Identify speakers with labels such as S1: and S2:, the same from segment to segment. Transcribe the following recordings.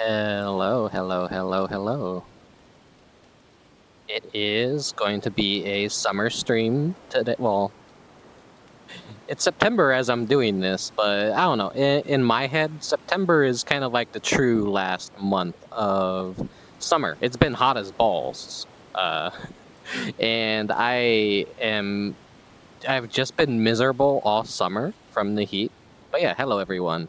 S1: Hello, hello, hello, hello. It is going to be a summer stream today. Well, it's September as I'm doing this, but I don't know. In my head, September is kind of like the true last month of summer. It's been hot as balls. And I've just been miserable all summer from the heat. But yeah, hello everyone.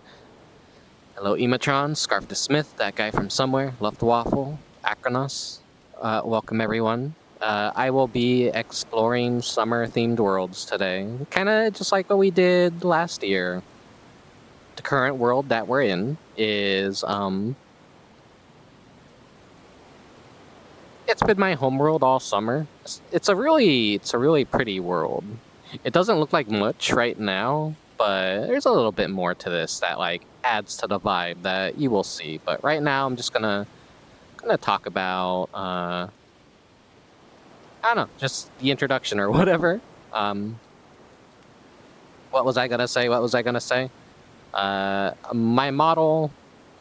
S1: Hello Ematron, Scarf the Smith, that guy from somewhere, Love the Waffle, Acronos. Welcome everyone. I will be exploring summer-themed worlds today, kind of just like what we did last year. The current world that we're in is it's been my homeworld all summer. It's a really pretty world. It doesn't look like much right now, but there's a little bit more to this that like adds to the vibe that you will see. But right now, I'm just gonna talk about I don't know, just the introduction or whatever. What was I gonna say? My model,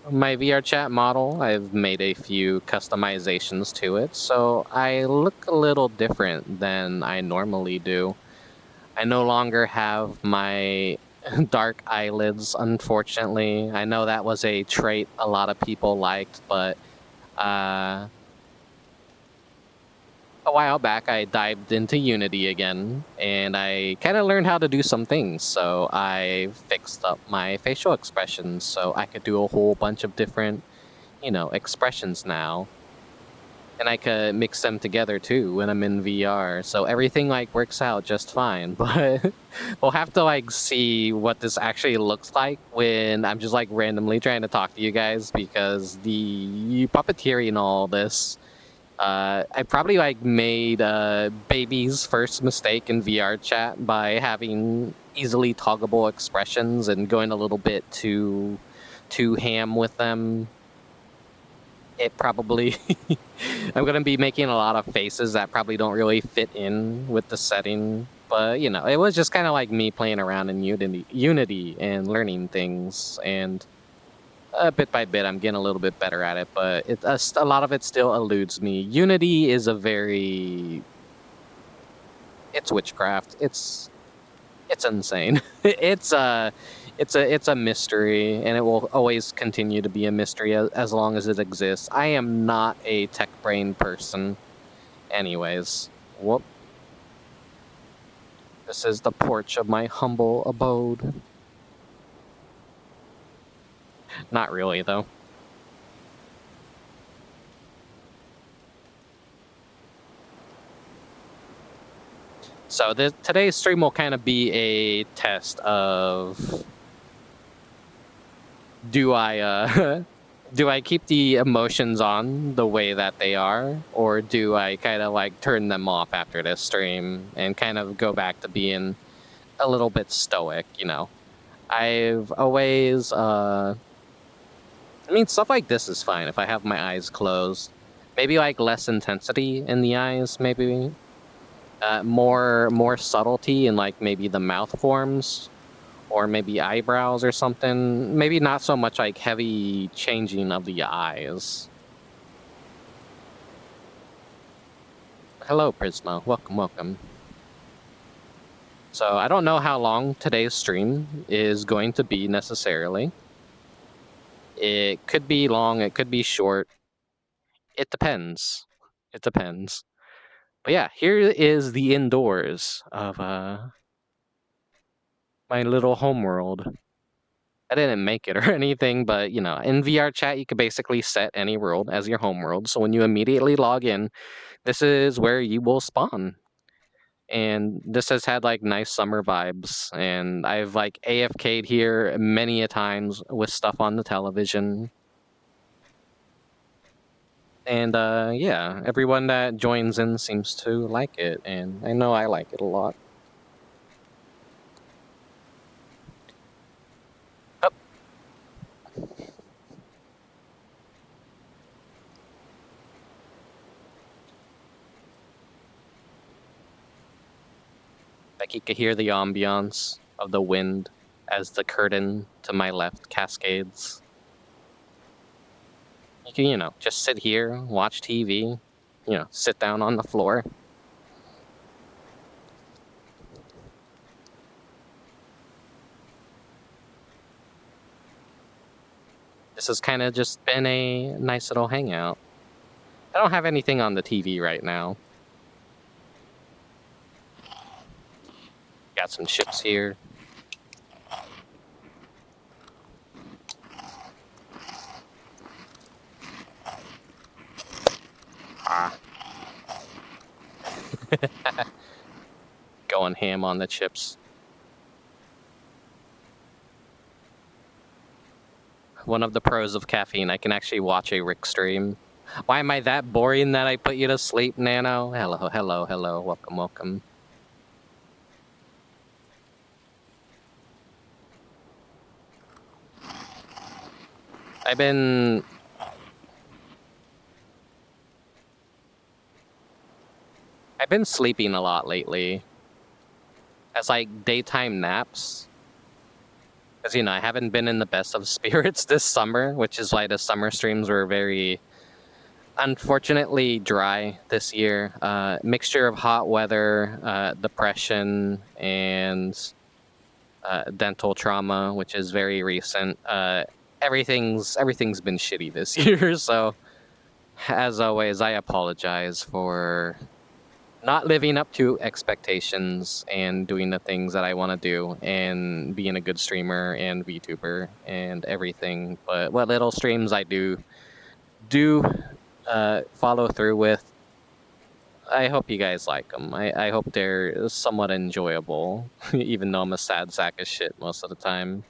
S1: my VRChat model, I've made a few customizations to it, so I look a little different than I normally do. I no longer have my dark eyelids, unfortunately. I know that was a trait a lot of people liked, but a while back I dived into Unity again, and I kind of learned how to do some things. So I fixed up my facial expressions so I could do a whole bunch of different, expressions now. And I could mix them together too when I'm in VR. So everything like works out just fine. But we'll have to like see what this actually looks like when I'm just like randomly trying to talk to you guys, because the puppeteering and all this, I probably like made baby's first mistake in VRChat by having easily toggleable expressions and going a little bit too ham with them. It probably I'm gonna be making a lot of faces that probably don't really fit in with the setting, but it was just kind of like me playing around in Unity and learning things, and bit by bit I'm getting a little bit better at it, but a lot of it still eludes me. Unity is it's witchcraft. It's insane. It's a mystery, and it will always continue to be a mystery as long as it exists. I am not a tech brain person. Anyways, whoop. This is the porch of my humble abode. Not really, though. So today's stream will kind of be a test of do I do I keep the emotions on the way that they are, or do I kind of like turn them off after this stream and kind of go back to being a little bit stoic, I've always I mean, stuff like this is fine if I have my eyes closed. Maybe like less intensity in the eyes, maybe more subtlety in like maybe the mouth forms, or maybe eyebrows or something. Maybe not so much like heavy changing of the eyes. Hello, Prisma. Welcome. So I don't know how long today's stream is going to be necessarily. It could be long, it could be short. It depends. But yeah, here is the indoors of my little homeworld. I didn't make it or anything, but in VRChat you could basically set any world as your homeworld. So when you immediately log in, this is where you will spawn. And this has had like nice summer vibes, and I've like AFK'd here many a times with stuff on the television. And yeah, everyone that joins in seems to like it, and I know I like it a lot. Oh. Like you could hear the ambiance of the wind as the curtain to my left cascades. You can, just sit here, watch TV, sit down on the floor. This has kind of just been a nice little hangout. I don't have anything on the TV right now. Got some chips here. Going ham on the chips. One of the pros of caffeine, I can actually watch a Rick stream. Why am I that boring that I put you to sleep, Nano? Hello, hello, hello. Welcome, welcome. I've been sleeping a lot lately. As like daytime naps. Because, I haven't been in the best of spirits this summer, which is why the summer streams were very, unfortunately, dry this year. Mixture of hot weather, depression, and dental trauma, which is very recent. Everything's been shitty this year, so as always, I apologize for not living up to expectations and doing the things that I want to do and being a good streamer and VTuber and everything. But what little streams I do follow through with, I hope you guys like them. I hope they're somewhat enjoyable, even though I'm a sad sack of shit most of the time.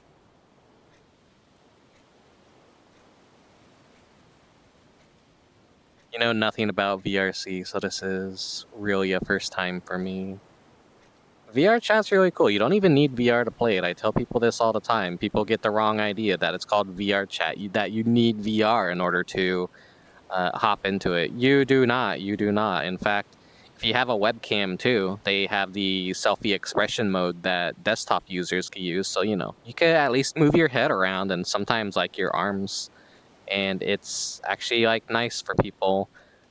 S1: You know nothing about VRC, so this is really a first time for me. VRChat's really cool. You don't even need VR to play it. I tell people this all the time. People get the wrong idea that it's called VRChat, that you need VR in order to hop into it. You do not. You do not. In fact, if you have a webcam too, they have the selfie expression mode that desktop users can use. So, you could at least move your head around and sometimes like your arms. And it's actually like nice for people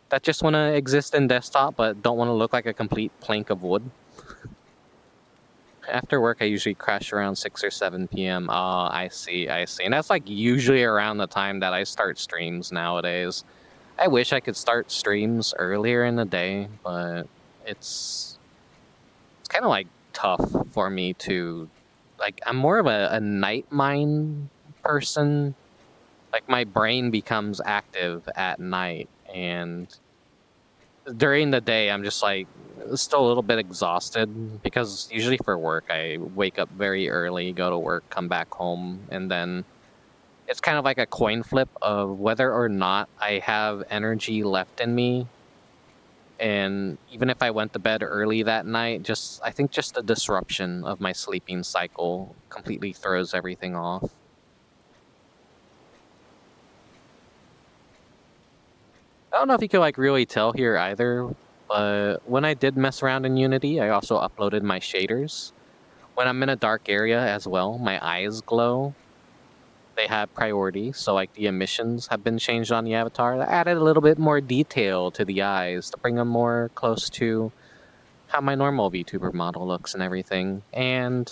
S1: that just want to exist in desktop but don't want to look like a complete plank of wood. After work, I usually crash around 6 or 7 p.m. Oh, I see. And that's like usually around the time that I start streams nowadays. I wish I could start streams earlier in the day, but it's kind of like tough for me to, like, I'm more of a night mind person. Like, my brain becomes active at night, and during the day, I'm just, like, still a little bit exhausted, because usually for work, I wake up very early, go to work, come back home, and then it's kind of like a coin flip of whether or not I have energy left in me. And even if I went to bed early that night, I think just the disruption of my sleeping cycle completely throws everything off. I don't know if you could like really tell here either, but when I did mess around in Unity, I also uploaded my shaders. When I'm in a dark area as well, my eyes glow. They have priority, so like the emissions have been changed on the avatar. That added a little bit more detail to the eyes to bring them more close to how my normal VTuber model looks and everything. And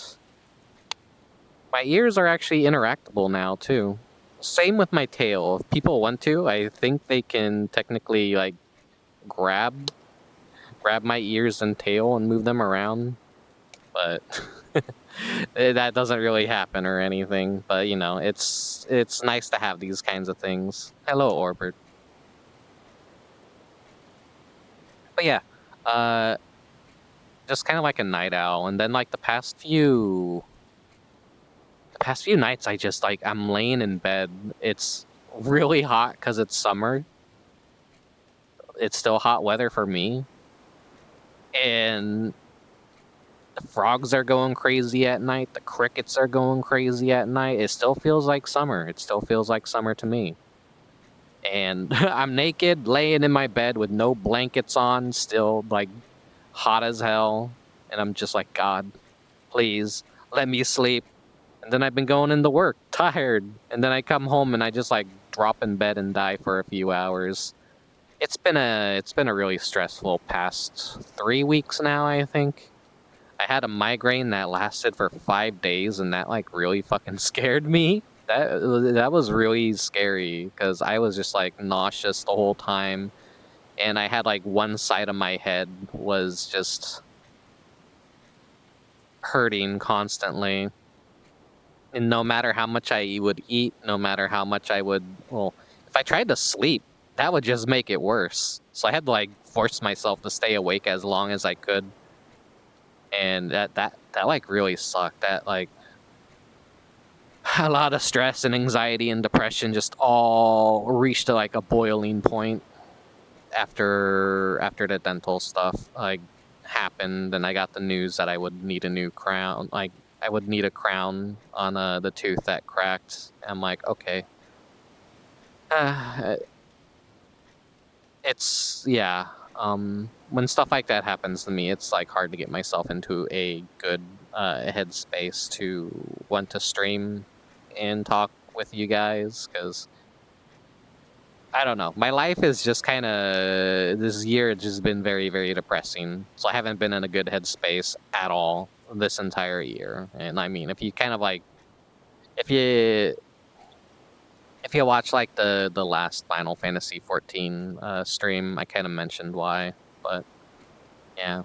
S1: my ears are actually interactable now too. Same with my tail. If people want to, I think they can technically like grab my ears and tail and move them around, but that doesn't really happen or anything. But it's nice to have these kinds of things. Hello, Orbert. But yeah, just kind of like a night owl. And then like the past few nights, I just like I'm laying in bed. It's really hot because it's summer. It's still hot weather for me, and the frogs are going crazy at night. The crickets are going crazy at night. It still feels like summer. It still feels like summer to me. And I'm naked, laying in my bed with no blankets on, still like hot as hell. And I'm just like, God, please let me sleep. And then I've been going into work, tired. And then I come home and I just like drop in bed and die for a few hours. It's been a really stressful past 3 weeks now, I think. I had a migraine that lasted for 5 days, and that like really fucking scared me. That was really scary because I was just like nauseous the whole time, and I had like one side of my head was just hurting constantly. And no matter how much I would eat, no matter how much I would, well, if I tried to sleep, that would just make it worse. So I had to like force myself to stay awake as long as I could. And that like really sucked. That like a lot of stress and anxiety and depression just all reached to like a boiling point after the dental stuff like happened, and I got the news that I would need a new crown. Like I would need a crown on the tooth that cracked. I'm like, okay. It's yeah. When stuff like that happens to me, it's like hard to get myself into a good headspace to want to stream and talk with you guys, because I don't know. My life is just kind of, this year it's just been very, very depressing. So I haven't been in a good headspace at all this entire year. And I mean, if you kind of like, if you watch like the last Final Fantasy 14 stream, I kind of mentioned why, but yeah.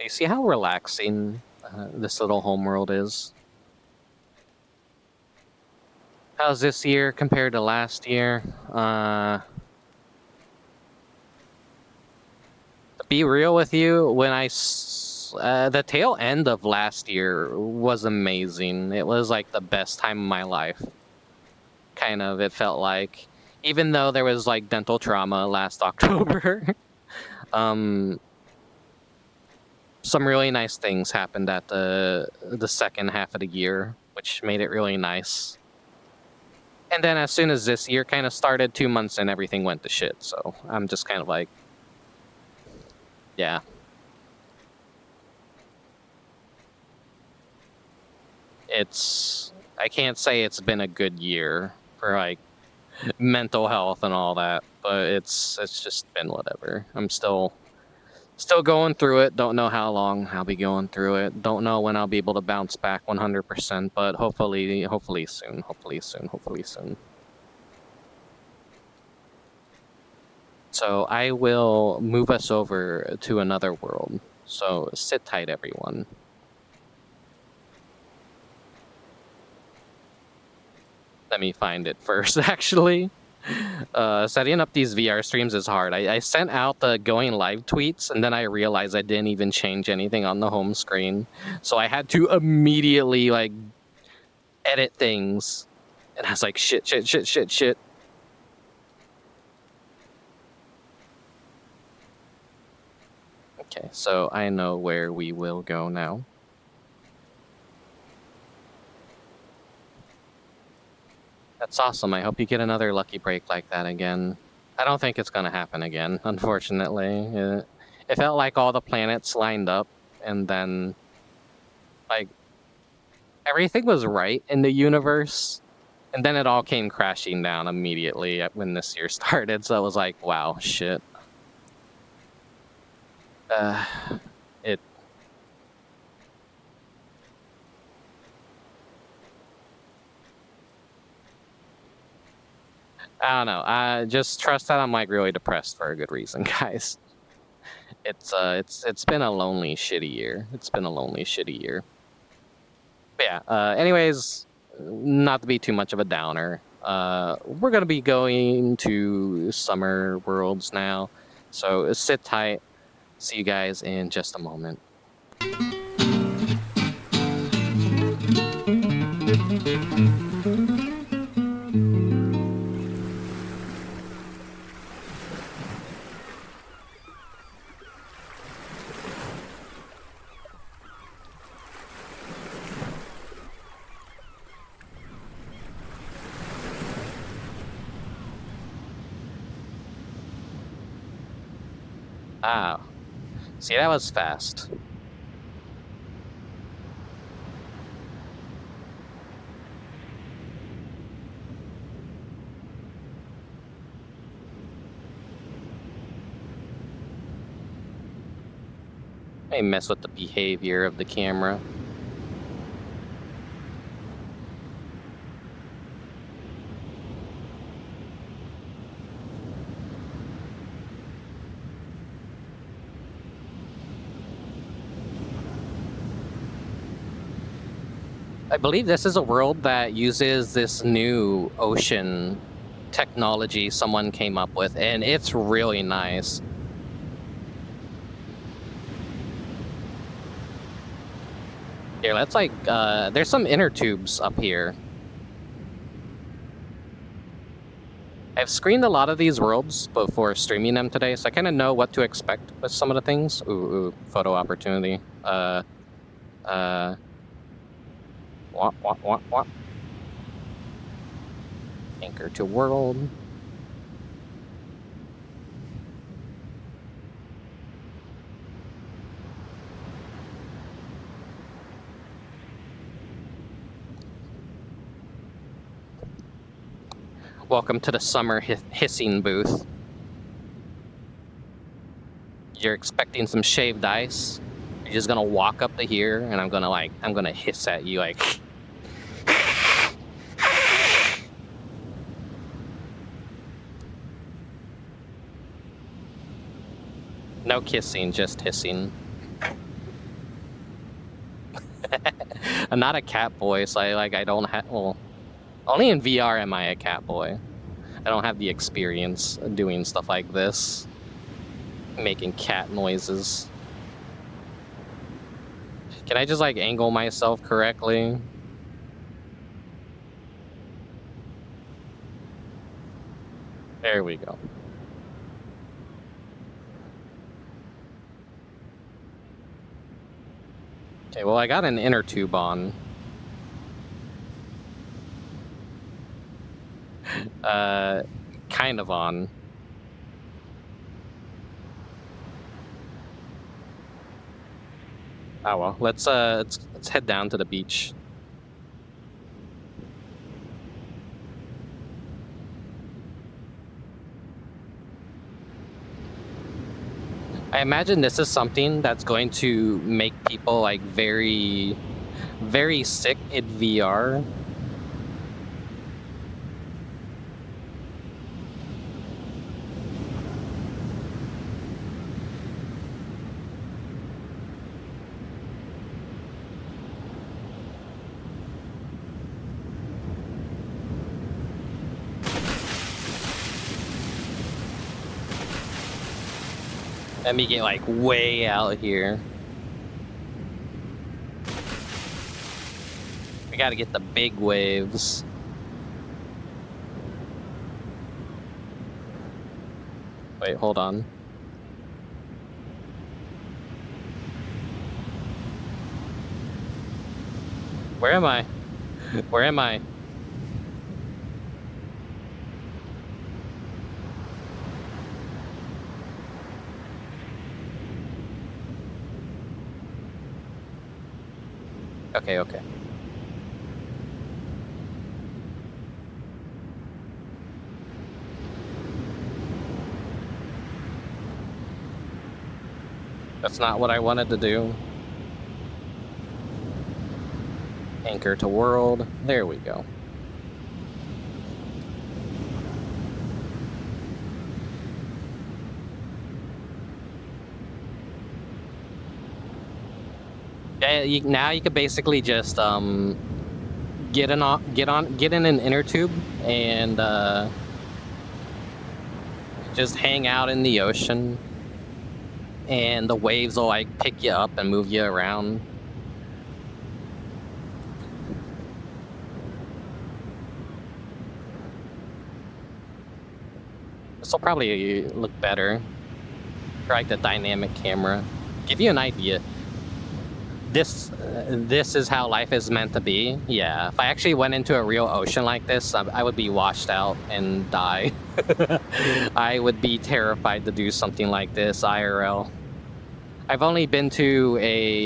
S1: You see how relaxing this little homeworld is? How's this year compared to last year? To be real with you, when the tail end of last year was amazing. It was like the best time of my life. Kind of, it felt like. Even though there was like dental trauma last October. Some really nice things happened at the second half of the year, which made it really nice. And then as soon as this year kind of started, 2 months in, everything went to shit. So I'm just kind of like, yeah. I can't say it's been a good year for like mental health and all that, but it's just been whatever. I'm still going through it. Don't know how long I'll be going through it. Don't know when I'll be able to bounce back 100%, but hopefully soon. Hopefully soon. So I will move us over to another world. So sit tight, everyone. Let me find it first, actually. Setting up these VR streams is hard. I sent out the going live tweets, and then I realized I didn't even change anything on the home screen. So I had to immediately, like, edit things. And I was like, shit. Okay, so I know where we will go now. That's awesome. I hope you get another lucky break like that again. I don't think it's gonna happen again, unfortunately. It felt like all the planets lined up, and then, like, everything was right in the universe, and then it all came crashing down immediately when this year started, so it was like, wow, shit. I don't know. I just trust that I'm like really depressed for a good reason, guys. It's been a lonely, shitty year. But yeah. Anyways, not to be too much of a downer. We're gonna be going to summer worlds now, so sit tight. See you guys in just a moment. Ah, see, that was fast. I mess with the behavior of the camera. I believe this is a world that uses this new ocean technology someone came up with, and it's really nice. Here, let's there's some inner tubes up here. I've screened a lot of these worlds before streaming them today, so I kind of know what to expect with some of the things. Ooh, photo opportunity. What? Anchor to world. Welcome to the summer hissing booth. You're expecting some shaved ice. You're just gonna walk up to here, and I'm gonna hiss at you like. No kissing, just hissing. I'm not a cat boy, so I don't have. Well, only in VR am I a cat boy. I don't have the experience of doing stuff like this, making cat noises. Can I just angle myself correctly? There we go. Okay, well, I got an inner tube on. Kind of on. Oh well, let's head down to the beach. I imagine this is something that's going to make people very, very sick in VR. Let me get way out here. We gotta get the big waves. Wait, hold on. Where am I? Where am I? Okay. That's not what I wanted to do. Anchor to world. There we go. Yeah, now you could basically just get in an inner tube and just hang out in the ocean, and the waves will pick you up and move you around. This will probably look better for the dynamic camera. Give you an idea. this is how life is meant to be. Yeah, if I actually went into a real ocean like this, I would be washed out and die. I would be terrified to do something like this IRL. I've only been to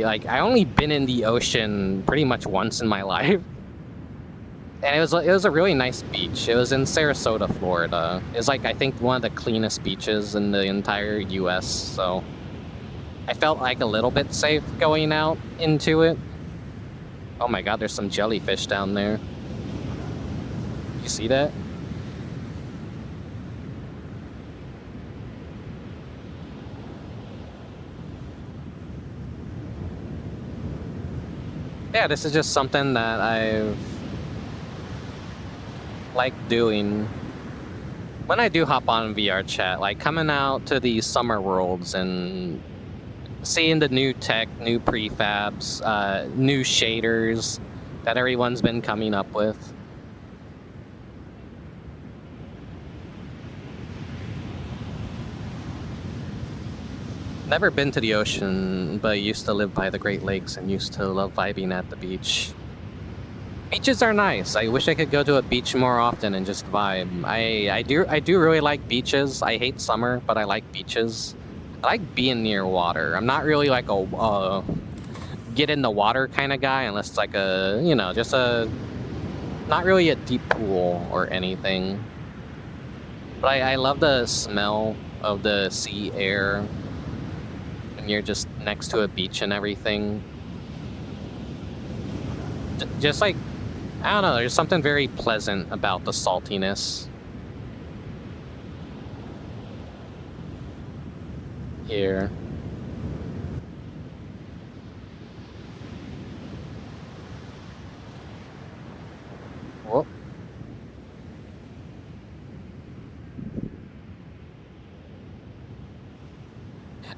S1: I only been in the ocean pretty much once in my life. And it was a really nice beach. It was in Sarasota, Florida. It's like, I think, one of the cleanest beaches in the entire US, so I felt like a little bit safe going out into it. Oh my god, there's some jellyfish down there. You see that? Yeah, this is just something that I've liked doing. When I do hop on VRChat, like coming out to these summer worlds and seeing the new tech, new prefabs, new shaders that everyone's been coming up with. Never been to the ocean, but I used to live by the Great Lakes and used to love vibing at the beach. Beaches are nice. I wish I could go to a beach more often and just vibe. I do really like beaches. I hate summer, but I like beaches. I like being near water. I'm not really like a get in the water kind of guy unless it's like a, you know, just a, not really a deep pool or anything. But I love the smell of the sea air when you're just next to a beach and everything. Just like, I don't know, there's something very pleasant about the saltiness. Here. Whoop.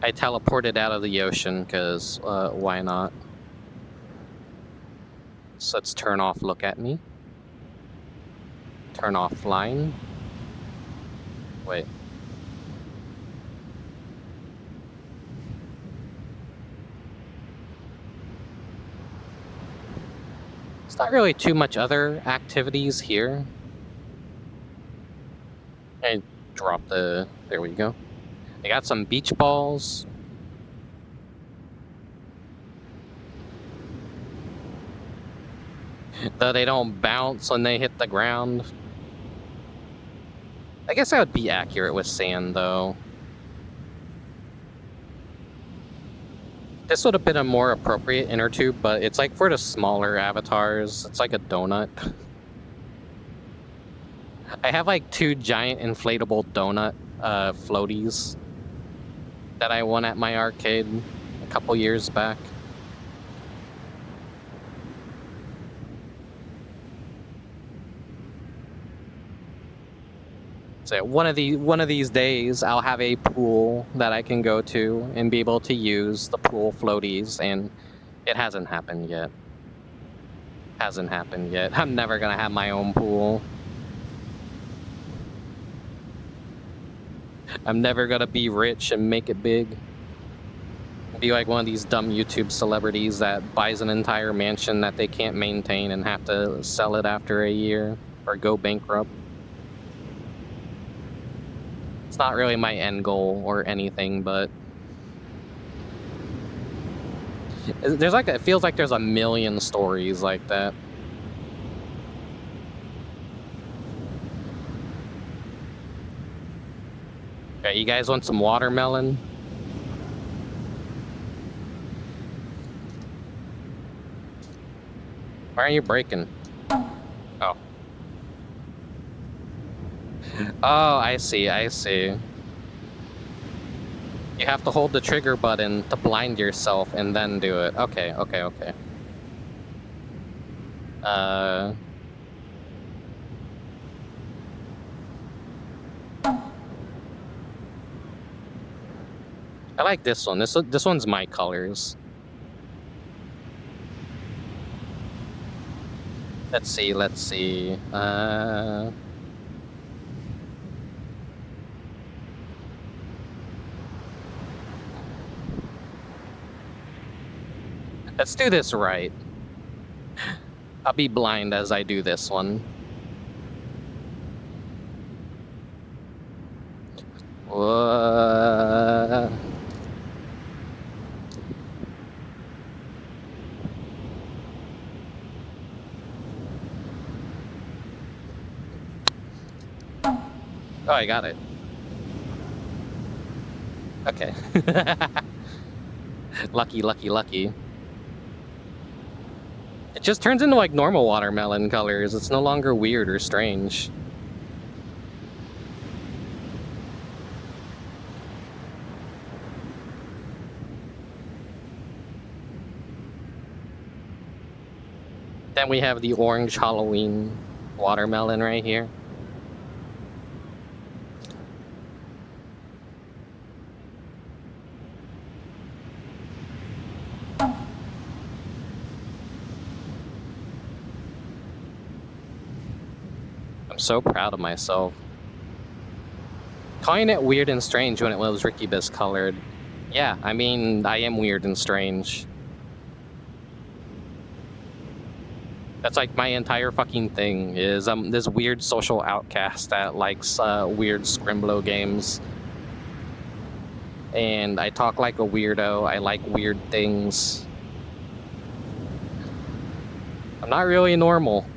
S1: I teleported out of the ocean because why not? So let's turn off look at me. Turn off flying. Wait. It's not really too much other activities here. I dropped the, there we go. I got some beach balls. Though they don't bounce when they hit the ground. I guess that would be accurate with sand, though. This would have been a more appropriate inner tube, but it's like for the smaller avatars. It's like a donut. I have like 2 giant inflatable donut floaties that I won at my arcade a couple years back. So one of these days, I'll have a pool that I can go to and be able to use the pool floaties, and it hasn't happened yet. Hasn't happened yet. I'm never gonna have my own pool. I'm never gonna be rich and make it big. Be like one of these dumb YouTube celebrities that buys an entire mansion that they can't maintain and have to sell it after a year or go bankrupt. It's not really my end goal or anything, but there's like, it feels like there's a million stories like that. Okay, you guys want some watermelon? Why aren't you breaking? Oh. Oh, I see, I see. You have to hold the trigger button to blind yourself and then do it. Okay, okay, okay. I like this one. This one's my colors. Let's see, let's see. Let's do this right. I'll be blind as I do this one. Whoa. Oh, I got it. Okay. Lucky, lucky, lucky. It just turns into like normal watermelon colors. It's no longer weird or strange. Then we have the orange Halloween watermelon right here. I'm so proud of myself. Calling it weird and strange when it was Rickubus colored. Yeah, I mean, I am weird and strange. That's like my entire fucking thing, is this weird social outcast that likes weird Scrimblow games. And I talk like a weirdo, I like weird things. I'm not really normal.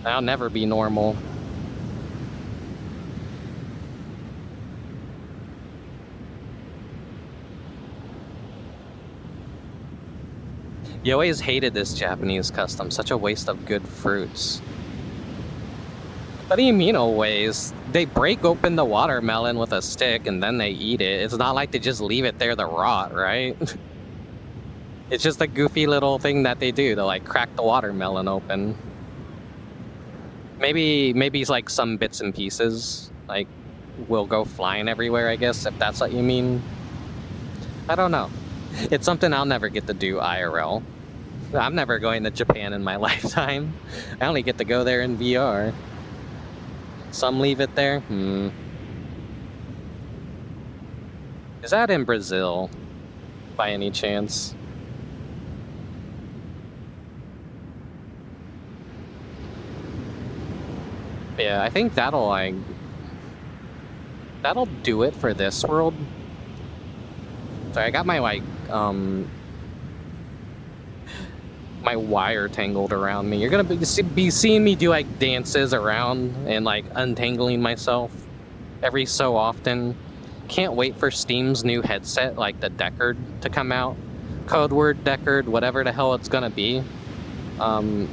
S1: I'll never be normal. You always hated this Japanese custom, such a waste of good fruits. What do you mean always? They break open the watermelon with a stick and then they eat it. It's not like they just leave it there to rot, right? It's just a goofy little thing that they do to like crack the watermelon open. Maybe it's like some bits and pieces, like, will go flying everywhere, I guess, if that's what you mean. I don't know. It's something I'll never get to do IRL. I'm never going to Japan in my lifetime. I only get to go there in VR. Some leave it there? Is that in Brazil, by any chance? Yeah, I think that'll do it for this world. Sorry, I got my my wire tangled around me. You're gonna be seeing me do like dances around and like untangling myself every so often. Can't wait for Steam's new headset, like the Deckard, to come out. Code word Deckard, whatever the hell it's gonna be.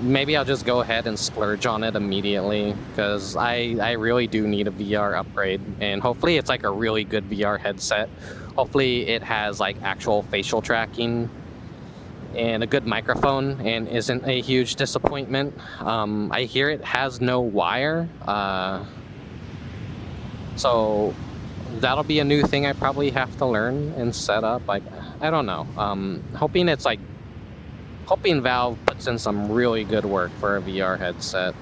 S1: Maybe I'll just go ahead and splurge on it immediately, because I really do need a VR upgrade, and hopefully it's like a really good VR headset. Hopefully it has like actual facial tracking and a good microphone and isn't a huge disappointment. I hear it has no wire, so that'll be a new thing I probably have to learn and set up. Like, I don't know. Hoping Valve puts in some really good work for a VR headset.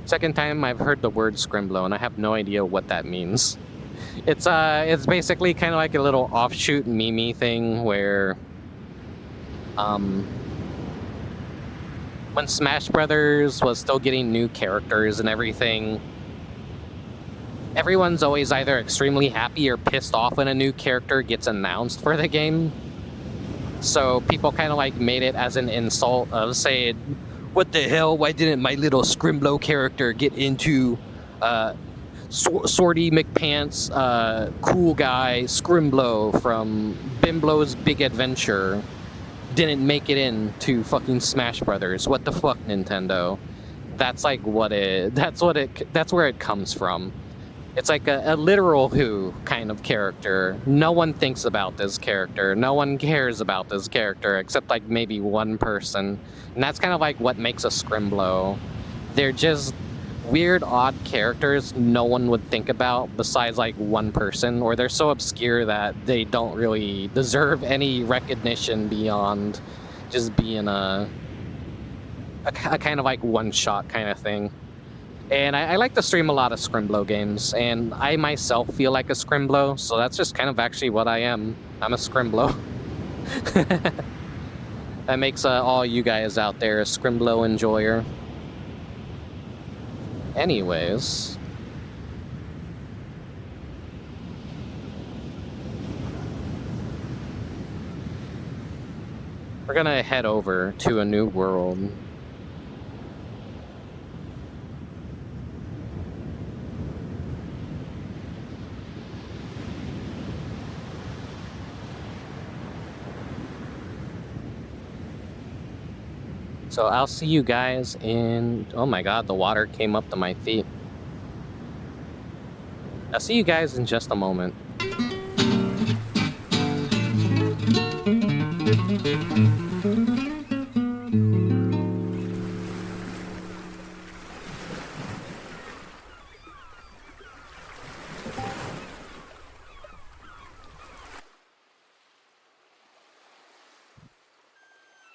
S1: Second time I've heard the word Scrimblow, and I have no idea what that means. It's basically kind of like a little offshoot meme thing where, when Smash Brothers was still getting new characters and everything, everyone's always either extremely happy or pissed off when a new character gets announced for the game. So people kind of like made it as an insult of saying, what the hell, why didn't my little Scrimblow character get into Sorty McPants, cool guy Scrimblow from Bimblow's Big Adventure didn't make it into fucking Smash Brothers. What the fuck, Nintendo? That's like that's where it comes from. It's like a literal Who kind of character. No one thinks about this character. No one cares about this character except like maybe one person. And that's kind of like what makes a Scrimblow. They're just weird, odd characters no one would think about besides like one person, or they're so obscure that they don't really deserve any recognition beyond just being a kind of like one-shot kind of thing. And I like to stream a lot of Scrimblow games, and I myself feel like a Scrimblow, so that's just kind of actually what I am. I'm a scrimblow. That makes all you guys out there a scrimblow enjoyer. Anyways. We're gonna head over to a new world. So I'll see you guys in... Oh my god, the water came up to my feet. I'll see you guys in just a moment.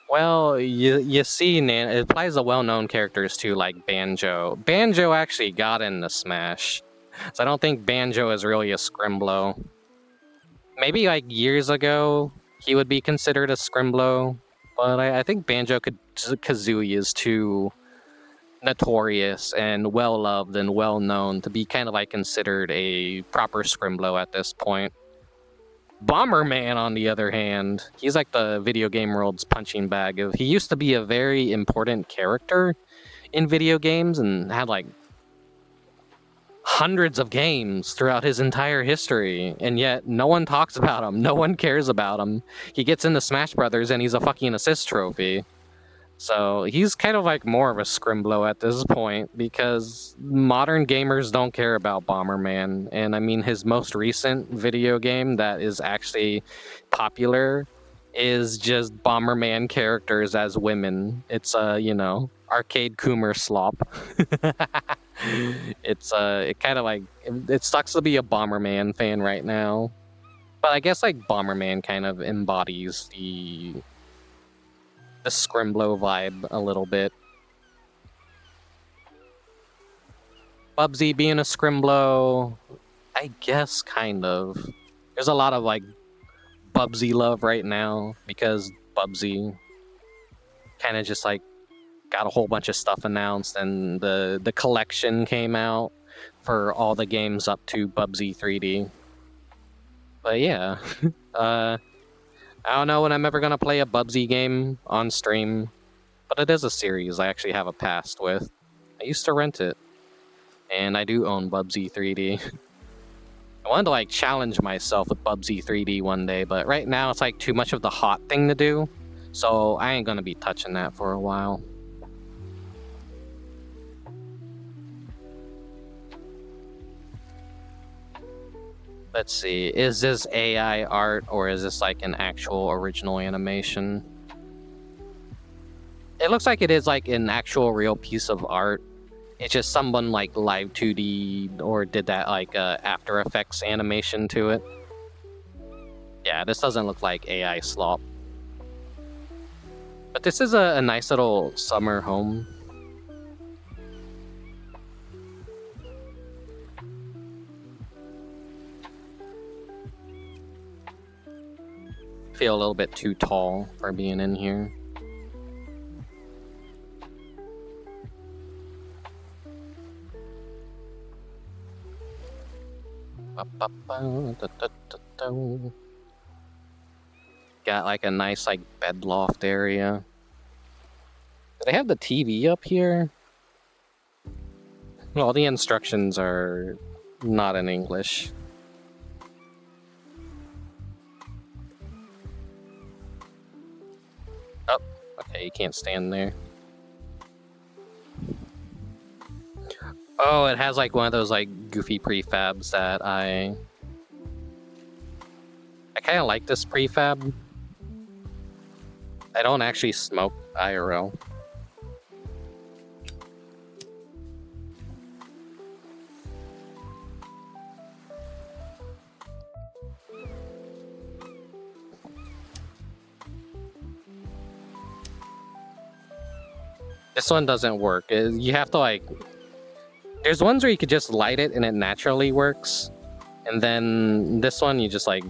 S1: Well, you see, Nan, it applies to well-known characters too, like Banjo. Banjo actually got into Smash, so I don't think Banjo is really a scrimblow. Maybe like years ago, he would be considered a scrimblow, but I think Banjo-Kazooie is too notorious and well-loved and well-known to be kind of like considered a proper scrimblow at this point. Bomberman, on the other hand, he's like the video game world's punching bag. He used to be a very important character in video games and had like hundreds of games throughout his entire history, and yet no one talks about him, no one cares about him. He gets into Smash Brothers and he's a fucking assist trophy. So he's kind of like more of a scrimblow at this point because modern gamers don't care about Bomberman. And I mean, his most recent video game that is actually popular is just Bomberman characters as women. It's arcade Coomer slop. It kind of like, it sucks to be a Bomberman fan right now. But I guess like Bomberman kind of embodies the scrimblow vibe a little bit. Bubsy being a scrimblow, I guess kind of. There's a lot of like Bubsy love right now because Bubsy kind of just like got a whole bunch of stuff announced, and the collection came out for all the games up to Bubsy 3D. But yeah, I don't know when I'm ever gonna play a Bubsy game on stream, but it is a series I actually have a past with. I used to rent it, and I do own Bubsy 3D. I wanted to like challenge myself with Bubsy 3D one day, but right now it's like too much of the hot thing to do, so I ain't gonna be touching that for a while. Let's see, is this AI art or is this like an actual original animation? It looks like it is like an actual real piece of art. It's just someone like live 2D or did that like After Effects animation to it. Yeah, this doesn't look like AI slop. But this is a nice little summer home. Feel a little bit too tall for being in here. Got like a nice like bed loft area. Do they have the TV up here? Well, the instructions are not in English. Oh, okay, you can't stand there. Oh, it has like one of those like goofy prefabs that I kind of like this prefab. I don't actually smoke IRL. This one doesn't work. You have to like... There's ones where you could just light it and it naturally works. And then this one, you just like...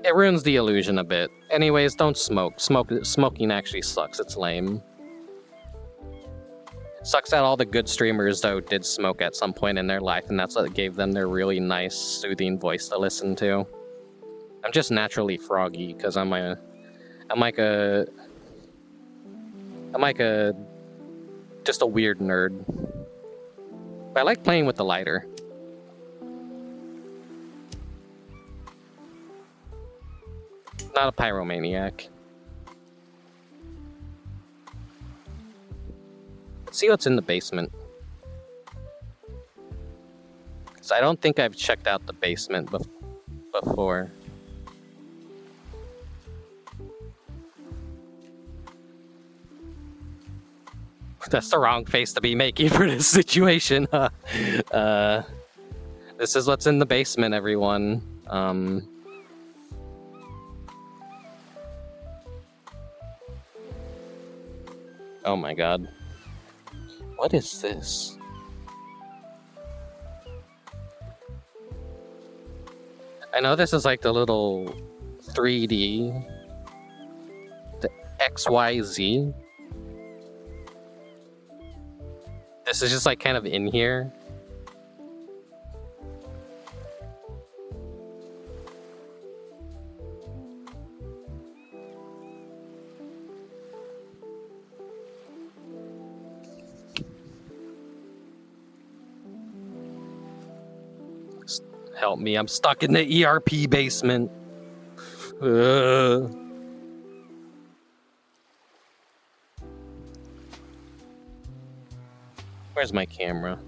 S1: It ruins the illusion a bit. Anyways, don't smoke. Smoking actually sucks. It's lame. Sucks that all the good streamers, though, did smoke at some point in their life, and that's what gave them their really nice, soothing voice to listen to. I'm just naturally froggy, because I'm just a weird nerd. But I like playing with the lighter. Not a pyromaniac. Let's see what's in the basement. Because I don't think I've checked out the basement before. That's the wrong face to be making for this situation. This is what's in the basement, everyone. Oh my god. What is this? I know this is like the little 3D, the XYZ. This is just like kind of in here. Help me, I'm stuck in the ERP basement. Where's my camera?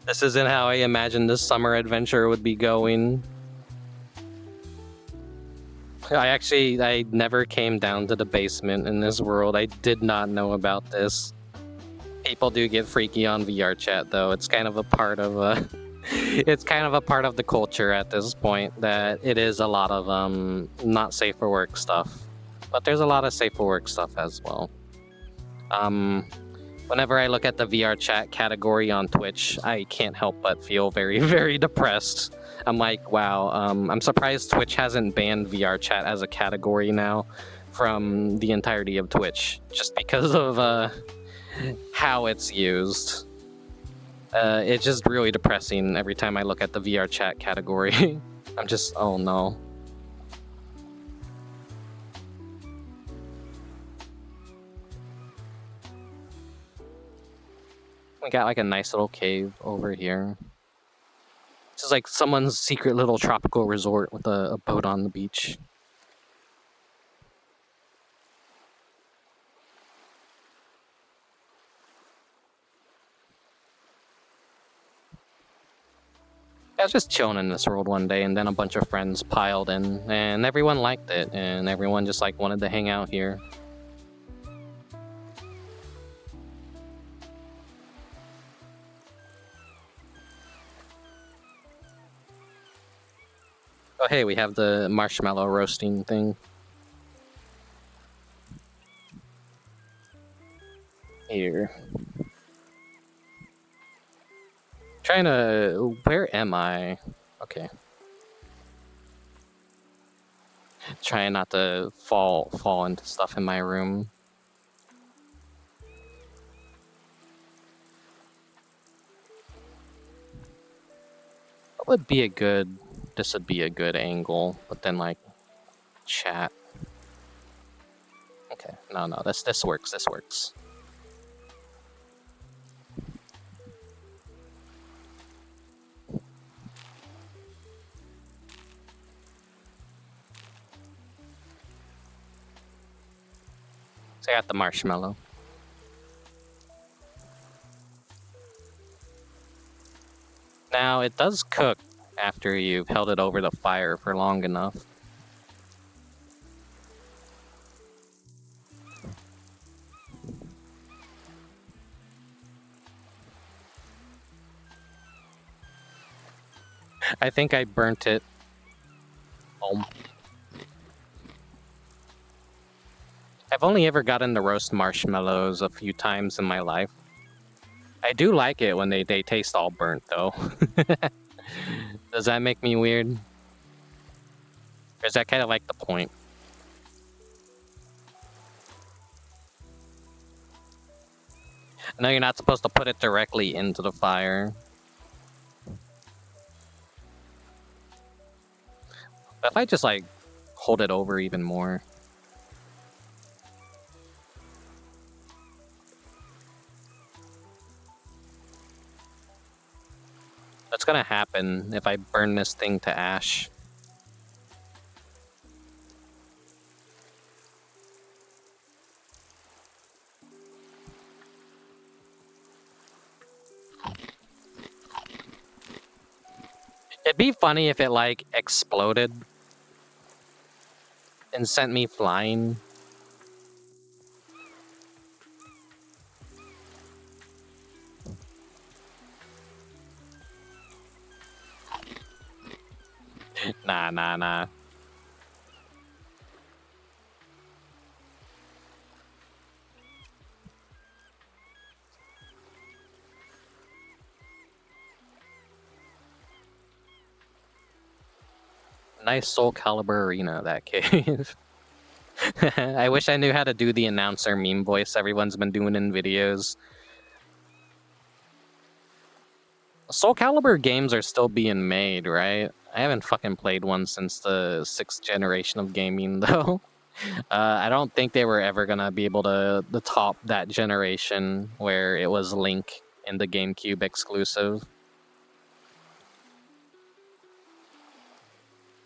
S1: This isn't how I imagined this summer adventure would be going. I never came down to the basement in this world. I did not know about this. People do get freaky on VRChat though. It's kind of a part of it's kind of a part of the culture at this point that it is a lot of not safe for work stuff. But there's a lot of safe for work stuff as well. Whenever I look at the VRChat category on Twitch, I can't help but feel very, very depressed. I'm like, wow, I'm surprised Twitch hasn't banned VRChat as a category now from the entirety of Twitch, just because of how it's used. It's just really depressing every time I look at the VRChat category. I'm just, oh no. We got like a nice little cave over here. This is like someone's secret little tropical resort with a boat on the beach. I was just chilling in this world one day, and then a bunch of friends piled in, and everyone liked it, and everyone just like wanted to hang out here. Oh hey, we have the marshmallow roasting thing. Here. Trying to... Where am I? Okay. Trying not to fall into stuff in my room. What would be a good... This would be a good angle, but then like... Chat. Okay, no, this works, this works. So I got the marshmallow. Now, it does cook after you've held it over the fire for long enough. I think I burnt it. I've only ever gotten to roast marshmallows a few times in my life. I do like it when they taste all burnt, though. Does that make me weird? Or is that kind of like the point? No, you're not supposed to put it directly into the fire. But if I just, like, hold it over even more... What's gonna happen if I burn this thing to ash? It'd be funny if it, like, exploded and sent me flying. Nah. Nice Soul Calibur arena, that cave. I wish I knew how to do the announcer meme voice everyone's been doing in videos. Soul Calibur games are still being made, right? I haven't fucking played one since the 6th generation of gaming, though. I don't think they were ever gonna be able to top that generation where it was Link in the GameCube exclusive.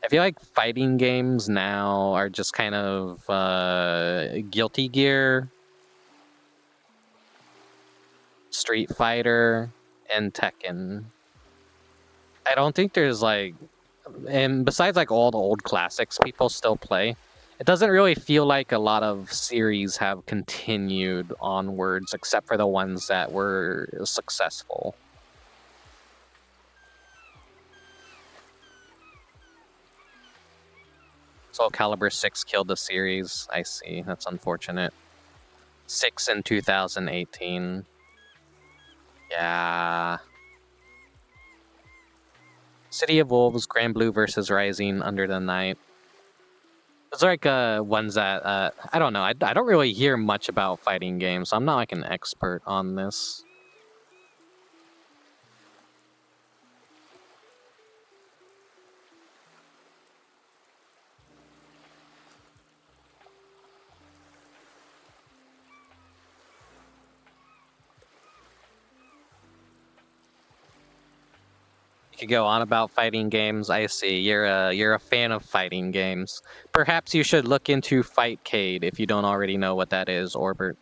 S1: I feel like fighting games now are just kind of Guilty Gear, Street Fighter, and Tekken. I don't think there's like... And besides like all the old classics people still play, it doesn't really feel like a lot of series have continued onwards except for the ones that were successful. Soul Calibur 6 killed the series. I see. That's unfortunate. 6 in 2018. Yeah. City of Wolves, Grand Blue versus Rising, Under the Night. Those are like ones that, I don't know. I don't really hear much about fighting games, so I'm not like an expert on this. Could go on about fighting games. I see. You're a fan of fighting games. Perhaps you should look into Fightcade if you don't already know what that is, Orbert.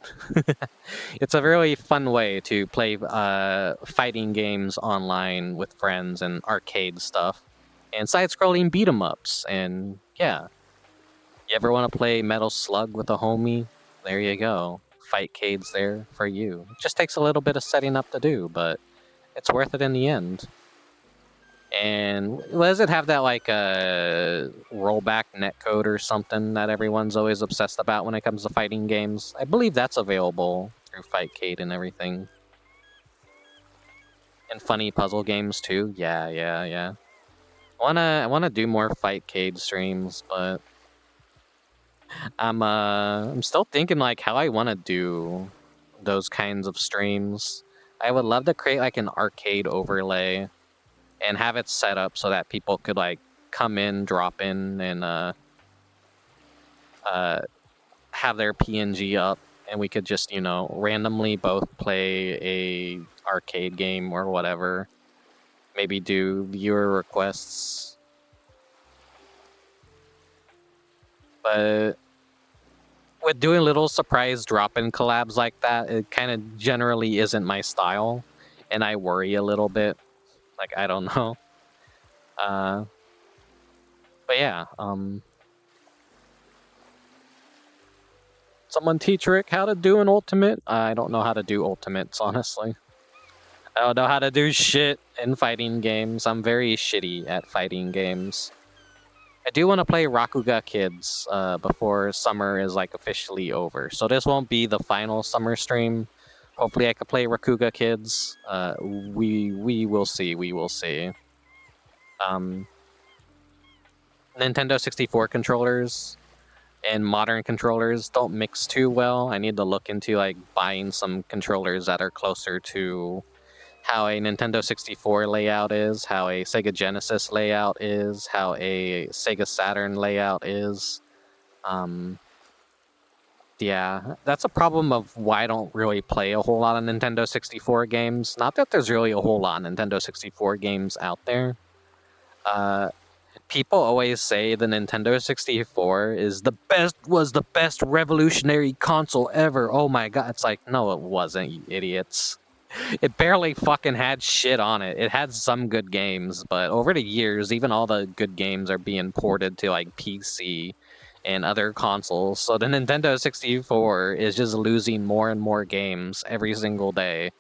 S1: It's a really fun way to play fighting games online with friends and arcade stuff. And side-scrolling beat-em-ups. And yeah. You ever want to play Metal Slug with a homie? There you go. Fightcade's there for you. It just takes a little bit of setting up to do, but it's worth it in the end. And does it have that like rollback netcode or something that everyone's always obsessed about when it comes to fighting games? I believe that's available through Fightcade and everything. And funny puzzle games too. Yeah. I wanna do more Fightcade streams, but I'm still thinking like how I wanna do those kinds of streams. I would love to create like an arcade overlay and have it set up so that people could like come in, drop in, and have their PNG up, and we could just, you know, randomly both play a arcade game or whatever. Maybe do viewer requests. But with doing little surprise drop-in collabs like that, it kind of generally isn't my style, and I worry a little bit. Like, I don't know. But yeah, someone teach Rick how to do an ultimate? I don't know how to do ultimates, honestly. I don't know how to do shit in fighting games. I'm very shitty at fighting games. I do want to play Rakuga Kids before summer is like officially over. So this won't be the final summer stream. Hopefully I could play Rakuga Kids. We will see. We will see. Nintendo 64 controllers and modern controllers don't mix too well. I need to look into like buying some controllers that are closer to how a Nintendo 64 layout is, how a Sega Genesis layout is, how a Sega Saturn layout is. Yeah, that's a problem of why I don't really play a whole lot of Nintendo 64 games. Not that there's really a whole lot of Nintendo 64 games out there. People always say the Nintendo 64 was the best revolutionary console ever. Oh my god, it's like, no, it wasn't, you idiots. It barely fucking had shit on it. It had some good games, but over the years, even all the good games are being ported to like PC and other consoles. So the Nintendo 64 is just losing more and more games every single day.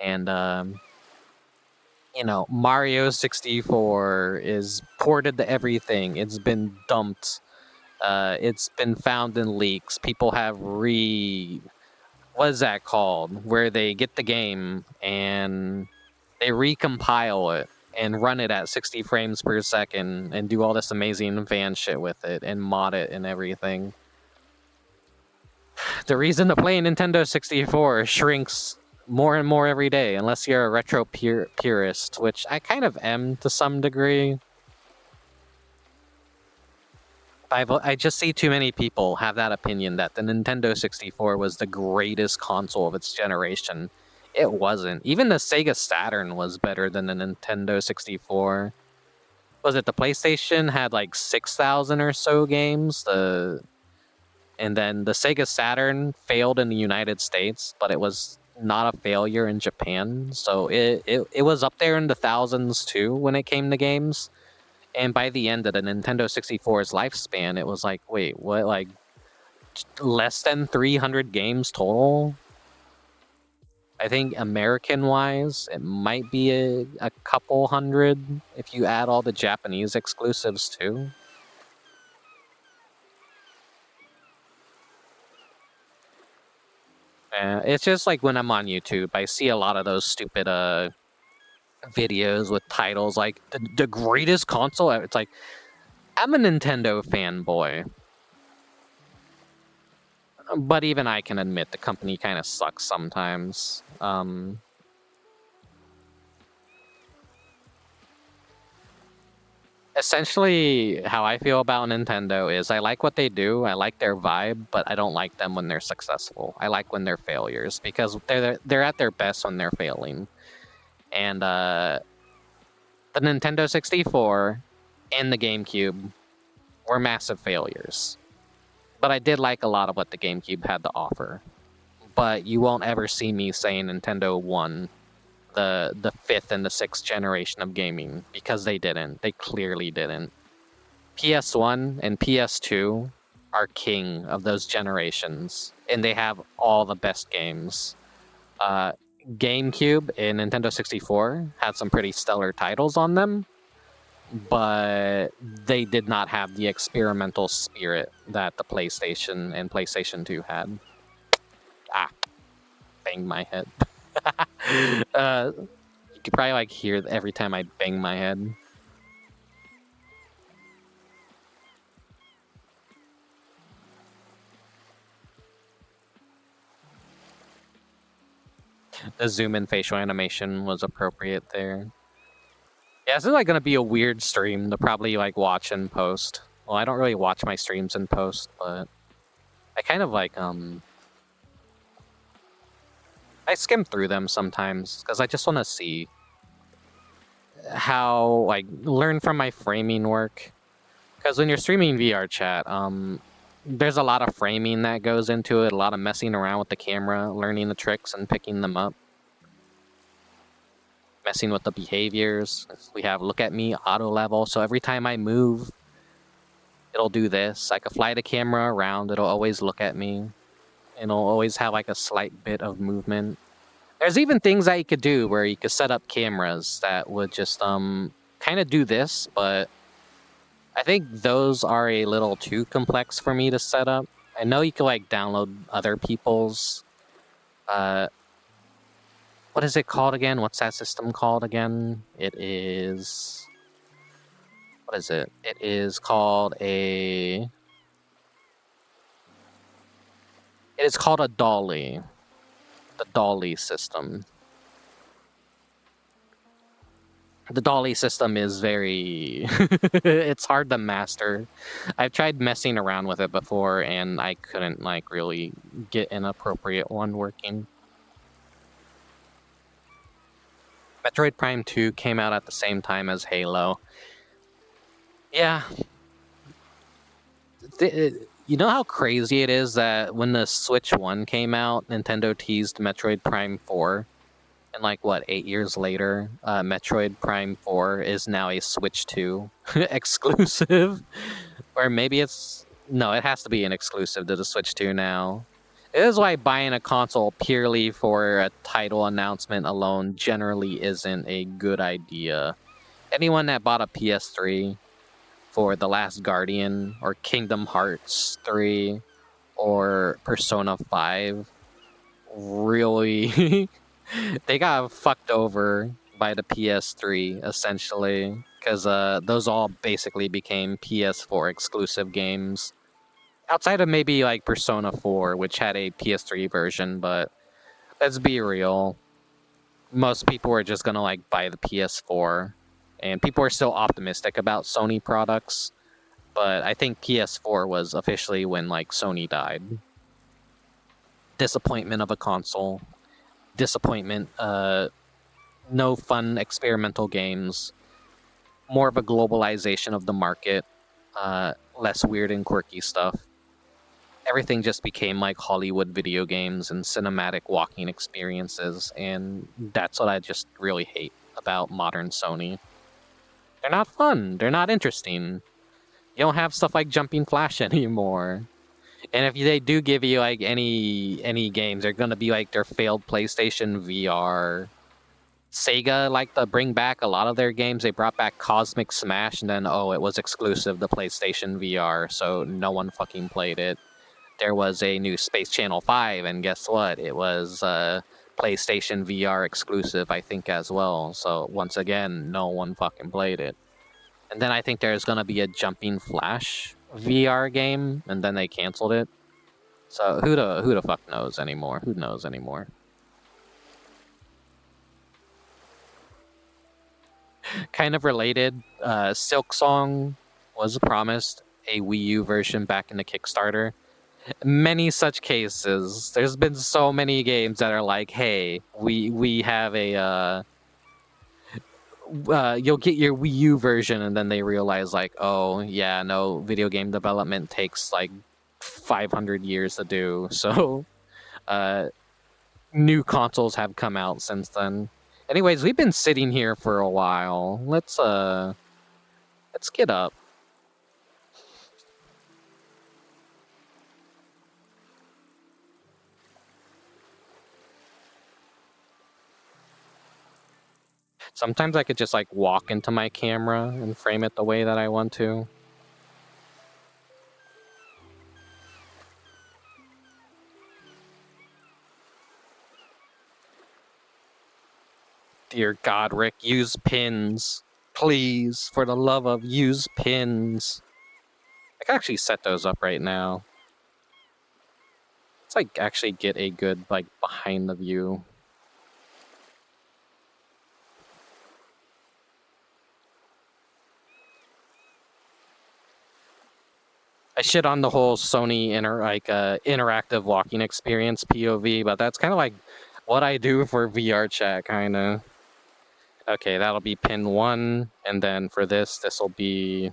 S1: And you know, Mario 64 is ported to everything. It's been dumped. It's been found in leaks. People have what is that called? Where they get the game and they recompile it and run it at 60 frames per second and do all this amazing fan shit with it and mod it and everything. The reason to play Nintendo 64 shrinks more and more every day, unless you're a retro purist, which I kind of am to some degree. I just see too many people have that opinion that the Nintendo 64 was the greatest console of its generation. It wasn't. Even the Sega Saturn was better than the Nintendo 64. Was it the PlayStation had like 6,000 or so games? And then the Sega Saturn failed in the United States, but it was not a failure in Japan. So it was up there in the thousands too when it came to games. And by the end of the Nintendo 64's lifespan, it was like, wait, what, like, less than 300 games total? I think American-wise, it might be a couple hundred if you add all the Japanese exclusives too. It's just like when I'm on YouTube, I see a lot of those stupid videos with titles like the greatest console. It's like, I'm a Nintendo fanboy, but even I can admit the company kind of sucks sometimes. Essentially, how I feel about Nintendo is I like what they do, I like their vibe, but I don't like them when they're successful. I like when they're failures, because they're at their best when they're failing. And the Nintendo 64 and the GameCube were massive failures. But I did like a lot of what the GameCube had to offer. But you won't ever see me saying Nintendo won the 5th and the 6th generation of gaming, because they didn't. They clearly didn't. PS1 and PS2 are king of those generations, and they have all the best games. GameCube and Nintendo 64 had some pretty stellar titles on them, but they did not have the experimental spirit that the PlayStation and PlayStation 2 had. Banged my head. You could probably like hear every time I bang my head. The zoom in facial animation was appropriate there. Yeah, this is like gonna be a weird stream to probably like watch in post. Well, I don't really watch my streams in post, but I kind of like I skim through them sometimes because I just want to see how, like, learn from my framing work. Because when you're streaming VRChat, there's a lot of framing that goes into it, a lot of messing around with the camera, learning the tricks and picking them up. Messing with the behaviors. We have look at me, auto level, so every time I move, it'll do this. I can fly the camera around, it'll always look at me. It'll always have like a slight bit of movement. There's even things that you could do where you could set up cameras that would just kind of do this, but I think those are a little too complex for me to set up. I know you can like download other people's what is it called again? What's that system called again? It is what is it? It is called a dolly. The dolly system. The dolly system is very it's hard to master. I've tried messing around with it before and I couldn't like really get an appropriate one working. Metroid Prime 2 came out at the same time as Halo. Yeah. You know how crazy it is that when the Switch 1 came out, Nintendo teased Metroid Prime 4? And like, what, 8 years later, Metroid Prime 4 is now a Switch 2 exclusive? Or maybe it's... No, it has to be an exclusive to the Switch 2 now. It is why buying a console purely for a title announcement alone generally isn't a good idea. Anyone that bought a PS3 for The Last Guardian or Kingdom Hearts 3 or Persona 5 really... they got fucked over by the PS3, essentially, because those all basically became PS4 exclusive games. Outside of maybe like Persona 4, which had a PS3 version, but let's be real, most people are just gonna like buy the PS4, and people are still optimistic about Sony products, but I think PS4 was officially when like Sony died. Disappointment of a console. Disappointment, no fun experimental games, more of a globalization of the market, less weird and quirky stuff. Everything just became like Hollywood video games and cinematic walking experiences, and that's what I just really hate about modern Sony. They're not fun, they're not interesting. You don't have stuff like Jumping Flash anymore. And if they do give you like any games, they're gonna be like their failed PlayStation VR. Sega liked to bring back a lot of their games. They brought back Cosmic Smash, and then it was exclusive to PlayStation VR, so no one fucking played it. There was a new Space Channel 5, and guess what? It was PlayStation VR exclusive, I think, as well. So once again, no one fucking played it. And then I think there's gonna be a Jumping Flash VR game, and then they canceled it. So who the fuck knows anymore? Who knows anymore? Kind of related, Silk Song was promised a Wii U version back in the Kickstarter. Many such cases. There's been so many games that are like, hey, we have a you'll get your Wii U version, and then they realize like, oh yeah, no, video game development takes like 500 years to do. So new consoles have come out since then. Anyways, we've been sitting here for a while. Let's get up. Sometimes I could just like walk into my camera and frame it the way that I want to. Dear God, Rick, use pins. Please, for the love of, use pins. I can actually set those up right now. Let's like actually get a good like behind the view. I shit on the whole Sony interactive walking experience POV, but that's kind of like what I do for VRChat, kind of. Okay, that'll be pin 1, and then for this will be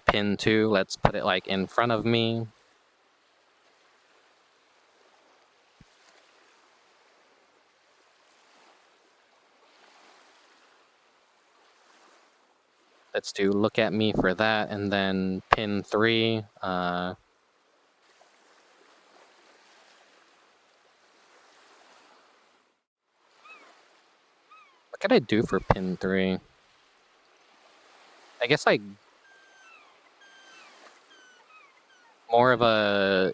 S1: pin 2. Let's put it like in front of me. Let's do look at me for that, and then pin 3. What can I do for pin 3? I guess like more of an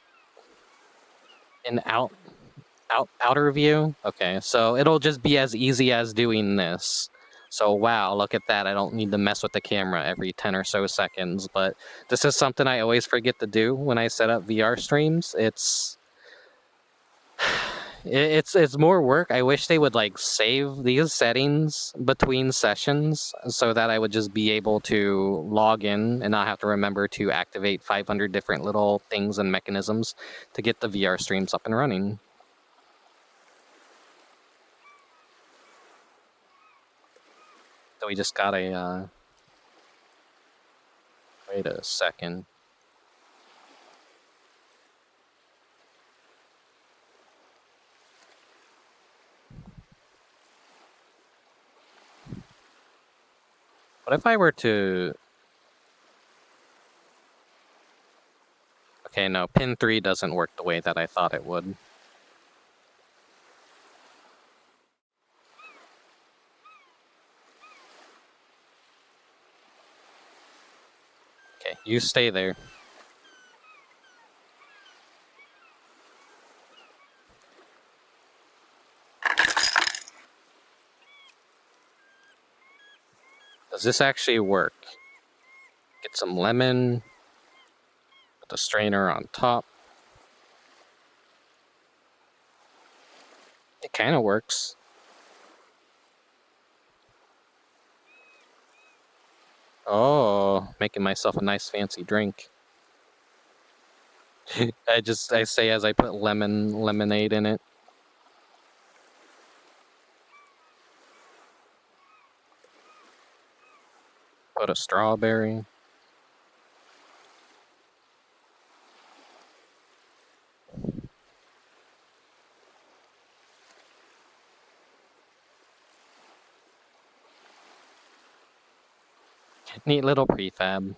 S1: outer view. Okay, so it'll just be as easy as doing this. So wow, look at that. I don't need to mess with the camera every 10 or so seconds, but this is something I always forget to do when I set up VR streams. It's more work. I wish they would like save these settings between sessions so that I would just be able to log in and not have to remember to activate 500 different little things and mechanisms to get the VR streams up and running. So we just got a wait a second. What if I were to... Okay, no, pin 3 doesn't work the way that I thought it would. Okay, you stay there. Does this actually work? Get some lemon. Put the strainer on top. It kind of works. Oh, making myself a nice fancy drink. I say as I put lemonade in it. Put a strawberry. Neat little prefab.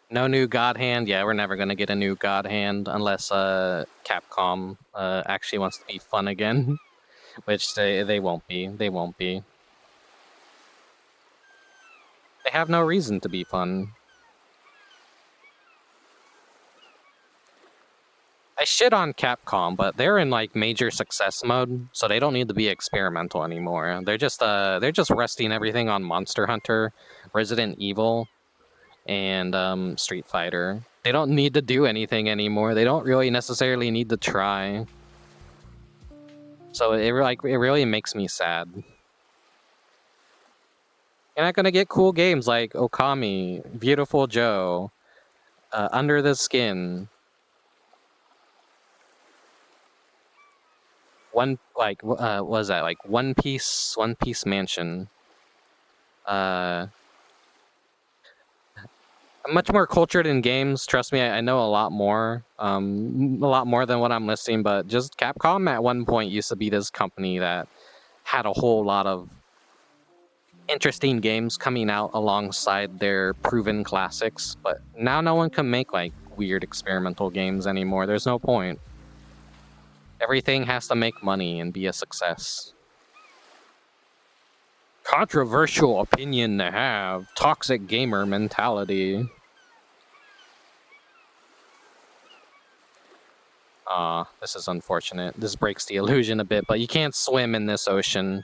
S1: No new God Hand. Yeah, we're never gonna get a new God Hand unless Capcom actually wants to be fun again, which they won't be. They won't be. They have no reason to be fun. I shit on Capcom, but they're in like major success mode, so they don't need to be experimental anymore. They're just resting everything on Monster Hunter, Resident Evil, and Street Fighter. They don't need to do anything anymore. They don't really necessarily need to try. So it really makes me sad. You're not gonna get cool games like Okami, Beautiful Joe, Under the Skin. What was that, like One Piece Mansion. I'm much more cultured in games. Trust me, I know a lot more than what I'm listing. But just Capcom at one point used to be this company that had a whole lot of interesting games coming out alongside their proven classics. But now no one can make like weird experimental games anymore. There's no point. Everything has to make money and be a success. Controversial opinion to have. Toxic gamer mentality. This is unfortunate. This breaks the illusion a bit, but you can't swim in this ocean.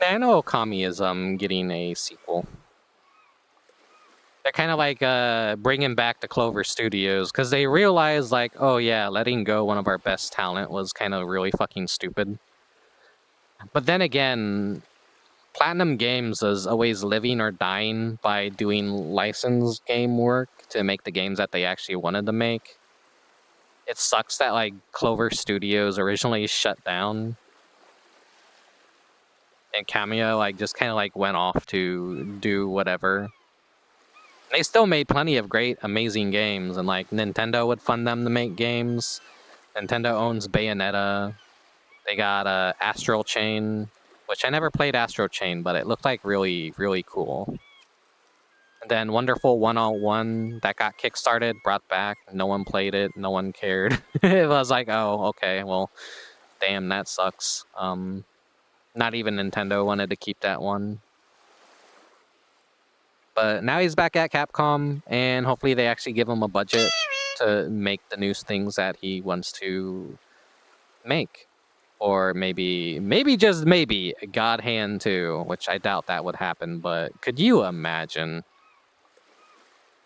S1: I know Okami is getting a sequel. They're kind of like bringing back the Clover Studios because they realized like, oh yeah, letting go one of our best talent was kind of really fucking stupid. But then again, Platinum Games is always living or dying by doing licensed game work to make the games that they actually wanted to make. It sucks that like Clover Studios originally shut down. And Cameo like just kind of like went off to do whatever. They still made plenty of great, amazing games, and like Nintendo would fund them to make games. Nintendo owns Bayonetta. They got Astral Chain, which I never played Astral Chain, but it looked like really, really cool. And then Wonderful 101, that got kickstarted, brought back. No one played it. No one cared. It was like, oh, okay, well, damn, that sucks. Not even Nintendo wanted to keep that one. But now he's back at Capcom, and hopefully they actually give him a budget to make the new things that he wants to make. Or maybe just maybe, God Hand 2, which I doubt that would happen, but could you imagine?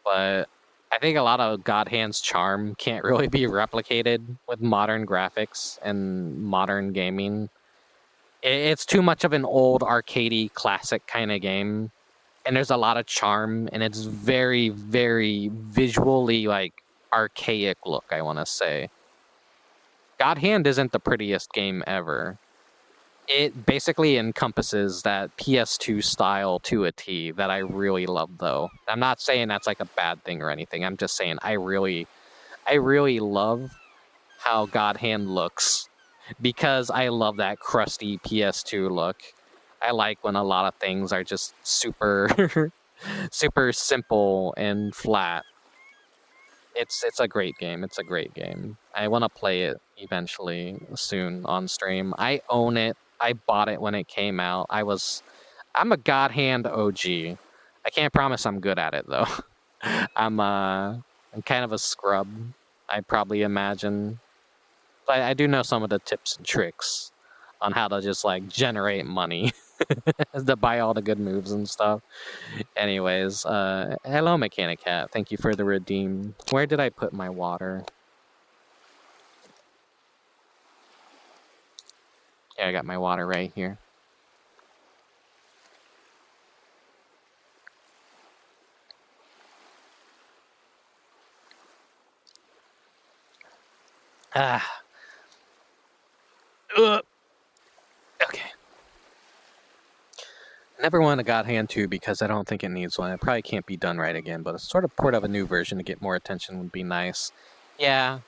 S1: But I think a lot of God Hand's charm can't really be replicated with modern graphics and modern gaming. It's too much of an old arcadey classic kind of game. And there's a lot of charm, and it's very, very visually, like, archaic look, I want to say. God Hand isn't the prettiest game ever. It basically encompasses that PS2 style to a T that I really love, though. I'm not saying that's, like, a bad thing or anything. I'm just saying I really love how God Hand looks, because I love that crusty PS2 look. I like when a lot of things are just super super simple and flat. It's a great game. It's a great game. I want to play it eventually soon on stream. I own it. I bought it when it came out. I'm a God Hand OG. I can't promise I'm good at it though. I'm kind of a scrub, I probably imagine. But I do know some of the tips and tricks on how to just like generate money to buy all the good moves and stuff. Anyways, hello Mechanic Cat. Thank you for the redeem. Where did I put my water? Yeah, I got my water right here. Okay. Never want a God Hand 2 because I don't think it needs one. It probably can't be done right again, but a sort of port of a new version to get more attention would be nice. Yeah,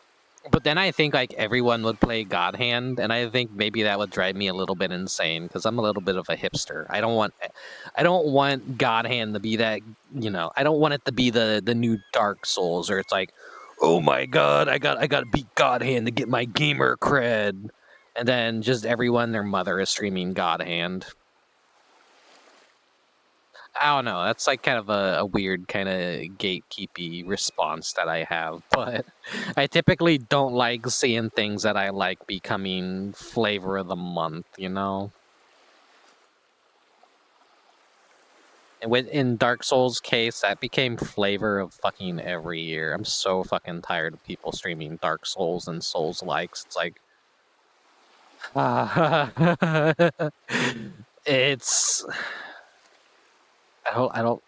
S1: but then I think like everyone would play God Hand, and I think maybe that would drive me a little bit insane because I'm a little bit of a hipster. I don't want God Hand to be that, you know. I don't want it to be the new Dark Souls, or it's like, oh my God, I got to beat God Hand to get my gamer cred, and then just everyone, their mother is streaming God Hand. I don't know. That's like kind of a weird kind of gatekeepy response that I have, but I typically don't like seeing things that I like becoming flavor of the month, you know? And in Dark Souls' case, that became flavor of fucking every year. I'm so fucking tired of people streaming Dark Souls and Souls likes. It's like, it's. I don't.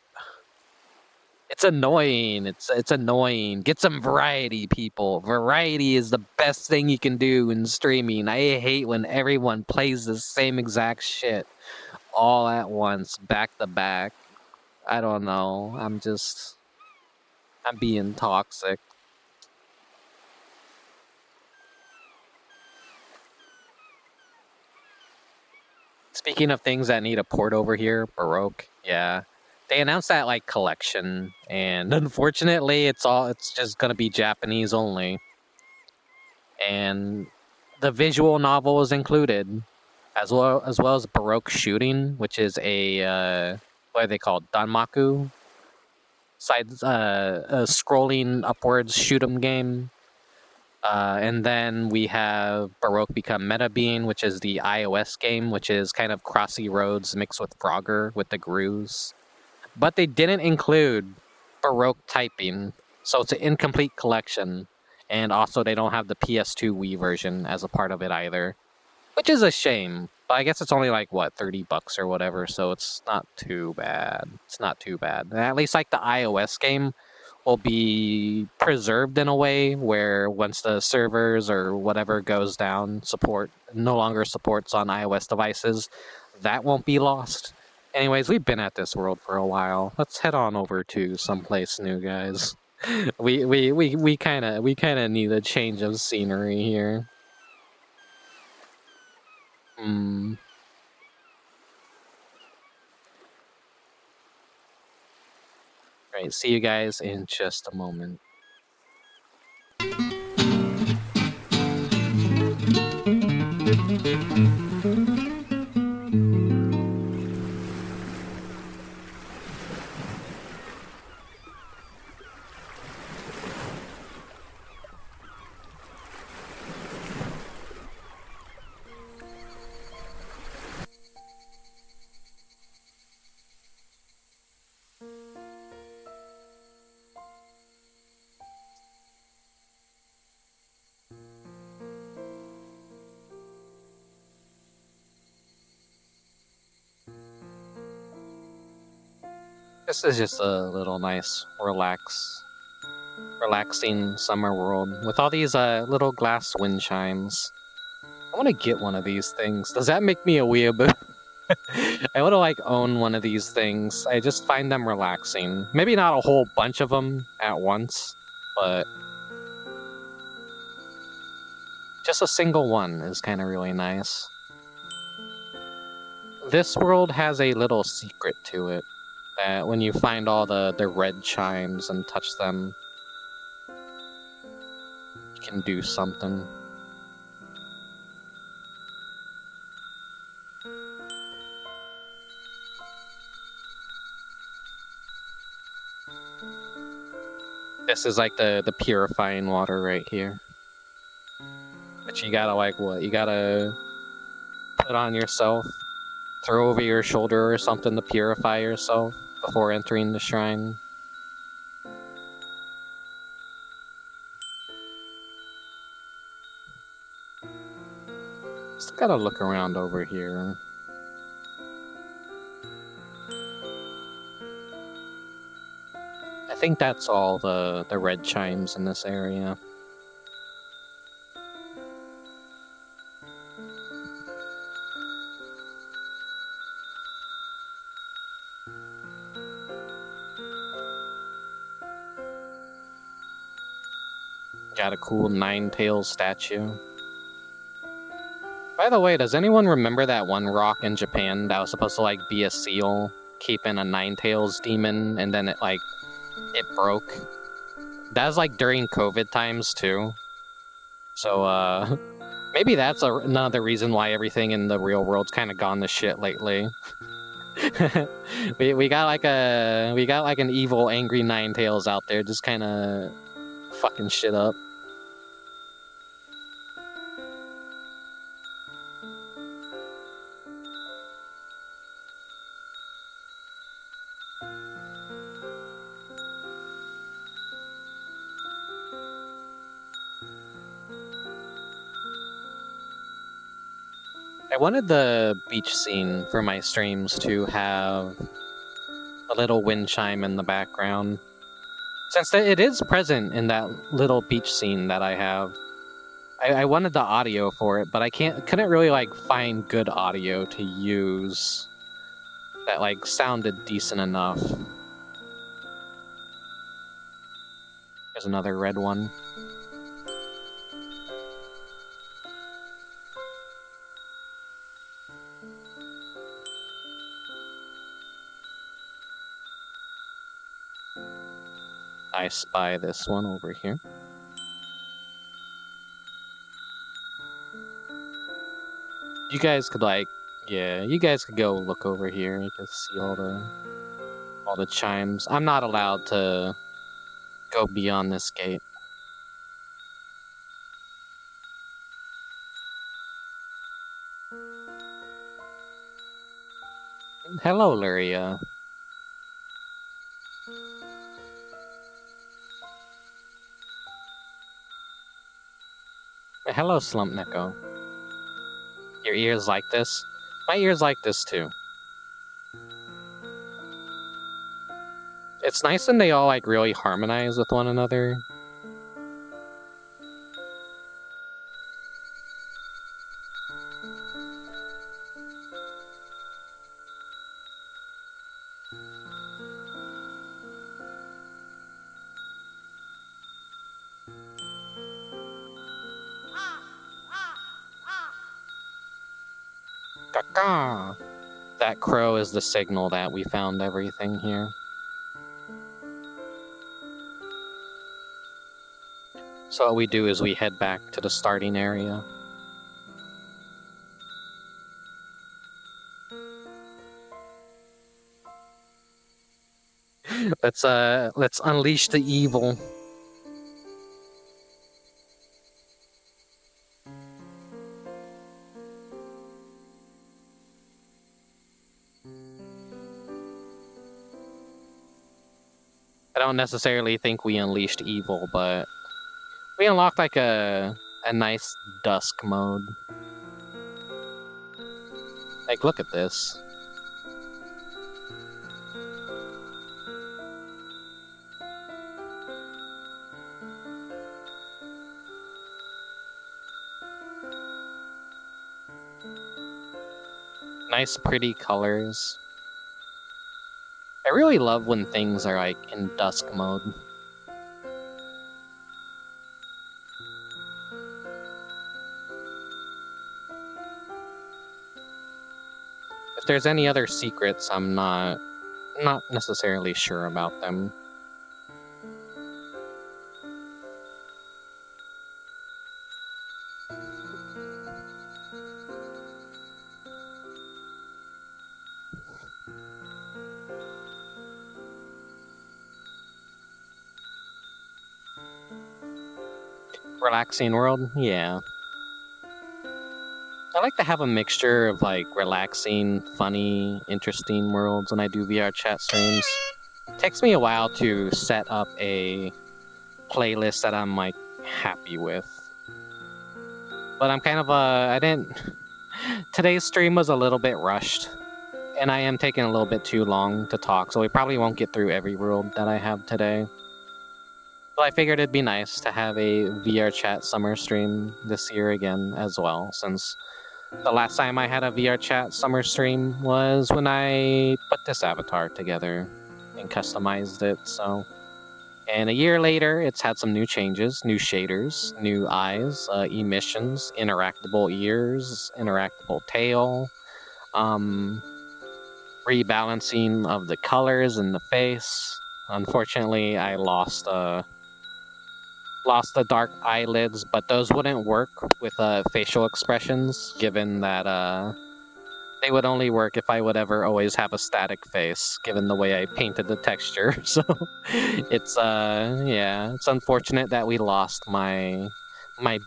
S1: It's annoying. It's annoying. Get some variety, people. Variety is the best thing you can do in streaming. I hate when everyone plays the same exact shit all at once, back to back. I don't know. I'm being toxic. Speaking of things that need a port over here, Baroque, yeah. They announced that like collection, and unfortunately it's just gonna be Japanese only. And the visual novel is included, as well as Baroque Shooting, which is a what are they called? Danmaku? A scrolling upwards shoot 'em game. And then we have Baroque Become Meta Being, which is the iOS game, which is kind of Crossy Roads mixed with Frogger with the grooves. But they didn't include Baroque Typing, so it's an incomplete collection. And also they don't have the PS2 Wii version as a part of it either, which is a shame. But I guess it's only like, what, $30 or whatever, so it's not too bad. It's not too bad. And at least like the iOS game will be preserved in a way where once the servers or whatever goes down, no longer supports on iOS devices, that won't be lost. Anyways, we've been at this world for a while. Let's head on over to someplace new, guys. We kind of need a change of scenery here. Right, see you guys in just a moment. This is just a little nice, relaxing summer world with all these little glass wind chimes. I want to get one of these things. Does that make me a weeaboo? I want to like own one of these things. I just find them relaxing. Maybe not a whole bunch of them at once, but just a single one is kind of really nice. This world has a little secret to it. That when you find all the red chimes and touch them, you can do something. This is like the purifying water right here. But you gotta like what? You gotta put on yourself, throw over your shoulder or something to purify yourself before entering the shrine. Just gotta look around over here. I think that's all the red chimes in this area. Got a cool nine-tailed statue. By the way, does anyone remember that one rock in Japan that was supposed to like be a seal keeping a nine-tails demon and then it broke? That was like during COVID times too. So maybe that's another reason why everything in the real world's kind of gone to shit lately. we got like an evil angry nine-tails out there just kind of fucking shit up. I wanted the beach scene for my streams to have a little wind chime in the background. Since it is present in that little beach scene that I have, I wanted the audio for it, but I couldn't really like find good audio to use that like sounded decent enough. There's another red one. I spy this one over here. You guys could you guys could go look over here. You can see all the chimes. I'm not allowed to go beyond this gate. Hello, Luria. Hello, Slump Neko. Your ears like this? My ears like this too. It's nice when they all like really harmonize with one another. Caw. That crow is the signal that we found everything here. So what we do is we head back to the starting area. Let's unleash the evil. I don't necessarily think we unleashed evil, but we unlocked like a nice dusk mode. Like, look at this. Nice pretty colors. I really love when things are like in dusk mode. If there's any other secrets, I'm not necessarily sure about them. Relaxing world? Yeah. I like to have a mixture of like relaxing, funny, interesting worlds when I do VRChat streams. It takes me a while to set up a playlist that I'm like happy with. But I'm kind of today's stream was a little bit rushed. And I am taking a little bit too long to talk, so we probably won't get through every world that I have today. But I figured it'd be nice to have a VRChat summer stream this year again as well, since the last time I had a VRChat summer stream was when I put this avatar together and customized it, so... And a year later, it's had some new changes, new shaders, new eyes, emissions, interactable ears, interactable tail, rebalancing of the colors in the face. Unfortunately, I lost the dark eyelids, but those wouldn't work with facial expressions, given that they would only work if I would ever always have a static face, given the way I painted the texture. So it's yeah, it's unfortunate that we lost my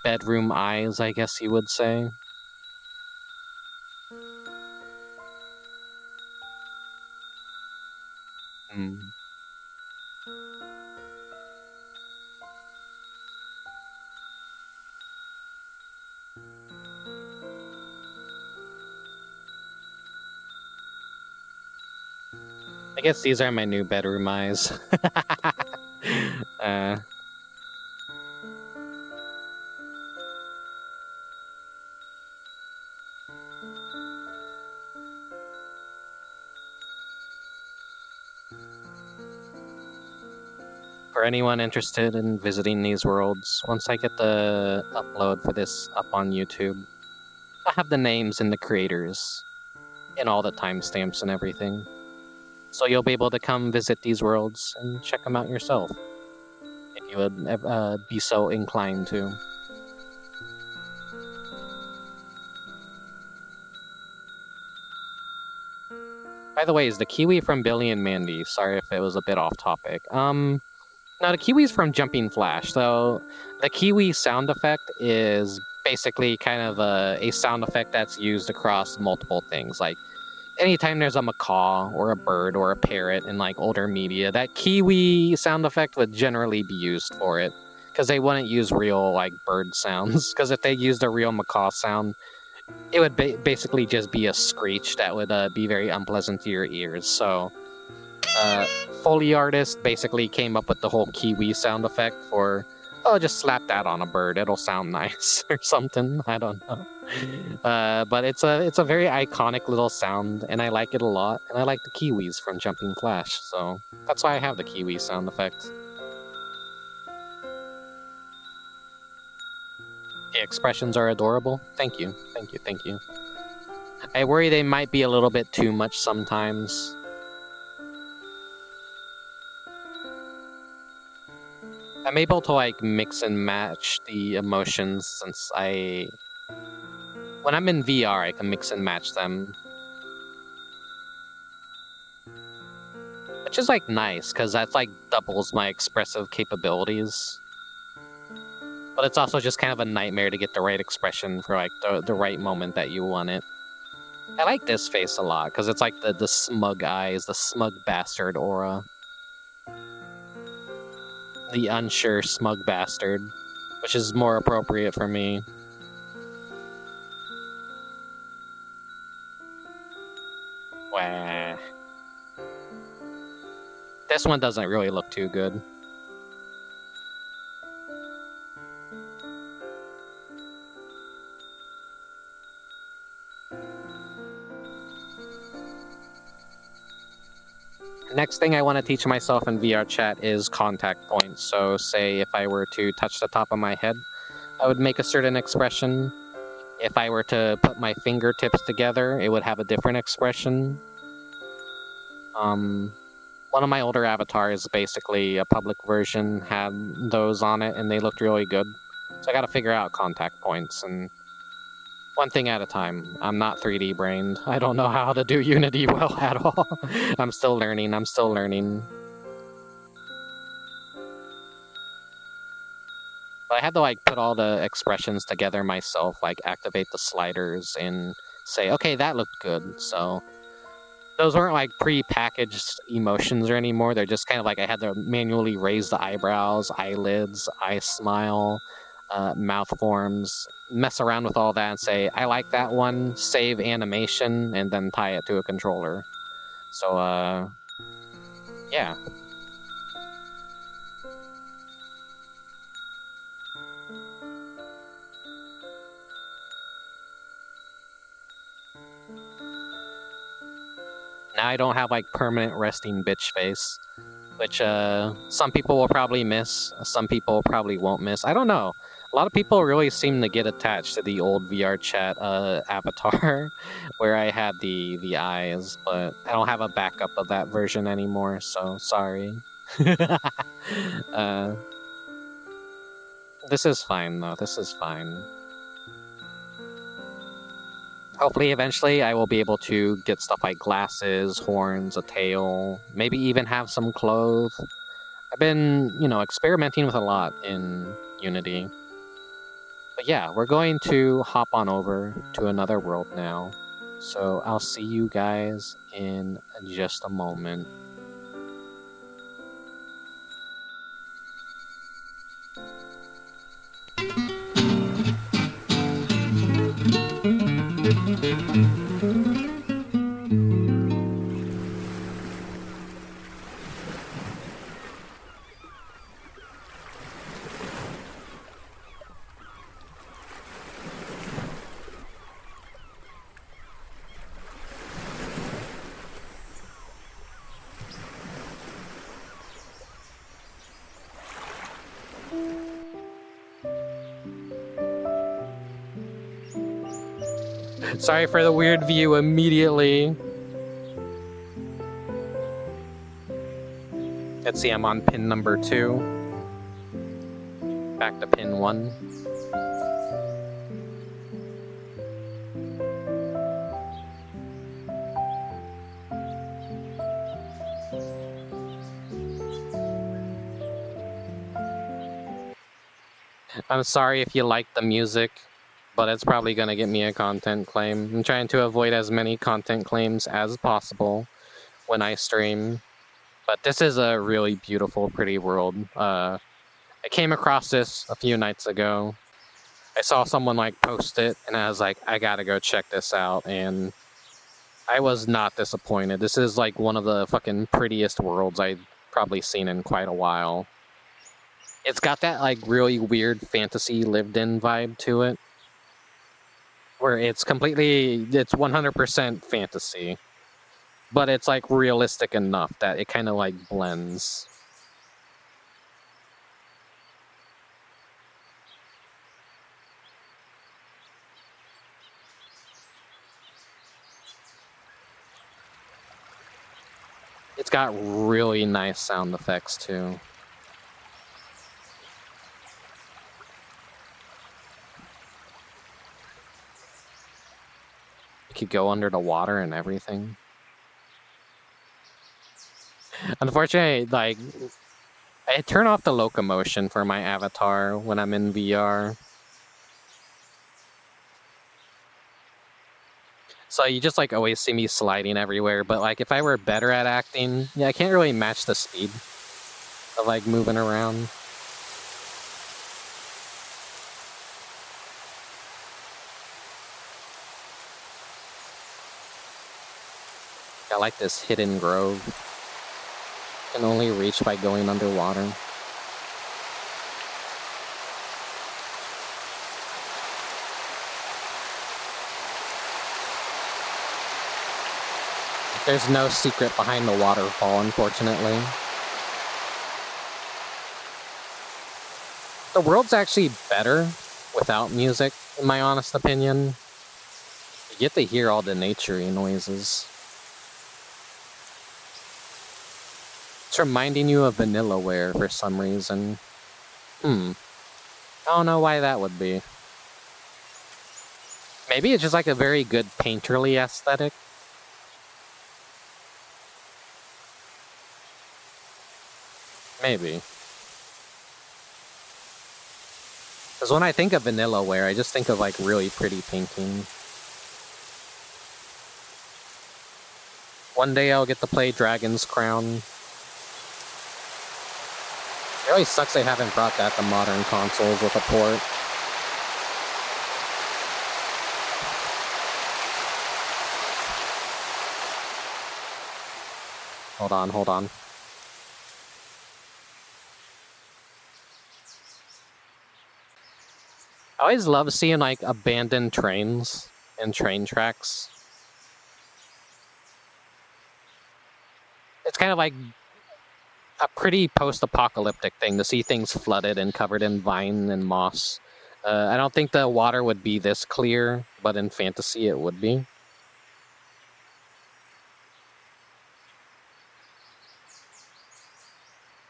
S1: bedroom eyes, I guess you would say. I guess these are my new bedroom eyes. For anyone interested in visiting these worlds, once I get the upload for this up on YouTube, I'll have the names and the creators and all the timestamps and everything. So you'll be able to come visit these worlds and check them out yourself, if you would be so inclined to. By the way, is the Kiwi from Billy and Mandy? Sorry if it was a bit off topic. No, the Kiwi's from Jumping Flash. So the Kiwi sound effect is basically kind of a sound effect that's used across multiple things. Like, anytime there's a macaw or a bird or a parrot in like older media, that Kiwi sound effect would generally be used for it, because they wouldn't use real like bird sounds. Because if they used a real macaw sound, it would basically just be a screech that would be very unpleasant to your ears. So Foley artist basically came up with the whole Kiwi sound effect for, oh, just slap that on a bird, it'll sound nice or something. I don't know. But it's a very iconic little sound, and I like it a lot. And I like the Kiwis from Jumping Flash, so that's why I have the Kiwi sound effect. The expressions are adorable. Thank you, thank you, thank you. I worry they might be a little bit too much sometimes. I'm able to like mix and match the emotions since when I'm in VR, I can mix and match them. Which is like nice, because that like doubles my expressive capabilities. But it's also just kind of a nightmare to get the right expression for like the right moment that you want it. I like this face a lot, because it's like the smug eyes, the smug bastard aura. The unsure smug bastard, which is more appropriate for me. Wah. This one doesn't really look too good. Next thing I want to teach myself in VRChat is contact points. So say if I were to touch the top of my head, I would make a certain expression. If I were to put my fingertips together, it would have a different expression. One of my older avatars, basically a public version, had those on it and they looked really good. So I gotta figure out contact points, and one thing at a time. I'm not 3D brained. I don't know how to do Unity well at all. I'm still learning. But I had to like put all the expressions together myself, like activate the sliders and say, okay, that looked good. So those weren't like pre-packaged emotions or anymore. They're just kind of like I had to manually raise the eyebrows, eyelids, eye smile, mouth forms, mess around with all that and say, I like that one, save animation, and then tie it to a controller. So, yeah. Now I don't have like permanent resting bitch face, which some people will probably miss, some people probably won't miss. I don't know. A lot of people really seem to get attached to the old VRChat avatar where I had the eyes, but I don't have a backup of that version anymore, so sorry. This is fine though, this is fine. Hopefully, eventually, I will be able to get stuff like glasses, horns, a tail, maybe even have some clothes. I've been, experimenting with a lot in Unity. But yeah, we're going to hop on over to another world now. So I'll see you guys in just a moment. Sorry for the weird view immediately. Let's see, I'm on pin number 2. Back to pin 1. I'm sorry if you like the music, but it's probably going to get me a content claim. I'm trying to avoid as many content claims as possible when I stream. But this is a really beautiful, pretty world. I came across this a few nights ago. I saw someone like post it, and I was like, I gotta go check this out. And I was not disappointed. This is like one of the fucking prettiest worlds I've probably seen in quite a while. It's got that like really weird fantasy lived-in vibe to it, where it's 100% fantasy, but it's like realistic enough that it kind of like blends. It's got really nice sound effects too. You could go under the water and everything. Unfortunately, like, I turn off the locomotion for my avatar when I'm in VR. So you just like always see me sliding everywhere, but like if I were better at acting, yeah, I can't really match the speed of like moving around. I like this hidden grove. Can only reach by going underwater. There's no secret behind the waterfall, unfortunately. The world's actually better without music, in my honest opinion. You get to hear all the nature-y noises. It's reminding you of Vanillaware for some reason. I don't know why that would be. Maybe it's just like a very good painterly aesthetic. Maybe. Because when I think of Vanillaware, I just think of like really pretty painting. One day I'll get to play Dragon's Crown. It really sucks they haven't brought that to modern consoles with a port. Hold on. I always love seeing like abandoned trains and train tracks. It's kind of like a pretty post-apocalyptic thing to see things flooded and covered in vine and moss. I don't think the water would be this clear, but in fantasy it would be.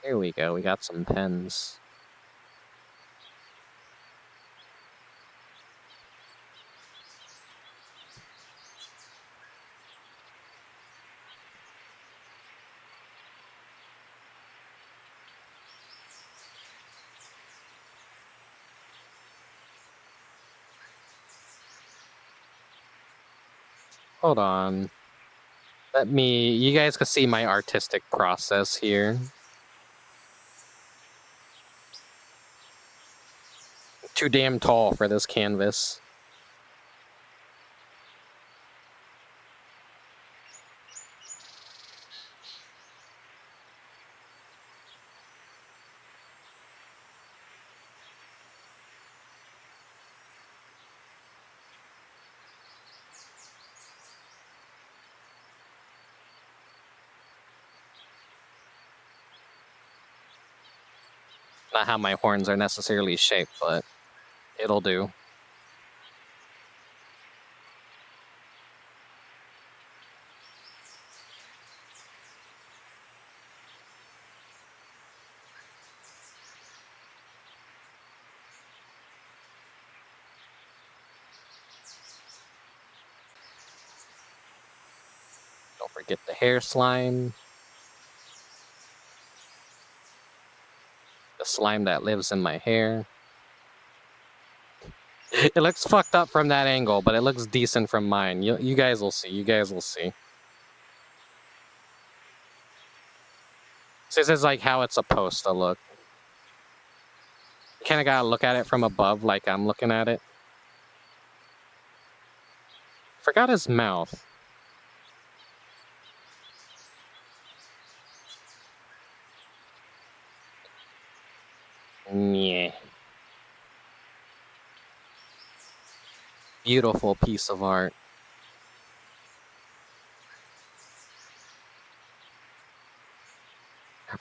S1: Here we go, we got some pens. Hold on. You guys can see my artistic process here. Too damn tall for this canvas. Not how my horns are necessarily shaped, but it'll do. Don't forget the hair slime. The slime that lives in my hair. It looks fucked up from that angle, but it looks decent from mine. You guys will see. You guys will see. This is like how it's supposed to look. You kind of gotta look at it from above like I'm looking at it. Forgot his mouth. Yeah. Beautiful piece of art.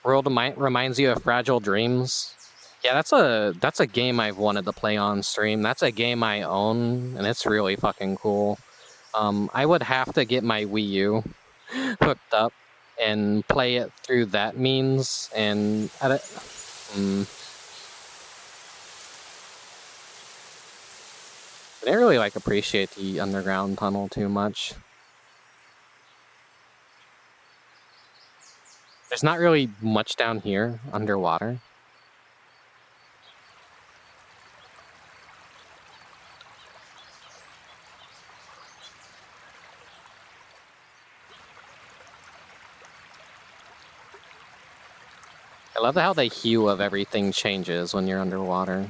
S1: World reminds you of Fragile Dreams. Yeah, that's a game I've wanted to play on stream. That's a game I own, and it's really fucking cool. I would have to get my Wii U hooked up and play it through that means, and I didn't really like appreciate the underground tunnel too much. There's not really much down here underwater. I love how the hue of everything changes when you're underwater.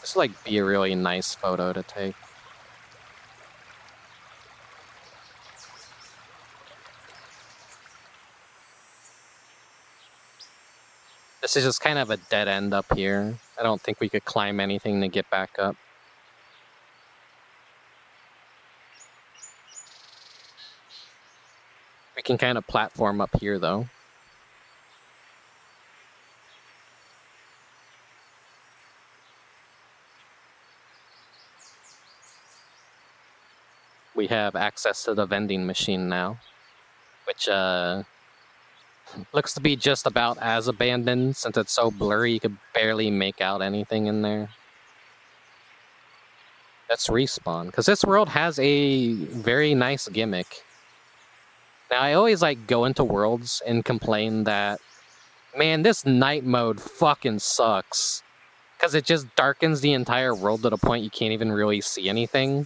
S1: This would like be a really nice photo to take. This is just kind of a dead end up here. I don't think we could climb anything to get back up. We can kind of platform up here though. We have access to the vending machine now, which looks to be just about as abandoned since it's so blurry you could barely make out anything in there. Let's respawn, because this world has a very nice gimmick. Now I always like go into worlds and complain that, man, this night mode fucking sucks. Because it just darkens the entire world to the point you can't even really see anything.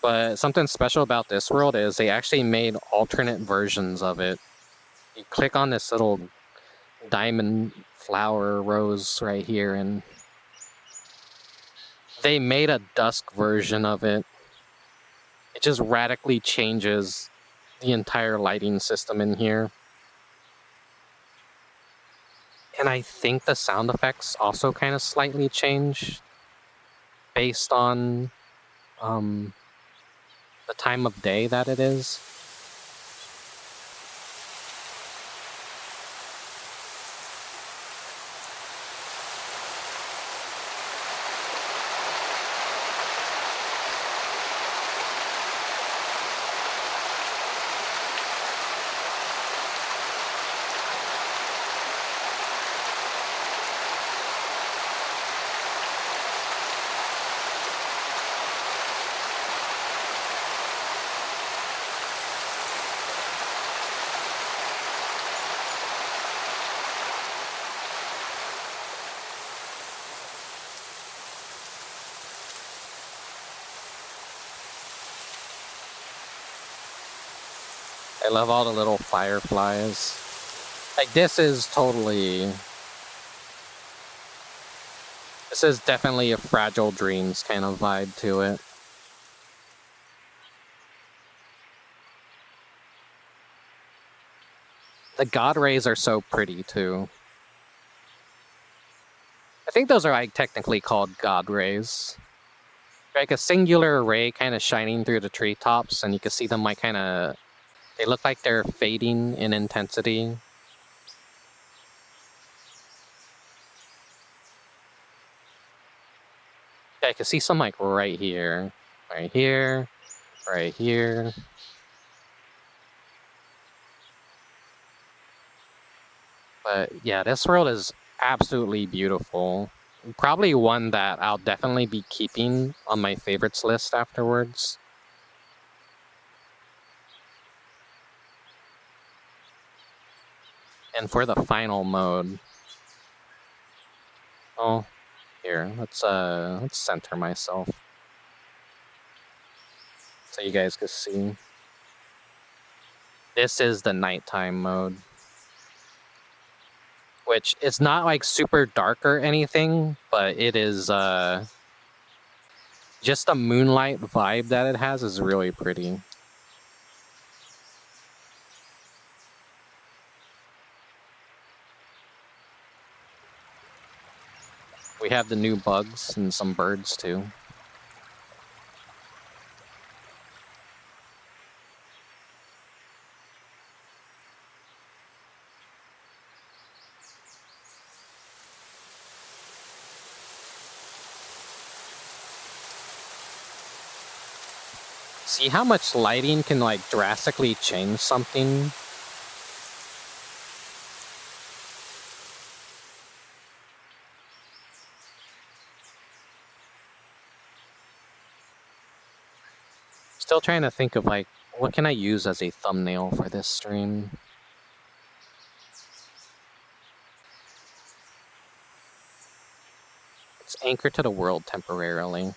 S1: But something special about this world is they actually made alternate versions of it. You click on this little diamond flower rose right here, and they made a dusk version of it. It just radically changes the entire lighting system in here. And I think the sound effects also kind of slightly change based on the time of day that it is. I love all the little fireflies. Like, this is definitely a Fragile Dreams kind of vibe to it. The god rays are so pretty too. I think those are like technically called god rays. Like a singular ray kind of shining through the treetops, and you can see them like they look like they're fading in intensity. Yeah, I can see some like right here, right here, right here. But yeah, this world is absolutely beautiful. Probably one that I'll definitely be keeping on my favorites list afterwards. And for the final mode, oh, here, let's center myself so you guys can see. This is the nighttime mode, which it's not like super dark or anything, but it is just the moonlight vibe that it has is really pretty. We have the new bugs and some birds too. See how much lighting can like drastically change something? Still trying to think of like, what can I use as a thumbnail for this stream? It's anchored to the world temporarily.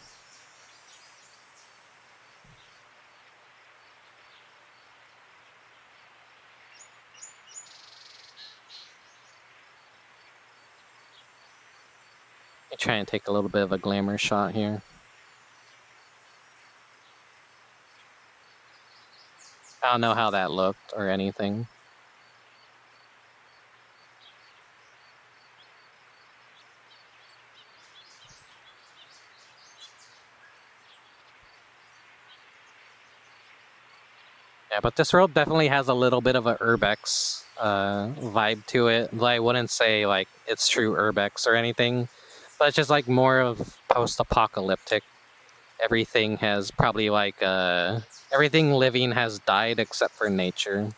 S1: Let me try and take a little bit of a glamour shot here. I don't know how that looked or anything. Yeah, but this world definitely has a little bit of a urbex vibe to it. I wouldn't say like it's true urbex or anything, but it's just like more of post-apocalyptic. Everything has probably like everything living has died except for nature.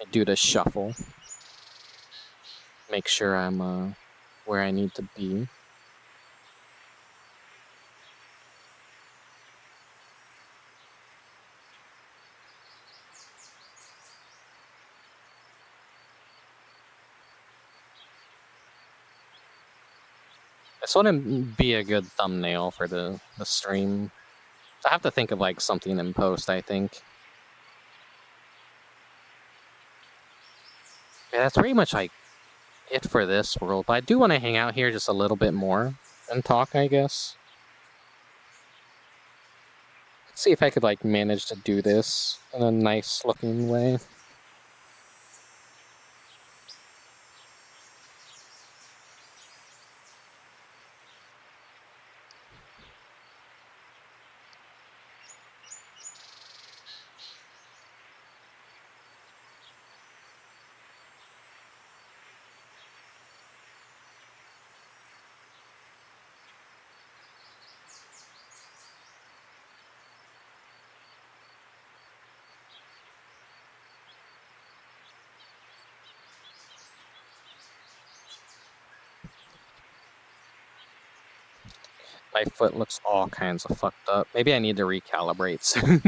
S1: I do the shuffle. Make sure I'm where I need to be. This wouldn't be a good thumbnail for the stream. I have to think of like something in post, I think. Yeah, that's pretty much like it for this world, but I do want to hang out here just a little bit more and talk, I guess. Let's see if I could like manage to do this in a nice looking way. My foot looks all kinds of fucked up. Maybe I need to recalibrate soon.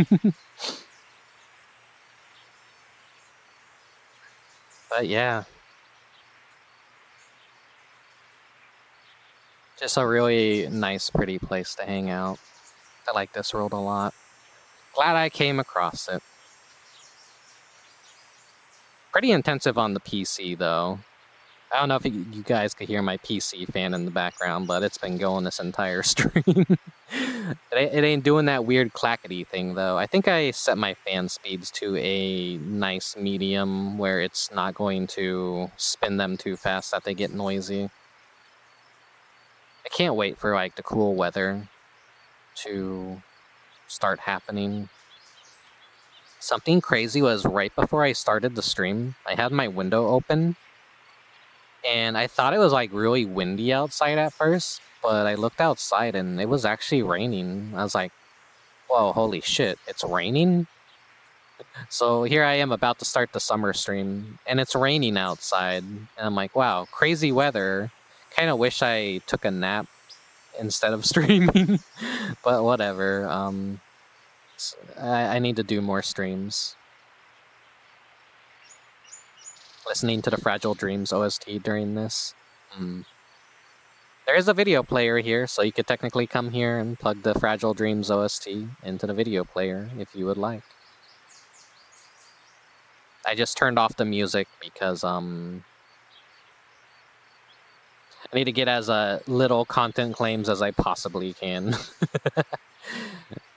S1: But yeah. Just a really nice, pretty place to hang out. I like this world a lot. Glad I came across it. Pretty intensive on the PC, though. I don't know if you guys could hear my PC fan in the background, but it's been going this entire stream. It ain't doing that weird clackety thing, though. I think I set my fan speeds to a nice medium where it's not going to spin them too fast that they get noisy. I can't wait for like the cool weather to start happening. Something crazy was right before I started the stream, I had my window open, and I thought it was like really windy outside at first, but I looked outside and it was actually raining. I was like, whoa, holy shit, it's raining? So here I am about to start the summer stream, and it's raining outside, and I'm like, wow, crazy weather. Kind of wish I took a nap instead of streaming, but whatever. I need to do more streams. Listening to the Fragile Dreams OST during this. There is a video player here, so you could technically come here and plug the Fragile Dreams OST into the video player if you would like. I just turned off the music because I need to get as little content claims as I possibly can.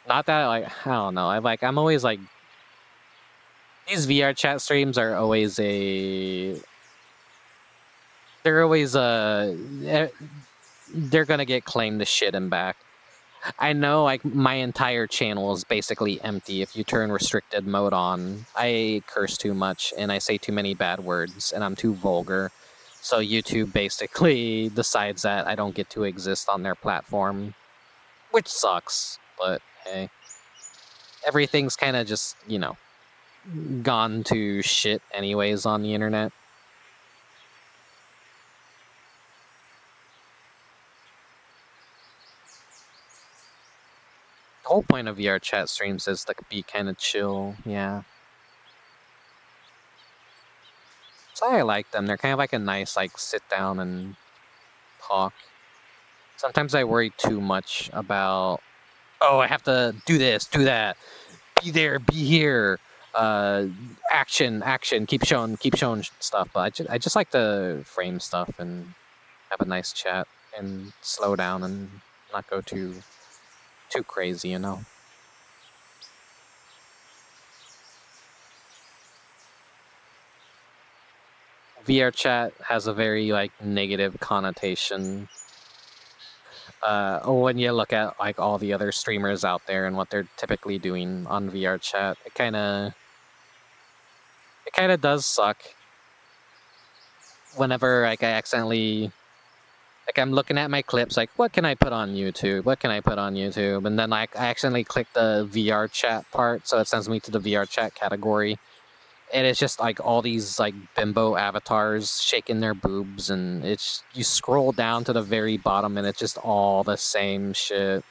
S1: Not that like I don't know. I'm always like these VRChat streams are always they're always they're gonna get claimed to shit and back. I know, like, my entire channel is basically empty if you turn restricted mode on. I curse too much, and I say too many bad words, and I'm too vulgar. So YouTube basically decides that I don't get to exist on their platform. Which sucks, but hey. Everything's kind of just, you know, gone to shit anyways on the internet. The whole point of VRChat streams is to be kind of chill, yeah. So I like them. They're kind of like a nice, like, sit down and talk. Sometimes I worry too much about, oh, I have to do this, do that, be there, be here, action, keep showing stuff. But I just like to frame stuff and have a nice chat and slow down and not go too crazy, you know. VRChat has a very, like, negative connotation. When you look at, like, all the other streamers out there and what they're typically doing on VRChat, it kind of does suck. Whenever, like, I accidentally, like, I'm looking at my clips, like, what can I put on YouTube? What can I put on YouTube? And then, like, I accidentally click the VRChat part, so it sends me to the VRChat category. And it's just, like, all these, like, bimbo avatars shaking their boobs, and it's, you scroll down to the very bottom, and it's just all the same shit.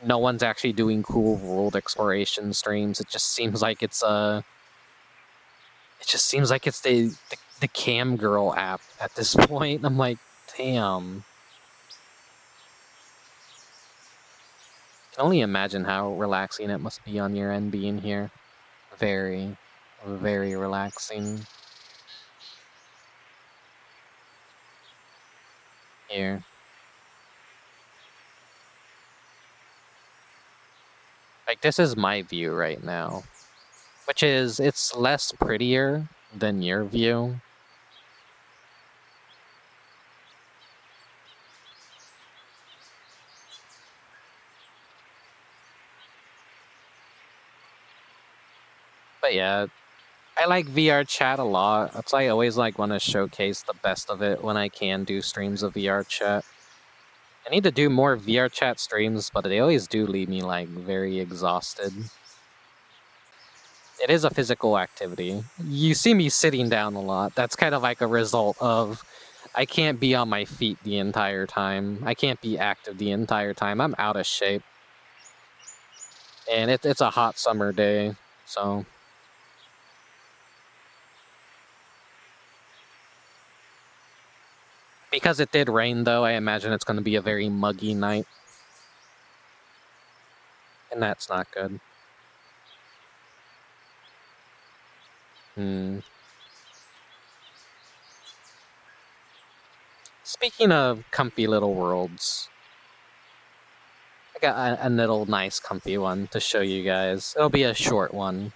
S1: No one's actually doing cool world exploration streams. It just seems like it's the cam girl app at this point. I'm like, damn. I can only imagine how relaxing it must be on your end being here. Very, very relaxing. Here. Like, this is my view right now. Which is, it's less prettier than your view. But yeah, I like VRChat a lot. That's why I always, like, want to showcase the best of it when I can do streams of VRChat. I need to do more VRChat streams, but they always do leave me, like, very exhausted. It is a physical activity. You see me sitting down a lot. That's kind of like a result of, I can't be on my feet the entire time. I can't be active the entire time. I'm out of shape. And it's a hot summer day, so... Because it did rain, though, I imagine it's going to be a very muggy night. And that's not good. Speaking of comfy little worlds, I got a little nice comfy one to show you guys. It'll be a short one.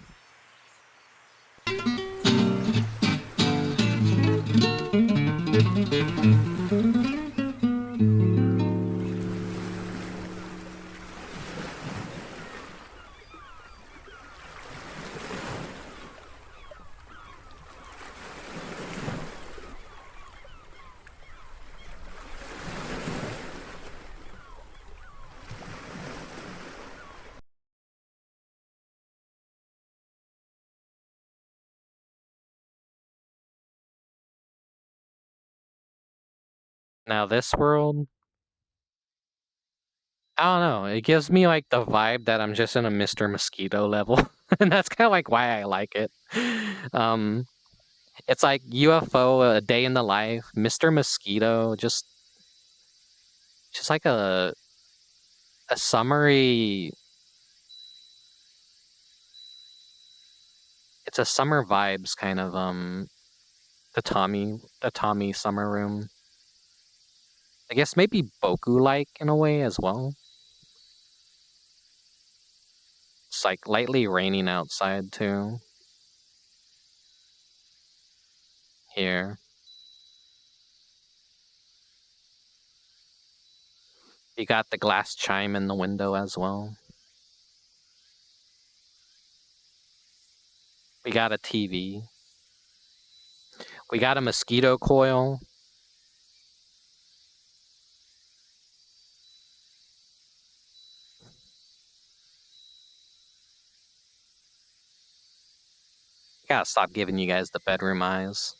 S1: Now this world, I don't know, it gives me, like, the vibe that I'm just in a Mr. Mosquito level. And that's kind of, like, why I like it. It's like UFO, A Day in the Life, Mr. Mosquito, just like a summery... It's a summer vibes kind of, the Tommy summer room. I guess maybe Boku-like in a way as well. It's, like, lightly raining outside too. Here. You got the glass chime in the window as well. We got a TV. We got a mosquito coil. Gotta stop giving you guys the bedroom eyes.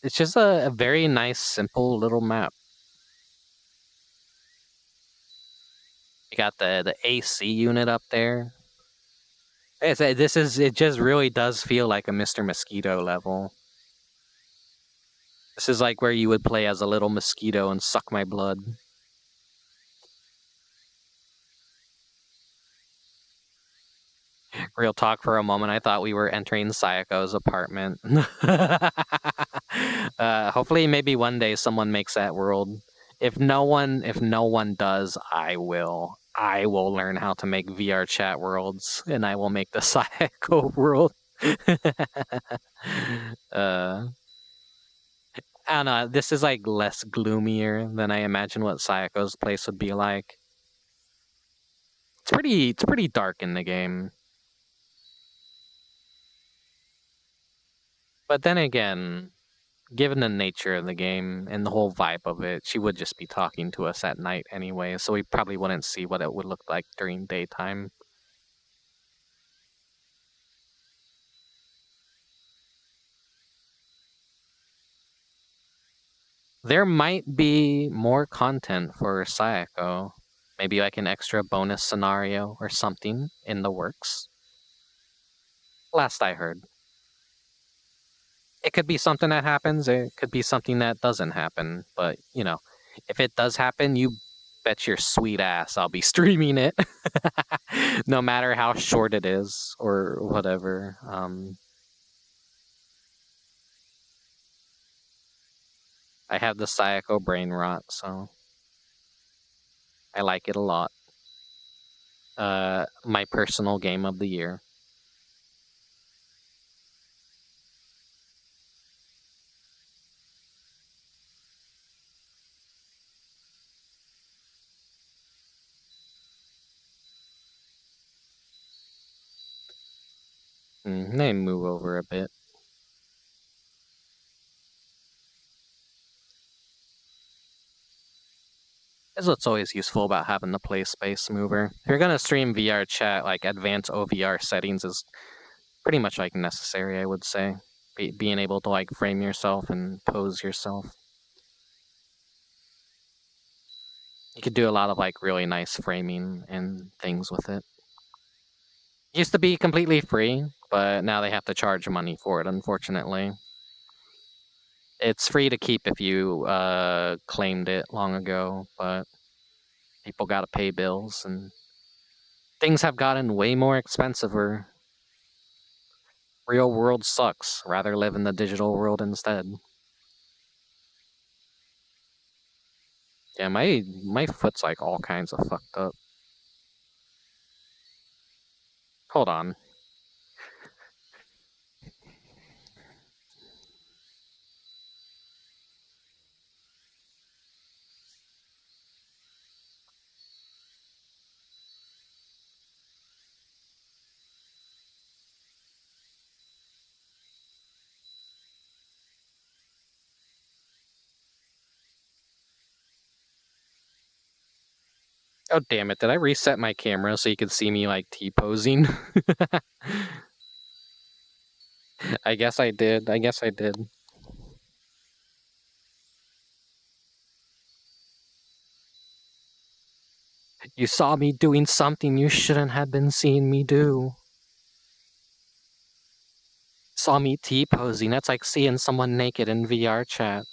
S1: It's just a very nice, simple little map. You got the AC unit up there. It just really does feel like a Mr. Mosquito level. This is like where you would play as a little mosquito and suck my blood. Real talk, for a moment, I thought we were entering Sayako's apartment. Hopefully, maybe one day someone makes that world. If no one does, I will. I will learn how to make VRChat worlds, and I will make the Sayako world. I don't know. This is like less gloomier than I imagine what Sayako's place would be like. It's pretty dark in the game. But then again, given the nature of the game and the whole vibe of it, she would just be talking to us at night anyway, so we probably wouldn't see what it would look like during daytime. There might be more content for Sayako. Maybe like an extra bonus scenario or something in the works. Last I heard. It could be something that happens, it could be something that doesn't happen, but, you know, if it does happen, you bet your sweet ass I'll be streaming it. No matter how short it is or whatever. I have the Sayako brain rot, so I like it a lot. My personal game of the year. Let me move over a bit. That's what's always useful about having the play space mover. If you're gonna stream VRChat, like advanced OVR settings is pretty much like necessary, I would say. Being able to like frame yourself and pose yourself. You could do a lot of like really nice framing and things with it. It used to be completely free, but now they have to charge money for it, unfortunately. It's free to keep if you claimed it long ago, but people gotta pay bills and things have gotten way more expensive. Real world sucks. Rather live in the digital world instead. Yeah, my foot's like all kinds of fucked up. Hold on. Oh damn it, did I reset my camera so you could see me like T-posing? I guess I did. You saw me doing something you shouldn't have been seeing me do. Saw me T-posing, that's like seeing someone naked in VRChat.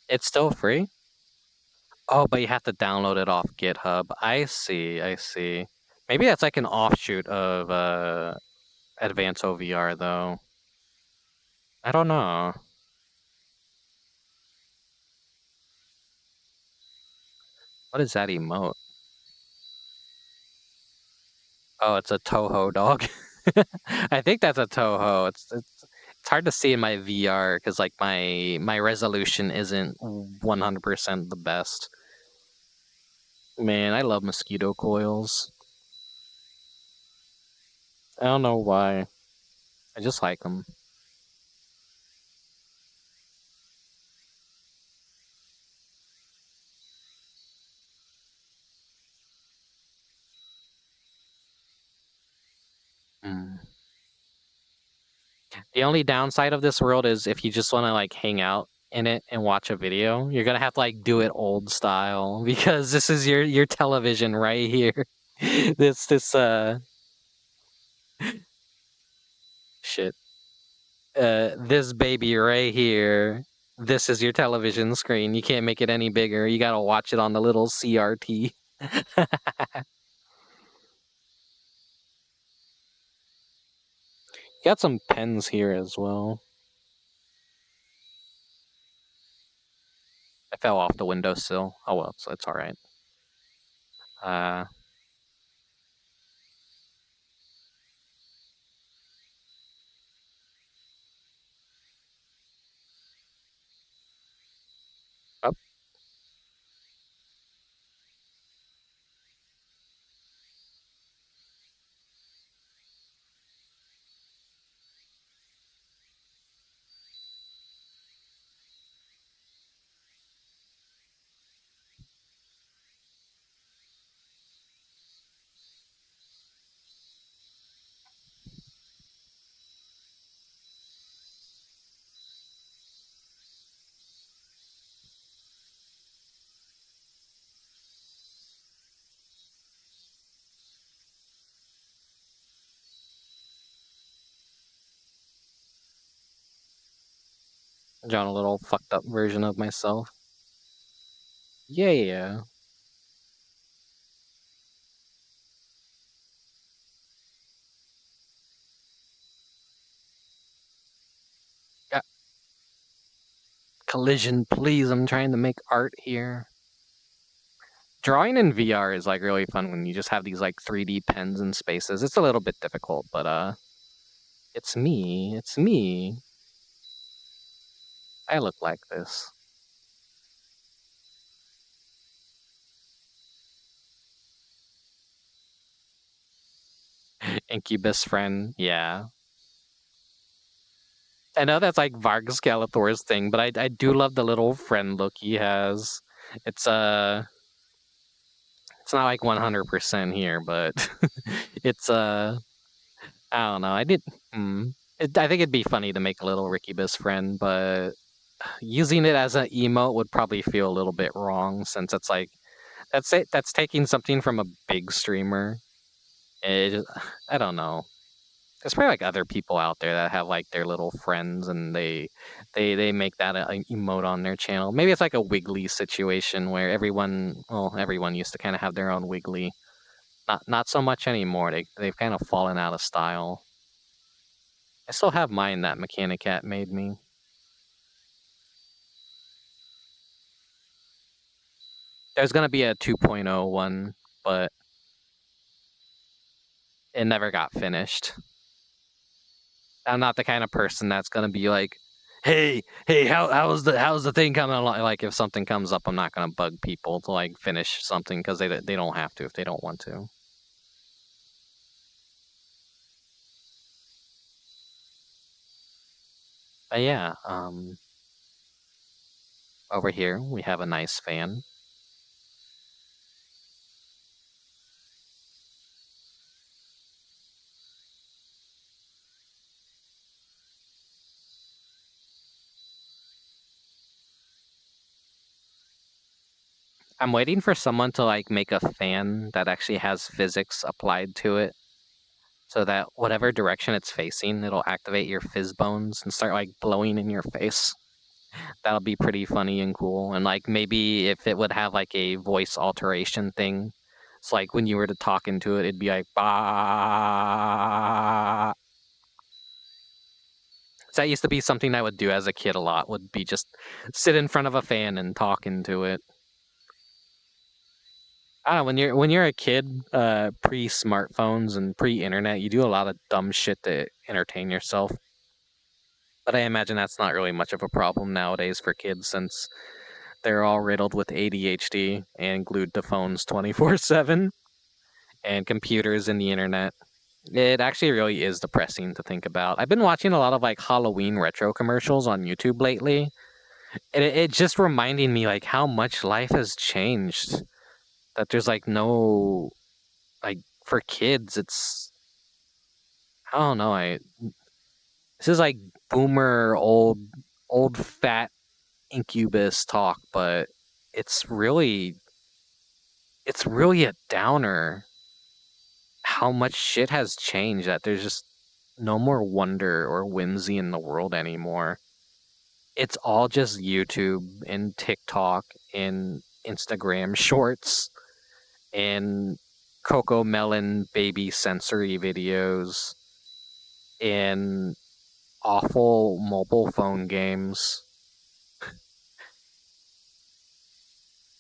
S1: It's still free? Oh, but you have to download it off GitHub. I see. Maybe that's like an offshoot of Advanced OVR, though. I don't know. What is that emote? Oh, it's a Toho dog. I think that's a Toho. It's hard to see in my VR because like my resolution isn't 100% the best. Man, I love mosquito coils. I don't know why. I just like them. The only downside of this world is if you just want to like hang out in it and watch a video, you're gonna have to like do it old style because this is your television right here. this shit. This baby right here. This is your television screen. You can't make it any bigger. You gotta watch it on the little CRT. Got some pens here as well. I fell off the windowsill. Oh well, so it's alright. Up. Drawn a little fucked up version of myself. Yeah. Collision, please. I'm trying to make art here. Drawing in VR is like really fun when you just have these like 3D pens and spaces. It's a little bit difficult, but it's me. It's me. I look like this. Incubus friend, yeah. I know that's like Varg Skeletor's thing, but I do love the little friend look he has. It's it's not like 100% here, but it's I don't know. I think it'd be funny to make a little Rickubus friend, but using it as an emote would probably feel a little bit wrong since it's like that's taking something from a big streamer. I don't know. There's probably like other people out there that have like their little friends and they make that an emote on their channel. Maybe it's like a Wiggly situation where everyone used to kind of have their own Wiggly. Not so much anymore. They've kind of fallen out of style. I still have mine that Mechanicat made me. There's gonna be a 2.0 one, but it never got finished. I'm not the kind of person that's gonna be like, hey, how's the thing coming along? Like if something comes up, I'm not gonna bug people to like finish something because they don't have to if they don't want to. But yeah, over here we have a nice fan. I'm waiting for someone to like make a fan that actually has physics applied to it, so that whatever direction it's facing, it'll activate your fizz bones and start like blowing in your face. That'll be pretty funny and cool. And like maybe if it would have like a voice alteration thing, it's like when you were to talk into it, it'd be like bah. So that used to be something I would do as a kid a lot. Would be just sit in front of a fan and talk into it. I don't know, when you're a kid, pre-smartphones and pre-internet, you do a lot of dumb shit to entertain yourself. But I imagine that's not really much of a problem nowadays for kids since they're all riddled with ADHD and glued to phones 24/7 and computers and the internet. It actually really is depressing to think about. I've been watching a lot of like Halloween retro commercials on YouTube lately. And it just reminding me like how much life has changed. That there's like no like for kids it's I don't know, this is like boomer old fat incubus talk, but it's really a downer how much shit has changed that there's just no more wonder or whimsy in the world anymore. It's all just YouTube and TikTok and Instagram shorts and Coco Melon baby sensory videos and awful mobile phone games.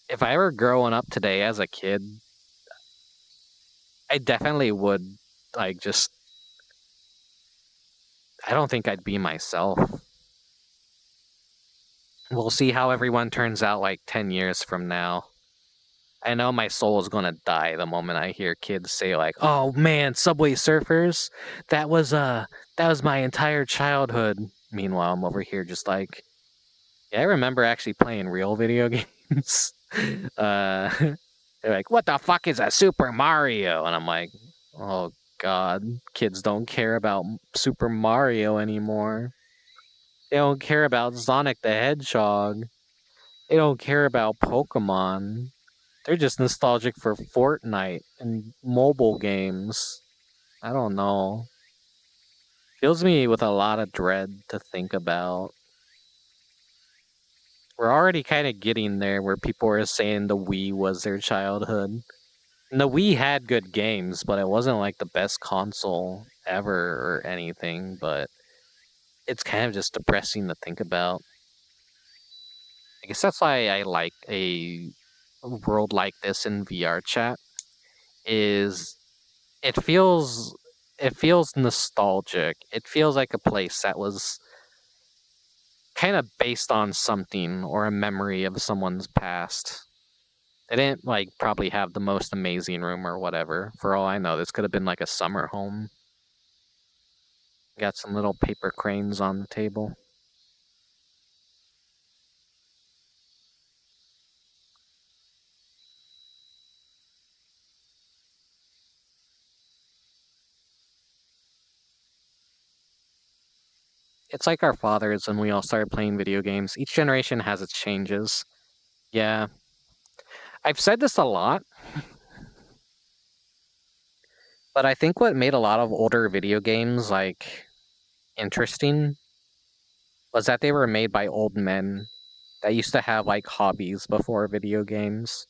S1: If I were growing up today as a kid, I definitely would like just I don't think I'd be myself. We'll see how everyone turns out like 10 years from now. I know my soul is gonna die the moment I hear kids say like, "Oh man, Subway Surfers, that was my entire childhood." Meanwhile, I'm over here just like, yeah, I remember actually playing real video games. They're like, "What the fuck is a Super Mario?" And I'm like, "Oh God, kids don't care about Super Mario anymore. They don't care about Sonic the Hedgehog. They don't care about Pokemon. They're just nostalgic for Fortnite and mobile games. I don't know. Fills me with a lot of dread to think about. We're already kind of getting there where people are saying the Wii was their childhood. And the Wii had good games, but it wasn't like the best console ever or anything, but it's kind of just depressing to think about. I guess that's why I like a world like this in VRChat is it feels nostalgic. It feels like a place that was kind of based on something or a memory of someone's past. They didn't like probably have the most amazing room or whatever. For all I know, this could have been like a summer home. Got some little paper cranes on the table. It's like our fathers when we all started playing video games. Each generation has its changes. Yeah. I've said this a lot, but I think what made a lot of older video games like interesting was that they were made by old men that used to have like hobbies before video games.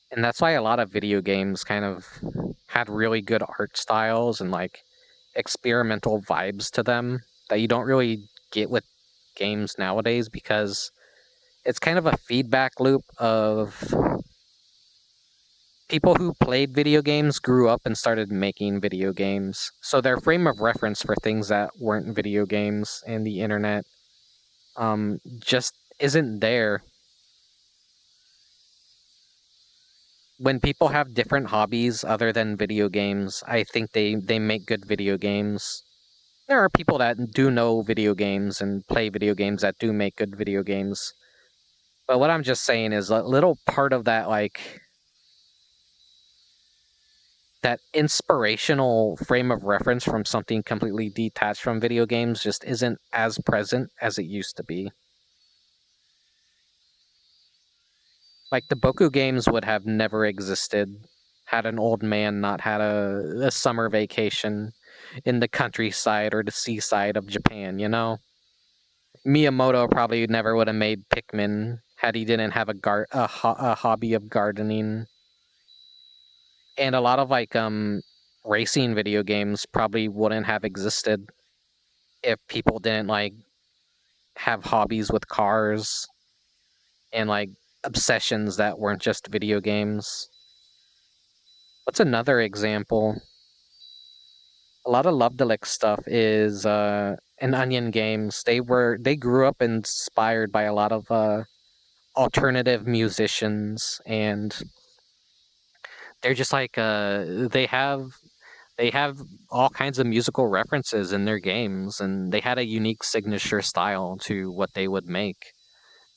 S1: And that's why a lot of video games kind of had really good art styles and like experimental vibes to them that you don't really get with games nowadays because it's kind of a feedback loop of people who played video games grew up and started making video games. So their frame of reference for things that weren't video games and the internet just isn't there. When people have different hobbies other than video games, I think they make good video games. There are people that do know video games and play video games that do make good video games. But what I'm just saying is a little part of that, like, that inspirational frame of reference from something completely detached from video games just isn't as present as it used to be. Like, the Boku games would have never existed had an old man not had a summer vacation in the countryside or the seaside of Japan, you know? Miyamoto probably never would have made Pikmin had he didn't have a hobby of gardening. And a lot of like racing video games probably wouldn't have existed if people didn't like have hobbies with cars and like obsessions that weren't just video games. What's another example? A lot of Love Deluxe stuff is in Onion Games. They grew up inspired by a lot of alternative musicians, and they're just like they have all kinds of musical references in their games, and they had a unique signature style to what they would make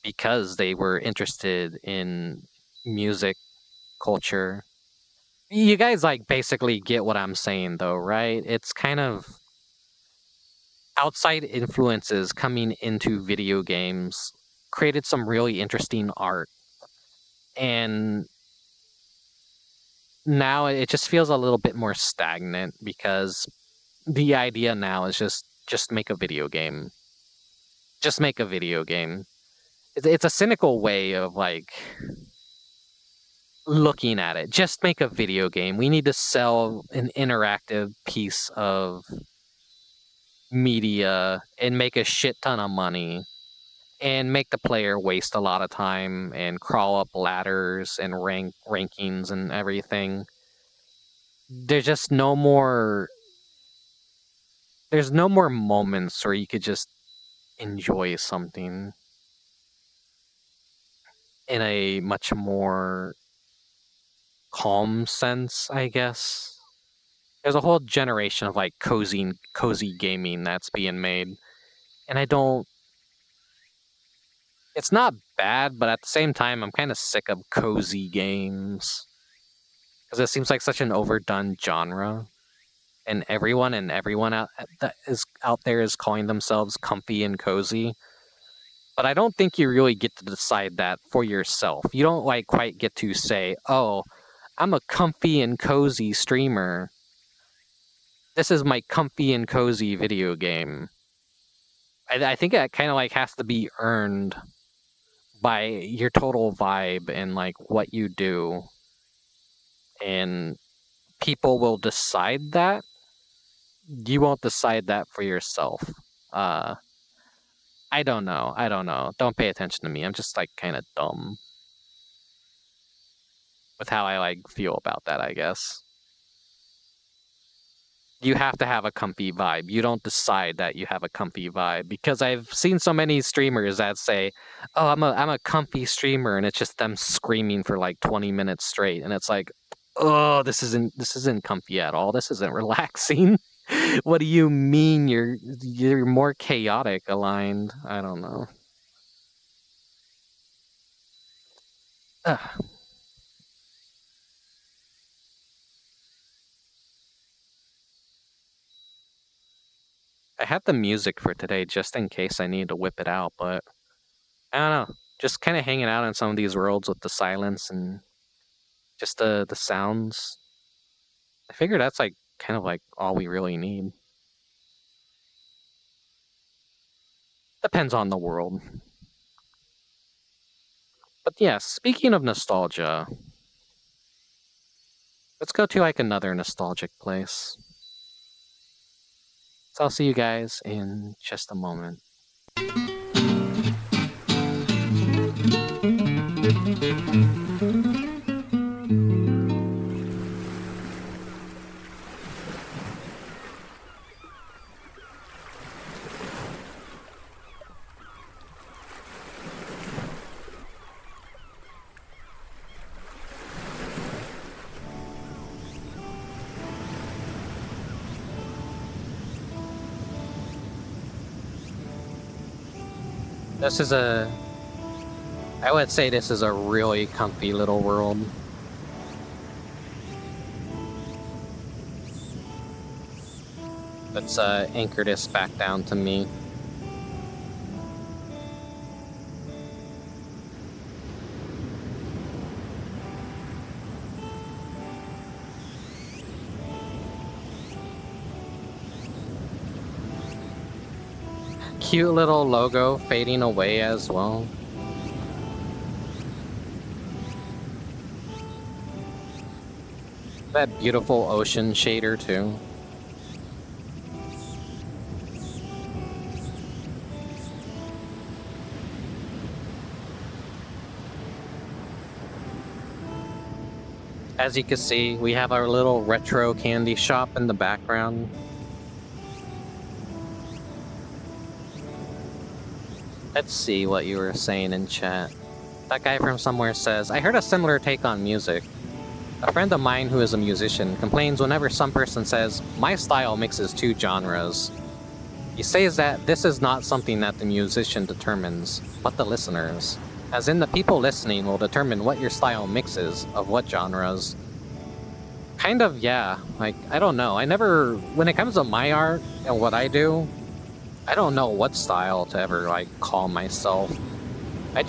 S1: because they were interested in music culture. You guys like basically get what I'm saying though, right? It's kind of outside influences coming into video games created some really interesting art, and now it just feels a little bit more stagnant because the idea now is just make a video game. Just make a video game. It's a cynical way of like looking at it. Just make a video game. We need to sell an interactive piece of media and make a shit ton of money and make the player waste a lot of time and crawl up ladders and rankings and everything. There's just no more moments where you could just enjoy something in a much more calm sense, I guess. There's a whole generation of like cozy gaming that's being made, and it's not bad, but at the same time I'm kind of sick of cozy games because it seems like such an overdone genre, and everyone out there is calling themselves comfy and cozy. But I don't think you really get to decide that for yourself. You don't like quite get to say, "Oh, I'm a comfy and cozy streamer. This is my comfy and cozy video game." I think that kind of like has to be earned by your total vibe and like what you do, and people will decide that. You won't decide that for yourself. I don't know. Don't pay attention to me. I'm just like kind of dumb with how I like feel about that, I guess. You have to have a comfy vibe. You don't decide that you have a comfy vibe, because I've seen so many streamers that say, "Oh, I'm a comfy streamer," and it's just them screaming for like 20 minutes straight, and it's like, "Oh, this isn't comfy at all. This isn't relaxing." What do you mean you're more chaotic aligned? I don't know. Ugh. I had the music for today just in case I need to whip it out, but I don't know. Just kind of hanging out in some of these worlds with the silence and just the sounds. I figure that's like kind of like all we really need. Depends on the world. But yeah, speaking of nostalgia, let's go to like another nostalgic place. So I'll see you guys in just a moment. I would say this is a really comfy little world. Let's anchor this back down to me. Cute little logo fading away as well. That beautiful ocean shader too. As you can see, we have our little retro candy shop in the background. Let's see what you were saying in chat. That guy from somewhere says, I heard a similar take on music. A friend of mine who is a musician complains whenever some person says, my style mixes two genres. He says that this is not something that the musician determines, but the listeners. As in, the people listening will determine what your style mixes of what genres. Kind of, yeah. Like, I don't know. When it comes to my art and what I do, I don't know what style to ever, like, call myself. I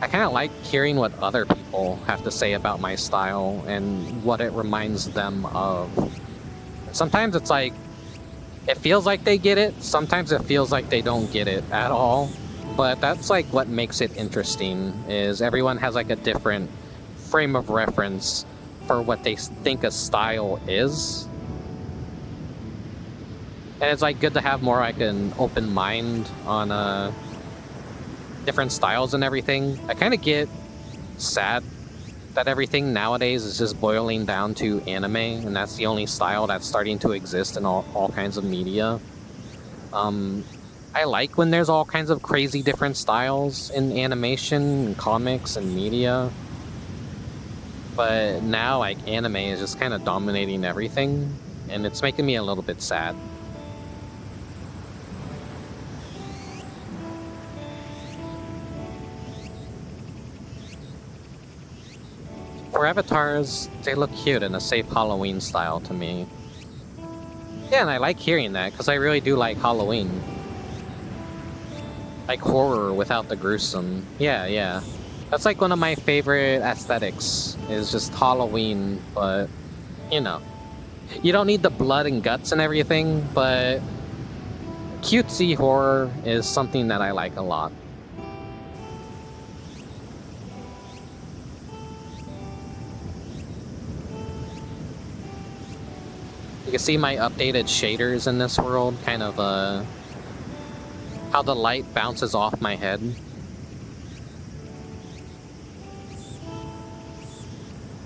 S1: kind of like hearing what other people have to say about my style and what it reminds them of. Sometimes it's like, it feels like they get it. Sometimes it feels like they don't get it at all. But that's like what makes it interesting, is everyone has like a different frame of reference for what they think a style is. And it's like good to have more like an open mind on different styles and everything. I kind of get sad that everything nowadays is just boiling down to anime, and that's the only style that's starting to exist in all kinds of media. I like when there's all kinds of crazy different styles in animation and comics and media. But now, like, anime is just kind of dominating everything, and it's making me a little bit sad. For avatars, they look cute in a safe Halloween style to me. Yeah, and I like hearing that, because I really do like Halloween. Like horror without the gruesome. Yeah. That's like one of my favorite aesthetics, is just Halloween, but, you know. You don't need the blood and guts and everything, but cutesy horror is something that I like a lot. You can see my updated shaders in this world, kind of, how the light bounces off my head.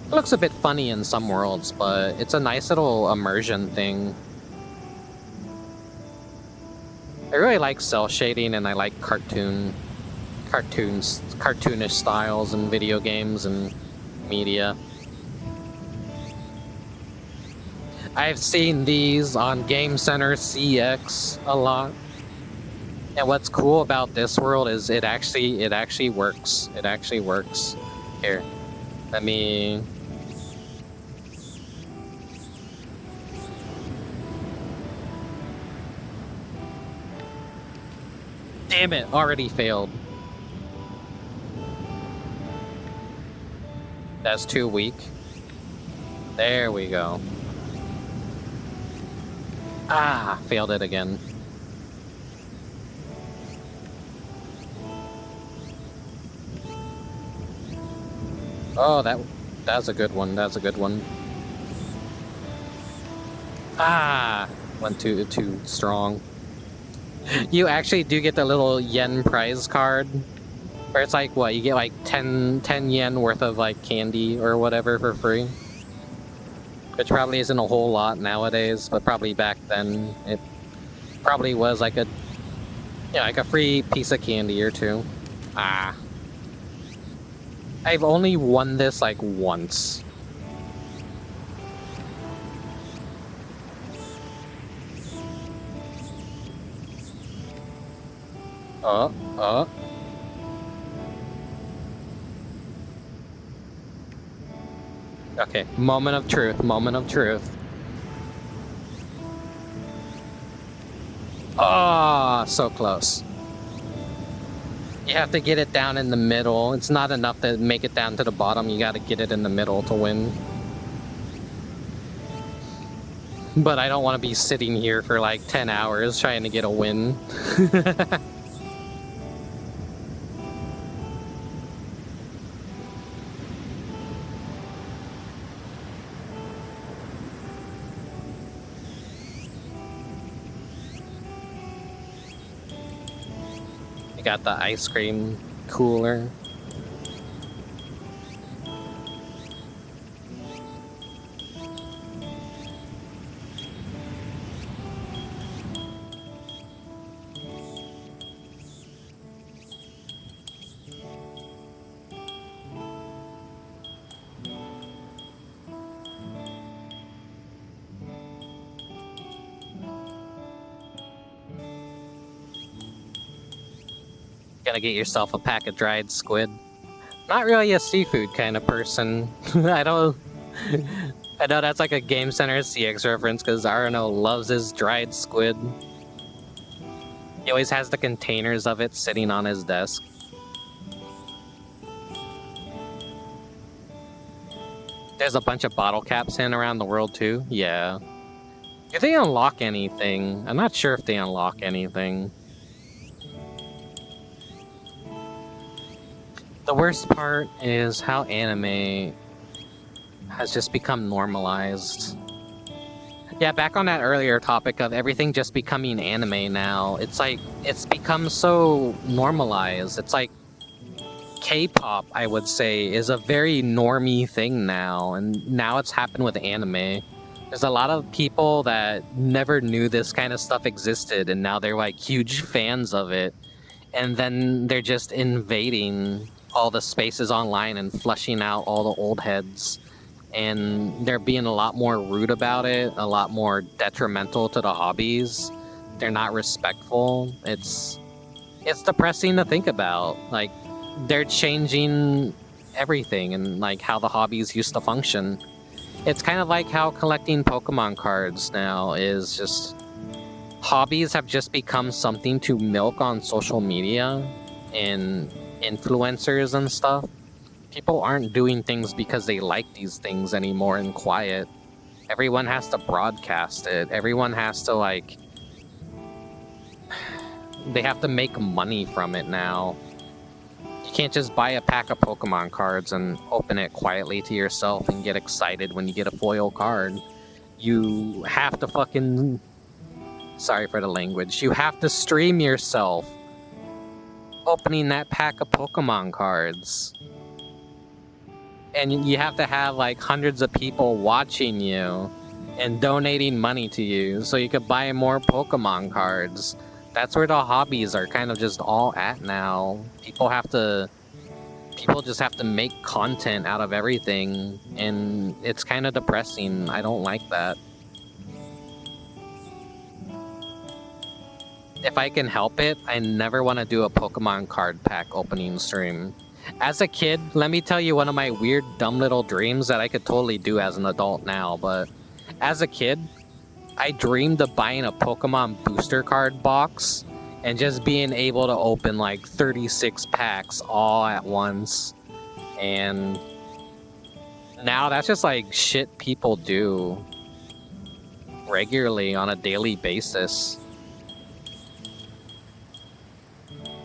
S1: It looks a bit funny in some worlds, but it's a nice little immersion thing. I really like cell shading, and I like cartoonish styles in video games and media. I've seen these on Game Center CX a lot. And what's cool about this world is it actually works. It actually works. Here, let me... Damn it, already failed. That's too weak. There we go. Ah, failed it again. Oh, that's a good one. That's a good one. Ah, went too strong. You actually do get the little yen prize card, where it's like, what, you get like 10 yen worth of like candy or whatever for free. Which probably isn't a whole lot nowadays, but probably back then it probably was like a, yeah, like a free piece of candy or two. Ah. I've only won this like once. Okay, moment of truth, moment of truth. Ah, so close. You have to get it down in the middle. It's not enough to make it down to the bottom. You gotta get it in the middle to win. But I don't want to be sitting here for like 10 hours trying to get a win. You got the ice cream cooler. Gonna get yourself a pack of dried squid. Not really a seafood kind of person. I know that's like a Game Center CX reference because Arno loves his dried squid. He always has the containers of it sitting on his desk. There's a bunch of bottle caps in around the world too. Yeah. Do they unlock anything? I'm not sure if they unlock anything. The worst part is how anime has just become normalized. Yeah, back on that earlier topic of everything just becoming anime now. It's like, it's become so normalized. It's like K-pop, I would say, is a very normie thing now. And now it's happened with anime. There's a lot of people that never knew this kind of stuff existed, and now they're like huge fans of it. And then they're just invading all the spaces online and flushing out all the old heads. And they're being a lot more rude about it, a lot more detrimental to the hobbies. They're not respectful. It's depressing to think about. Like, they're changing everything and like how the hobbies used to function. It's kind of like how collecting Pokemon cards now is just... Hobbies have just become something to milk on social media and influencers and stuff. People aren't doing things because they like these things anymore in quiet. Everyone has to broadcast it. Everyone has to, like... They have to make money from it now. You can't just buy a pack of Pokemon cards and open it quietly to yourself and get excited when you get a foil card. You have to fucking... Sorry for the language. You have to stream yourself opening that pack of Pokemon cards. And you have to have like hundreds of people watching you and donating money to you so you could buy more Pokemon cards. That's where the hobbies are kind of just all at now. People just have to make content out of everything, and it's kind of depressing. I don't like that. If I can help it, I never want to do a Pokemon card pack opening stream. As a kid, let me tell you one of my weird, dumb little dreams that I could totally do as an adult now, but as a kid, I dreamed of buying a Pokemon booster card box and just being able to open like 36 packs all at once. And now that's just like shit people do regularly on a daily basis.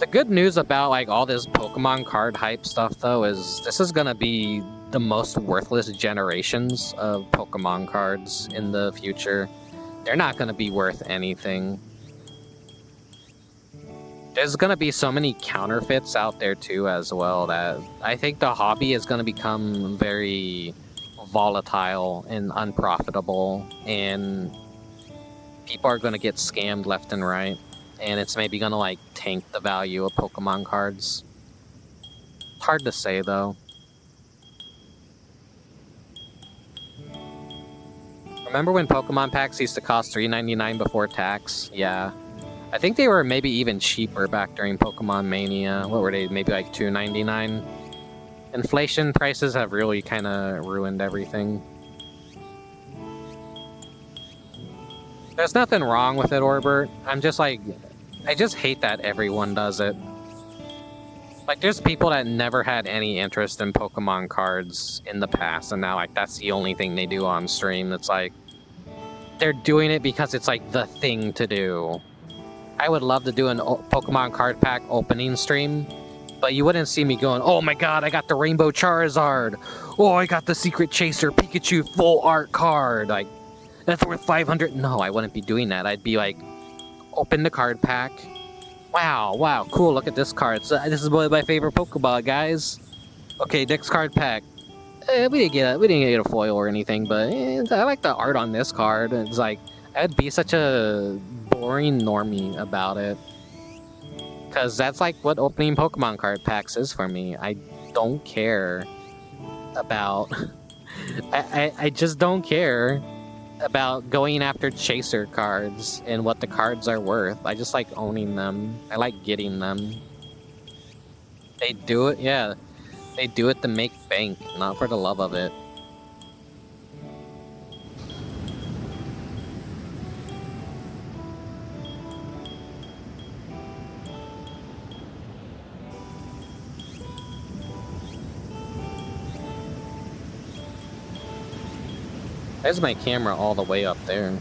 S1: The good news about like all this Pokemon card hype stuff though is this is gonna be the most worthless generations of Pokemon cards in the future. They're not gonna be worth anything. There's gonna be so many counterfeits out there too as well that I think the hobby is gonna become very volatile and unprofitable, and people are gonna get scammed left and right. And it's maybe gonna like tank the value of Pokemon cards. Hard to say though. Remember when Pokemon packs used to cost $3.99 before tax? Yeah. I think they were maybe even cheaper back during Pokemon Mania. What were they? Maybe like $2.99? Inflation prices have really kind of ruined everything. There's nothing wrong with it, Orbert. I'm just like... I just hate that everyone does it. Like, there's people that never had any interest in Pokemon cards in the past, and now, like, that's the only thing they do on stream. It's like... They're doing it because it's, like, the thing to do. I would love to do an Pokemon card pack opening stream, but you wouldn't see me going, oh my god, I got the Rainbow Charizard! Oh, I got the Secret Chaser Pikachu full art card! Like, that's worth 500. No, I wouldn't be doing that. I'd be like, open the card pack. Wow, cool, look at this card. This is one of my favorite Pokemon, guys. Okay, next card pack. We didn't get a foil or anything, but I like the art on this card. It's like, I'd be such a boring normie about it. Because that's like what opening Pokemon card packs is for me. I don't care about... I just don't care about going after chaser cards and what the cards are worth. I just like owning them. I like getting them. They do it, yeah. They do it to make bank, not for the love of it. There's my camera all the way up there.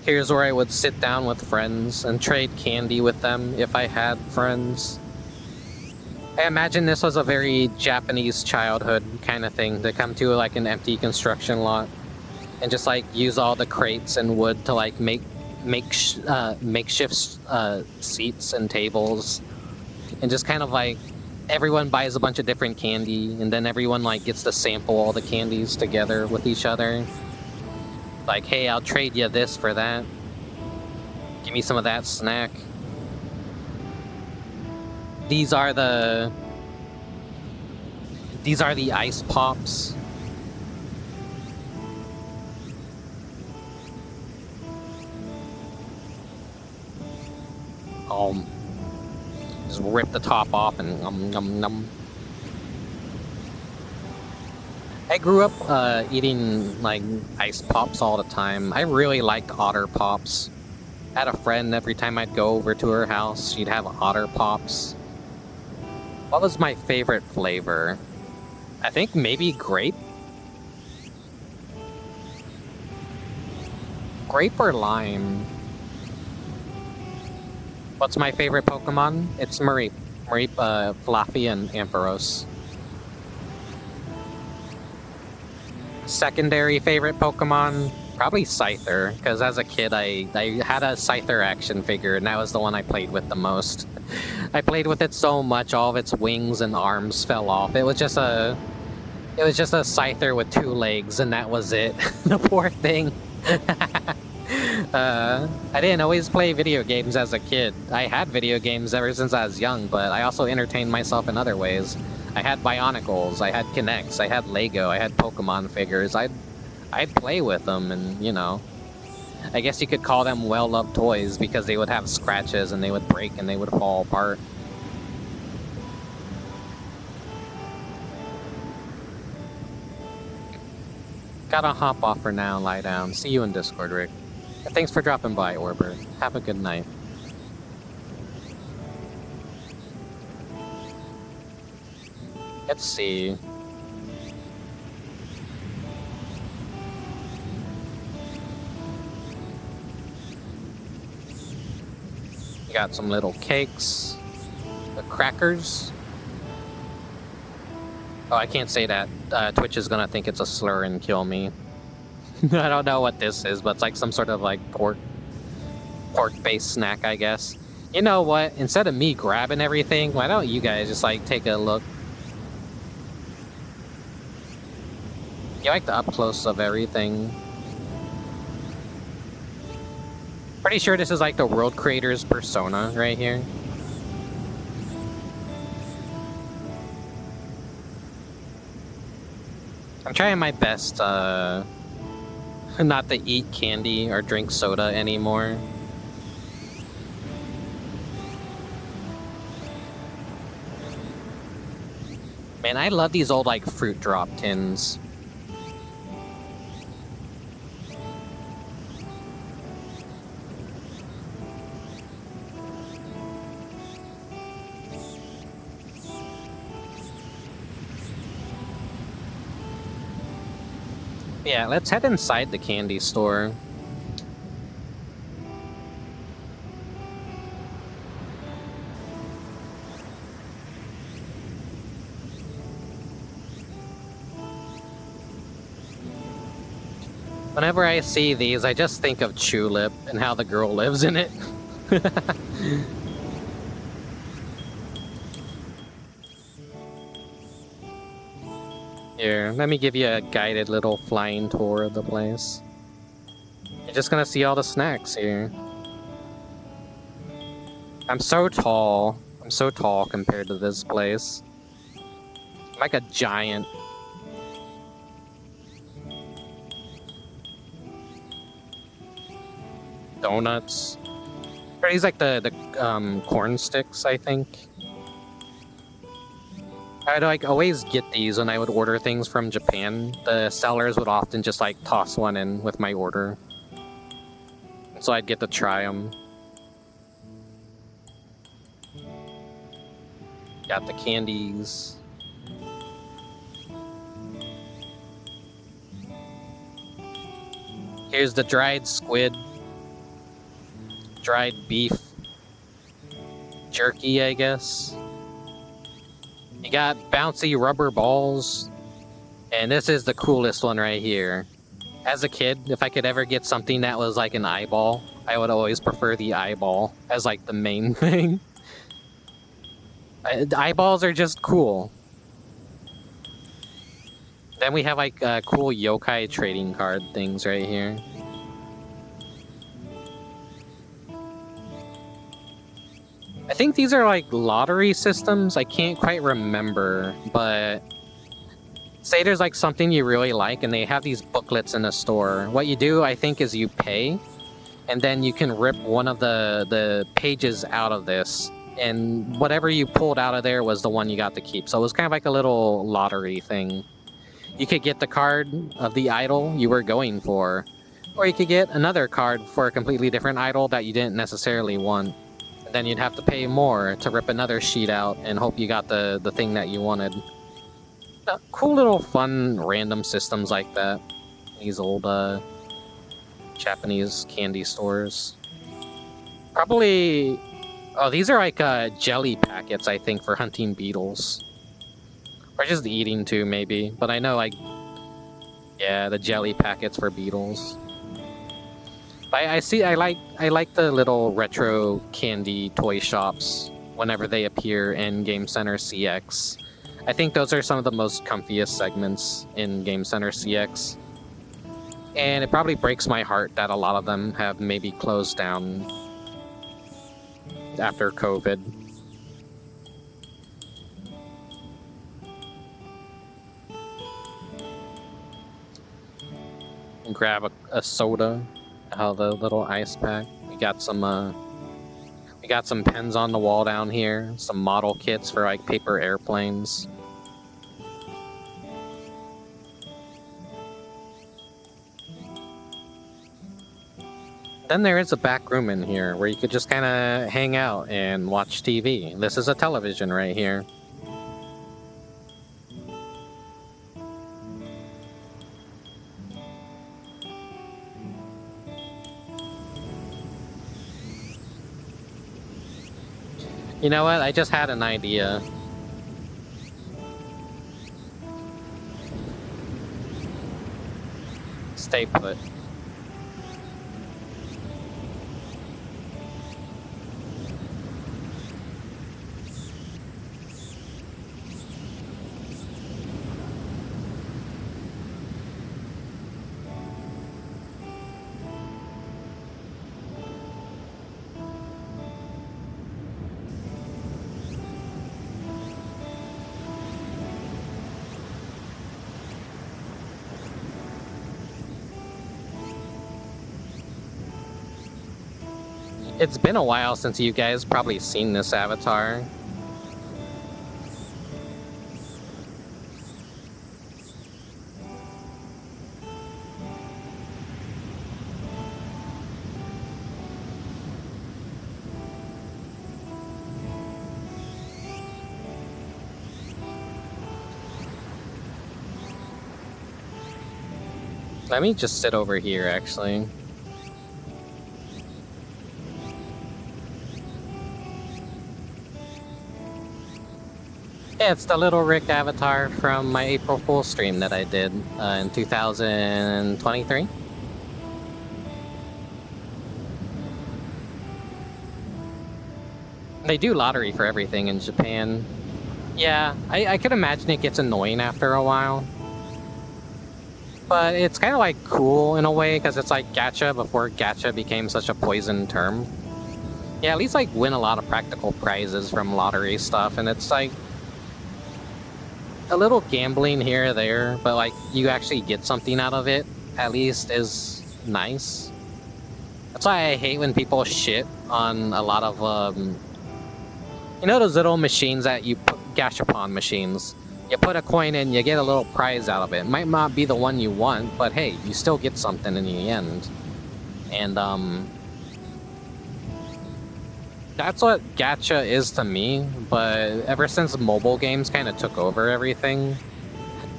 S1: Here's where I would sit down with friends and trade candy with them if I had friends. I imagine this was a very Japanese childhood kind of thing, to come to like an empty construction lot and just like use all the crates and wood to like make makeshift seats and tables, and just kind of like everyone buys a bunch of different candy and then everyone like gets to sample all the candies together with each other. Like, hey, I'll trade you this for that. Give me some of that snack. These are the ice pops. Just rip the top off and nom. I grew up eating like ice pops all the time. I really liked otter pops. I had a friend, every time I'd go over to her house, she'd have otter pops. What was my favorite flavor? I think maybe grape? Grape or lime? What's my favorite Pokemon? It's Mareep. Mareep, Fluffy, and Ampharos. Secondary favorite Pokemon? Probably Scyther, because as a kid I had a Scyther action figure, and that was the one I played with the most. I played with it so much, all of its wings and arms fell off. It was just a Scyther with 2 legs, and that was it. The poor thing. I didn't always play video games as a kid. I had video games ever since I was young, but I also entertained myself in other ways. I had Bionicles, I had Kinects, I had Lego, I had Pokemon figures. I'd play with them, and, you know, I guess you could call them well-loved toys because they would have scratches and they would break and they would fall apart. Gotta hop off for now and lie down. See you in Discord, Rick. And thanks for dropping by, Orbert. Have a good night. Let's see. Got some little cakes, the crackers. Oh, I can't say that. Twitch is gonna think it's a slur and kill me. I don't know what this is, but it's like some sort of like pork-based snack, I guess. You know what? Instead of me grabbing everything, why don't you guys just like take a look? You like the up close of everything. Pretty sure this is like the world creator's persona right here. I'm trying my best not to eat candy or drink soda anymore. Man, I love these old like fruit drop tins. Yeah, let's head inside the candy store. Whenever I see these, I just think of Tulip and how the girl lives in it. Here, let me give you a guided little flying tour of the place. You're just gonna see all the snacks here. I'm so tall. I'm so tall compared to this place. I'm like a giant. Donuts. Or these like the corn sticks, I think. I'd like always get these when I would order things from Japan. The sellers would often just like toss one in with my order. So I'd get to try them. Got the candies. Here's the dried squid. Dried beef. Jerky, I guess. You got bouncy rubber balls. And this is the coolest one right here. As a kid, if I could ever get something that was like an eyeball, I would always prefer the eyeball as like the main thing. The eyeballs are just cool. Then we have like cool yokai trading card things right here. I think these are like lottery systems. I can't quite remember, but say there's like something you really like and they have these booklets in the store. What you do, I think, is you pay, and then you can rip one of the pages out of this, and whatever you pulled out of there was the one you got to keep. So it was kind of like a little lottery thing. You could get the card of the idol you were going for, or you could get another card for a completely different idol that you didn't necessarily want. And then you'd have to pay more to rip another sheet out and hope you got the thing that you wanted. Cool little fun random systems like that. These old Japanese candy stores. Probably... Oh, these are like jelly packets, I think, for hunting beetles. Or just eating too, maybe. But I know, like... Yeah, the jelly packets for beetles. I like the little retro candy toy shops whenever they appear in Game Center CX. I think those are some of the most comfiest segments in Game Center CX. And it probably breaks my heart that a lot of them have maybe closed down after COVID. And grab a soda. The little ice pack. We got some pens on the wall down here. Some model kits for like paper airplanes. Then there is a back room in here where you could just kind of hang out and watch TV. This is a television right here. You know what? I just had an idea. Stay put. It's been a while since you guys probably seen this avatar. Let me just sit over here, actually. Yeah, it's the little Rick avatar from my April Fool's stream that I did in 2023. They do lottery for everything in Japan. Yeah, I could imagine it gets annoying after a while. But it's kind of like cool in a way, because it's like gacha before gacha became such a poison term. Yeah, at least like win a lot of practical prizes from lottery stuff, and it's like a little gambling here or there, but like you actually get something out of it, at least, is nice. That's why I hate when people shit on a lot of you know those little machines that you put, gashapon machines. You put a coin in, you get a little prize out of it. Might not be the one you want, but hey, you still get something in the end. And that's what gacha is to me, but ever since mobile games kind of took over everything,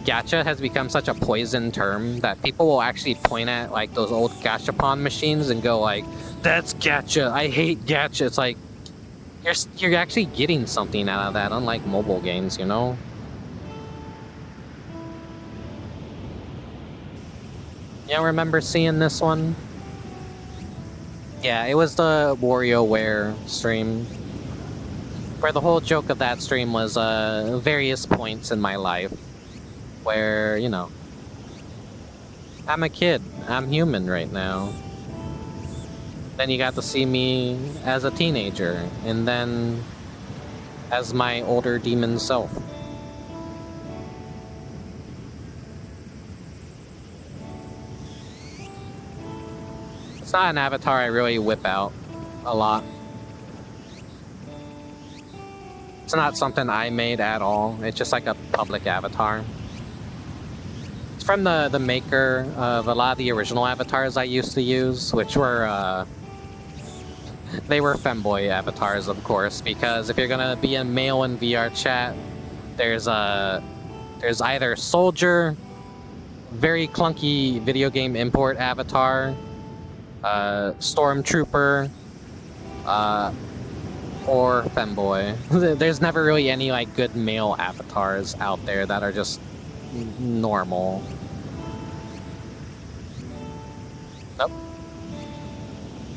S1: gacha has become such a poison term that people will actually point at like those old gashapon machines and go like, "That's gacha. I hate gacha." It's like you're actually getting something out of that, unlike mobile games, you know? You remember seeing this one? Yeah, it was the WarioWare stream, where the whole joke of that stream was various points in my life where, you know, I'm a kid, I'm human right now. Then you got to see me as a teenager, and then as my older demon self. It's not an avatar I really whip out a lot. It's not something I made at all. It's just like a public avatar. It's from the maker of a lot of the original avatars I used to use, which were they were femboy avatars, of course, because if you're gonna be a male in VRChat, there's either soldier, very clunky video game import avatar, stormtrooper, or femboy. There's never really any like good male avatars out there that are just normal. Nope.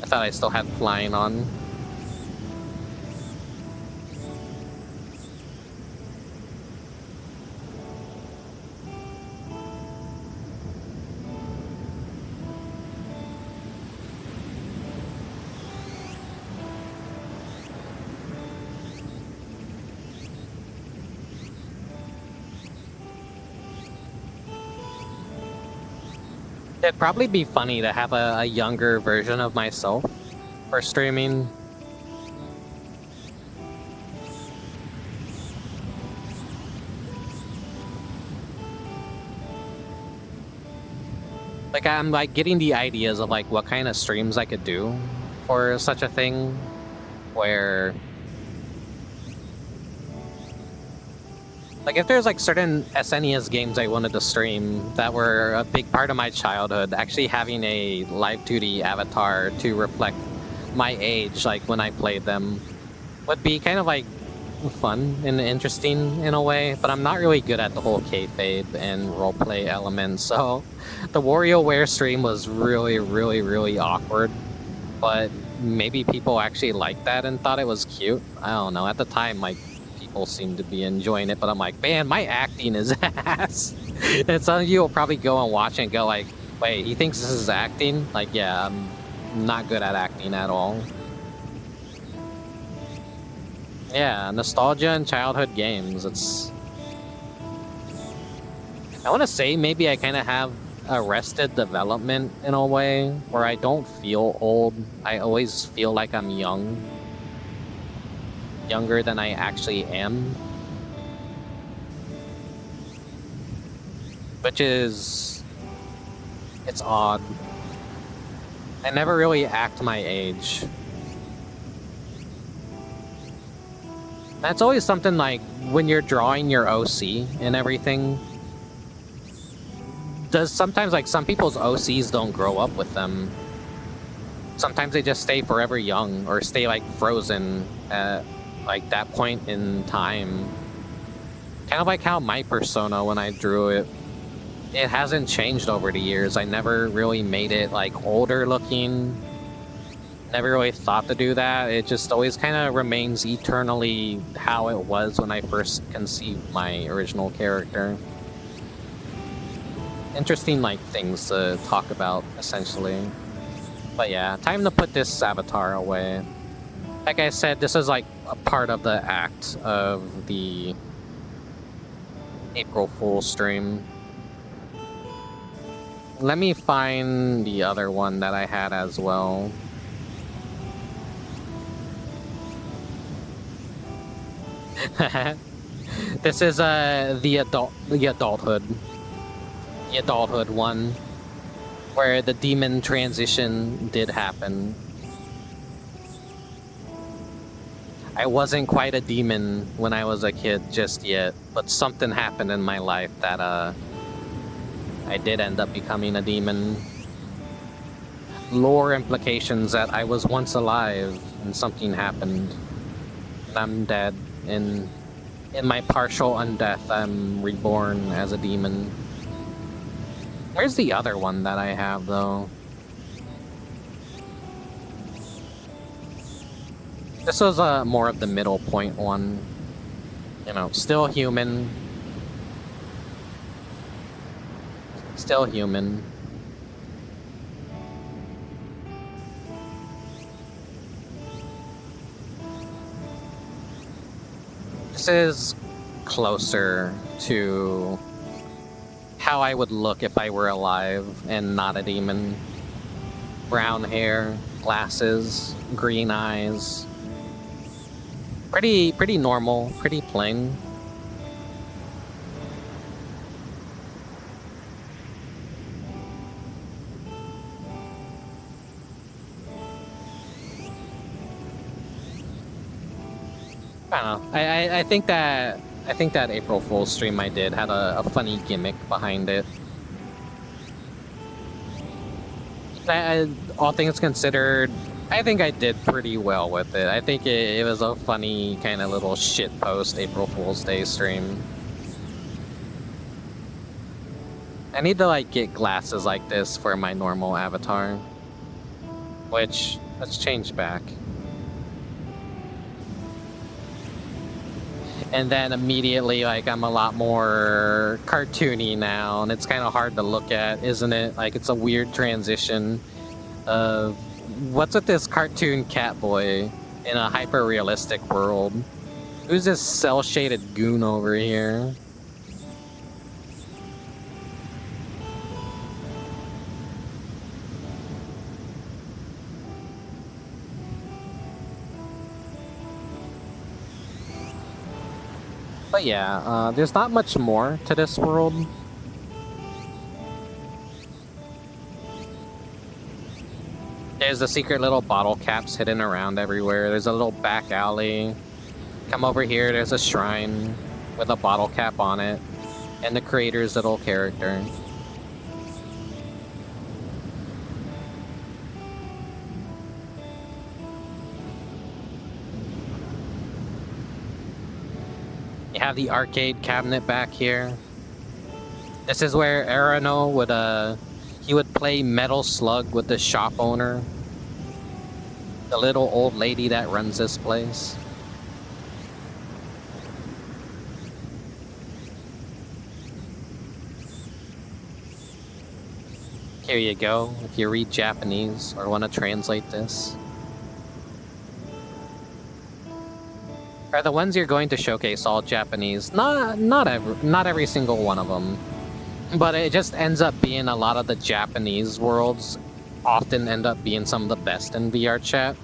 S1: I thought I still had flying on. It'd probably be funny to have a younger version of myself for streaming. Like, I'm like getting the ideas of like what kind of streams I could do for such a thing, where like if there's like certain SNES games I wanted to stream that were a big part of my childhood, actually having a live 2D avatar to reflect my age, like when I played them, would be kind of like fun and interesting in a way. But I'm not really good at the whole kayfabe and roleplay element, so the WarioWare stream was really awkward. But maybe people actually liked that and thought it was cute. I don't know. At the time, like, people seem to be enjoying it, but I'm like, man, my acting is ass. And some of you will probably go and watch it and go like, wait, he thinks this is acting? Like, yeah, I'm not good at acting at all. Yeah, nostalgia and childhood games. It's... I want to say maybe I kind of have arrested development in a way where I don't feel old. I always feel like I'm young. Younger than I actually am. Which is... it's odd. I never really act my age. That's always something like, when you're drawing your OC and everything, does sometimes, like, some people's OCs don't grow up with them. Sometimes they just stay forever young, or stay, like, frozen at, like, that point in time. Kind of like how my persona, when I drew it, it hasn't changed over the years. I never really made it, like, older looking. Never really thought to do that. It just always kind of remains eternally how it was when I first conceived my original character. Interesting, like, things to talk about, essentially. But yeah, time to put this avatar away. Like I said, this is like a part of the act of the April Fool stream. Let me find the other one that I had as well. This is the adulthood one, where the demon transition did happen. I wasn't quite a demon when I was a kid just yet, but something happened in my life that I did end up becoming a demon. Lore implications that I was once alive and something happened. And I'm dead. In my partial undeath, I'm reborn as a demon. Where's the other one that I have, though? This was more of the middle point one. You know, still human. Still human. This is closer to how I would look if I were alive and not a demon. Brown hair, glasses, green eyes. Pretty normal, pretty plain. I don't know. I think that April Fool's stream I did had a funny gimmick behind it. All things considered, I think I did pretty well with it. I think it was a funny kind of little shitpost April Fool's Day stream. I need to like get glasses like this for my normal avatar. Which, let's change back. And then immediately, like, I'm a lot more cartoony now, and it's kind of hard to look at, isn't it? Like, it's a weird transition of what's with this cartoon cat boy in a hyper-realistic world? Who's this cel-shaded goon over here? But yeah, there's not much more to this world. There's the secret little bottle caps hidden around everywhere. There's a little back alley. Come over here, there's a shrine with a bottle cap on it. And the creator's little character. You have the arcade cabinet back here. This is where Arano would play Metal Slug with the shop owner. The little old lady that runs this place. Here you go, if you read Japanese or want to translate this. Are the ones you're going to showcase all Japanese? Not every single one of them. But it just ends up being a lot of the Japanese worlds often end up being some of the best in VRChat.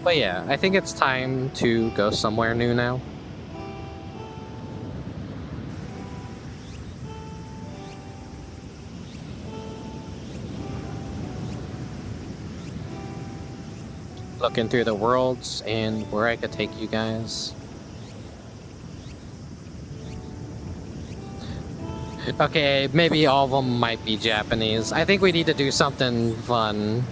S1: But yeah, I think it's time to go somewhere new now. Looking through the worlds and where I could take you guys. Okay, maybe all of them might be Japanese. I think we need to do something fun.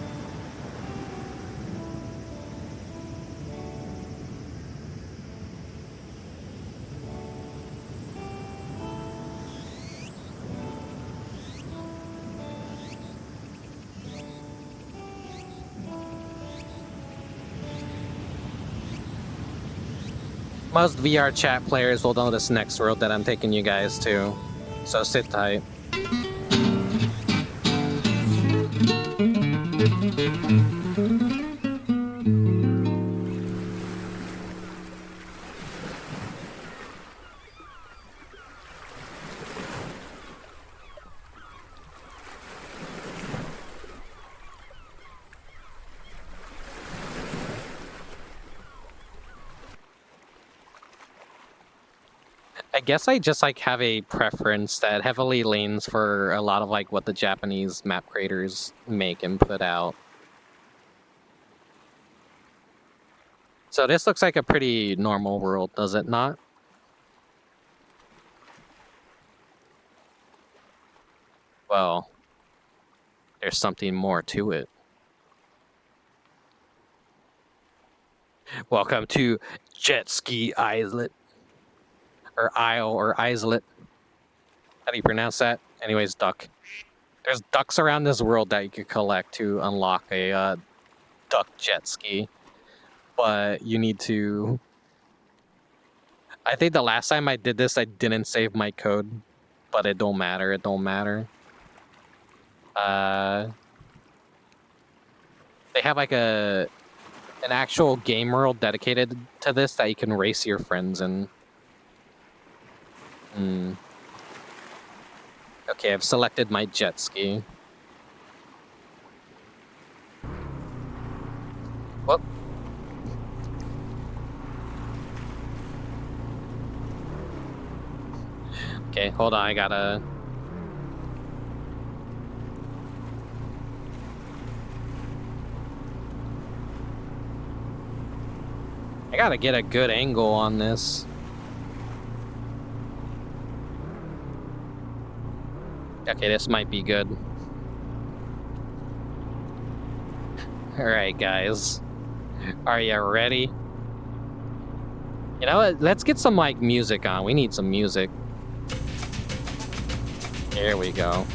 S1: Most VRChat players will know this next world that I'm taking you guys to, so sit tight. I guess I just like have a preference that heavily leans for a lot of like what the Japanese map creators make and put out. So this looks like a pretty normal world, does it not? Well, there's something more to it. Welcome to Jetski Islet. Or Isle, or Islet. How do you pronounce that? Anyways, duck. There's ducks around this world that you could collect to unlock a duck jet ski. But you need to... I think the last time I did this, I didn't save my code. But it don't matter, it don't matter. They have like an actual game world dedicated to this that you can race your friends in. Okay, I've selected my jet ski. Whoop. Okay, hold on, I gotta... I gotta get a good angle on this. Okay, this might be good. Alright, guys. Are you ready? You know what? Let's get some, like, music on. We need some music. Here we go.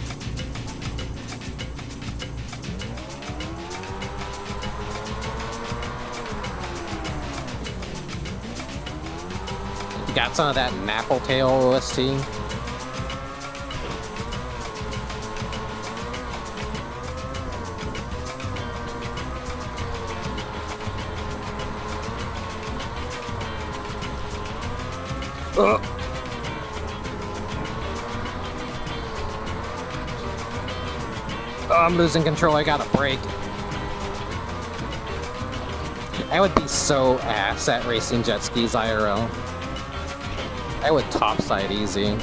S1: Got some of that Nappletail OST. Oh, I'm losing control. I gotta brake. I would be so ass at racing jet skis IRL. I would topside easy.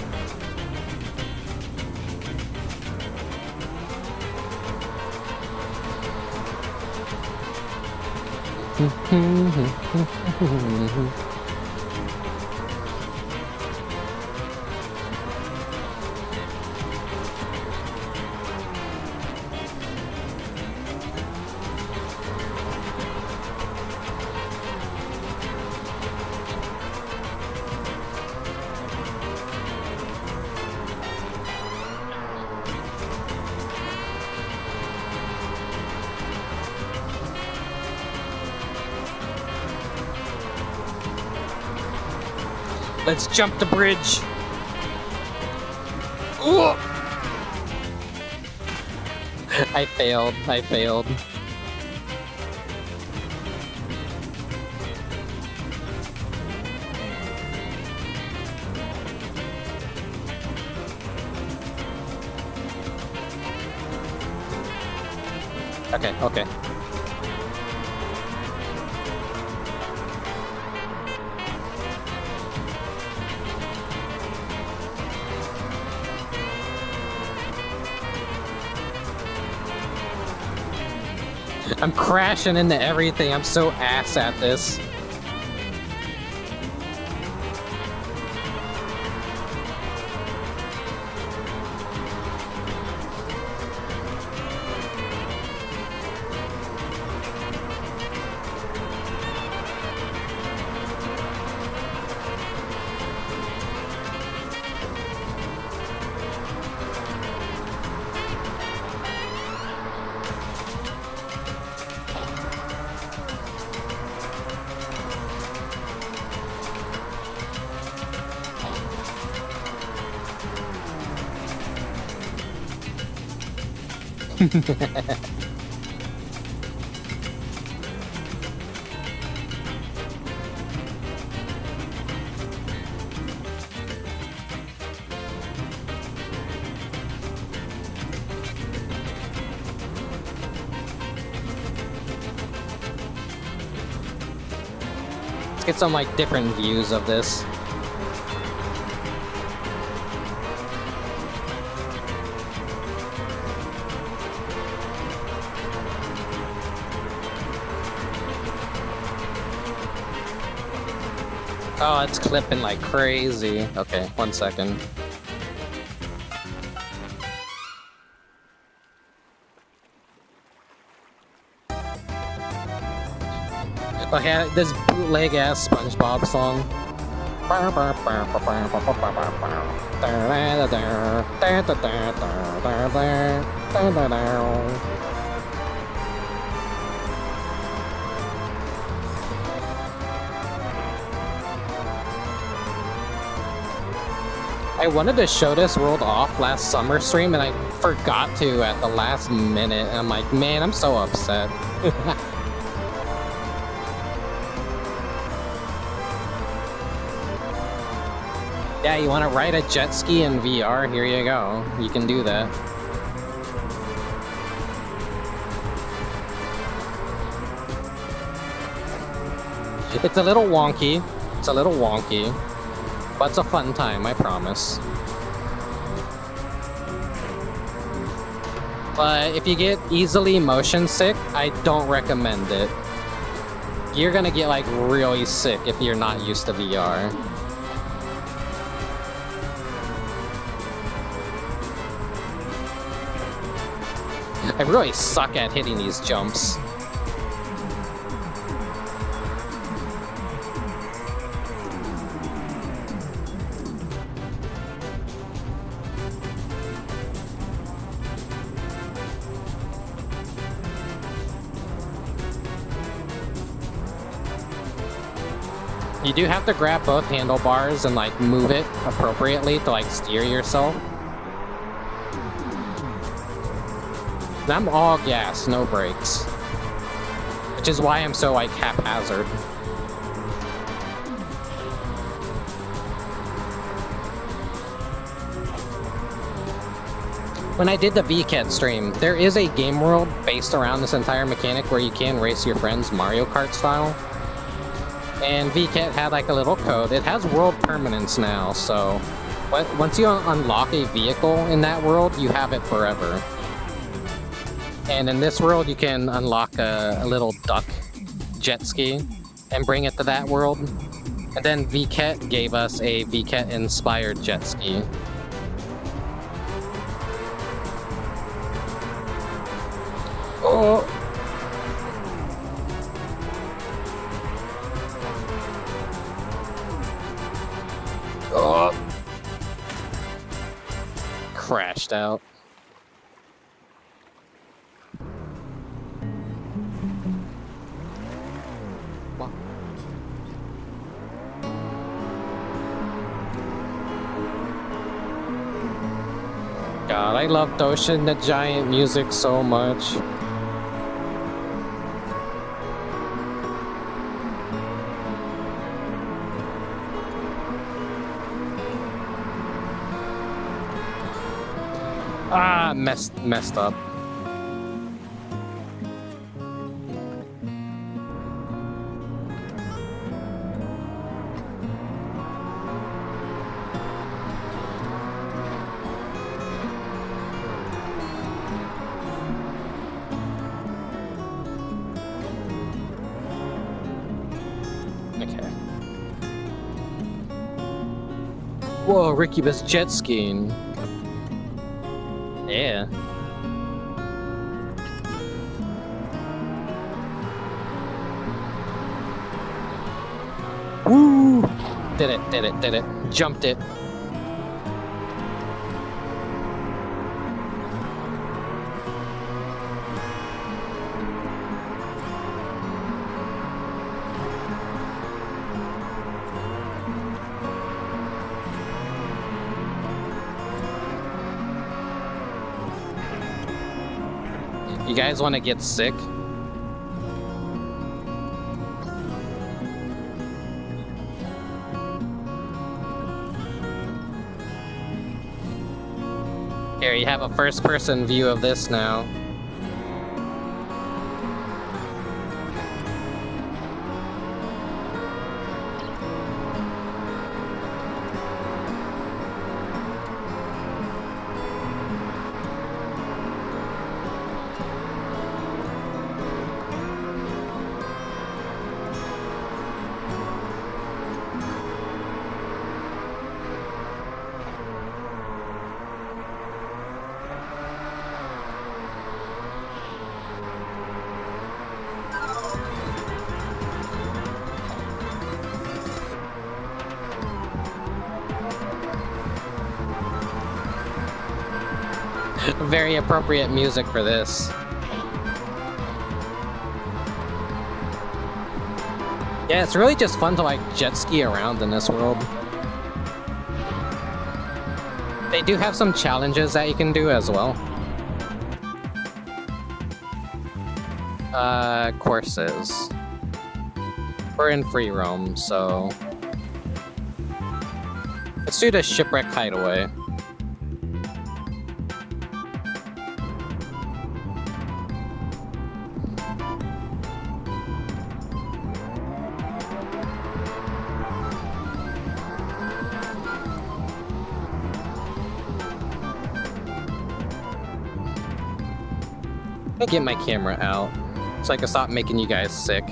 S1: Let's jump the bridge. Ooh! I failed. I failed. Okay, okay. I'm crashing into everything. I'm so ass at this. Let's get some like different views of this. Oh, it's clipping like crazy. Okay, 1 second. Okay, this bootleg ass SpongeBob song. I wanted to show this world off last summer stream and I forgot to at the last minute. And I'm like, man, I'm so upset. Yeah, you want to ride a jet ski in VR? Here you go. You can do that. It's a little wonky. It's a little wonky. But it's a fun time, I promise. But if you get easily motion sick, I don't recommend it. You're gonna get like really sick if you're not used to VR. I really suck at hitting these jumps. You do have to grab both handlebars and like move it appropriately to like steer yourself. I'm all gas, no brakes. Which is why I'm so like haphazard. When I did the VRChat stream, there is a game world based around this entire mechanic where you can race your friends Mario Kart style. And VRChat had like a little code. It has world permanence now, so once you unlock a vehicle in that world, you have it forever. And in this world, you can unlock a little duck jet ski and bring it to that world. And then VRChat gave us a VRChat-inspired jet ski. Oh! Oh! Crashed out. God, I love Doshin the Giant music so much. Ah, messed up. Whoa, Rickubus jet skiing. Yeah. Woo! Did it. Jumped it. You guys want to get sick? Here, you have a first-person view of this now. Very appropriate music for this. Yeah, it's really just fun to like jet ski around in this world. They do have some challenges that you can do as well. Courses. We're in free roam, so let's do the shipwreck hideaway. Get my camera out so I can stop making you guys sick.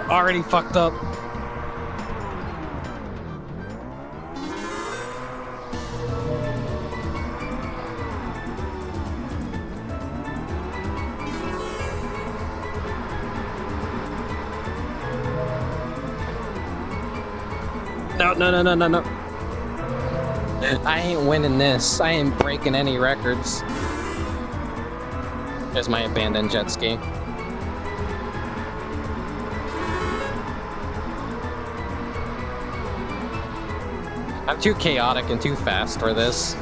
S1: Already fucked up. No. I ain't winning this. I ain't breaking any records. There's my abandoned jet ski. I'm too chaotic and too fast for this.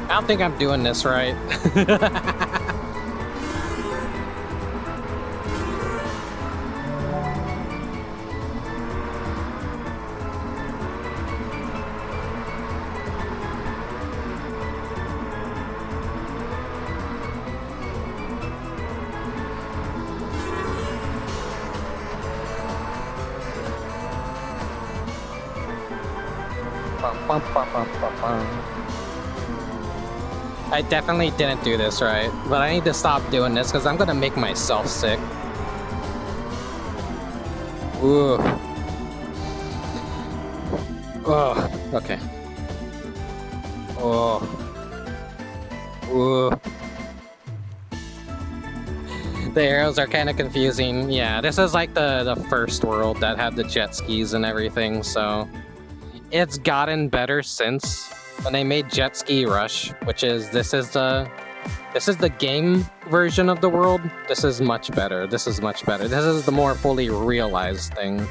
S1: I don't think I'm doing this right. I definitely didn't do this right, but I need to stop doing this because I'm gonna make myself sick. Ooh. Oh, okay. Oh. Ooh. The arrows are kind of confusing. Yeah, this is like the first world that had the jet skis and everything, so it's gotten better since. When they made Jetski Rush, which is this is the game version of the world. This is much better. This is the more fully realized thing.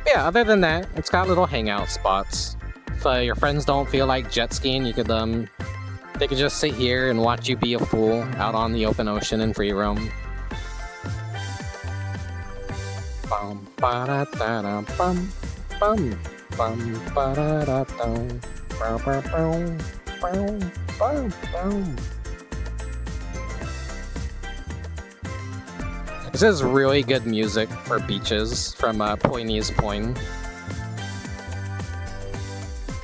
S1: Yeah, other than that, it's got little hangout spots. If your friends don't feel like jet skiing, you could they could just sit here and watch you be a fool out on the open ocean in free roam. Bum ba da da da bum bum. Bum, ba, da, da, dum. Bow, bow, bow. Bow, bow, bow. This is really good music for beaches from Poiney's Point.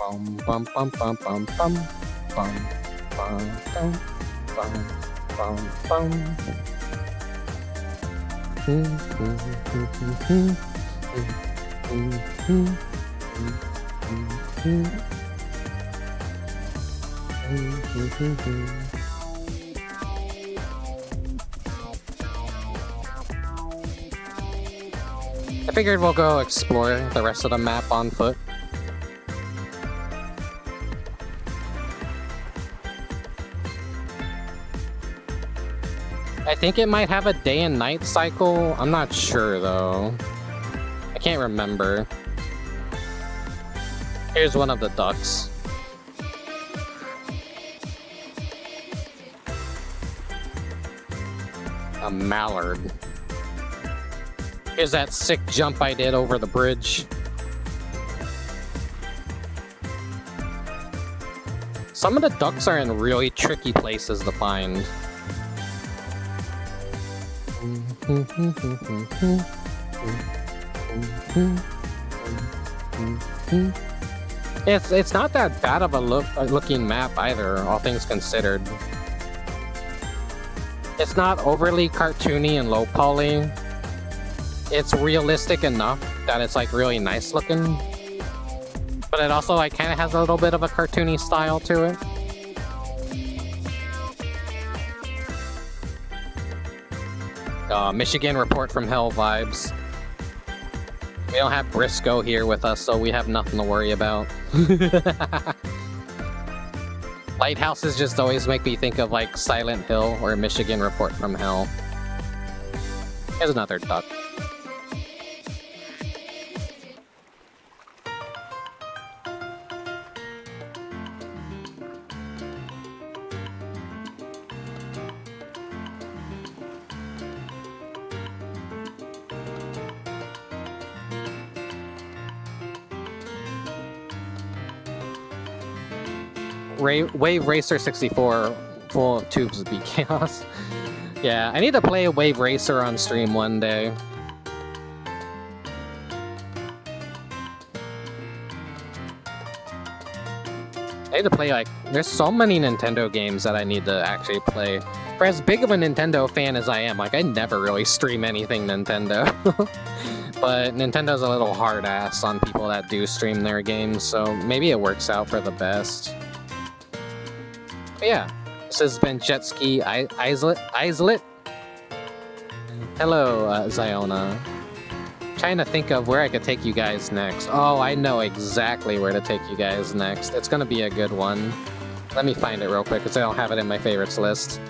S1: Bum bum bum bum bum bum bum bum bum bum bum I figured we'll go explore the rest of the map on foot. I think it might have a day and night cycle. I'm not sure though. I can't remember. Here's one of the ducks. A mallard. Here's that sick jump I did over the bridge. Some of the ducks are in really tricky places to find. It's not that bad of a looking map either, all things considered. It's not overly cartoony and low poly. It's realistic enough that it's like really nice looking, but it also like kind of has a little bit of a cartoony style to it. Michigan Report from Hell vibes. We don't have Briscoe here with us, so we have nothing to worry about. Lighthouses just always make me think of like Silent Hill or Michigan Report from Hell. Here's another duck. Wave Racer 64 full of tubes would be chaos. Yeah, I need to play Wave Racer on stream one day. I need to play like, there's so many Nintendo games that I need to actually play. For as big of a Nintendo fan as I am, like I never really stream anything Nintendo. But Nintendo's a little hard ass on people that do stream their games, so maybe it works out for the best. But yeah, this has been Jetski Islet. Hello, Ziona. Trying to think of where I could take you guys next. Oh, I know exactly where to take you guys next. It's gonna be a good one. Let me find it real quick, because I don't have it in my favorites list.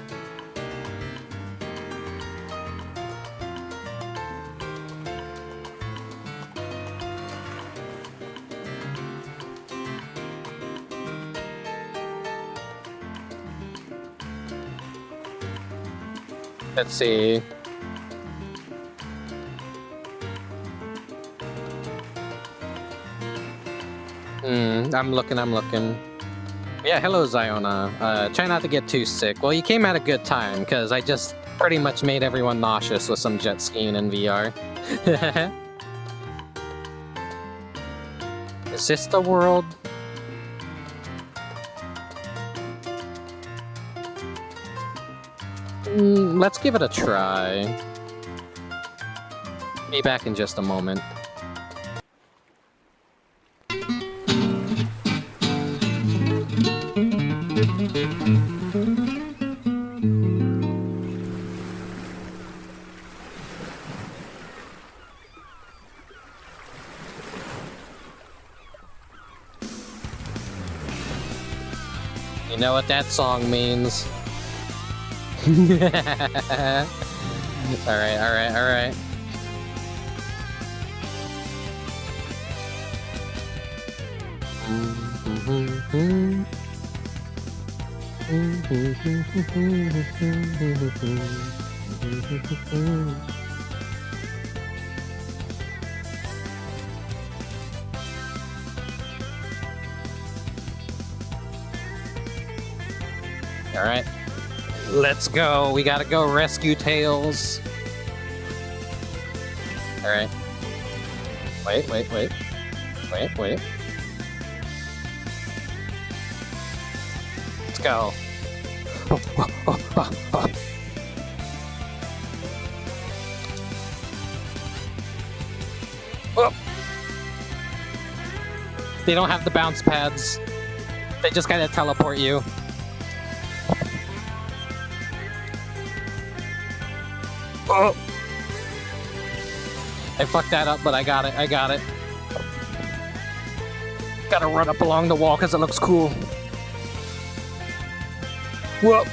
S1: Let's see. I'm looking. Yeah, hello Ziona. Try not to get too sick. Well, you came at a good time, because I just pretty much made everyone nauseous with some jet skiing in VR. Is this the world? Let's give it a try. Be back in just a moment. You know what that song means. Alright. Alright. Let's go. We gotta go rescue Tails. Alright. Wait. Let's go. They don't have the bounce pads. They just kind of teleport you. Oh! I fucked that up, but I got it. I got it. Gotta run up along the wall because it looks cool. Whoa!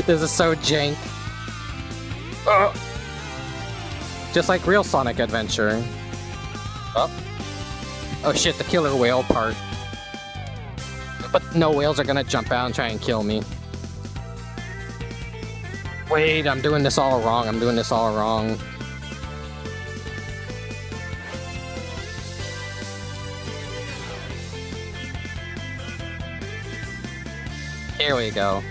S1: This is so jank. Just like real Sonic Adventure. Oh shit, the killer whale part. But no whales are gonna jump out and try and kill me. Wait, I'm doing this all wrong. I'm doing this all wrong. Here we go.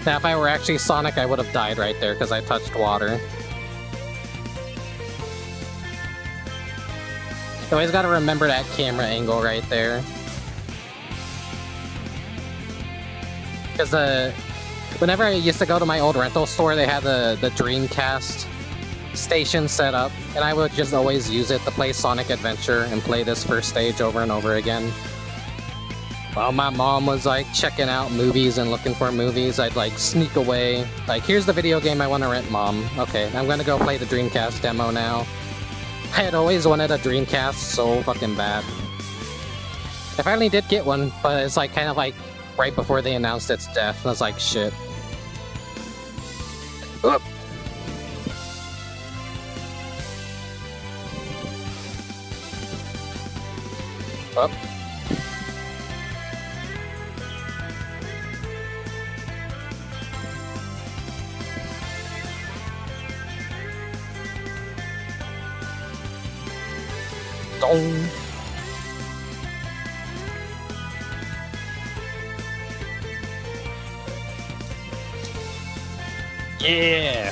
S1: Now, if I were actually Sonic, I would have died right there because I touched water. You always gotta remember that camera angle right there. Because whenever I used to go to my old rental store, they had the Dreamcast station set up, and I would just always use it to play Sonic Adventure and play this first stage over and over again. While my mom was like checking out movies and looking for movies, I'd like sneak away. Like, here's the video game I want to rent, Mom. Okay, I'm gonna go play the Dreamcast demo now. I had always wanted a Dreamcast so fucking bad. I finally did get one, but it's like kind of like right before they announced its death. And I was like, shit. Oop. Up. Dong. Yeah.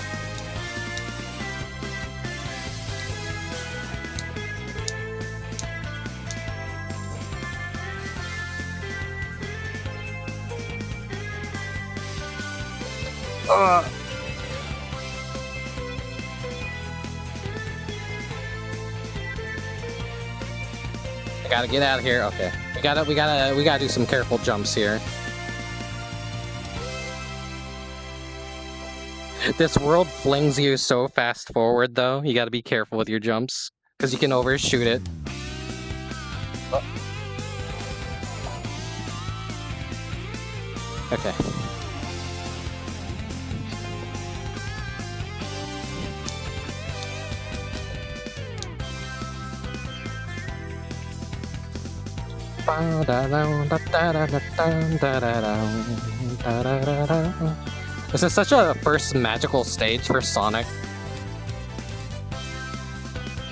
S1: I gotta get out of here. Okay, we gotta do some careful jumps here. This world flings you so fast forward, though. You gotta be careful with your jumps because you can overshoot it. Oh. Okay. This is such a first magical stage for Sonic.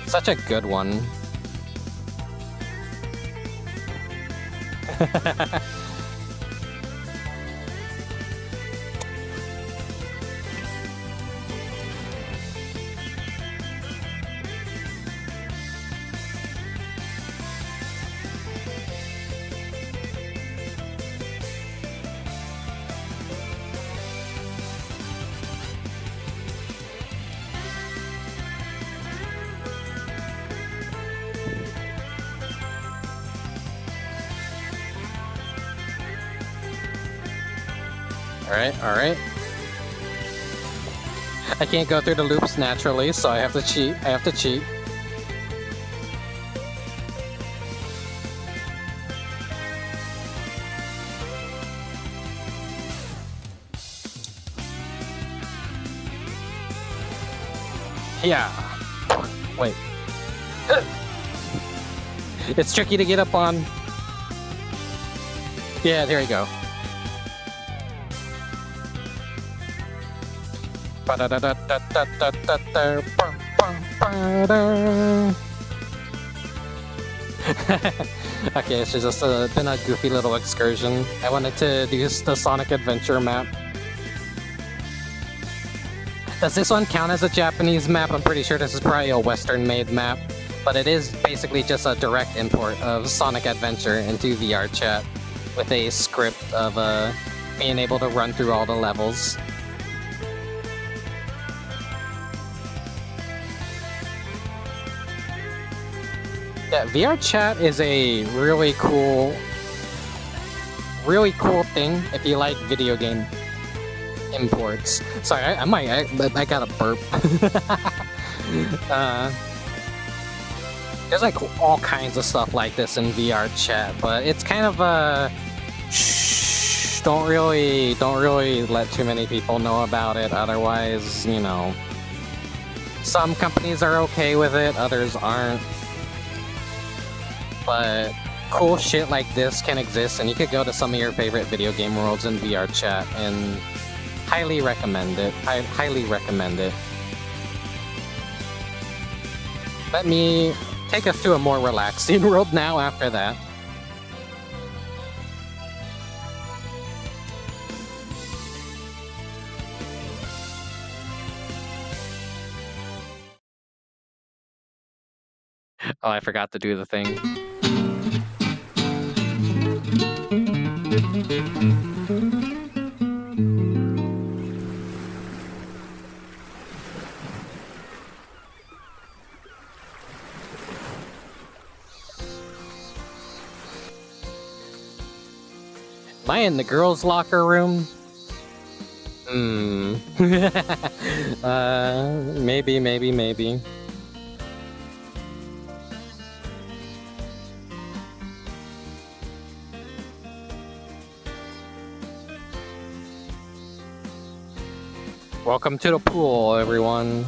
S1: Such a good one. Alright. I can't go through the loops naturally, so I have to cheat. Yeah. Wait. It's tricky to get up on. Yeah, there you go. Okay, it's just been a goofy little excursion. I wanted to do the Sonic Adventure map. Does this one count as a Japanese map? I'm pretty sure this is probably a Western-made map, but it is basically just a direct import of Sonic Adventure into VRChat with a script of being able to run through all the levels. Yeah, VRChat is a really cool thing if you like video game imports. Sorry, I got a burp. There's like all kinds of stuff like this in VRChat, but it's kind of don't really let too many people know about it. Otherwise, you know, some companies are okay with it, others aren't. But cool shit like this can exist, and you could go to some of your favorite video game worlds in VRChat, and highly recommend it. I highly recommend it. Let me take us to a more relaxing world now after that. Oh, I forgot to do the thing. Am I in the girls' locker room? Maybe. Welcome to the pool, everyone.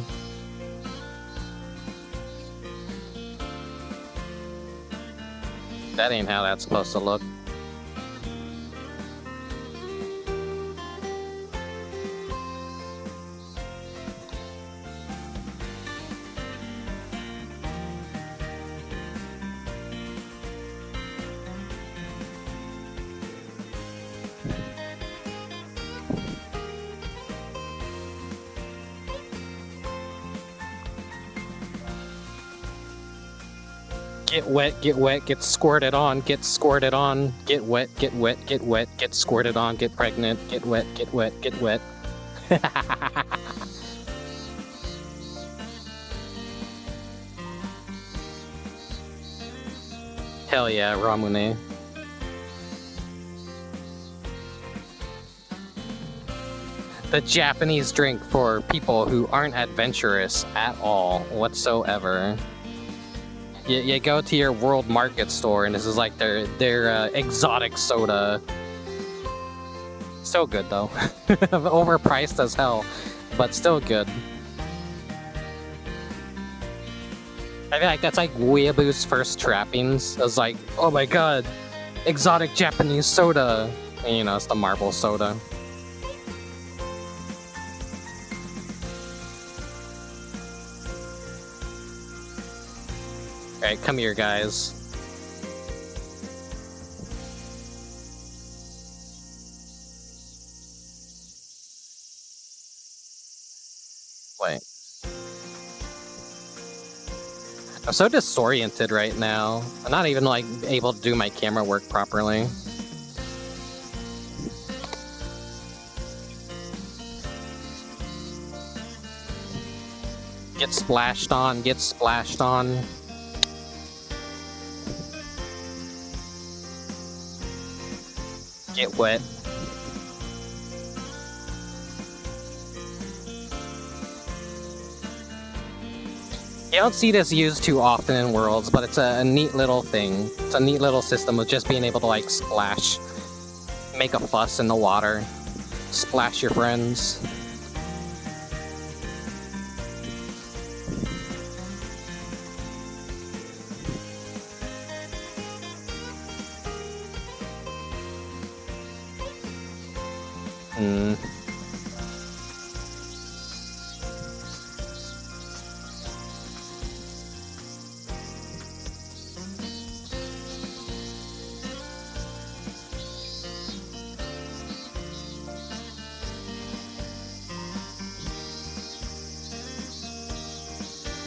S1: That ain't how that's supposed to look. Get wet, get squirted on, get squirted on, get wet, get squirted on, get pregnant, get wet. Hell yeah, Ramune. The Japanese drink for people who aren't adventurous at all whatsoever. You go to your World Market store, and this is like their exotic soda. Still good though. Overpriced as hell, but still good. I feel like that's like Weeaboo's first trappings. It was like, oh my god, exotic Japanese soda. And, you know, it's the marble soda. Alright, come here, guys. Wait. I'm so disoriented right now. I'm not even, like, able to do my camera work properly. Get splashed on, get splashed on. Get wet. You don't see this used too often in Worlds, but it's a neat little thing. It's a neat little system of just being able to, like, splash. Make a fuss in the water. Splash your friends. Hmm.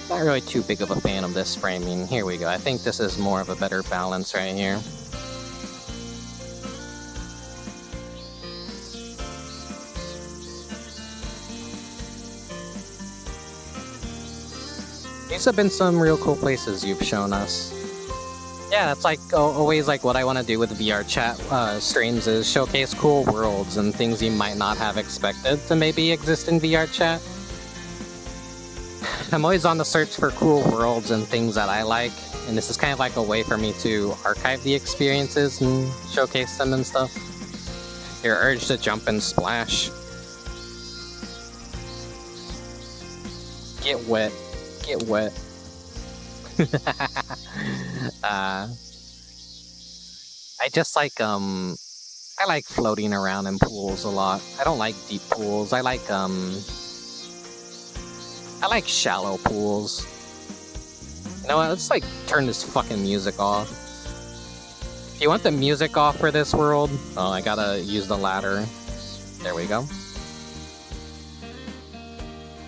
S1: Not really too big of a fan of this framing. Here we go. I think this is more of a better balance right here. These have been some real cool places you've shown us. Yeah, that's like always like what I want to do with VRChat streams is showcase cool worlds and things you might not have expected to maybe exist in VRChat. I'm always on the search for cool worlds and things that I like, and this is kind of like a way for me to archive the experiences and showcase them and stuff. Your urge to jump and splash. Get wet. Get wet. I just like I like floating around in pools a lot. I don't like deep pools. I like shallow pools. You know what, let's like turn this fucking music off. If you want the music off for this world, oh, I gotta use the ladder. There we go.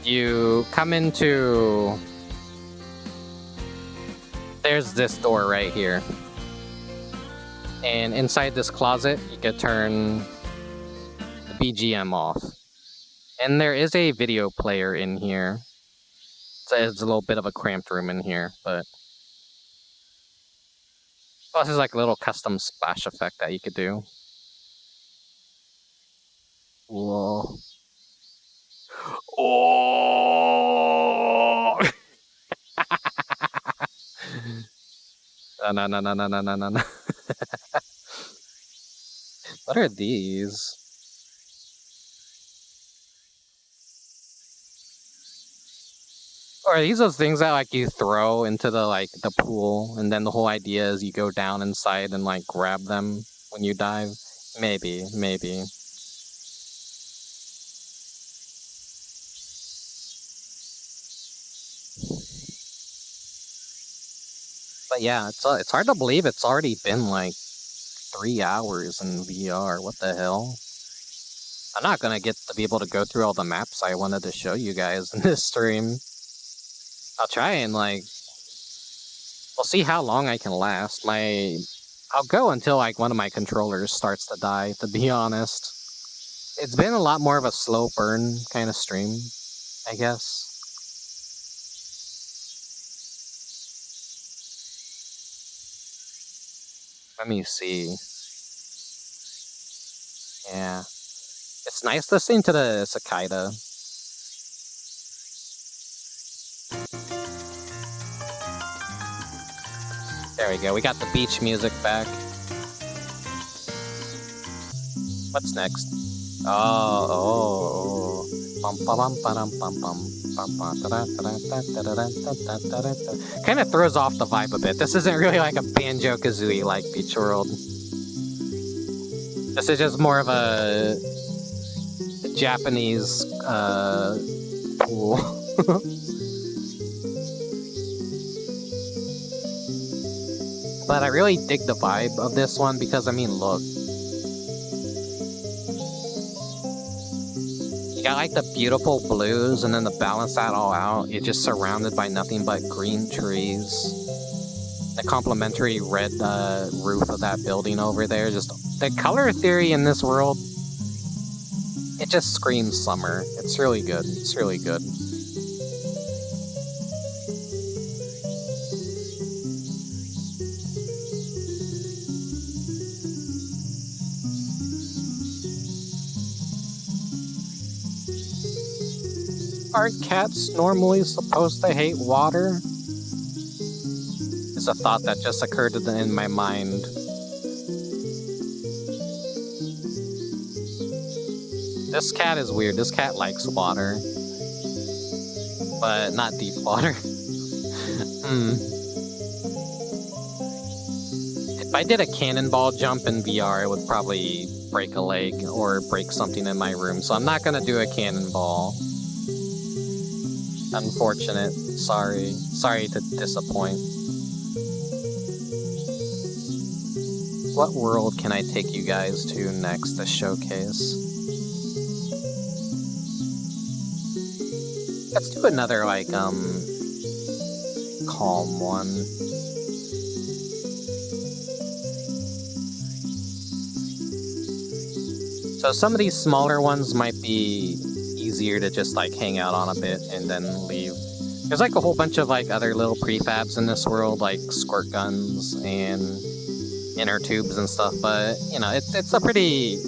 S1: You come into... There's this door right here. And inside this closet, you can turn the BGM off. And there is a video player in here. It's a little bit of a cramped room in here, but... Oh, this is like a little custom splash effect that you could do. Whoa. Oh! No. What are these? Or are these those things that like you throw into the pool, and then the whole idea is you go down inside and like grab them when you dive? Maybe. But yeah, it's hard to believe it's already been like 3 hours in VR. What the hell? I'm not gonna get to be able to go through all the maps I wanted to show you guys in this stream. I'll try and we'll see how long I can last. I'll go until like one of my controllers starts to die, to be honest. It's been a lot more of a slow burn kind of stream, I guess. Let me see. Yeah. It's nice listening to the cicada. There we go, we got the beach music back. What's next? Oh. Kind of throws off the vibe a bit. This isn't really like a Banjo-Kazooie like Beach World. This is just more of a Japanese pool. But I really dig the vibe of this one because, I mean, look. You got like the beautiful blues, and then to balance that all out, you're just surrounded by nothing but green trees. The complementary red roof of that building over there, just the color theory in this world, it just screams summer. It's really good. It's really good. Aren't cats normally supposed to hate water? It's a thought that just occurred in my mind. This cat is weird. This cat likes water. But not deep water. If I did a cannonball jump in VR, it would probably break a leg or break something in my room, so I'm not gonna do a cannonball. Unfortunate. Sorry. Sorry to disappoint. What world can I take you guys to next to showcase? Let's do another, like, calm one. So some of these smaller ones might be easier to just, like, hang out on a bit and then leave. There's, like, a whole bunch of, like, other little prefabs in this world, like squirt guns and inner tubes and stuff, but, you know, it's a pretty...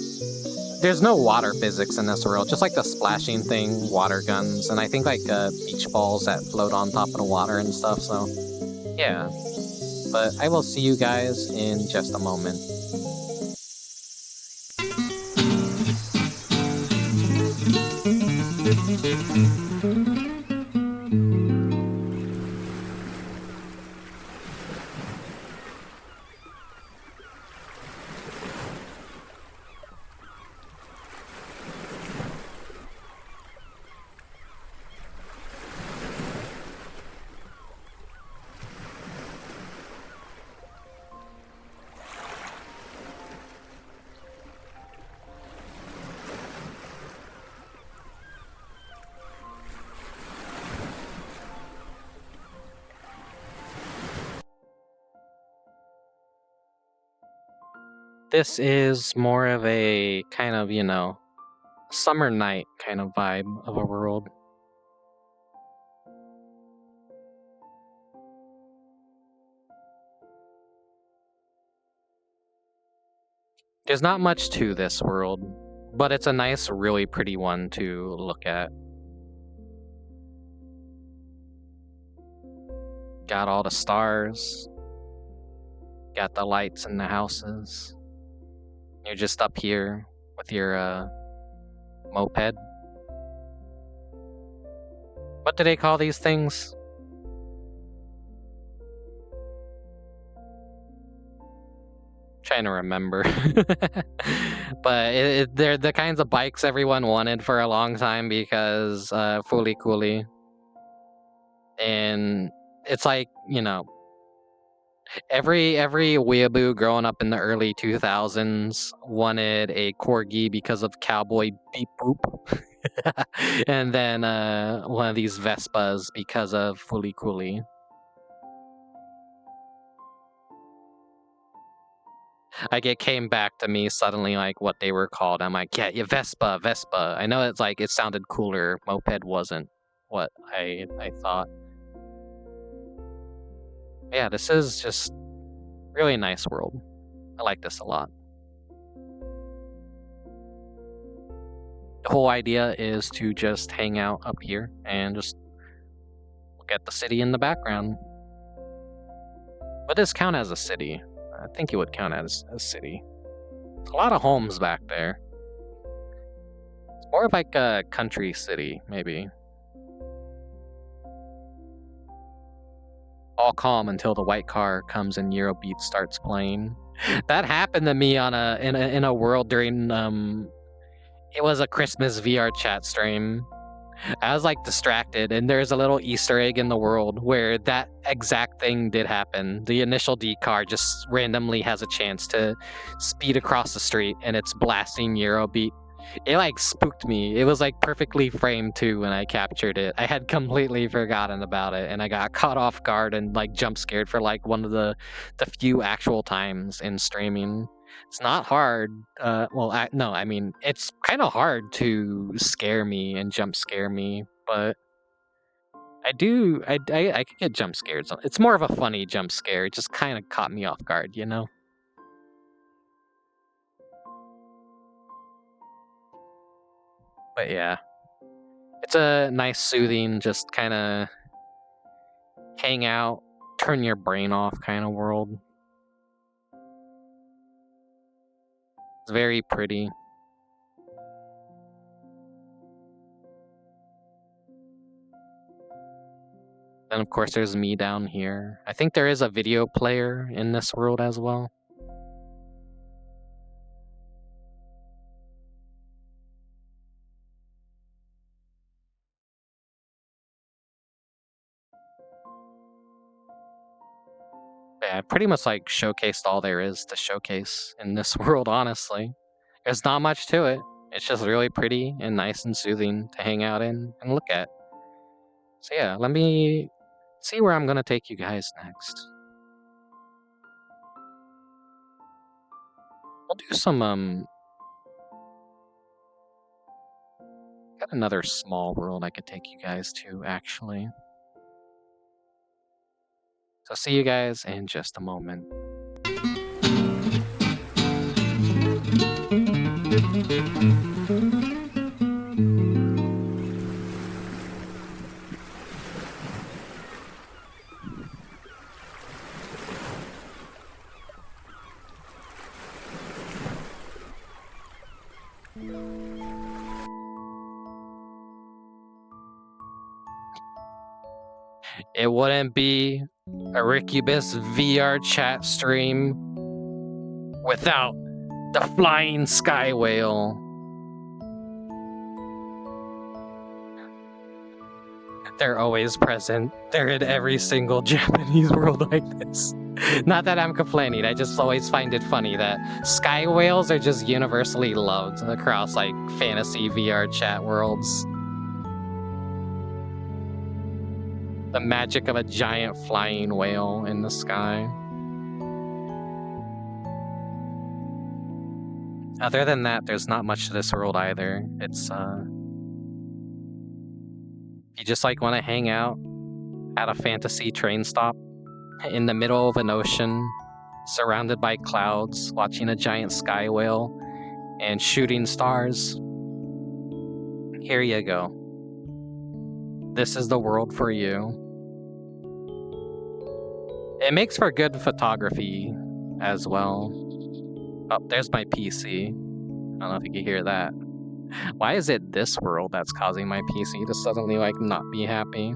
S1: There's no water physics in this world, just like the splashing thing, water guns, and I think like beach balls that float on top of the water and stuff, so yeah. But I will see you guys in just a moment. This is more of a kind of, you know, summer night kind of vibe of a world. There's not much to this world, but it's a nice, really pretty one to look at. Got all the stars. Got the lights in the houses. You're just up here with your moped. What do they call these things? Trying to remember. But they're the kinds of bikes everyone wanted for a long time because Fooly Cooly. And it's like, you know, every weeaboo growing up in the early 2000s wanted a corgi because of Cowboy Beep Boop. And then one of these Vespas because of Fooly Cooly. Like, it came back to me suddenly, like, what they were called. I'm like, yeah, Vespa. I know it's like, it sounded cooler. Moped wasn't what I thought. Yeah, this is just really nice world. I like this a lot. The whole idea is to just hang out up here and just look at the city in the background. Would this count as a city? I think it would count as a city. There's a lot of homes back there. It's more of like a country city, maybe. All calm until the white car comes and Eurobeat starts playing. That happened to me on in a world during it was a Christmas VRChat stream. I was like distracted, and there's a little Easter egg in the world where that exact thing did happen. The initial D car just randomly has a chance to speed across the street, and it's blasting Eurobeat. It like spooked me. It was like perfectly framed too when I captured it. I had completely forgotten about it, and I got caught off guard and like jump scared for like one of the few actual times in streaming. It's not hard. No, I mean, it's kind of hard to scare me and jump scare me, but I could get jump scared. So it's more of a funny jump scare. It just kind of caught me off guard, you know? But yeah, it's a nice, soothing, just kind of hang out, turn your brain off kind of world. It's very pretty. Then of course there's me down here. I think there is a video player in this world as well. I pretty much like showcased all there is to showcase in this world, honestly. There's not much to it. It's just really pretty and nice and soothing to hang out in and look at. So yeah, let me see where I'm gonna take you guys next. We'll do some got another small world I could take you guys to, actually. So see you guys in just a moment. It wouldn't be a Rickubus VRChat stream without the flying sky whale. They're always present. They're in every single Japanese world like this. Not that I'm complaining, I just always find it funny that sky whales are just universally loved across like fantasy VRChat worlds. The magic of a giant flying whale in the sky. Other than that, there's not much to this world either. It's you just like want to hang out at a fantasy train stop in the middle of an ocean, surrounded by clouds, watching a giant sky whale and shooting stars. Here you go. This is the world for you. It makes for good photography as well. Oh, there's my PC. I don't know if you can hear that. Why is it this world that's causing my PC to suddenly like not be happy?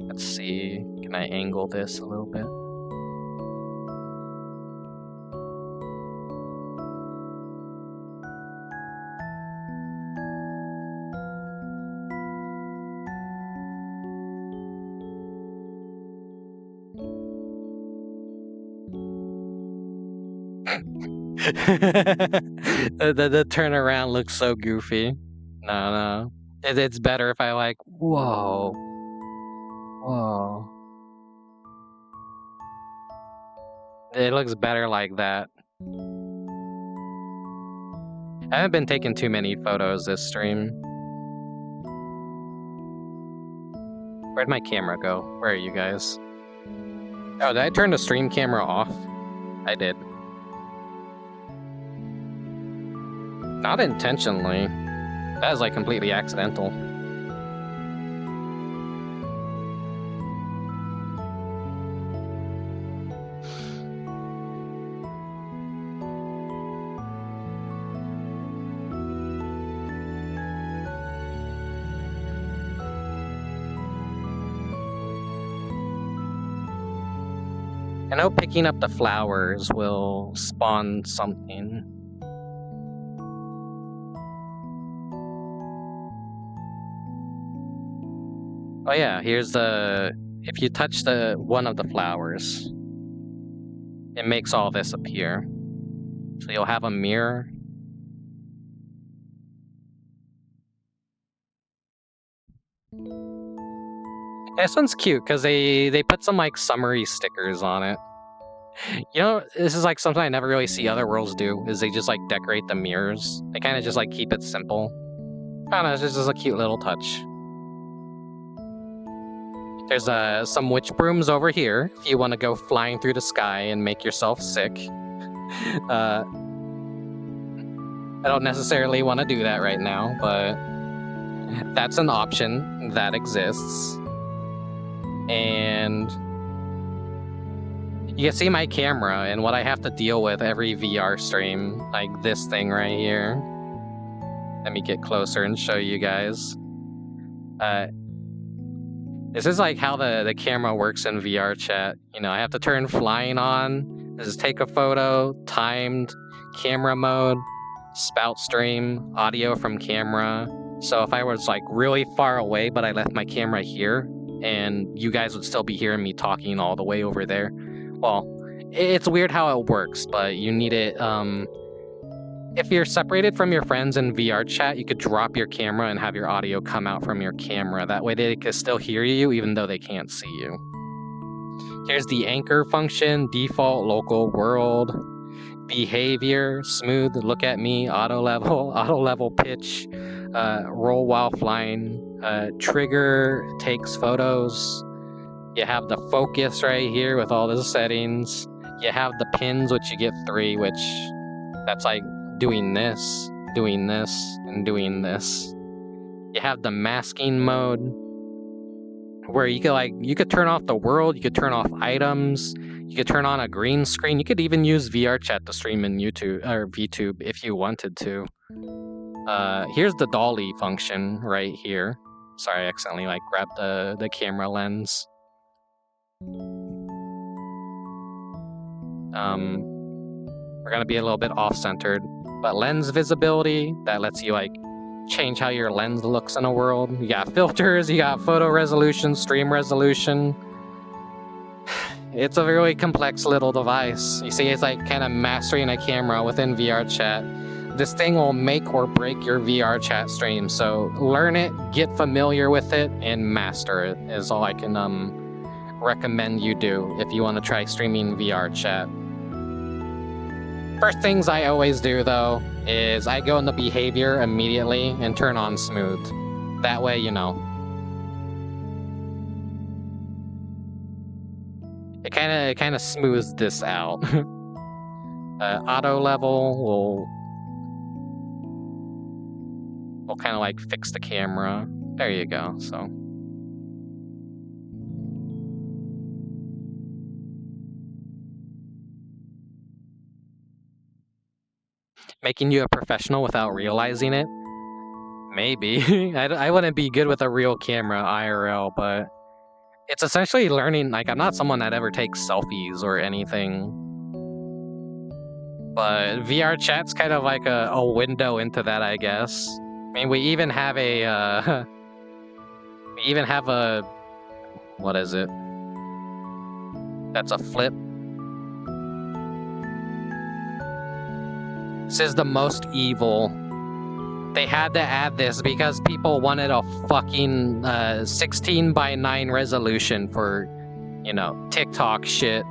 S1: Let's see. Can I angle this a little bit? the turnaround looks so goofy. No. It's better if I like, whoa. It looks better like that. I haven't been taking too many photos this stream. Where'd my camera go? Where are you guys? Oh, did I turn the stream camera off? I did. Not intentionally. That is like completely accidental. I know picking up the flowers will spawn something. Oh yeah, here's the... If you touch the one of the flowers, it makes all this appear. So you'll have a mirror. This one's cute because they put some like summery stickers on it. You know, this is like something I never really see other worlds do, is they just like decorate the mirrors. They kind of just like keep it simple. I don't know, it's just a cute little touch. There's some witch brooms over here if you want to go flying through the sky and make yourself sick. I don't necessarily want to do that right now, but that's an option that exists. And you can see my camera and what I have to deal with every VR stream, like this thing right here. Let me get closer and show you guys. This is like how the camera works in VRChat. You know, I have to turn flying on. This is take a photo, timed, camera mode, spout stream, audio from camera, So if I was like really far away, but I left my camera here, and you guys would still be hearing me talking all the way over there. Well, it's weird how it works, but you need it. If you're separated from your friends in VRChat, you could drop your camera and have your audio come out from your camera. That way they can still hear you even though they can't see you. Here's the anchor function, default, local, world, behavior, smooth, look at me, auto level pitch, roll while flying, trigger, takes photos. You have the focus right here with all the settings. You have the pins, which you get 3, which that's like doing this, and doing this. You have the masking mode, where you could turn off the world, you could turn off items, you could turn on a green screen. You could even use VRChat to stream in YouTube or VTube if you wanted to. Here's the dolly function right here. Sorry, I accidentally grabbed the camera lens. We're gonna be a little bit off-centered, but lens visibility, that lets you change how your lens looks in a world. You got filters, you got photo resolution, stream resolution. It's a really complex little device. You see, it's kind of mastering a camera within VRChat. This thing will make or break your VRChat stream, so learn it, get familiar with it, and master it is all I can recommend you do if you want to try streaming VRChat. First things I always do, though, is I go into behavior immediately and turn on smooth. That way, you know. It kind of smooths this out. Auto level will kind of fix the camera. There you go. So. Making you a professional without realizing it? Maybe. I wouldn't be good with a real camera IRL, but it's essentially learning. I'm not someone that ever takes selfies or anything, but VRChat's kind of like a window into that, I guess. I mean, we even have a what is it? That's a flip. This is the most evil. They had to add this because people wanted a fucking 16:9 resolution for, TikTok shit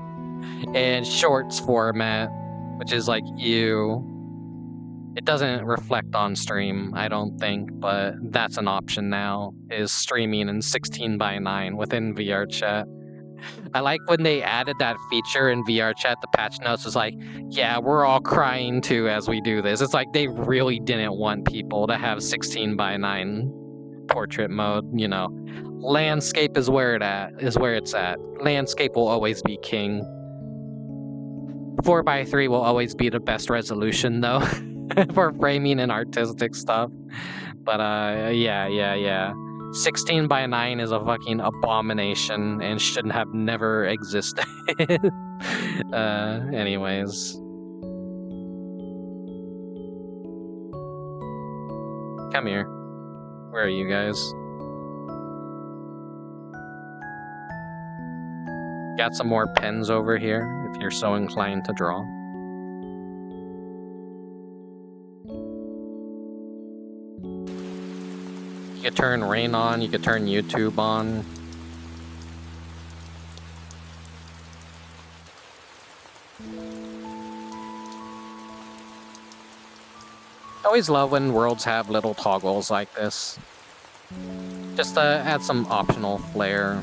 S1: and shorts format, which is ew. It doesn't reflect on stream, I don't think, but that's an option now, is streaming in 16:9 within VRChat. I like when they added that feature in VRChat. The patch notes was yeah, we're all crying too as we do this. It's they really didn't want people to have 16:9 portrait mode, Landscape is where it's at. Landscape will always be king. 4:3 will always be the best resolution though for framing and artistic stuff. But yeah. 16:9 is a fucking abomination and shouldn't have never existed. Anyways. Come here. Where are you guys? Got some more pens over here if you're so inclined to draw. You could turn rain on, you could turn YouTube on. I always love when worlds have little toggles like this. Just to add some optional flair.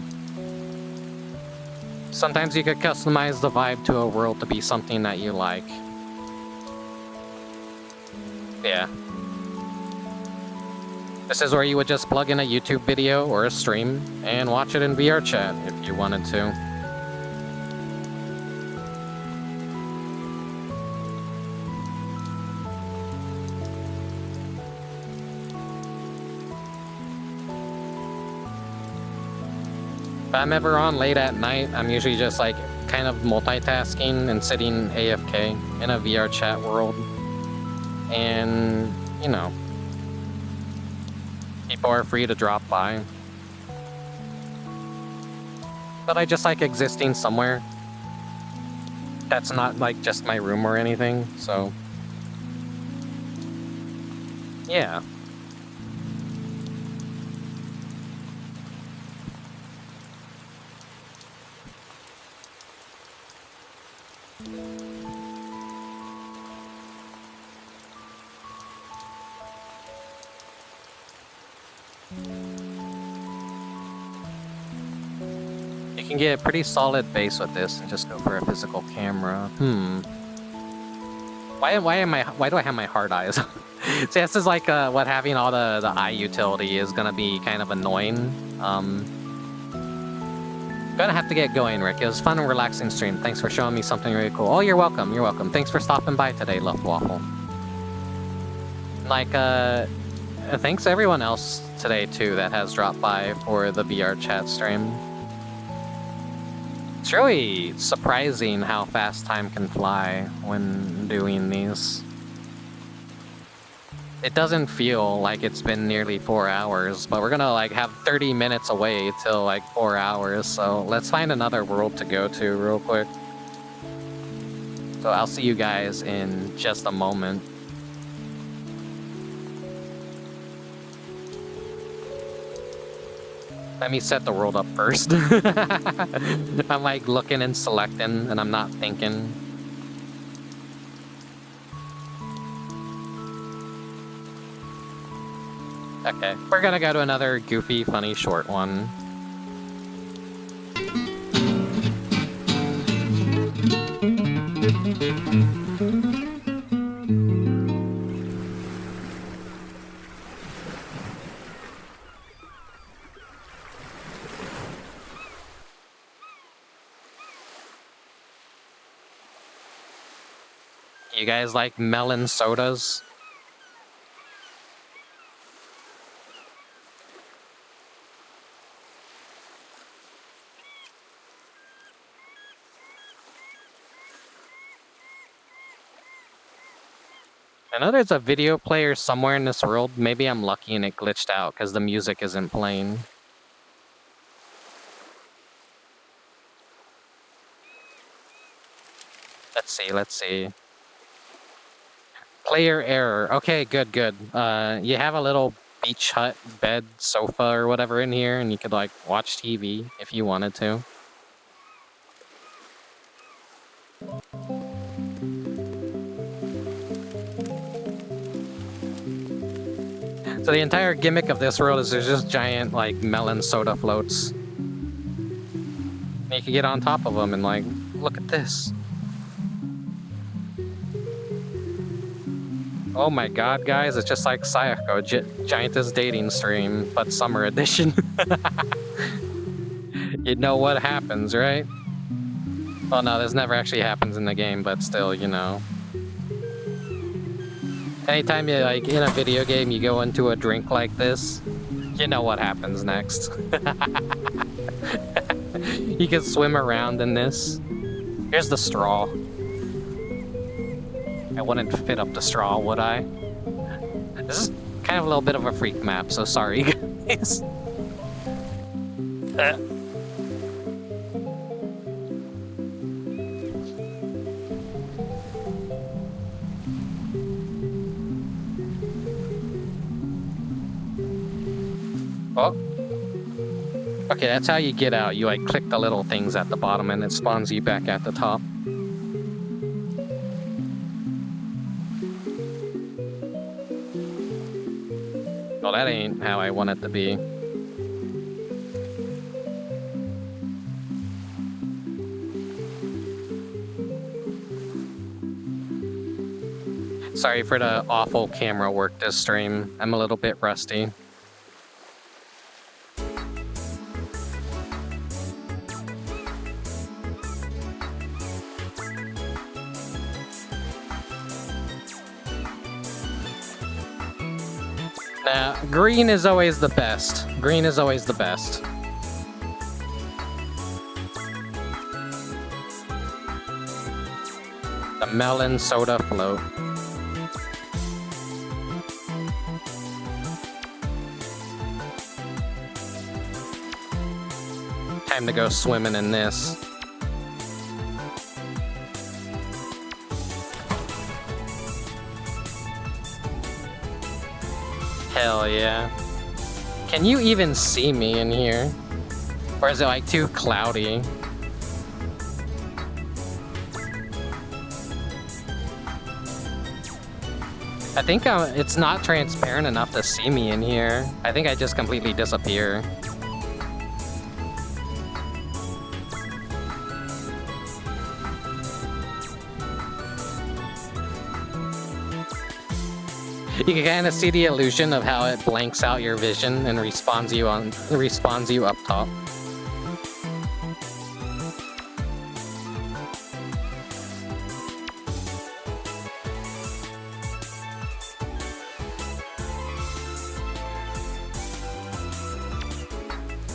S1: Sometimes you could customize the vibe to a world to be something that you like. Yeah. This is where you would just plug in a YouTube video or a stream and watch it in VRChat if you wanted to. If I'm ever on late at night, I'm usually just kind of multitasking and sitting AFK in a VRChat world. And, People are free to drop by. But I just like existing somewhere that's not like just my room or anything, so yeah. You can get a pretty solid base with this and just go for a physical camera. Why do I have my hard eyes? See, this is like what having all the eye utility is gonna be kind of annoying. Gonna have to get going, Rick. It was fun and relaxing stream. Thanks for showing me something really cool. Oh, you're welcome. You're welcome. Thanks for stopping by today, Love Waffle. Like, thanks to everyone else today too that has dropped by for the VRChat stream. It's really surprising how fast time can fly when doing these. It doesn't feel like it's been nearly 4 hours, but we're gonna like have 30 minutes away till like 4 hours, so let's find another world to go to real quick. So I'll see you guys in just a moment. Let me set the world up first. I'm like looking and selecting, and I'm not thinking. Okay, we're gonna go to another goofy, funny, short one. You guys like melon sodas? I know there's a video player somewhere in this world. Maybe I'm lucky and it glitched out because the music isn't playing. Let's see. Player error. Okay, good. You have a little beach hut, bed, sofa, or whatever in here, and you could like watch TV if you wanted to. So the entire gimmick of this world is there's just giant like melon soda floats. And you can get on top of them and like, look at this. Oh my god, guys, it's just like Sayako, Giantess dating stream, but summer edition. You know what happens, right? Well, no, this never actually happens in the game, but still, you know. Anytime you, like, in a video game, you go into a drink like this, you know what happens next. You can swim around in this. Here's the straw. I wouldn't fit up the straw, would I? This is kind of a little bit of a freak map, so sorry, guys. Oh. Okay, that's how you get out. You like click the little things at the bottom and it spawns you back at the top. Well, that ain't how I want it to be. Sorry for the awful camera work this stream. I'm a little bit rusty. Nah, green is always the best. Green is always the best. The melon soda float. Time to go swimming in this. Hell yeah. Can you even see me in here? Or is it like too cloudy? I think it's not transparent enough to see me in here. I think I just completely disappear. You can kind of see the illusion of how it blanks out your vision and respawns you up top.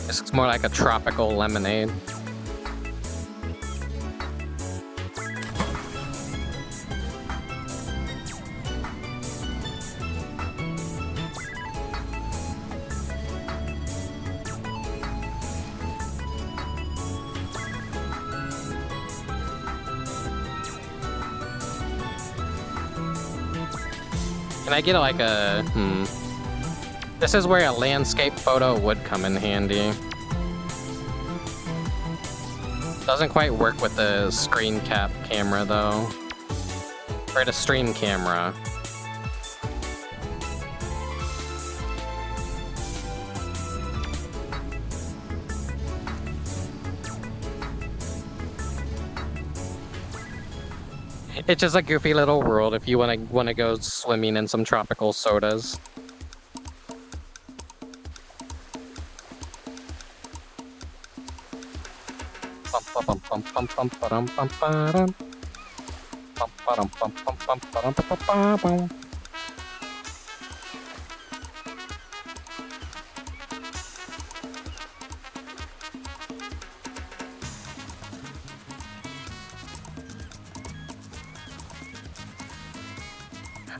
S1: This looks more like a tropical lemonade. Can I get like a, This is where a landscape photo would come in handy. Doesn't quite work with the screen cap camera though. Or the stream camera. It's just a goofy little world if you wanna go swimming in some tropical sodas.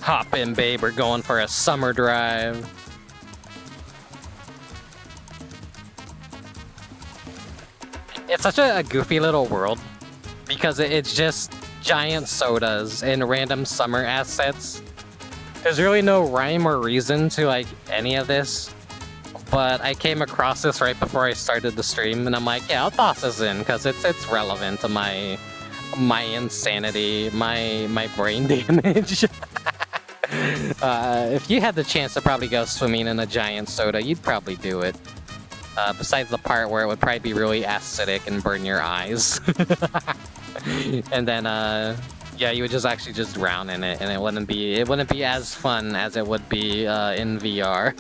S1: Hop in, babe, we're going for a summer drive. It's such a goofy little world because it's just giant sodas and random summer assets. There's really no rhyme or reason to like any of this, but I came across this right before I started the stream and I'm like, yeah, I'll toss this in because it's relevant to my insanity, my brain damage. If you had the chance to probably go swimming in a giant soda, you'd probably do it. Besides the part where it would probably be really acidic and burn your eyes. And then, yeah, you would just actually just drown in it, and it wouldn't be as fun as it would be in VR.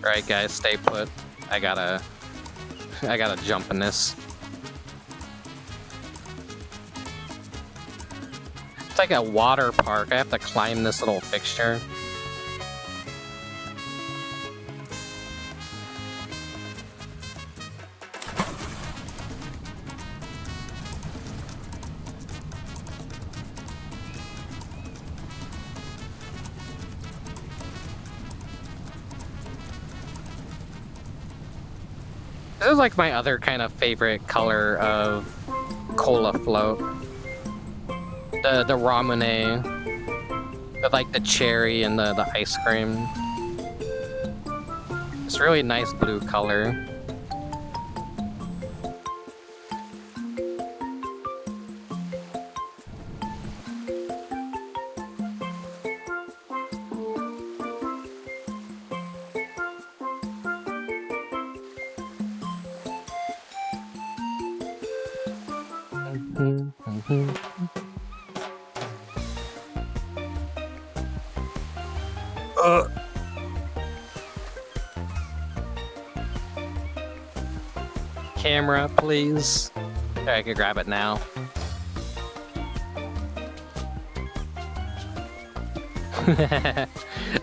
S1: Alright guys, stay put. I gotta jump in this. It's like a water park. I have to climb this little fixture. This is like my other kind of favorite color of cola float. The ramune with like the cherry and the ice cream. It's really nice blue color. Camera, please. I could grab it now.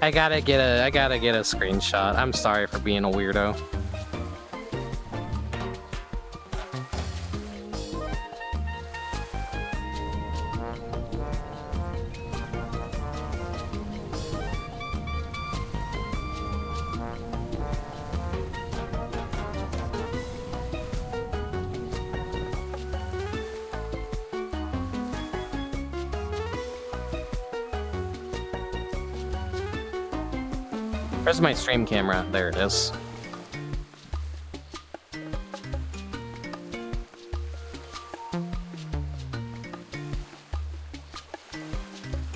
S1: I gotta get a screenshot. I'm sorry for being a weirdo. Where's my stream camera? There it is.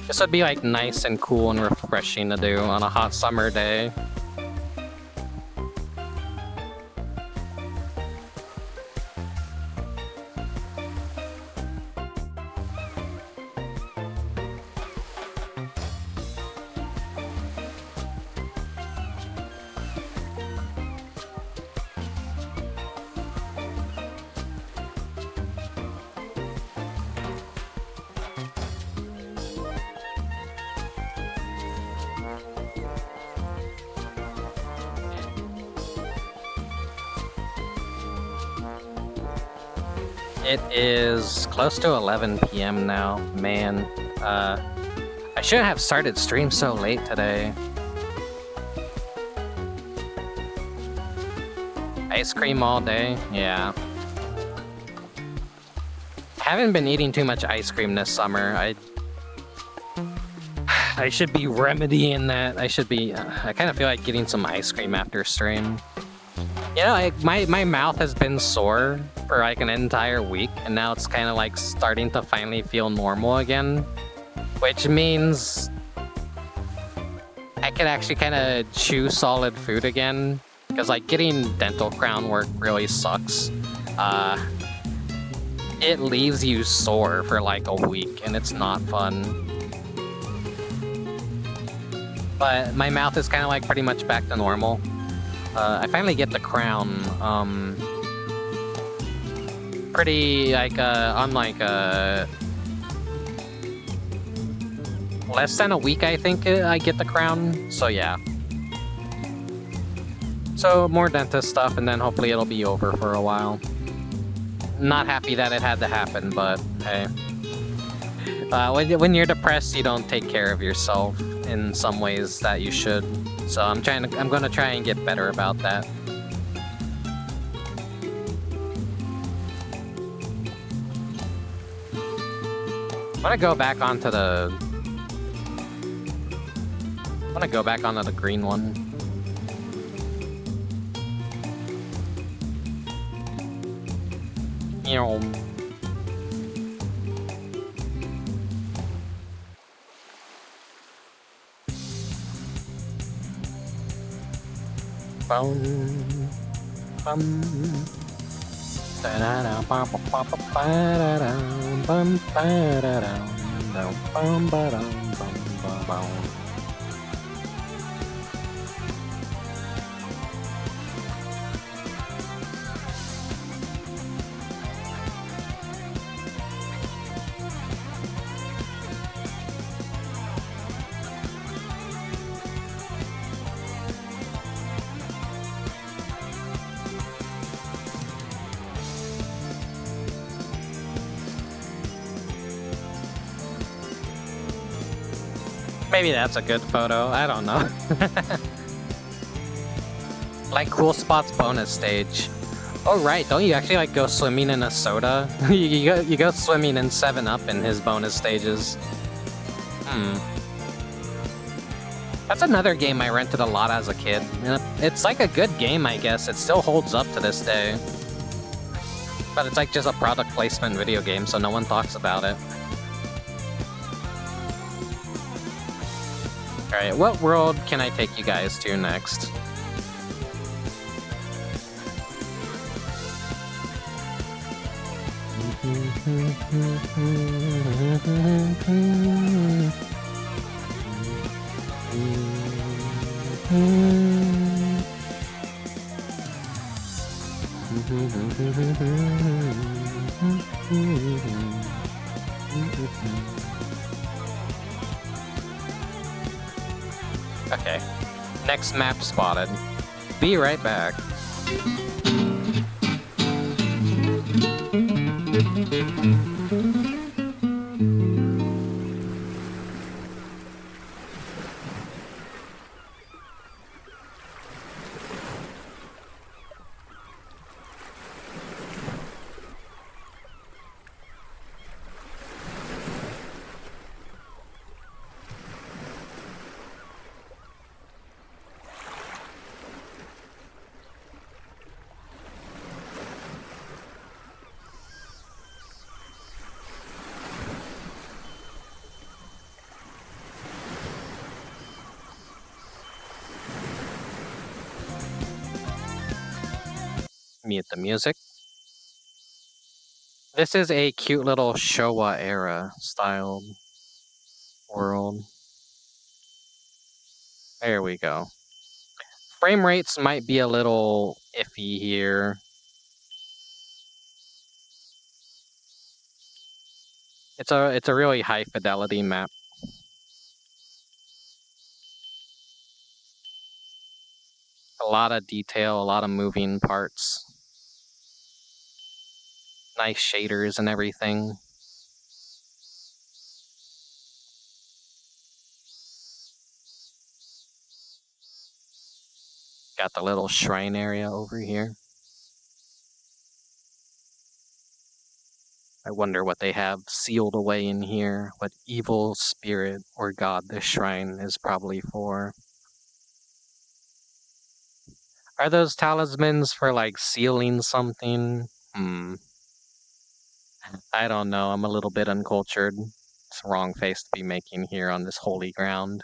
S1: This would be like nice and cool and refreshing to do on a hot summer day. It is close to 11 p.m. now. Man, I shouldn't have started stream so late today. Ice cream all day? Yeah. Haven't been eating too much ice cream this summer. I should be remedying that. I kind of feel like getting some ice cream after stream. Yeah, like my mouth has been sore for like an entire week, and now it's kind of like starting to finally feel normal again, which means I can actually kind of chew solid food again, because like getting dental crown work really sucks. It leaves you sore for like a week, and it's not fun. But my mouth is kind of like pretty much back to normal. I finally get the crown, pretty, like, on, like, less than a week, I think, I get the crown, so yeah. So, more dentist stuff, and then hopefully it'll be over for a while. Not happy that it had to happen, but, hey. When you're depressed, you don't take care of yourself in some ways that you should. So I'm gonna try and get better about that. I wanna go back onto the green one. Bum, bum, da-da-da, ba-ba-ba-ba-da-da, bum, ba-da-da, bum, ba-dum, bum, ba-bum. Maybe that's a good photo, I don't know. Like cool spots bonus stage. Oh right, don't you actually like go swimming in a soda? you go swimming in 7-Up in his bonus stages. That's another game I rented a lot as a kid. It's like a good game, I guess. It still holds up to this day. But it's like just a product placement video game, so no one talks about it. Alright, what world can I take you guys to next? Okay, next map spotted. Be right back. Mute the music. This is a cute little Showa era styled world. There we go. Frame rates might be a little iffy here. It's a really high fidelity map. A lot of detail, a lot of moving parts. Nice shaders and everything. Got the little shrine area over here. I wonder what they have sealed away in here, what evil spirit or god this shrine is probably for. Are those talismans for, like, sealing something? I don't know, I'm a little bit uncultured. It's the wrong face to be making here on this holy ground.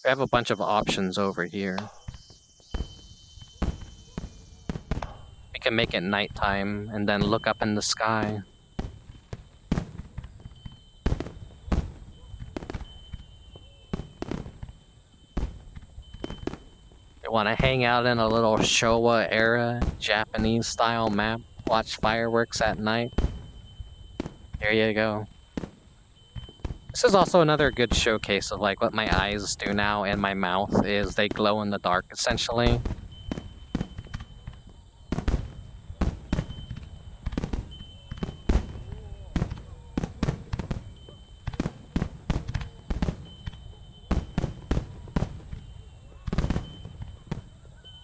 S1: We have a bunch of options over here. We can make it nighttime and then look up in the sky. You want to hang out in a little Showa era Japanese style map, watch fireworks at night? There you go. This is also another good showcase of, like, what my eyes do now and my mouth is they glow in the dark, essentially.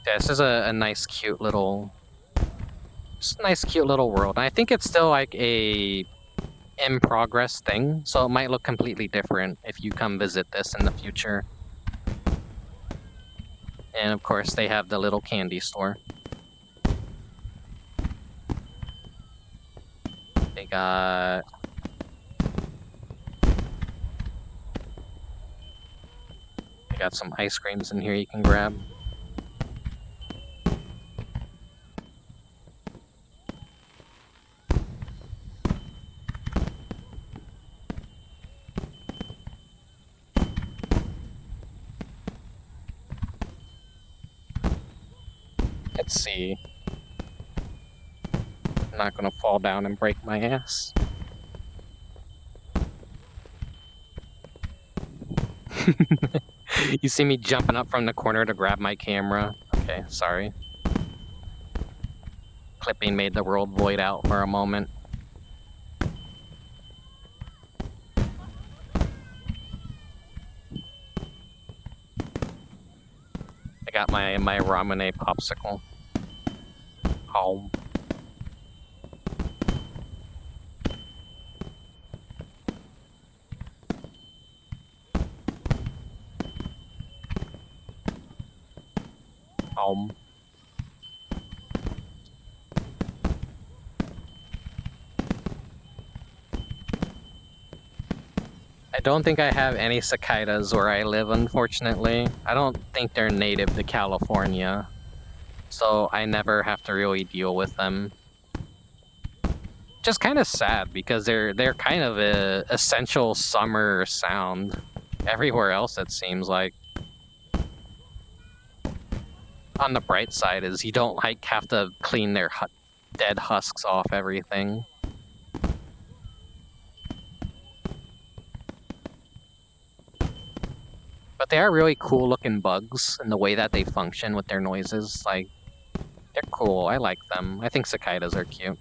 S1: Yeah, this is a nice, cute little... Just a nice, cute little world. And I think it's still, like, a in-progress thing, so it might look completely different if you come visit this in the future. And of course, they have the little candy store. They got... They got some ice creams in here you can grab. Let's see. I'm not gonna fall down and break my ass. You see me jumping up from the corner to grab my camera? Okay, sorry. Clipping made the world void out for a moment. I got my ramune popsicle. Home. Home. I don't think I have any cicadas where I live, unfortunately. I don't think they're native to California, so I never have to really deal with them. Just kind of sad, because they're kind of a essential summer sound everywhere else, it seems like. On the bright side is you don't, like, have to clean their dead husks off everything. But they are really cool looking bugs in the way that they function with their noises. Like, they're cool. I like them. I think cicadas are cute.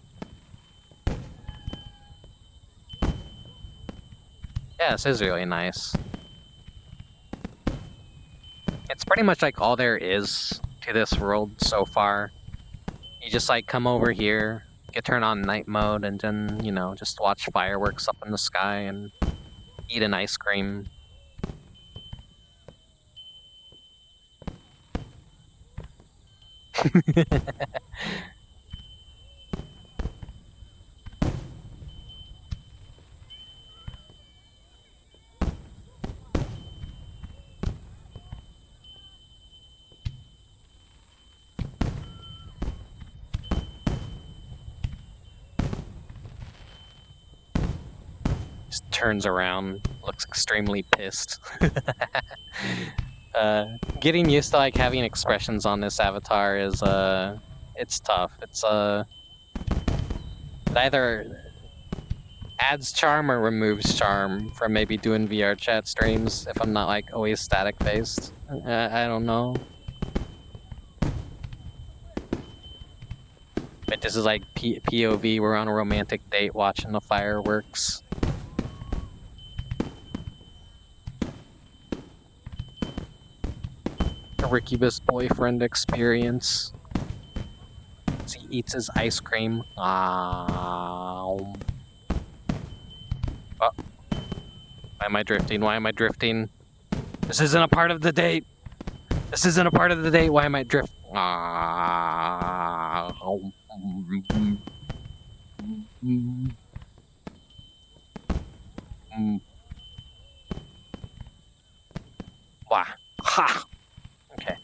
S1: Yeah, this is really nice. It's pretty much like all there is to this world so far. You just, like, come over here, you turn on night mode, and then, you know, just watch fireworks up in the sky and eat an ice cream. Just turns around, looks extremely pissed. Getting used to like having expressions on this avatar is it's tough. It's it either adds charm or removes charm from maybe doing VRChat streams if I'm not like always static faced. I don't know. But this is like POV, we're on a romantic date watching the fireworks. A Rickubus boyfriend experience. As he eats his ice cream. Oh. Why am I drifting? Why am I drifting? This isn't a part of the date. This isn't a part of the date. Why am I drifting? Wow. Ha. Okay.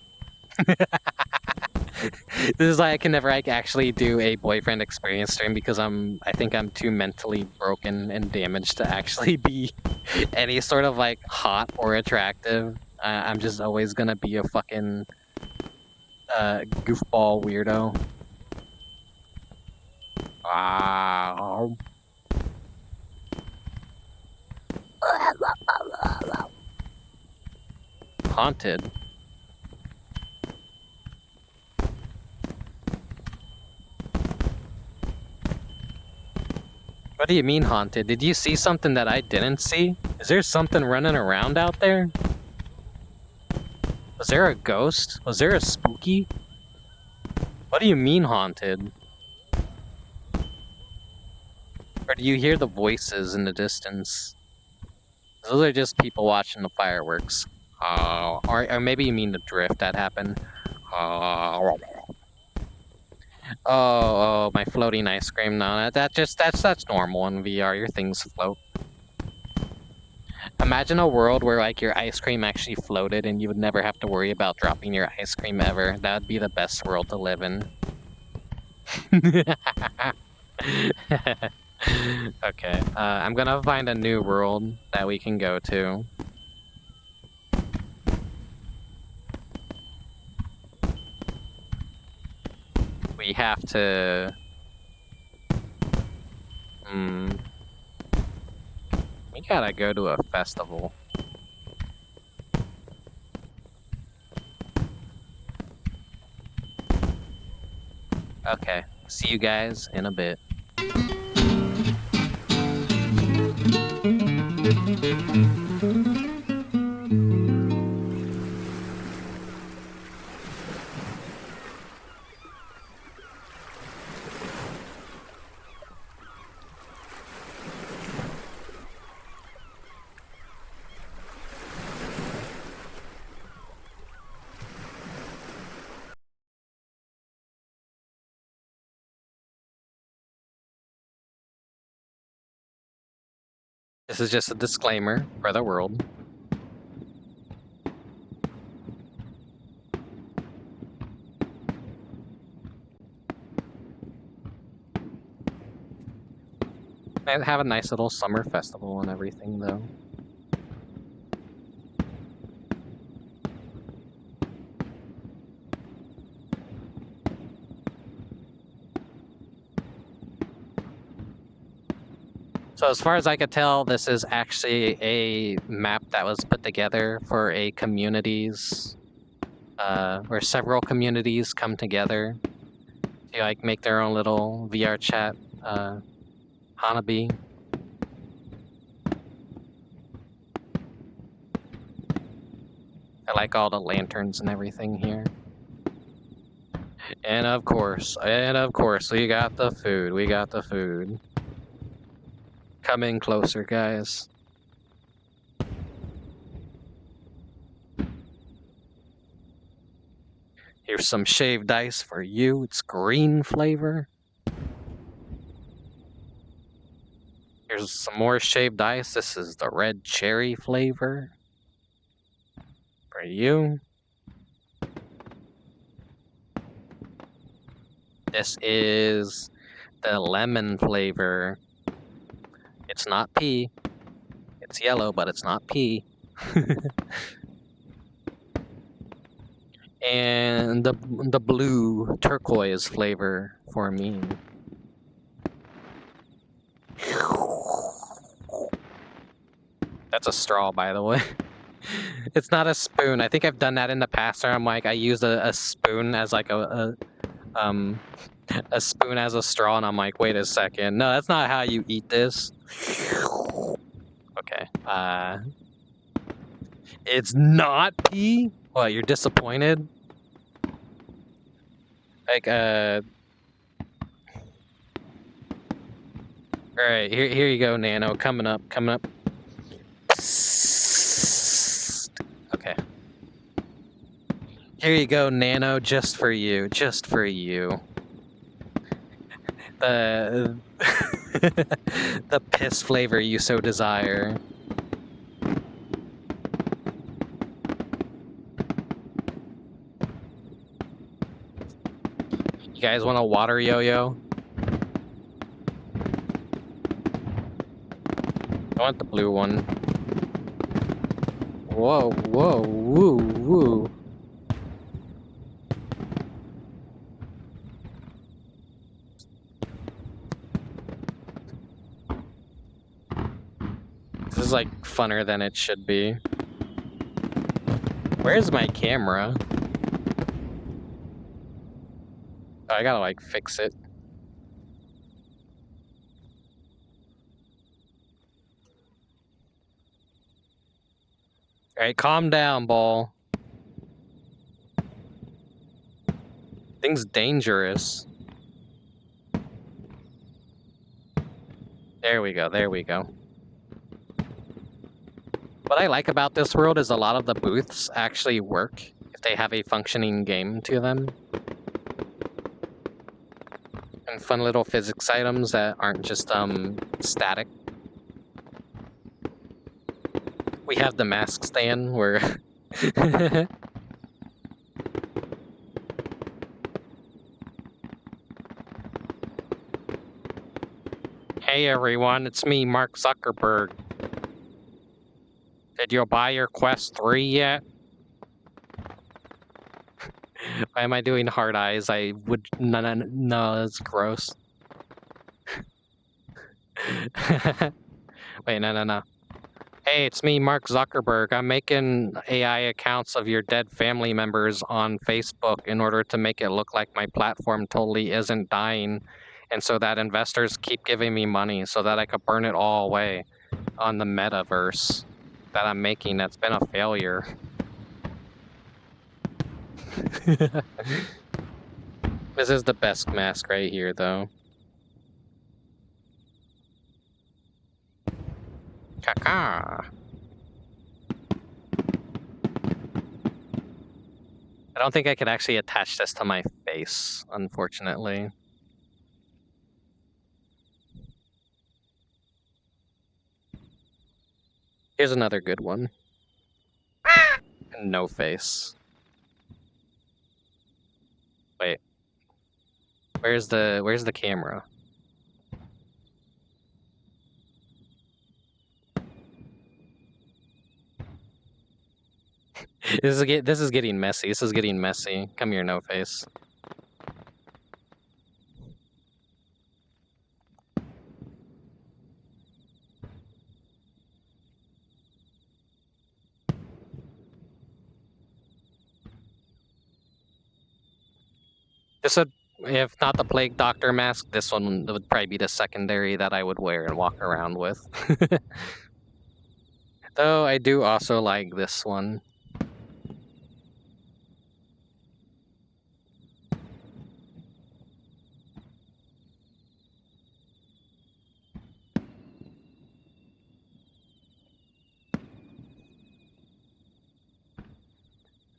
S1: This is why I can never like actually do a boyfriend experience stream because I think I'm too mentally broken and damaged to actually be any sort of like hot or attractive. I'm just always gonna be a fucking goofball weirdo. Wow. Haunted. What do you mean haunted? Did you see something that I didn't see? Is there something running around out there? Was there a ghost? Was there a spooky? What do you mean haunted? Or do you hear the voices in the distance? Those are just people watching the fireworks. Or maybe you mean the drift that happened. Oh, my floating ice cream. No, that's normal in VR. Your things float. Imagine a world where like your ice cream actually floated and you would never have to worry about dropping your ice cream ever. That would be the best world to live in. Okay, I'm gonna find a new world that we can go to. We have to... We gotta go to a festival. Okay, see you guys in a bit. This is just a disclaimer for the world. I have a nice little summer festival and everything, though. So as far as I could tell, this is actually a map that was put together for a community's, where several communities come together to like make their own little VRChat Hanabi. I like all the lanterns and everything here. And of course, we got the food. We got the food. Come in closer, guys. Here's some shaved ice for you. It's green flavor. Here's some more shaved ice. This is the red cherry flavor for you. This is the lemon flavor. It's not pea. It's yellow, but it's not pea. And the blue turquoise flavor for me. That's a straw, by the way. It's not a spoon. I think I've done that in the past where I'm like, I used a spoon as like a spoon as a straw, and I'm like, wait a second. No, that's not how you eat this. Okay. It's not pea? What, you're disappointed? Like, alright, here you go, Nano. Coming up. Okay. Here you go, Nano, just for you. The the piss flavor you so desire. You guys want a water yo-yo? I want the blue one. Whoa, woo. This is like funner than it should be. Where's my camera? Oh, I gotta like fix it. Alright, calm down, ball. Thing's dangerous. There we go. What I like about this world is a lot of the booths actually work if they have a functioning game to them. And fun little physics items that aren't just static. We have the mask stand where Hey everyone, it's me, Mark Zuckerberg. Did you buy your Quest 3 yet? Why am I doing hard eyes? I would... No, that's gross. Wait, no. Hey, it's me, Mark Zuckerberg. I'm making AI accounts of your dead family members on Facebook in order to make it look like my platform totally isn't dying, and so that investors keep giving me money so that I could burn it all away on the metaverse that I'm making that's been a failure. This is the best mask right here, though. Caca. I don't think I could actually attach this to my face, unfortunately. Here's another good one. No face. Wait. Where's the camera? This is getting messy. Come here, no face. This would, if not the Plague Doctor mask, this one would probably be the secondary that I would wear and walk around with. Though I do also like this one.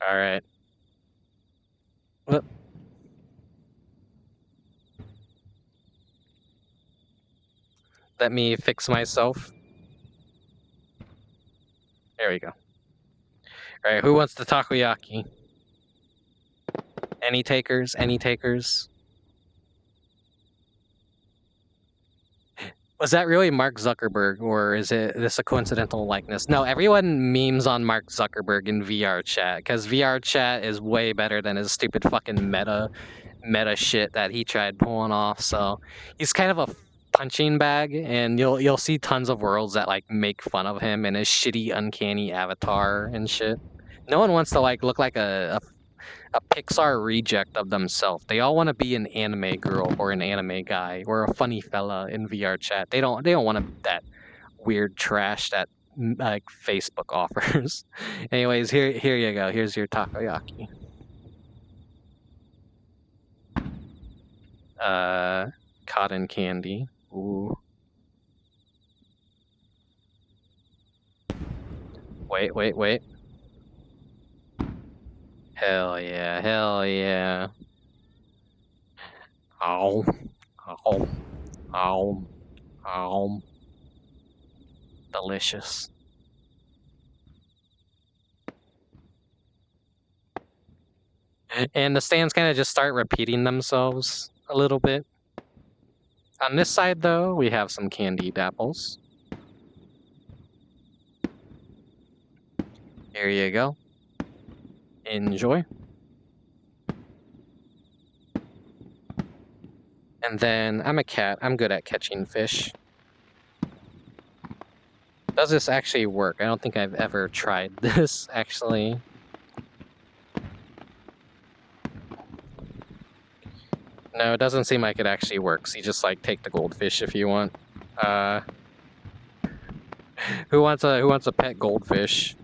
S1: Alright. Let me fix myself. There we go. Alright, who wants the takoyaki? Any takers? Any takers? Was that really Mark Zuckerberg, or is this a coincidental likeness? No, everyone memes on Mark Zuckerberg in VRChat, because VRChat is way better than his stupid fucking meta shit that he tried pulling off. So he's kind of a punching bag, and you'll see tons of worlds that like make fun of him and his shitty, uncanny avatar and shit. No one wants to like look like a Pixar reject of themselves. They all want to be an anime girl or an anime guy or a funny fella in VRChat. They don't want that weird trash that like Facebook offers. Anyways, here you go. Here's your takoyaki. Cotton candy. Ooh. Wait. Hell yeah, hell yeah. Ow. Delicious. And the stands kind of just start repeating themselves a little bit. On this side, though, we have some candied apples. Here you go. Enjoy. And then, I'm a cat. I'm good at catching fish. Does this actually work? I don't think I've ever tried this, actually. No, it doesn't seem like it actually works. You just, like, take the goldfish if you want. Who wants a pet goldfish?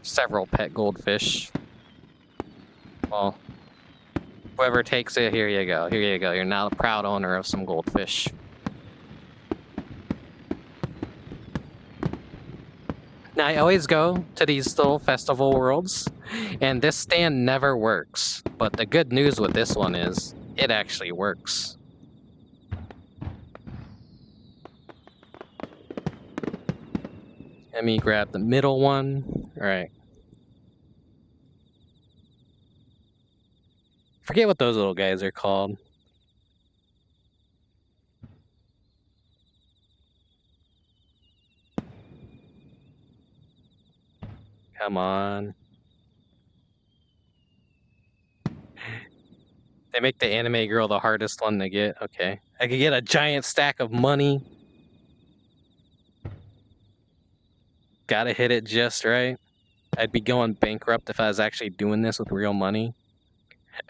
S1: Several pet goldfish. Well, whoever takes it, here you go. Here you go. You're now the proud owner of some goldfish. Now, I always go to these little festival worlds, and this stand never works. But the good news with this one is, it actually works. Let me grab the middle one. All right. Forget what those little guys are called. Come on. They make the anime girl the hardest one to get. Okay. I could get a giant stack of money. Gotta hit it just right. I'd be going bankrupt if I was actually doing this with real money.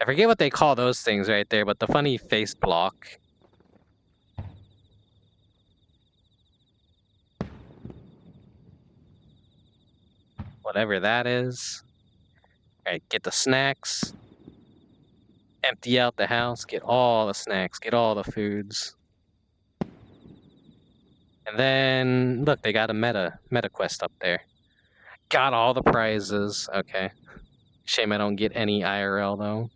S1: I forget what they call those things right there, but the funny face block. Whatever that is. Alright, get the snacks. Empty out the house, get all the snacks, get all the foods. And then, look, they got a meta quest up there. Got all the prizes. Okay. Shame I don't get any IRL, though.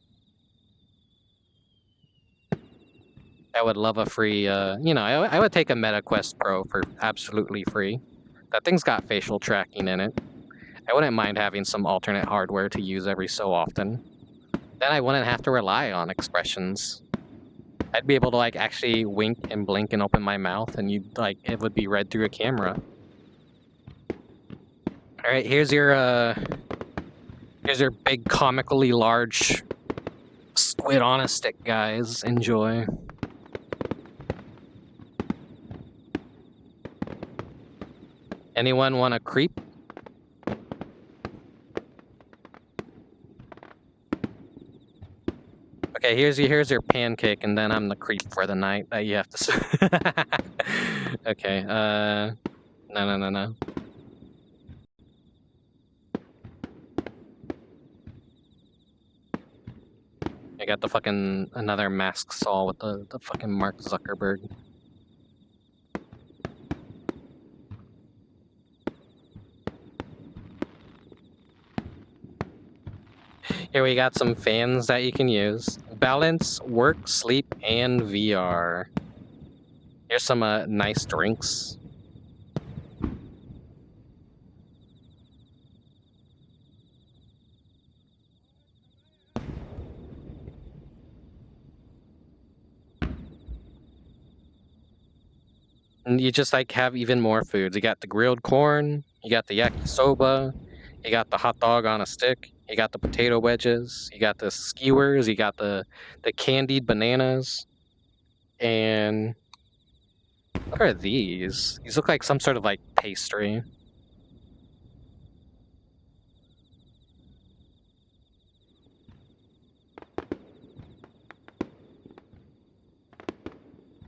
S1: I would love a free, I would take a Meta Quest Pro for absolutely free. That thing's got facial tracking in it. I wouldn't mind having some alternate hardware to use every so often. Then I wouldn't have to rely on expressions. I'd be able to, like, actually wink and blink and open my mouth, and it would be read through a camera. Alright, here's your big comically large squid on a stick, guys. Enjoy. Anyone want to creep? Okay, here's your pancake, and then I'm the creep for the night that you have to. Okay. No. I got the fucking another mask saw with the fucking Mark Zuckerberg. Here we got some fans that you can use. Balance, work, sleep, and VR. There's some nice drinks. And you just like have even more foods. You got the grilled corn, you got the yakisoba, you got the hot dog on a stick, you got the potato wedges, you got the skewers, you got the candied bananas, and what are these? These look like some sort of like pastry.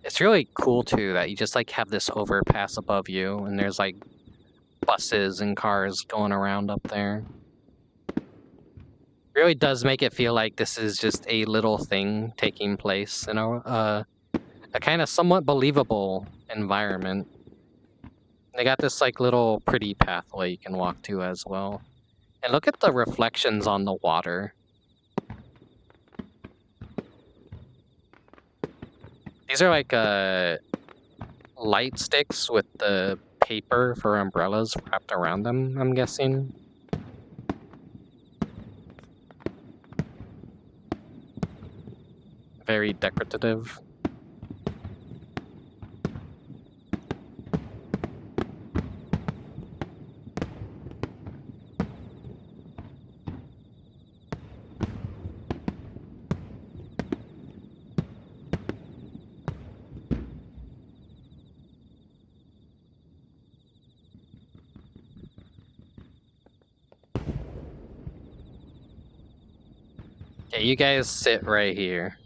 S1: It's really cool too that you just like have this overpass above you and there's like buses and cars going around up there. Really does make it feel like this is just a little thing taking place in a kind of somewhat believable environment. They got this like little pretty pathway you can walk to as well. And look at the reflections on the water. These are like light sticks with the paper for umbrellas wrapped around them, I'm guessing. Very decorative. Okay, you guys sit right here.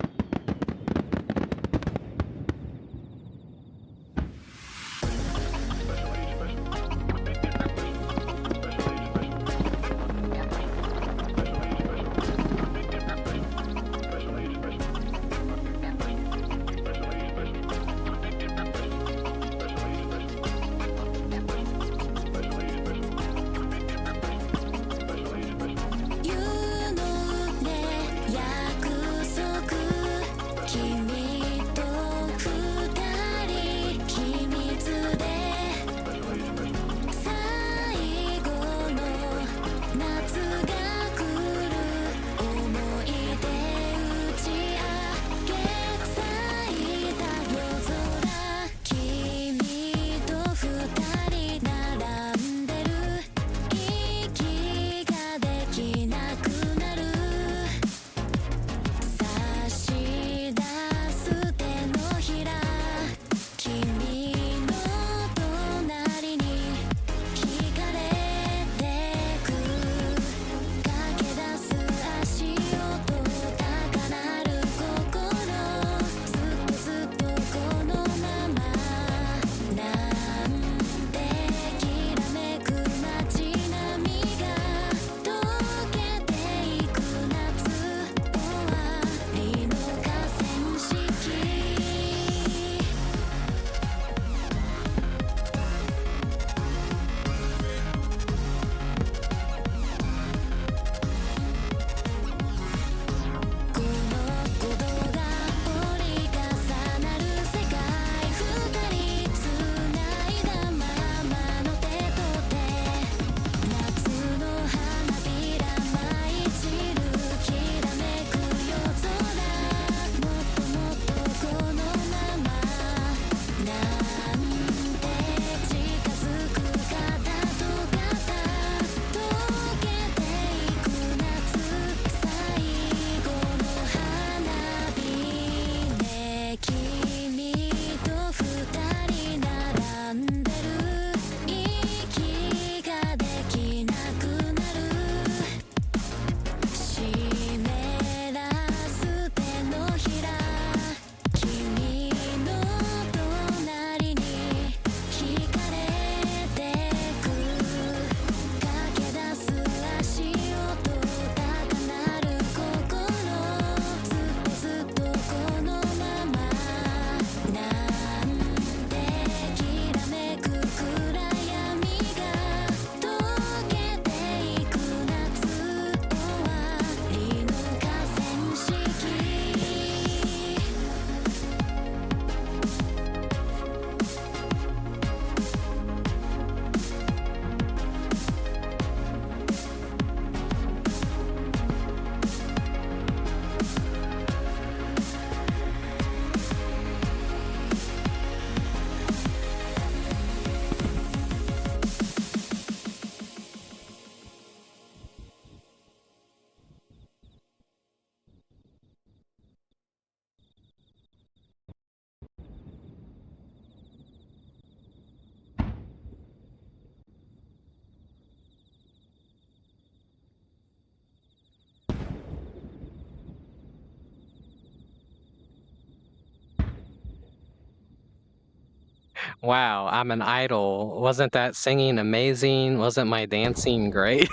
S1: Wow, I'm an idol. Wasn't that singing amazing? Wasn't my dancing great?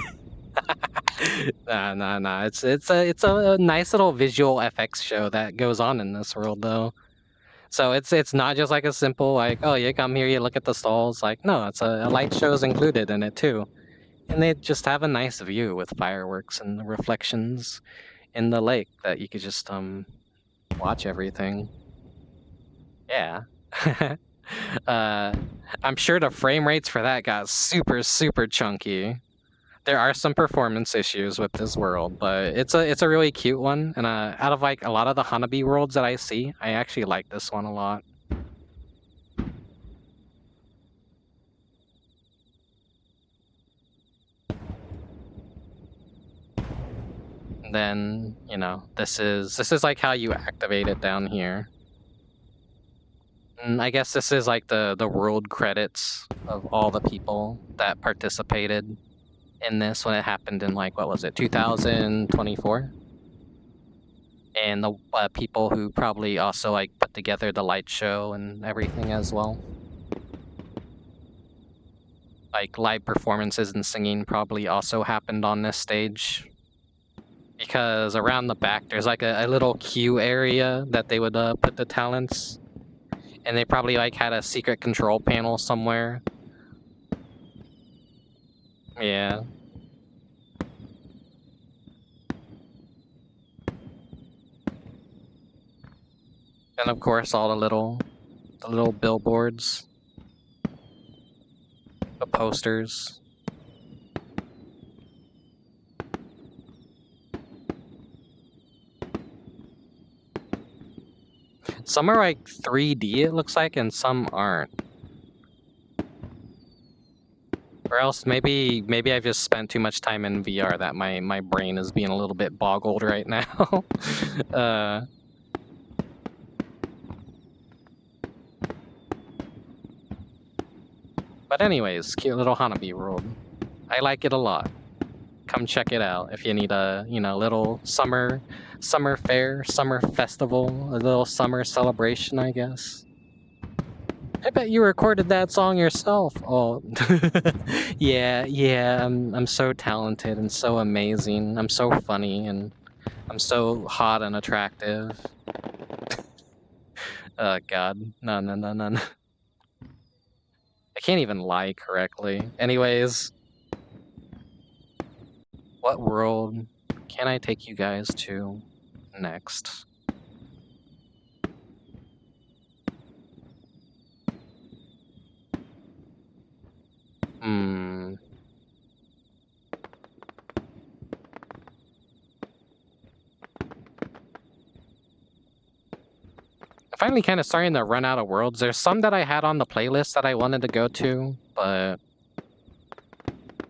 S1: No. It's a nice little visual FX show that goes on in this world though. So it's not just like a simple like, oh, you come here, you look at the stalls. Like, no, it's a light show's included in it too. And they just have a nice view with fireworks and the reflections in the lake that you could just watch everything. Yeah. I'm sure the frame rates for that got super chunky. There are some performance issues with this world, but it's a really cute one. And out of like a lot of the Hanabi worlds that I see, I actually like this one a lot. And then, you know, this is like how you activate it down here. And I guess this is like the world credits of all the people that participated in this when it happened in like, what was it, 2024? And the people who probably also like put together the light show and everything as well. Like live performances and singing probably also happened on this stage. Because around the back there's like a little queue area that they would put the talents. And they probably like had a secret control panel somewhere. Yeah. And of course all the little billboards. The posters. Some are like 3D it looks like, and some aren't. Or else maybe I've just spent too much time in VR that my brain is being a little bit boggled right now. But anyways, cute little Hanabi world. I like it a lot. Come check it out if you need a, you know, little summer fair, summer festival, a little summer celebration, I guess. I bet you recorded that song yourself. Oh, yeah. I'm so talented and so amazing. I'm so funny and I'm so hot and attractive. Oh God, no. I can't even lie correctly. Anyways, what world can I take you guys to next? I'm finally kind of starting to run out of worlds. There's some that I had on the playlist that I wanted to go to, but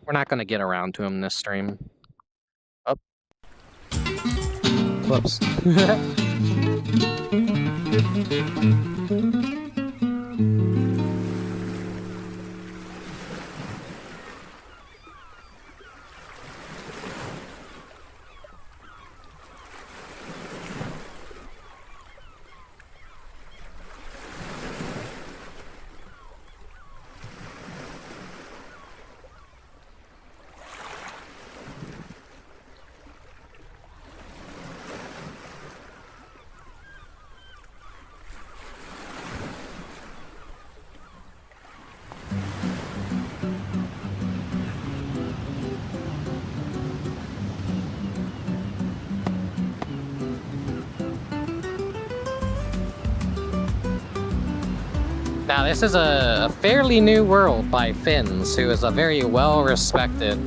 S1: we're not going to get around to them this stream. Oh. Whoops. Now this is a fairly new world by Fins, who is a very well-respected,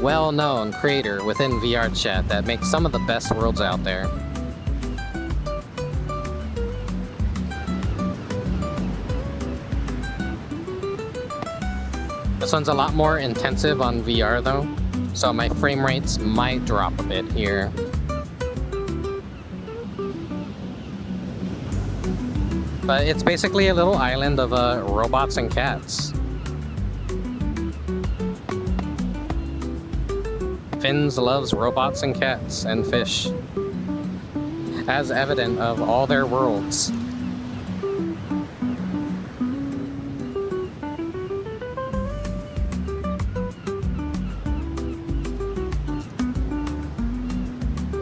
S1: well-known creator within VRChat that makes some of the best worlds out there. This one's a lot more intensive on VR though, so my frame rates might drop a bit here. But it's basically a little island of robots and cats. Fins loves robots and cats and fish, as evident of all their worlds.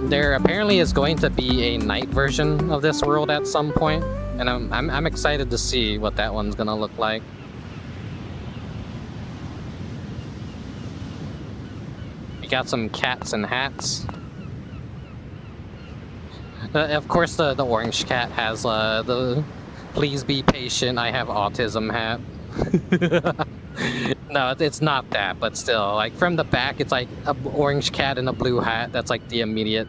S1: There apparently is going to be a night version of this world at some point, and I'm excited to see what that one's gonna look like. We got some cats and hats. Of course, the orange cat has the "Please be patient, I have autism" hat. No, it's not that, but still, like from the back, it's like an orange cat in a blue hat. That's like the immediate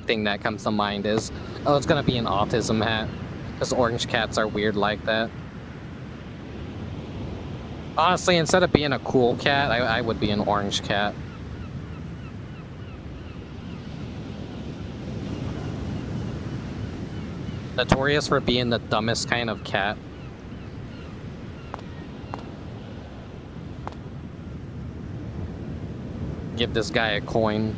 S1: thing that comes to mind is, oh, it's gonna be an autism hat, because orange cats are weird like that. Honestly, instead of being a cool cat, I would be an orange cat. Notorious for being the dumbest kind of cat. Give this guy a coin.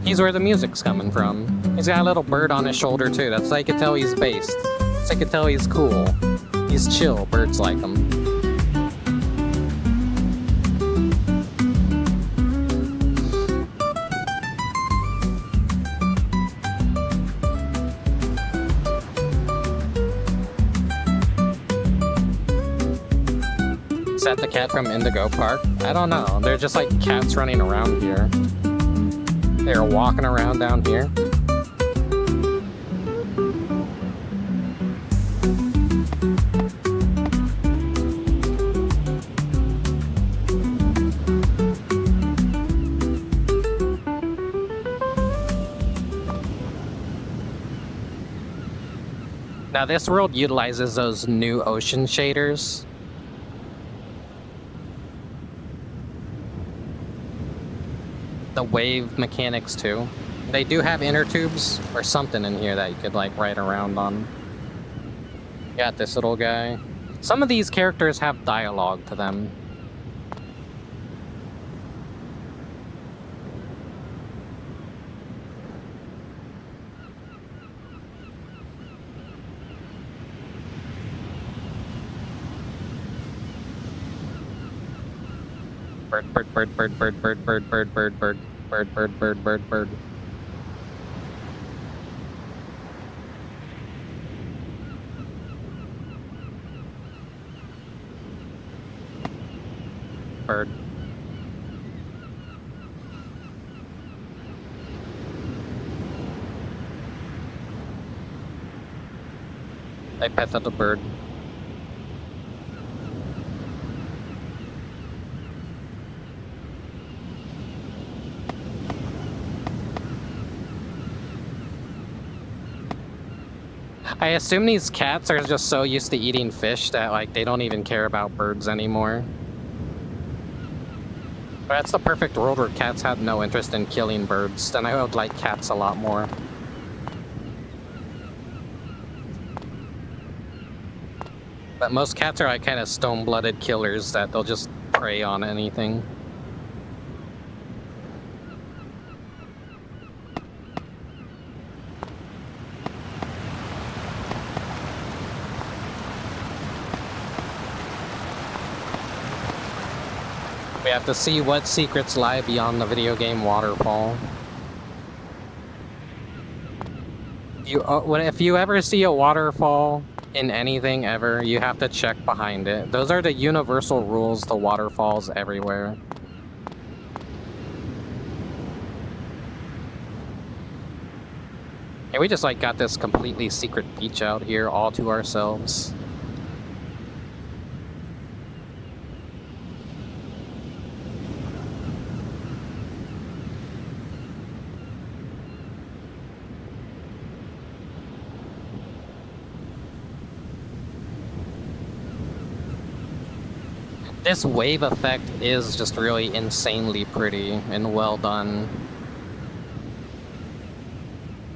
S1: He's where the music's coming from. He's got a little bird on his shoulder too. That's how you can tell he's based. That's how you can tell he's cool. He's chill. Birds like him. Is that the cat from Indigo Park? I don't know. They're just like cats running around here. They're walking around down here. Now this world utilizes those new ocean shaders. The wave mechanics too. They do have inner tubes or something in here that you could like ride around on. Got this little guy. Some of these characters have dialogue to them. Bird, bird, bird, bird, bird, bird, bird, bird, bird, bird, bird, bird, bird, bird, bird. Bird. I petted the bird. I assume these cats are just so used to eating fish that like they don't even care about birds anymore. But that's the perfect world where cats had no interest in killing birds. Then I would like cats a lot more. But most cats are like kind of stone-blooded killers that they'll just prey on anything. We have to see what secrets lie beyond the video game waterfall. If you ever see a waterfall in anything ever, you have to check behind it. Those are the universal rules to waterfalls everywhere. And we just like got this completely secret beach out here all to ourselves. This wave effect is just really insanely pretty and well done.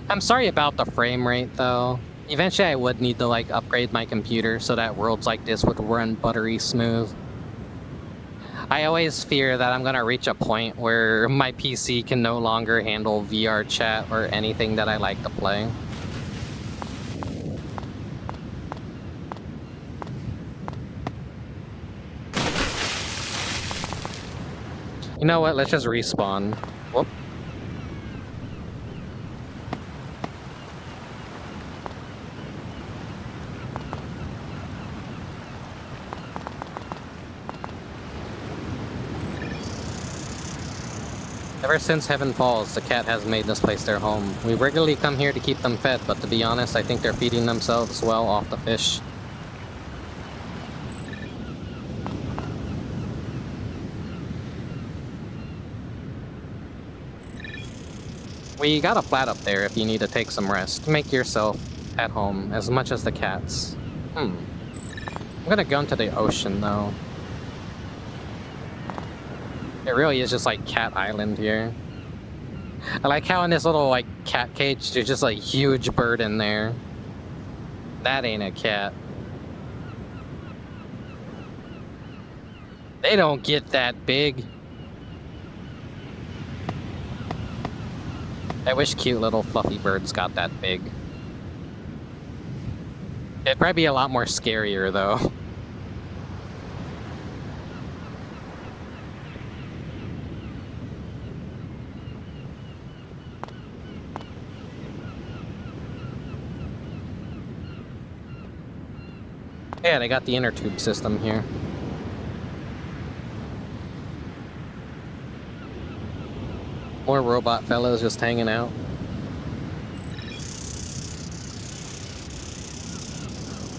S1: I'm sorry about the frame rate though. Eventually I would need to like upgrade my computer so that worlds like this would run buttery smooth. I always fear that I'm gonna reach a point where my PC can no longer handle VRChat or anything that I like to play. You know what? Let's just respawn. Whoop. Ever since Heaven Falls, the cat has made this place their home. We regularly come here to keep them fed, but to be honest, I think they're feeding themselves well off the fish. We got a flat up there if you need to take some rest. Make yourself at home, as much as the cats. I'm gonna go into the ocean, though. It really is just like Cat Island here. I like how in this little like cat cage there's just like huge bird in there. That ain't a cat. They don't get that big. I wish cute little fluffy birds got that big. It'd probably be a lot more scarier though. Yeah, they got the inner tube system here. More robot fellows just hanging out.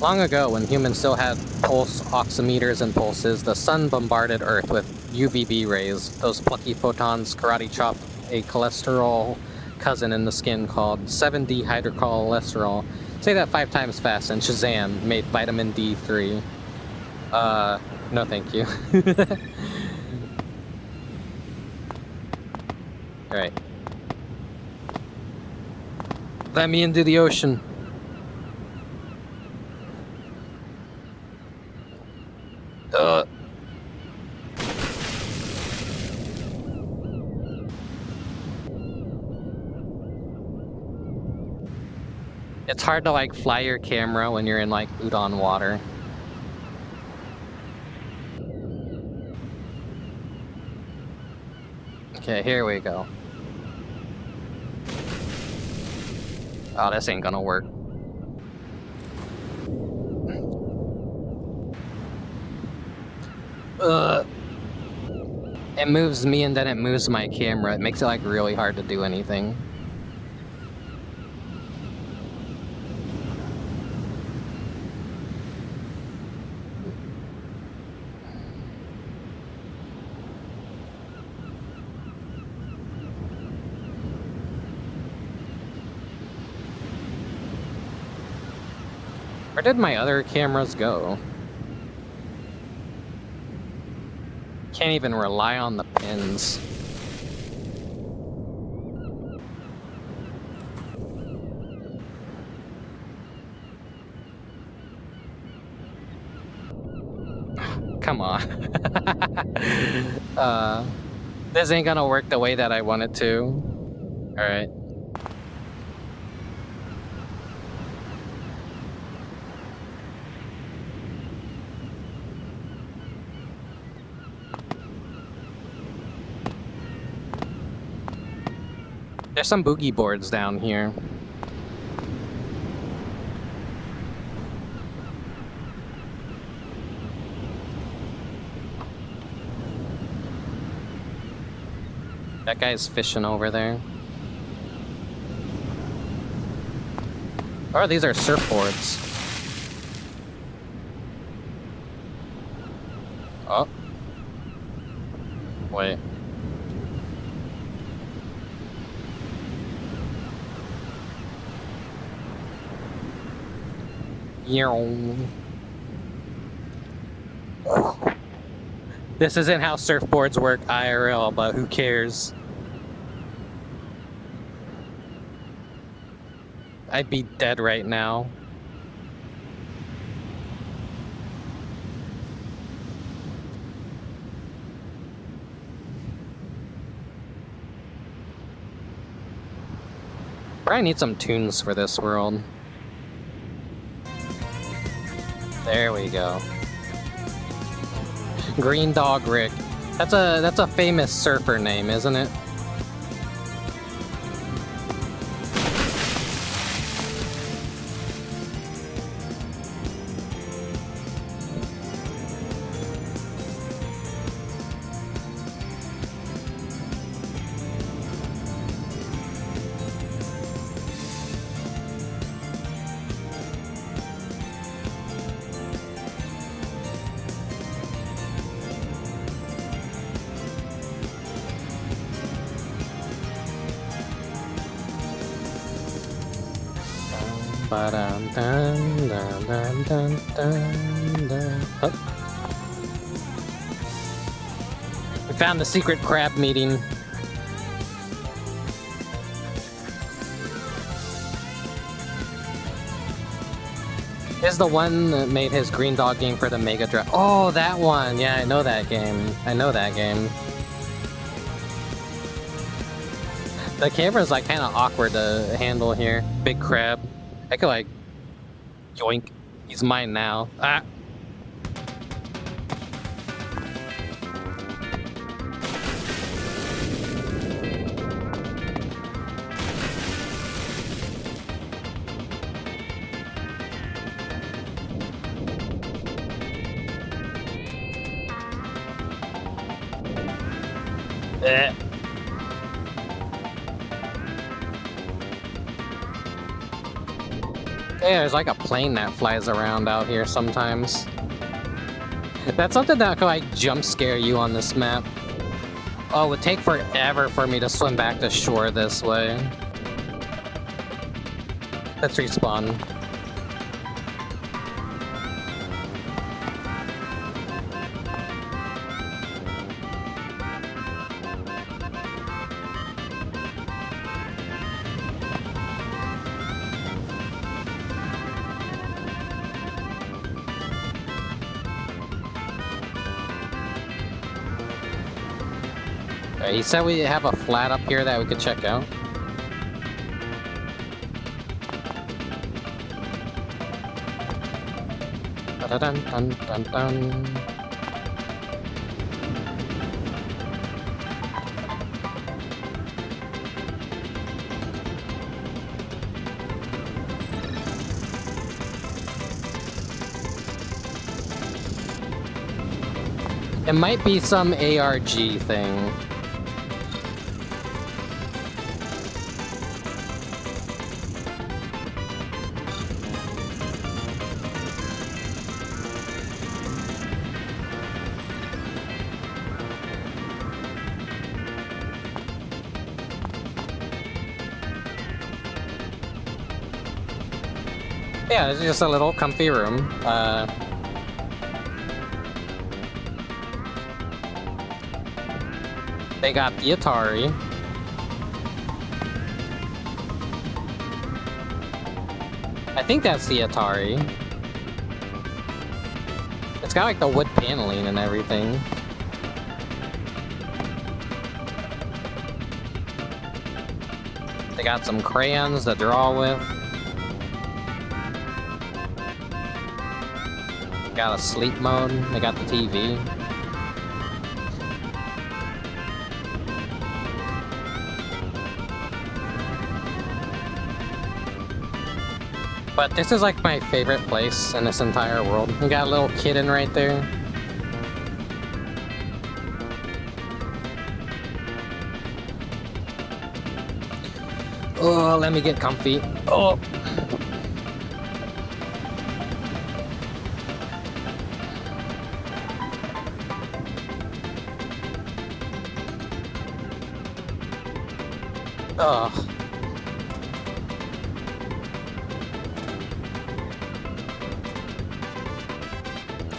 S1: Long ago, when humans still had pulse oximeters and pulses, the sun bombarded Earth with UVB rays. Those plucky photons karate chopped a cholesterol cousin in the skin called 7-dehydrocholesterol. Say that 5 times fast, and Shazam made vitamin D3. No thank you. Alright. Let me into the ocean. It's hard to like fly your camera when you're in like udon water. Okay, here we go. Oh, this ain't gonna work. It moves me and then it moves my camera. It makes it like really hard to do anything. Where did my other cameras go? Can't even rely on the pins. Come on. This ain't gonna work the way that I want it to. Alright. There's some boogie boards down here. That guy's fishing over there. Oh, these are surfboards. Oh. Wait. This isn't how surfboards work IRL, but who cares? I'd be dead right now. Probably need some tunes for this world. There we go. Green Dog Rick. That's a famous surfer name, isn't it? Oh. We found the secret crab meeting. This is the one that made his Green Dog game for the Mega Drive. Oh, that one! Yeah, I know that game. I know that game. The camera's like kind of awkward to handle here. Big crab. I could like... yoink. He's mine now. Ah! Eh. Yeah, there's like a plane that flies around out here sometimes. That's something that could like jump scare you on this map. Oh, it would take forever for me to swim back to shore this way. Let's respawn. He said we have a flat up here that we could check out. Dun dun dun dun. It might be some ARG thing. Yeah, it's just a little comfy room. They got the Atari. I think that's the Atari. It's got like the wood paneling and everything. They got some crayons to draw with. Got a sleep mode. They got the TV. But this is like my favorite place in this entire world. We got a little kitten right there. Oh, let me get comfy. Oh. Oh.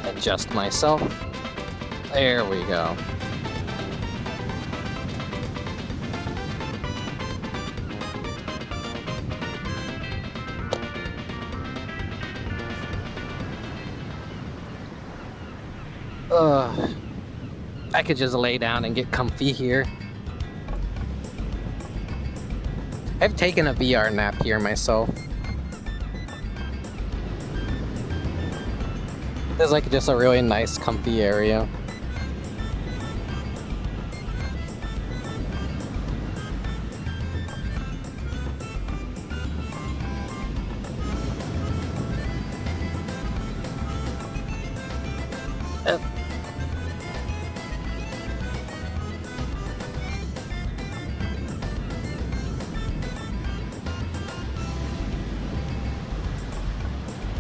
S1: Adjust myself. There we go. I could just lay down and get comfy here. I've taken a VR nap here myself. There's like just a really nice comfy area.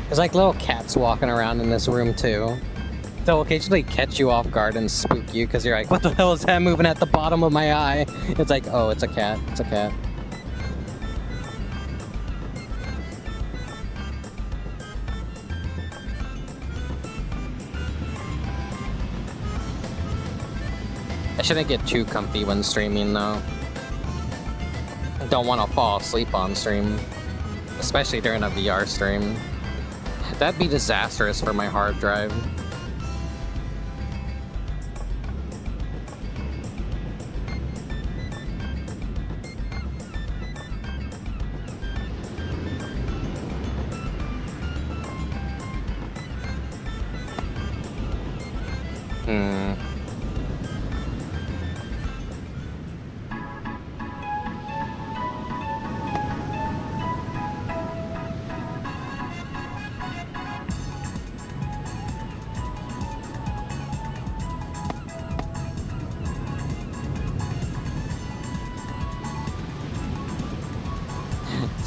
S1: There's like little cats walking around in this room too. They'll occasionally catch you off guard and spook you because you're like, what the hell is that moving at the bottom of my eye? It's like, oh, it's a cat. It's a cat. I shouldn't get too comfy when streaming though. I don't want to fall asleep on stream. Especially during a VR stream. That'd be disastrous for my hard drive.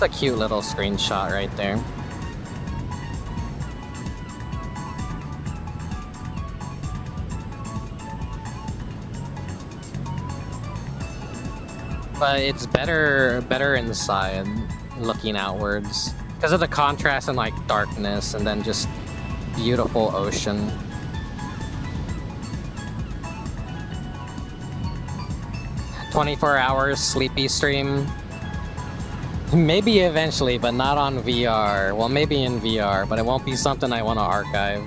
S1: It's a cute little screenshot right there. But it's better inside, looking outwards. Because of the contrast and like darkness and then just beautiful ocean. "24 hours sleepy stream." Maybe eventually, but not on VR. Well, maybe in VR, but it won't be something I want to archive.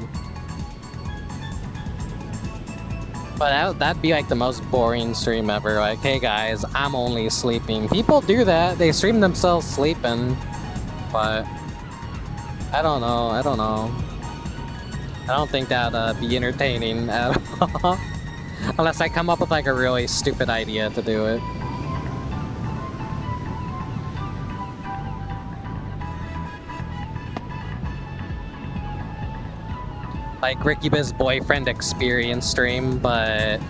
S1: But that'd be like the most boring stream ever. Like, hey guys, I'm only sleeping. People do that. They stream themselves sleeping. But I don't know. I don't think that'd be entertaining at all. Unless I come up with like a really stupid idea to do it. Like Rickubus boyfriend experience stream, but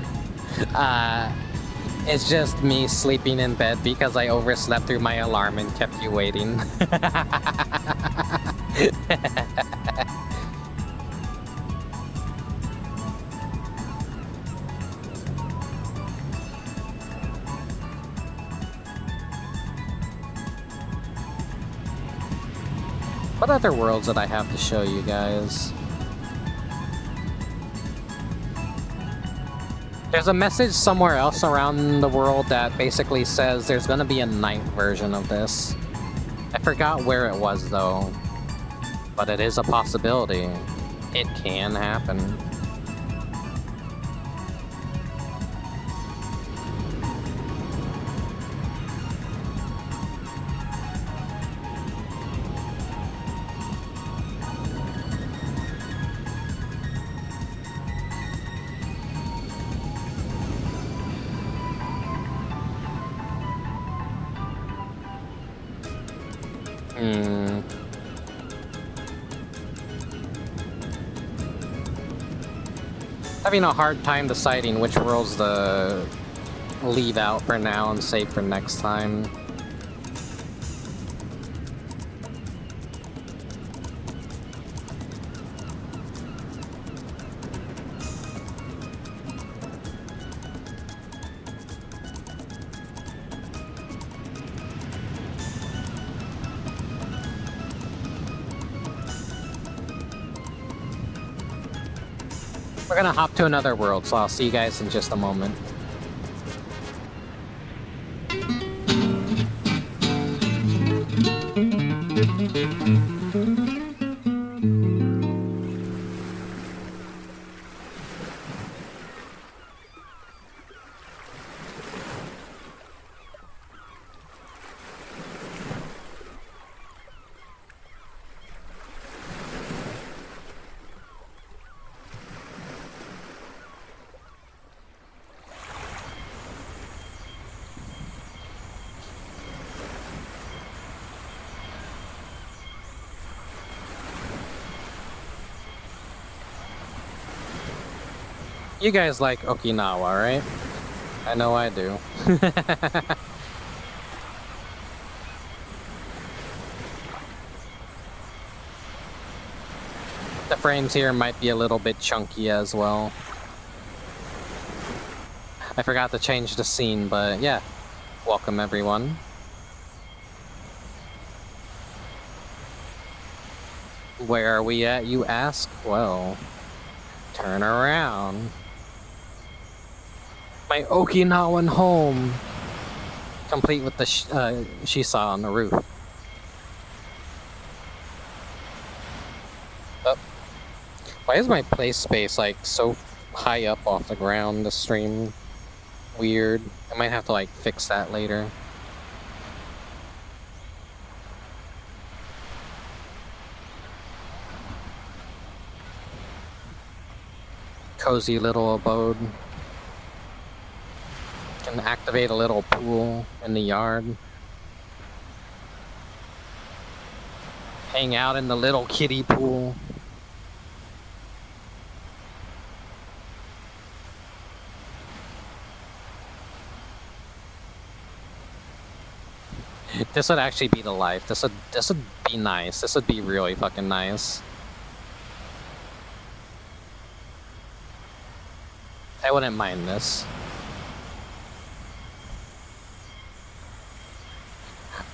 S1: it's just me sleeping in bed because I overslept through my alarm and kept you waiting. What other worlds did I have to show you guys? There's a message somewhere else around the world that basically says there's gonna be a night version of this. I forgot where it was though, but it is a possibility. It can happen. Having a hard time deciding which worlds to leave out for now and save for next time. We're gonna hop to another world, so I'll see you guys in just a moment. You guys like Okinawa, right? I know I do. The frames here might be a little bit chunky as well. I forgot to change the scene, but yeah. Welcome everyone. Where are we at, you ask? Well, turn around. My Okinawan home! Complete with the shisaw on the roof. Oh. Why is my play space like so high up off the ground, the stream? Weird. I might have to like fix that later. Cozy little abode. Can activate a little pool in the yard. Hang out in the little kiddie pool. This would actually be the life. This would be nice. This would be really fucking nice. I wouldn't mind this.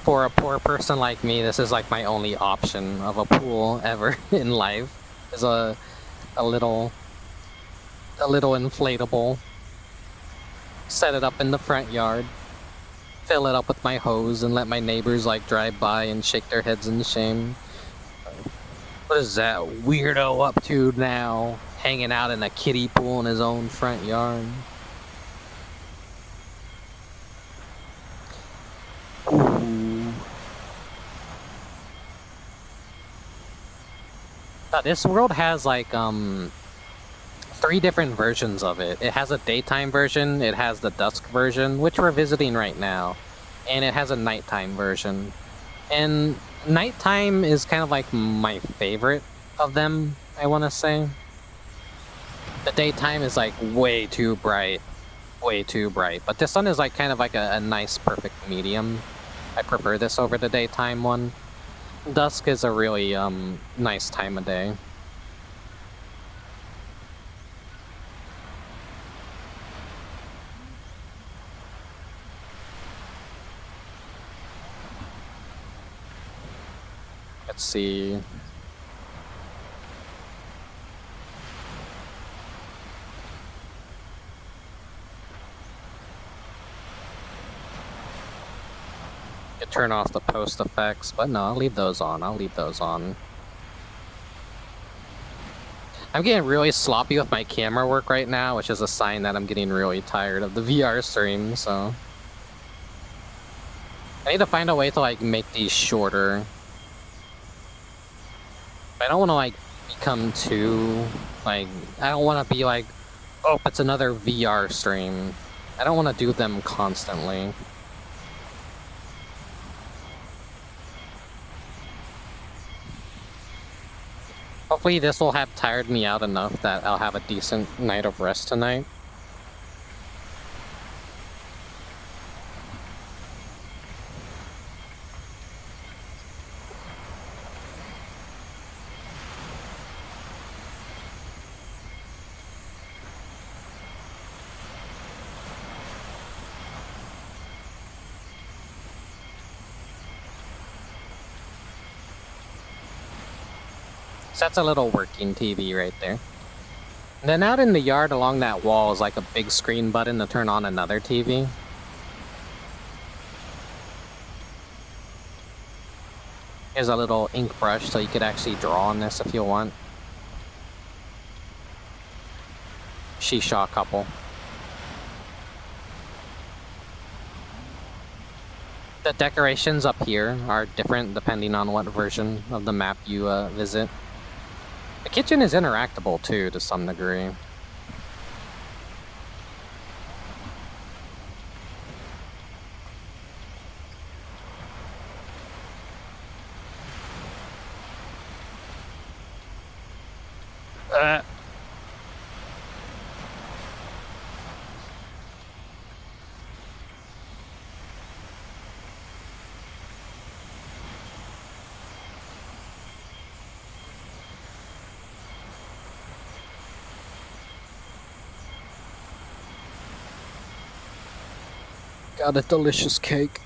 S1: For a poor person like me, this is like my only option of a pool ever in life. Is a little inflatable. Set it up in the front yard. Fill it up with my hose and let my neighbors like drive by and shake their heads in shame. What is that weirdo up to now? Hanging out in a kiddie pool in his own front yard. Ooh. This world has like 3 different versions of it. It has a daytime version, it has the dusk version, which we're visiting right now, and it has a nighttime version. And nighttime is kind of like my favorite of them, I want to say. The daytime is like way too bright, but this one is like kind of like a nice perfect medium. I prefer this over the daytime one. Dusk is a really nice time of day. Let's see. Could turn off the post effects, but no, I'll leave those on. I'm getting really sloppy with my camera work right now, which is a sign that I'm getting really tired of the VR stream, so. I need to find a way to like make these shorter. I don't want to like become too like, I don't want to be like, oh, it's another VR stream. I don't want to do them constantly. Hopefully this will have tired me out enough that I'll have a decent night of rest tonight. So that's a little working TV right there. And then out in the yard along that wall is like a big screen button to turn on another TV. Here's a little ink brush so you could actually draw on this if you want. Shisha couple. The decorations up here are different depending on what version of the map you visit. The kitchen is interactable too, to some degree. Got a delicious cake.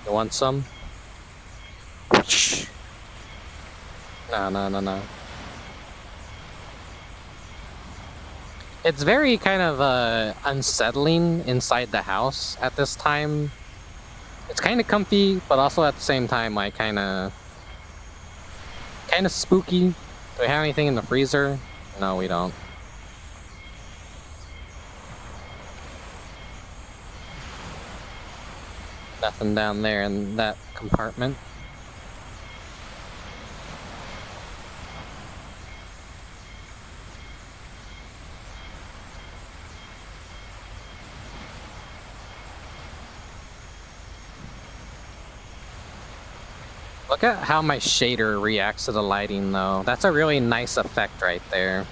S1: You want some? No. It's very kind of unsettling inside the house at this time. It's kind of comfy, but also at the same time, like kind of spooky. Do we have anything in the freezer? No, we don't. Nothing down there in that compartment. Look at how my shader reacts to the lighting though. That's a really nice effect right there.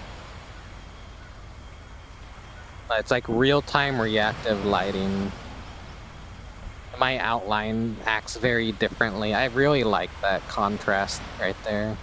S1: It's like real-time reactive lighting. My outline acts very differently. I really like that contrast right there.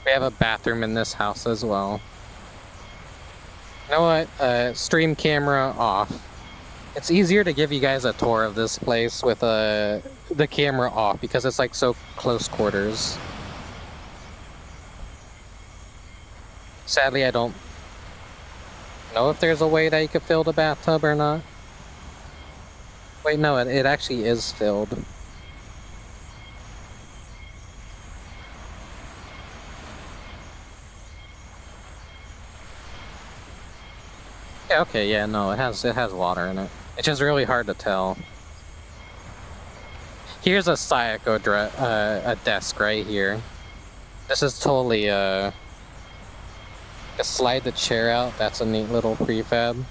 S1: We have a bathroom in this house as well. You know what? Stream camera off. It's easier to give you guys a tour of this place with the camera off because it's like so close quarters. Sadly, I don't know if there's a way that you could fill the bathtub or not. Wait, no, it actually is filled. Yeah, okay, yeah, no, it has water in it. It's just really hard to tell. Here's a Sayako a desk right here. This is totally slide the chair out. That's a neat little prefab.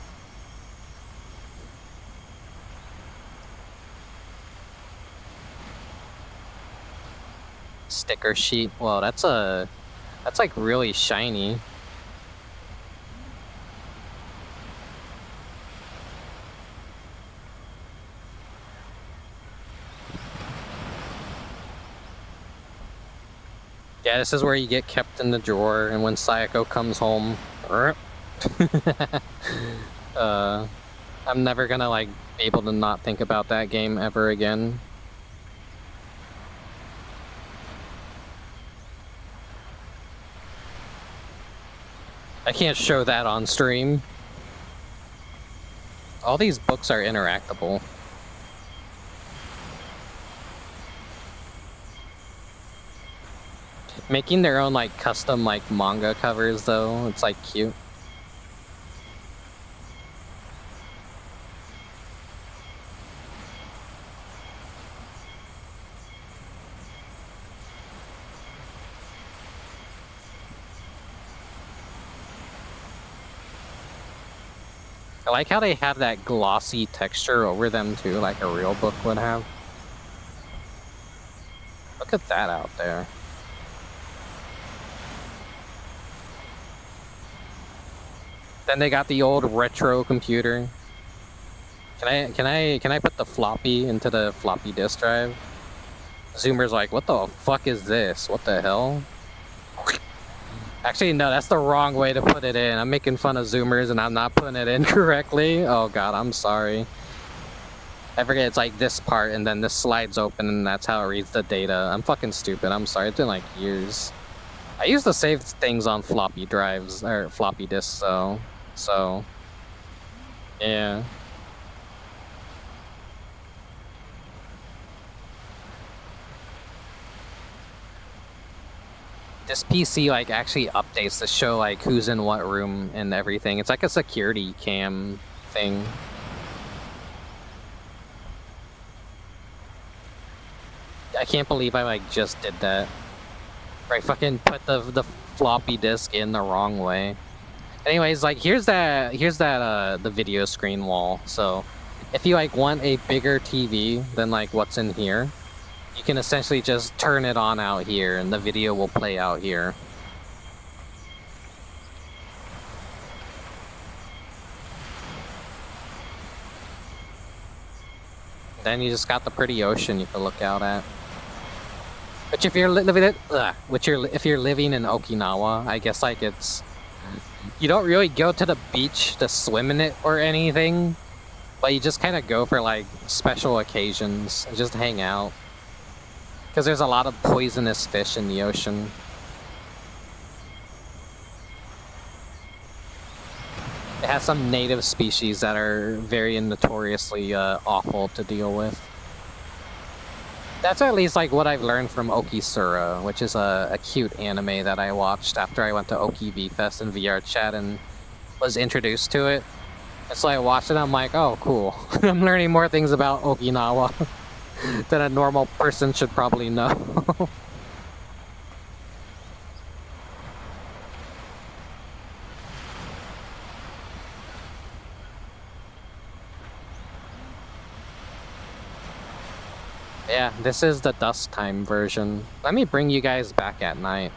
S1: Sticker sheet. Well, that's like really shiny. Yeah, this is where you get kept in the drawer, and when Sayako comes home, I'm never gonna like be able to not think about that game ever again. I can't show that on stream. All these books are interactable. Making their own like custom like manga covers though, it's like cute. I like how they have that glossy texture over them too, like a real book would have. Look at that out there. Then they got the old retro computer. Can I put the floppy into the floppy disk drive? Zoomer's like, what the fuck is this? What the hell? Actually, no, that's the wrong way to put it in. I'm making fun of Zoomers and I'm not putting it in correctly. Oh god, I'm sorry. I forget it's like this part and then this slides open and that's how it reads the data. I'm fucking stupid. I'm sorry. It's been like years. I used to save things on floppy drives or floppy disks, so yeah. This PC like actually updates to show like who's in what room and everything. It's like a security cam thing. I can't believe I like just did that. Right, fucking put the floppy disk in the wrong way. Anyways, like here's that the video screen wall. So if you like want a bigger TV than like what's in here, you can essentially just turn it on out here and the video will play out here. Then you just got the pretty ocean you can look out at. Which if you're living in Okinawa, I guess like it's, you don't really go to the beach to swim in it or anything, but you just kind of go for like special occasions and just hang out. Because there's a lot of poisonous fish in the ocean. It has some native species that are very notoriously awful to deal with. That's at least like what I've learned from Okisura, which is a cute anime that I watched after I went to Oki V Fest and VRChat and was introduced to it. And so I watched it and I'm like, oh cool. I'm learning more things about Okinawa than a normal person should probably know. Yeah, this is the dusk time version. Let me bring you guys back at night.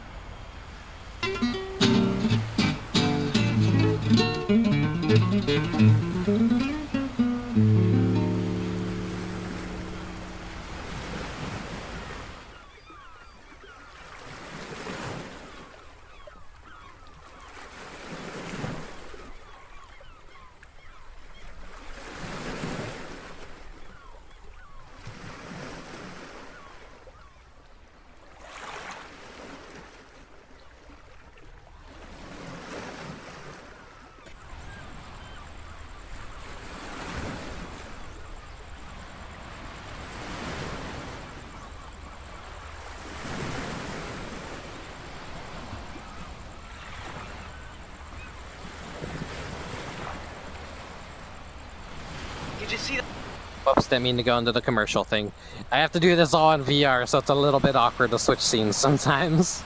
S1: Whoops, didn't mean to go into the commercial thing. I have to do this all in VR, so it's a little bit awkward to switch scenes sometimes.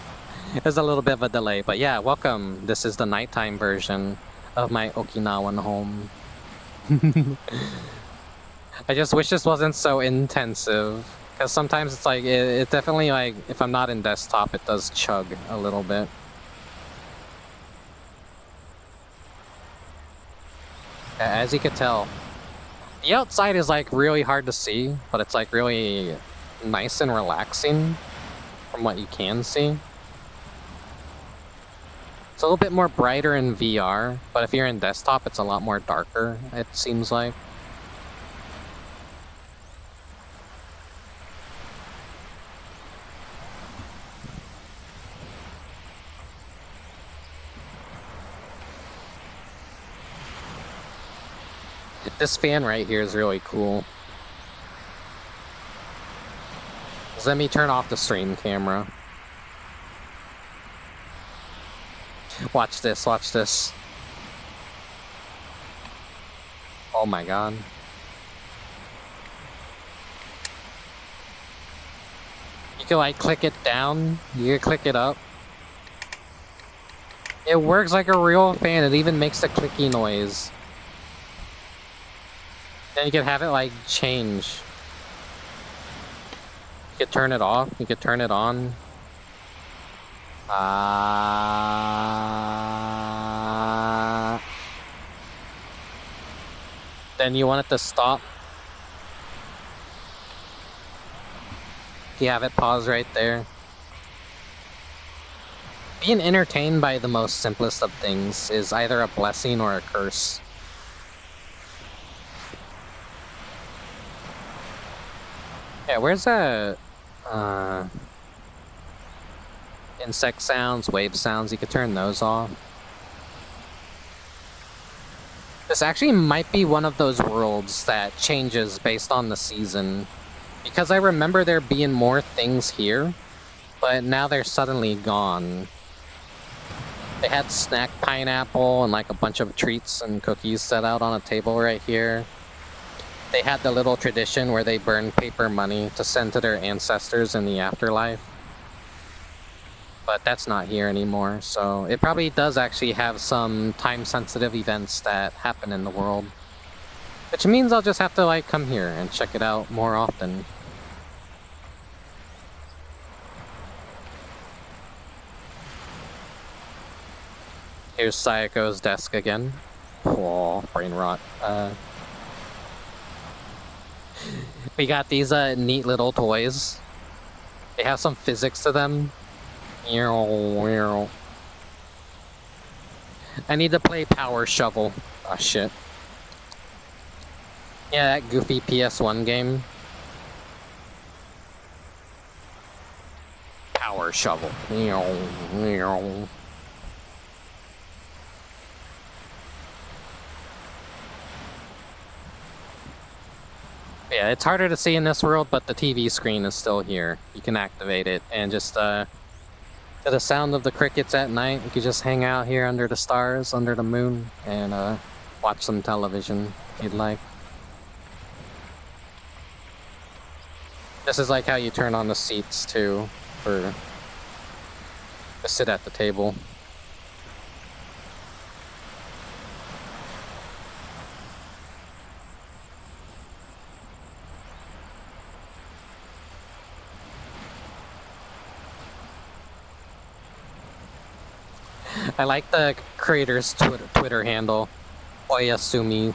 S1: There's a little bit of a delay, but yeah, welcome. This is the nighttime version of my Okinawan home. I just wish this wasn't so intensive, because sometimes it's like, it definitely like, if I'm not in desktop, it does chug a little bit. As you could tell, the outside is like really hard to see, but it's like really nice and relaxing from what you can see. It's a little bit more brighter in VR, but if you're in desktop, it's a lot more darker, it seems like. This fan right here is really cool. Just let me turn off the stream camera. Watch this, watch this. Oh my god. You can like click it down, you can click it up. It works like a real fan, it even makes a clicky noise. Then you can have it like change. You could turn it off, you could turn it on. Then you want it to stop. You have it pause right there. Being entertained by the most simplest of things is either a blessing or a curse. Yeah, where's that? Insect sounds, wave sounds, you could turn those off. This actually might be one of those worlds that changes based on the season. Because I remember there being more things here, but now they're suddenly gone. They had snack pineapple and like a bunch of treats and cookies set out on a table right here. They had the little tradition where they burn paper money to send to their ancestors in the afterlife. But that's not here anymore, so it probably does actually have some time-sensitive events that happen in the world. Which means I'll just have to, like, come here and check it out more often. Here's Sayako's desk again. Oh, brain rot. We got these neat little toys. They have some physics to them. I need to play Power Shovel. Oh shit. Yeah, that goofy PS1 game. Power Shovel. Yeah, it's harder to see in this world, but the TV screen is still here. You can activate it, and just to the sound of the crickets at night, you could just hang out here under the stars, under the moon, and watch some television if you'd like. This is like how you turn on the seats too, to sit at the table. I like the creator's Twitter handle, Oyasumi.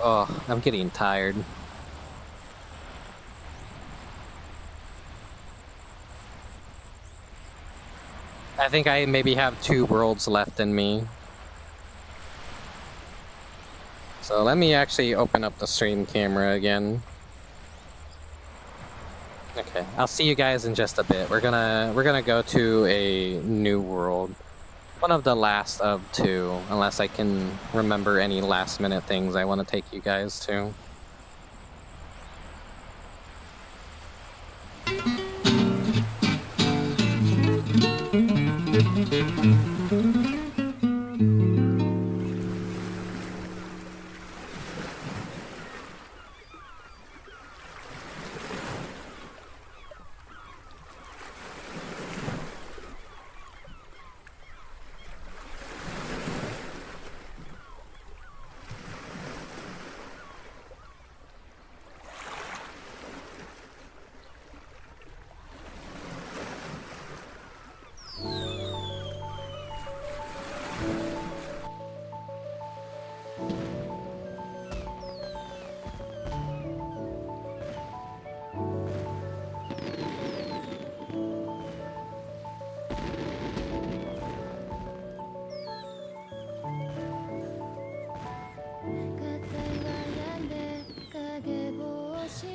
S1: Oh, I'm getting tired. I think I maybe have 2 worlds left in me. So let me actually open up the stream camera again. Okay, I'll see you guys in just a bit. We're gonna go to a new world. One of the last of 2, unless I can remember any last minute things I want to take you guys to.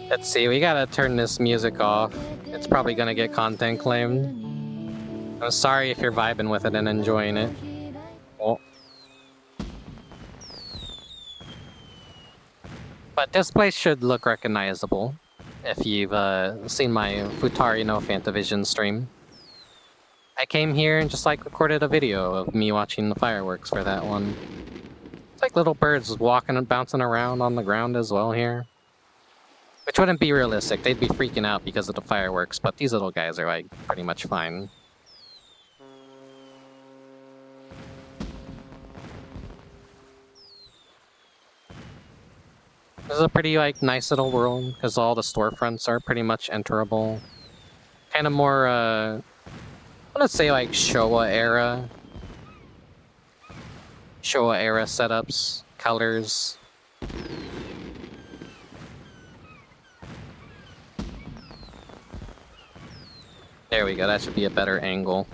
S1: Let's see, we gotta turn this music off. It's probably gonna get content claimed. I'm sorry if you're vibing with it and enjoying it. Oh. But this place should look recognizable if you've seen my Futari no Fantavision stream. I came here and just like recorded a video of me watching the fireworks for that one. It's like little birds walking and bouncing around on the ground as well here. Which wouldn't be realistic, they'd be freaking out because of the fireworks, but these little guys are like pretty much fine. This is a pretty like nice little world because all the storefronts are pretty much enterable. Kind of more I want to say like Showa era setups, colors. There we go, that should be a better angle.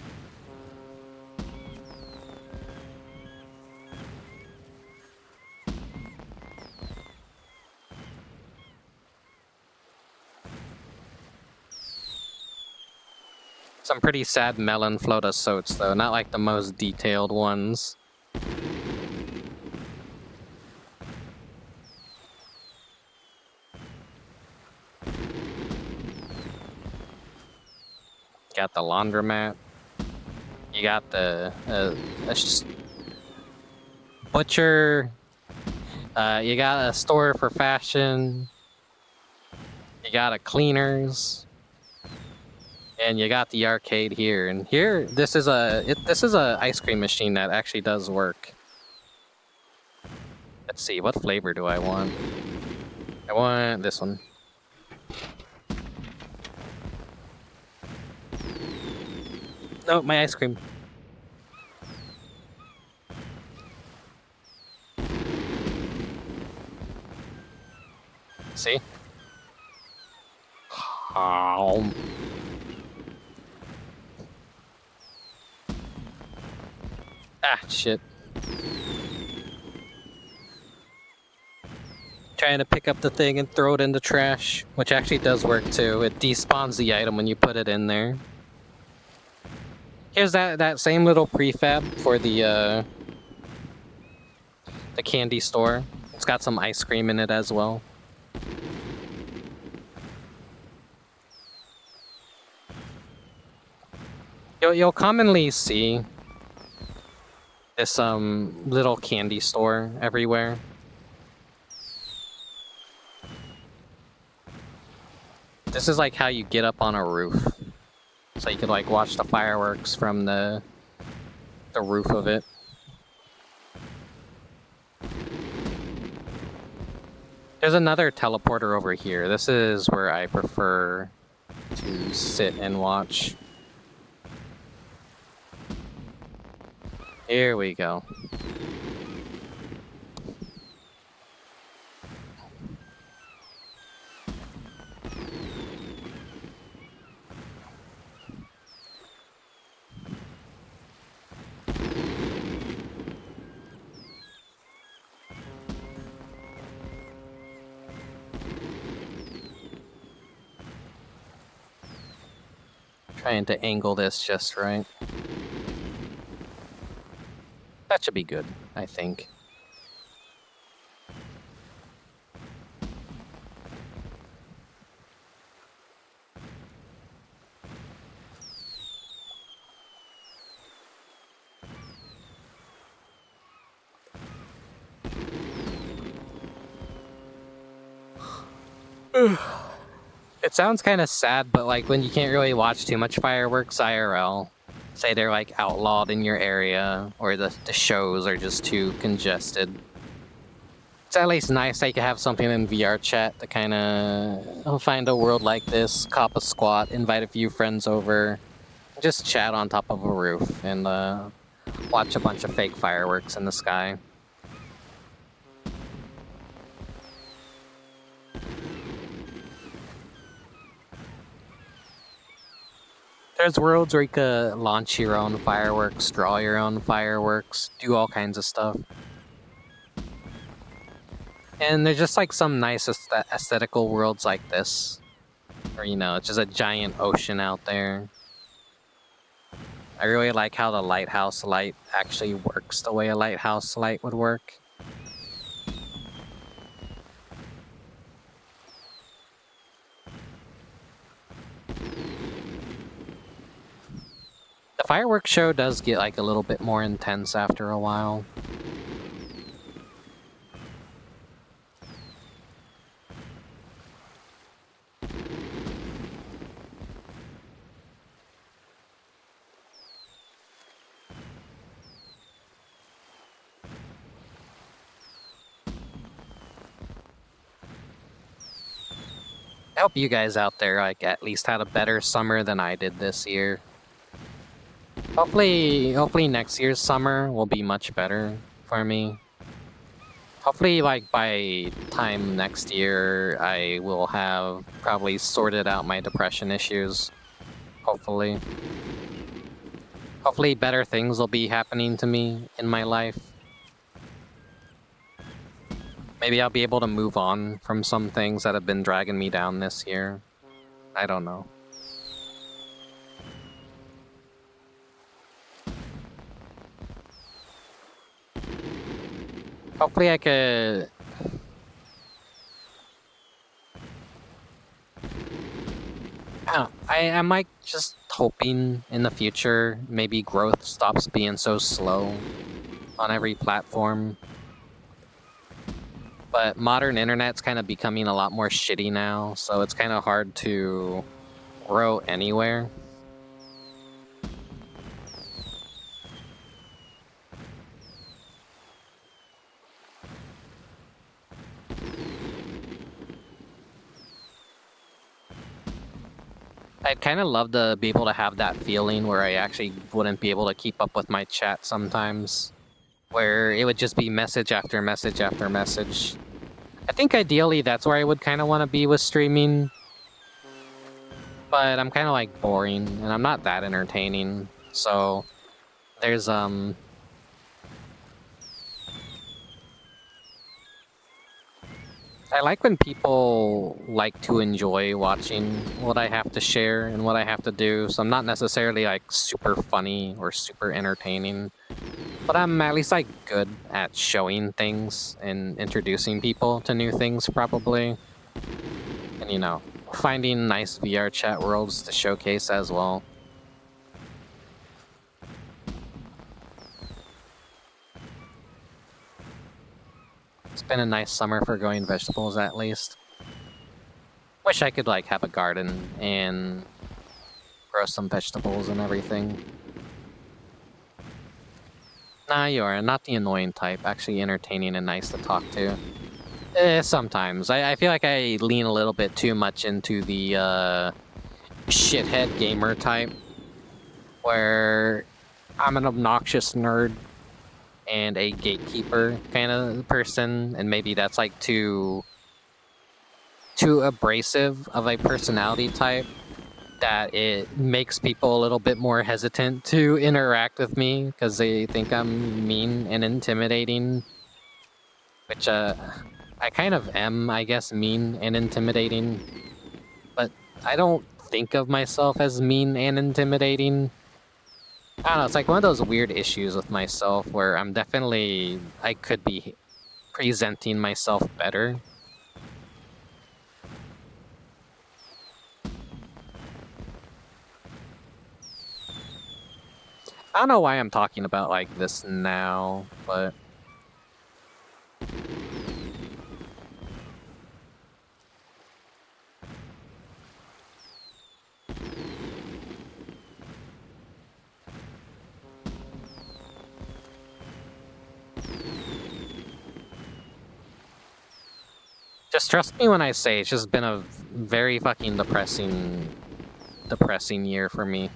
S1: Some pretty sad melon flotasotes though, not like the most detailed ones. Got the laundromat. You You got the butcher. You got a store for fashion. You got a cleaners. And you got the arcade here. And here, this is a ice cream machine that actually does work. Let's see, what flavor do I want? I want this one. No, my ice cream. See? Ah, shit. Trying to pick up the thing and throw it in the trash, which actually does work too. It despawns the item when you put it in there. Here's that same little prefab for the candy store. It's got some ice cream in it as well. You'll commonly see this little candy store everywhere. This is like how you get up on a roof. So you could like watch the fireworks from the roof of it. There's another teleporter over here. This is where I prefer to sit and watch. Here we go. Trying to angle this just right. That should be good, I think. It sounds kind of sad, but like when you can't really watch too much fireworks IRL, say they're like outlawed in your area, or the shows are just too congested. It's at least nice that you can have something in VRChat to kind of find a world like this, cop a squat, invite a few friends over, just chat on top of a roof, and watch a bunch of fake fireworks in the sky. There's worlds where you could launch your own fireworks, draw your own fireworks, do all kinds of stuff. And there's just like some nice aesthetical worlds like this. Or, you know, it's just a giant ocean out there. I really like how the lighthouse light actually works the way a lighthouse light would work. The fireworks show does get like a little bit more intense after a while. I hope you guys out there like at least had a better summer than I did this year. Hopefully next year's summer will be much better for me. Hopefully, like, by time next year, I will have probably sorted out my depression issues. Hopefully. Hopefully better things will be happening to me in my life. Maybe I'll be able to move on from some things that have been dragging me down this year. I don't know. Hopefully I could... I might just hoping in the future maybe growth stops being so slow on every platform. But modern internet's kind of becoming a lot more shitty now, so it's kind of hard to grow anywhere. I'd kind of love to be able to have that feeling where I actually wouldn't be able to keep up with my chat sometimes. Where it would just be message after message after message. I think ideally that's where I would kind of want to be with streaming. But I'm kind of like boring, and I'm not that entertaining. So there's I like when people like to enjoy watching what I have to share and what I have to do, so I'm not necessarily like super funny or super entertaining, but I'm at least like good at showing things and introducing people to new things probably. And you know, finding nice VRChat worlds to showcase as well. It's been a nice summer for growing vegetables, at least. Wish I could, like, have a garden and grow some vegetables and everything. Nah, you are not the annoying type. Actually entertaining and nice to talk to. Sometimes. I feel like I lean a little bit too much into the, shithead gamer type. Where I'm an obnoxious nerd and a gatekeeper kind of person, and maybe that's like too abrasive of a personality type that it makes people a little bit more hesitant to interact with me because they think I'm mean and intimidating, which I kind of am, I guess, mean and intimidating, but I don't think of myself as mean and intimidating. I don't know, it's like one of those weird issues with myself where I could be presenting myself better. I don't know why I'm talking about like this now, but just trust me when I say it's just been a very fucking depressing year for me.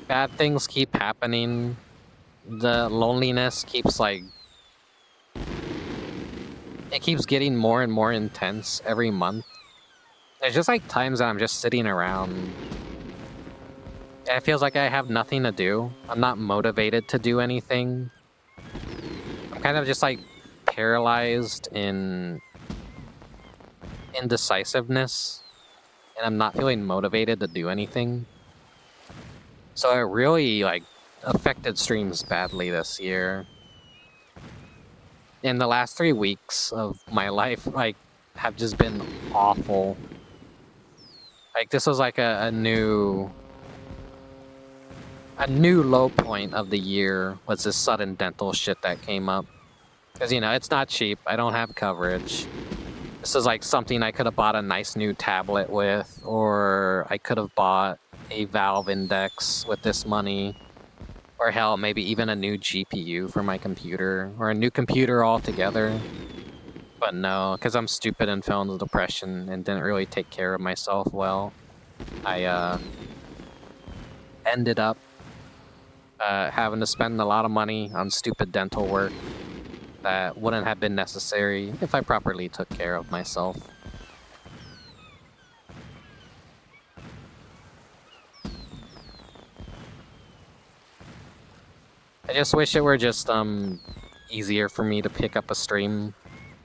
S1: Bad things keep happening. The loneliness keeps like... It keeps getting more and more intense every month. There's just like times that I'm just sitting around. It feels like I have nothing to do. I'm not motivated to do anything. I'm kind of just like paralyzed in indecisiveness, and I'm not feeling motivated to do anything. So it really like affected streams badly this year. In the last 3 weeks of my life, like, have just been awful. Like, this was like a new low point of the year was this sudden dental shit that came up. Because, you know, it's not cheap. I don't have coverage. This is like something I could have bought a nice new tablet with, or I could have bought a Valve Index with this money. Or hell, maybe even a new GPU for my computer, or a new computer altogether. But no, because I'm stupid and fell into depression and didn't really take care of myself well. I ended up having to spend a lot of money on stupid dental work that wouldn't have been necessary if I properly took care of myself. I just wish it were just easier for me to pick up a stream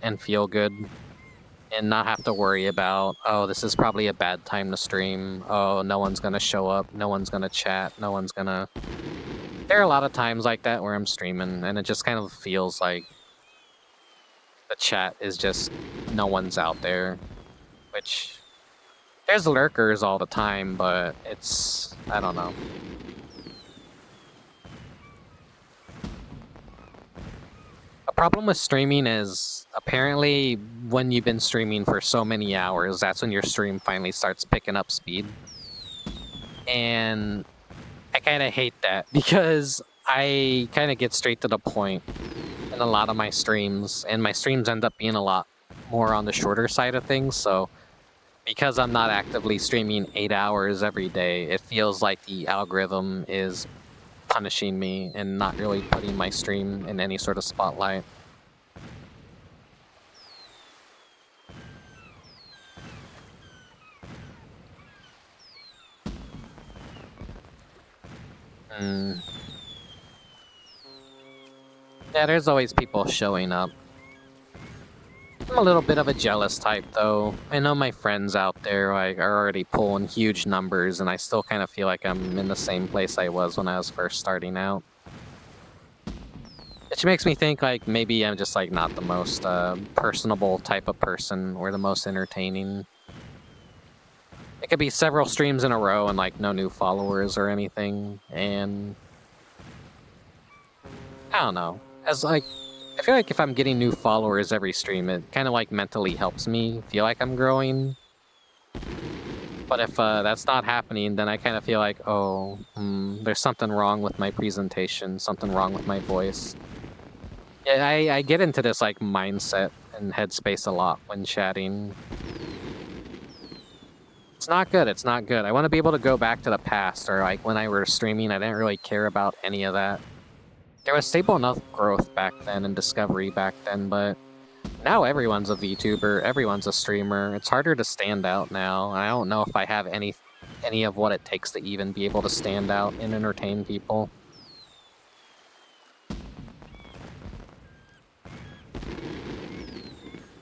S1: and feel good and not have to worry about, oh, this is probably a bad time to stream, oh, no one's gonna show up, no one's gonna chat, no one's gonna... There are a lot of times like that where I'm streaming and it just kind of feels like the chat is just no one's out there, which There's lurkers all the time, but it's... I don't know. A problem with streaming is, apparently, when you've been streaming for so many hours, that's when your stream finally starts picking up speed. And I kind of hate that, because I kind of get straight to the point in a lot of my streams, and my streams end up being a lot more on the shorter side of things, so because I'm not actively streaming 8 hours every day, it feels like the algorithm is punishing me and not really putting my stream in any sort of spotlight. Yeah, there's always people showing up. I'm a little bit of a jealous type, though. I know my friends out there are already pulling huge numbers, and I still kind of feel like I'm in the same place I was when I was first starting out. Which makes me think, like, maybe I'm just, like, not the most personable type of person, or the most entertaining. It could be several streams in a row and, like, no new followers or anything, and... I don't know. As, like... I feel like if I'm getting new followers every stream, it kind of like mentally helps me feel like I'm growing. But if that's not happening, then I kind of feel like, oh, there's something wrong with my presentation, something wrong with my voice. Yeah, I get into this like mindset and headspace a lot when chatting. It's not good, it's not good. I want to be able to go back to the past, or like when I were streaming, I didn't really care about any of that. There was stable enough growth back then and discovery back then, but now everyone's a VTuber, everyone's a streamer. It's harder to stand out now. I don't know if I have any of what it takes to even be able to stand out and entertain people.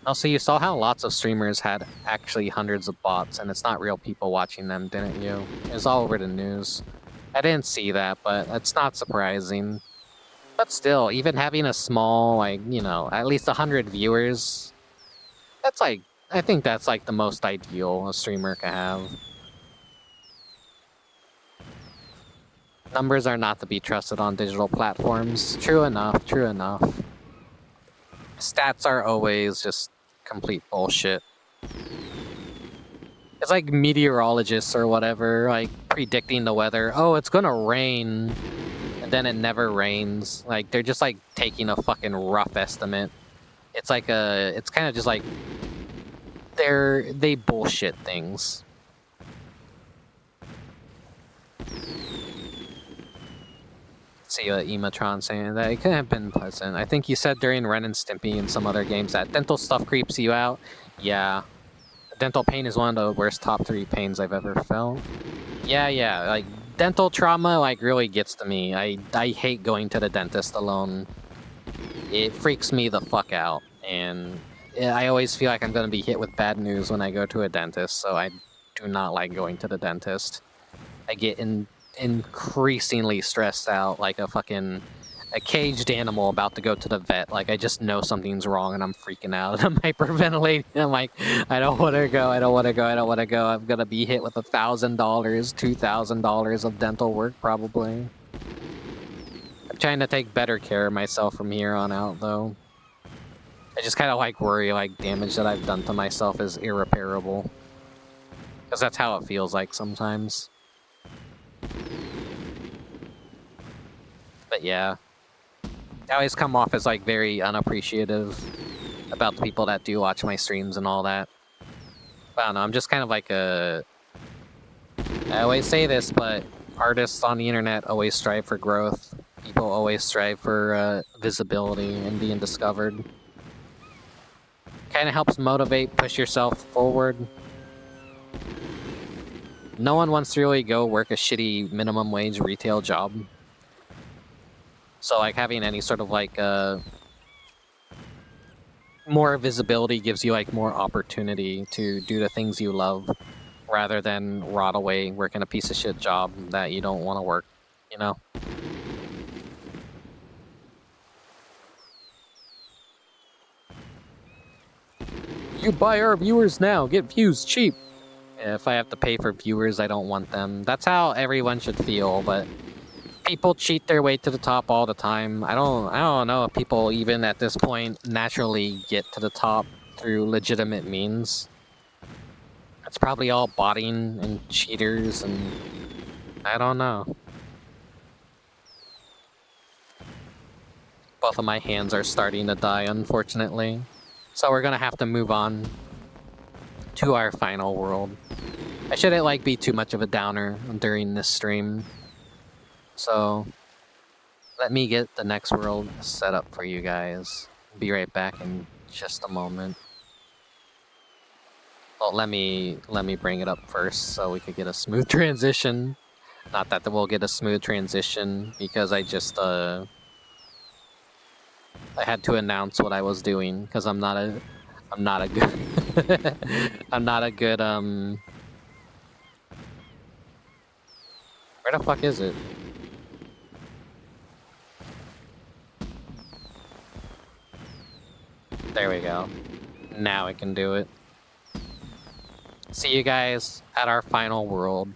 S1: Also, you saw how lots of streamers had actually hundreds of bots, and it's not real people watching them, didn't you? It was all over the news. I didn't see that, but it's not surprising. But still, even having a small, like, you know, at least 100 viewers, that's like, I think that's like the most ideal a streamer can have. Numbers are not to be trusted on digital platforms. True enough, true enough. Stats are always just complete bullshit. It's like meteorologists or whatever, like predicting the weather. Oh, it's gonna rain. Then it never rains. Like, they're just like taking a fucking rough estimate. It's like it's kind of just like they bullshit things. See Ematron saying that it could have been pleasant. I think you said during Ren and Stimpy and some other games that dental stuff creeps you out. Yeah, dental pain is one of the worst top 3 pains I've ever felt. Yeah, like. Dental trauma, like, really gets to me. I hate going to the dentist alone. It freaks me the fuck out, and I always feel like I'm gonna be hit with bad news when I go to a dentist, so I do not like going to the dentist. I get increasingly stressed out, like a caged animal about to go to the vet. Like, I just know something's wrong and I'm freaking out and I'm hyperventilating. I'm like, I don't want to go, I don't want to go, I don't want to go. I'm gonna be hit with $1,000, $2,000 of dental work probably. I'm trying to take better care of myself from here on out though. I just kind of like worry like damage that I've done to myself is irreparable. Because that's how it feels like sometimes. But yeah. I always come off as like very unappreciative about the people that do watch my streams and all that. But I don't know, I'm just kind of like I always say this, but artists on the internet always strive for growth. People always strive for visibility and being discovered. Kind of helps motivate, push yourself forward. No one wants to really go work a shitty minimum wage retail job. So like having any sort of like more visibility gives you like more opportunity to do the things you love rather than rot away working a piece of shit job that you don't want to work, you know? You buy our viewers now, get views cheap. If I have to pay for viewers, I don't want them. That's how everyone should feel, but people cheat their way to the top all the time. I don't know if people even at this point naturally get to the top through legitimate means. It's probably all botting and cheaters, and I don't know. Both of my hands are starting to die, unfortunately. So we're gonna have to move on to our final world. I shouldn't like be too much of a downer during this stream. So let me get the next world set up for you guys. Be right back in just a moment. Well, let me bring it up first so we could get a smooth transition. Not that we'll get a smooth transition because I just I had to announce what I was doing because I'm not a good I'm not a good where the fuck is it? There we go. Now I can do it. See you guys at our final world.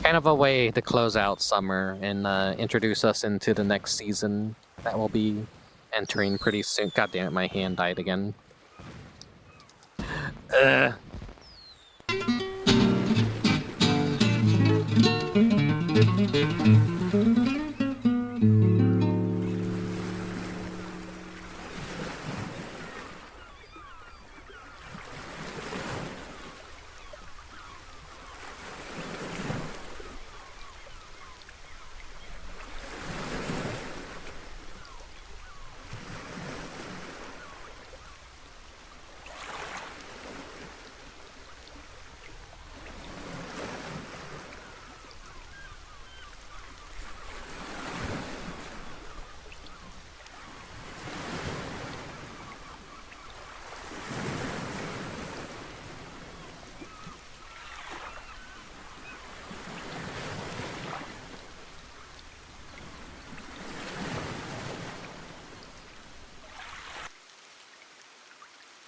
S1: Kind of a way to close out summer and introduce us into the next season that will be entering pretty soon. God damn it, my hand died again.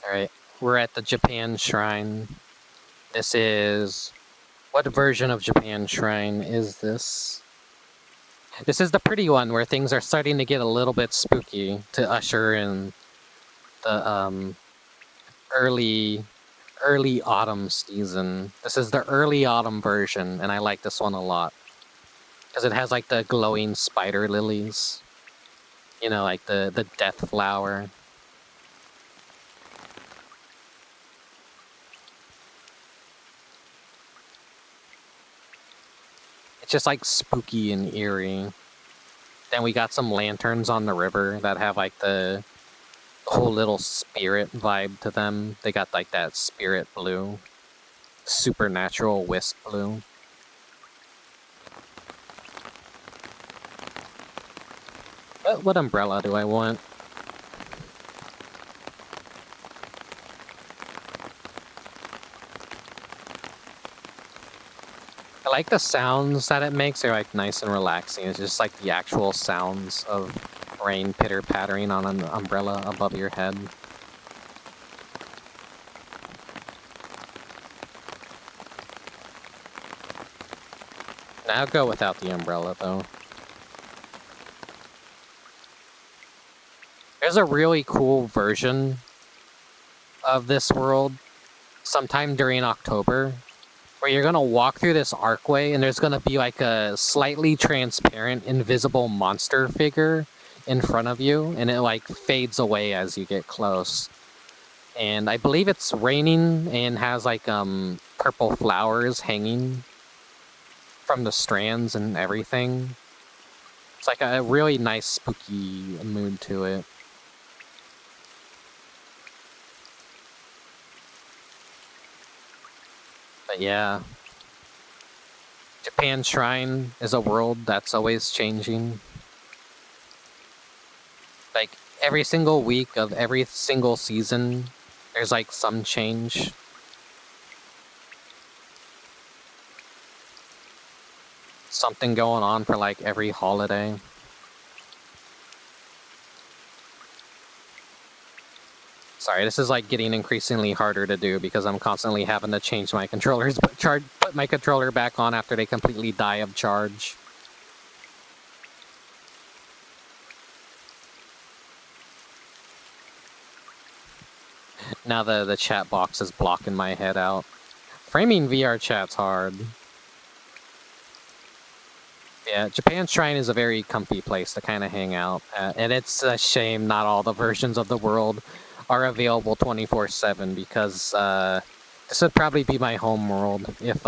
S1: Alright, we're at the Japan Shrine. This is... What version of Japan Shrine is this? This is the pretty one where things are starting to get a little bit spooky to usher in the early autumn season. This is the early autumn version, and I like this one a lot. Because it has like the glowing spider lilies. You know, like the death flower. Just like spooky and eerie. Then we got some lanterns on the river that have like the whole little spirit vibe to them. They got like that spirit blue, supernatural wisp blue. What umbrella do I want? I like the sounds that it makes. They're like nice and relaxing. It's just like the actual sounds of rain pitter-pattering on an umbrella above your head. Now go without the umbrella though. There's a really cool version of this world sometime during October, where you're gonna walk through this archway and there's gonna be like a slightly transparent invisible monster figure in front of you, and it like fades away as you get close. And I believe it's raining and has like purple flowers hanging from the strands and everything. It's like a really nice spooky mood to it. But yeah, Japan Shrine is a world that's always changing. Like, every single week of every single season, there's like some change. Something going on for like every holiday. Sorry, this is like getting increasingly harder to do because I'm constantly having to change my controllers, but put my controller back on after they completely die of charge. Now the chat box is blocking my head out. Framing VRChat's hard. Yeah, Japan Shrine is a very comfy place to kind of hang out at, and it's a shame not all the versions of the world are available 24/7 because this would probably be my home world if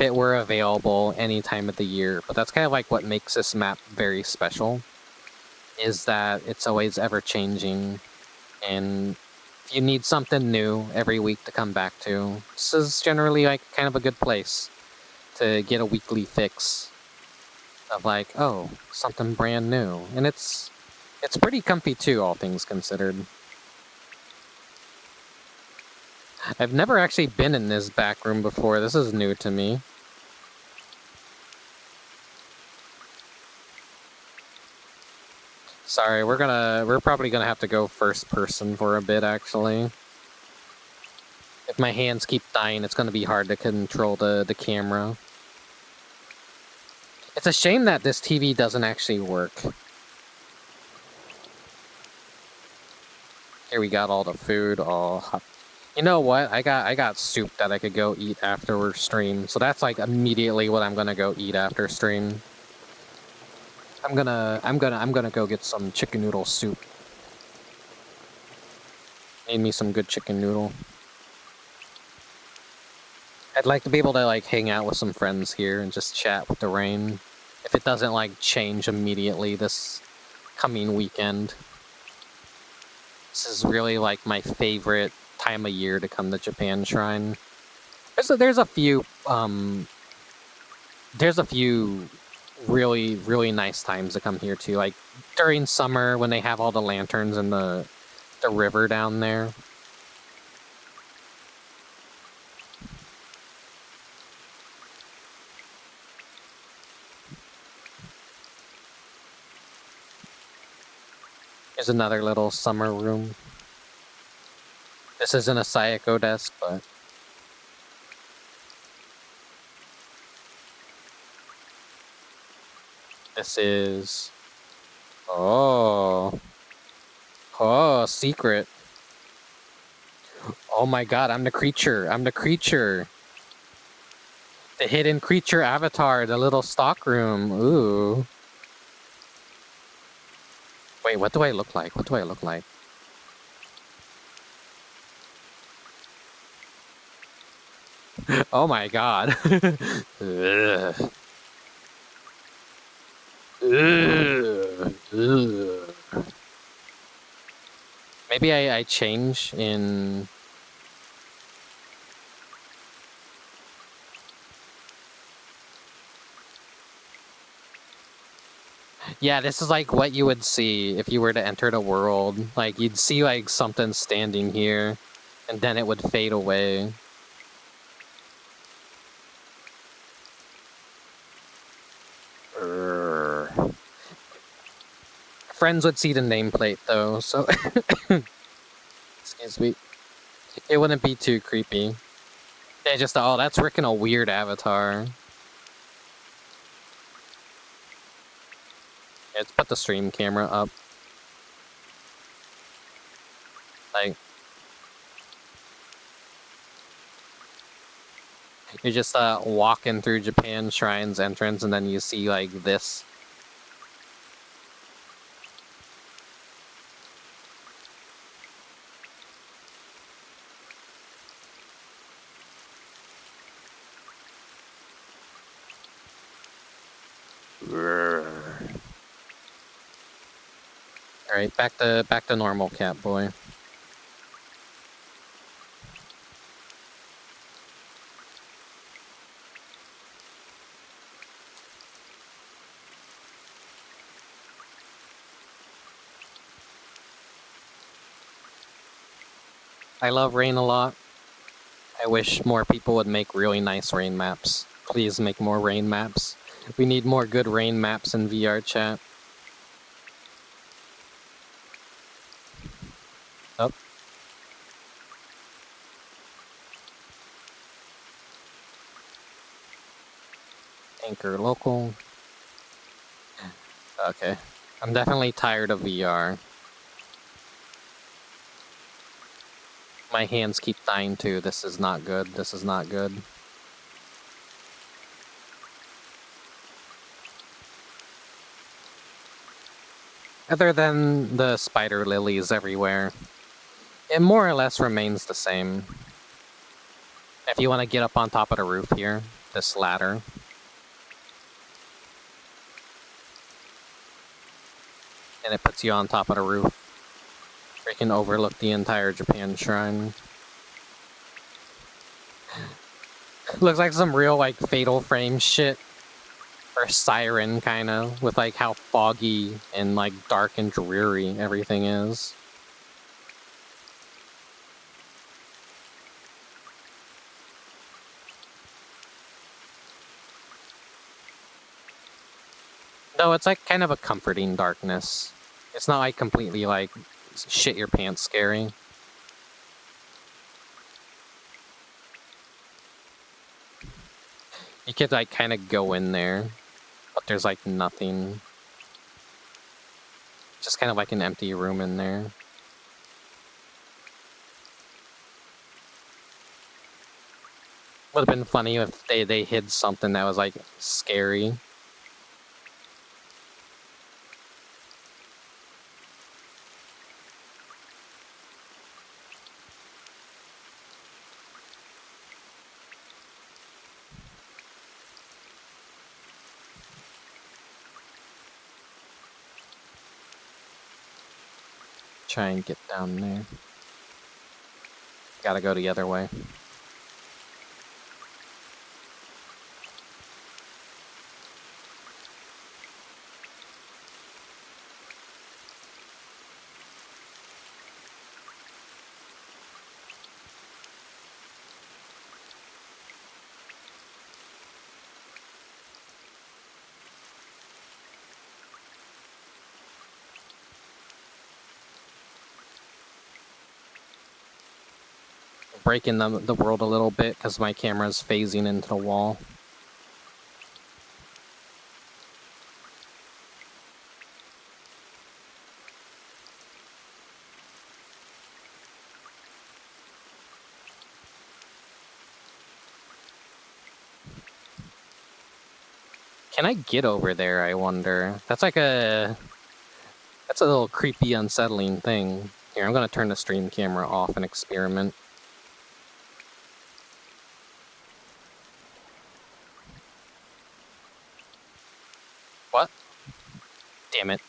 S1: it were available any time of the year. But that's kind of like what makes this map very special, is that it's always ever changing, and you need something new every week to come back to. This is generally like kind of a good place to get a weekly fix of like, oh, something brand new, and it's pretty comfy too, all things considered. I've never actually been in this back room before. This is new to me. Sorry, we're probably gonna have to go first person for a bit, actually. If my hands keep dying, it's gonna be hard to control the camera. It's a shame that this TV doesn't actually work. Here we got all the food. Oh, you know what? I got soup that I could go eat after stream. So that's like immediately what I'm gonna go eat after stream. I'm gonna go get some chicken noodle soup. Need me some good chicken noodle. I'd like to be able to like hang out with some friends here and just chat with the rain. If it doesn't like change immediately this coming weekend. This is really like my favorite time of year to come to Japan Shrine. There's a few really nice times to come here too. Like during summer when they have all the lanterns in the river down there. There's another little summer room. This isn't a Sayako desk, but this is... Oh, secret. Oh my god, I'm the creature. I'm the creature. The hidden creature avatar, the little stock room. Ooh. Wait, what do I look like? What do I look like? Oh my god. Ugh. Ugh. Ugh. Maybe I change in... Yeah, this is like what you would see if you were to enter the world. Like, you'd see like something standing here, and then it would fade away. Friends would see the nameplate though, so... Excuse me. It wouldn't be too creepy. They just, oh, that's freaking a weird avatar. Let's put the stream camera up. Like... You're just walking through Japan Shrine's entrance and then you see like this. Alright, back to normal, cat boy. I love rain a lot. I wish more people would make really nice rain maps. Please make more rain maps. We need more good rain maps in VRChat. Oh. Anchor local. Okay. I'm definitely tired of VR. My hands keep dying too. This is not good. This is not good. Other than the spider lilies everywhere, it more or less remains the same. If you want to get up on top of the roof here, this ladder. And it puts you on top of the roof. You can overlook the entire Japan shrine. Looks like some real, like, Fatal Frame shit. Or Siren, kinda, with, like, how foggy and, like, dark and dreary everything is. Though it's, like, kind of a comforting darkness. It's not, like, completely, like, shit your pants scary. You could, like, kind of go in there, but there's, like, nothing. Just kind of like an empty room in there. Would have been funny if they hid something that was, like, scary. Try and get down there. Gotta go the other way. Breaking the world a little bit because my camera's phasing into the wall. Can I get over there, I wonder? That's like a... That's a little creepy, unsettling thing. Here, I'm gonna turn the stream camera off and experiment. What? Damn it.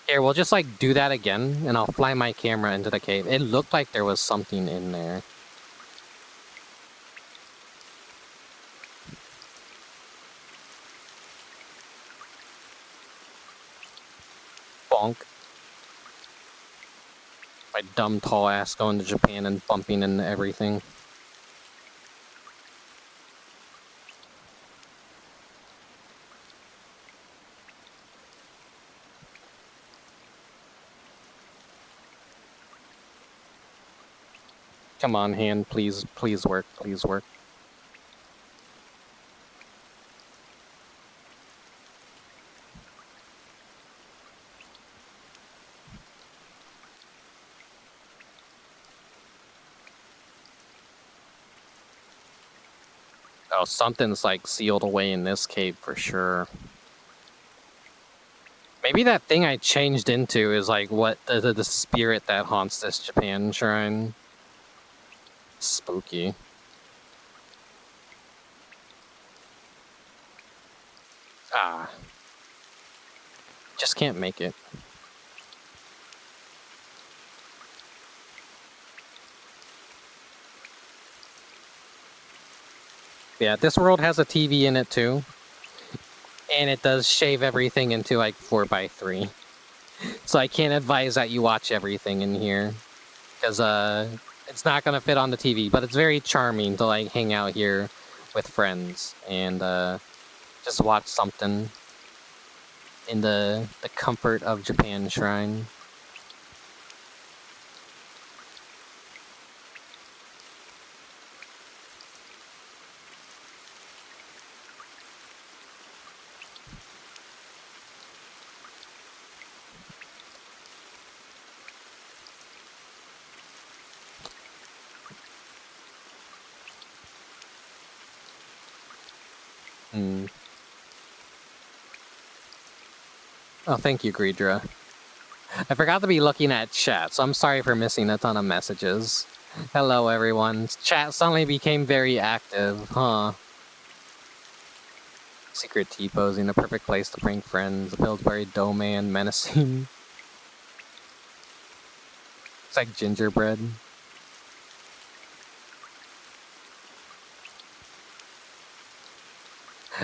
S1: Here, we'll just, like, do that again, and I'll fly my camera into the cave. It looked like there was something in there. Bonk. My dumb tall ass going to Japan and bumping into everything. Come on, hand, please, please work, please work. Oh, something's like sealed away in this cave for sure. Maybe that thing I changed into is like what the spirit that haunts this Japan shrine. Spooky. Ah. Just can't make it. Yeah, this world has a TV in it too. And it does shave everything into like 4:3. So I can't advise that you watch everything in here. Because it's not gonna fit on the TV, but it's very charming to like hang out here with friends and just watch something. in the comfort of Japan Shrine. Oh, thank you, Greedra. I forgot to be looking at chat, so I'm sorry for missing a ton of messages. Hello, everyone. Chat suddenly became very active, huh? Secret T-posing, the perfect place to prank friends. The Pillsbury Doman menacing. It's like gingerbread.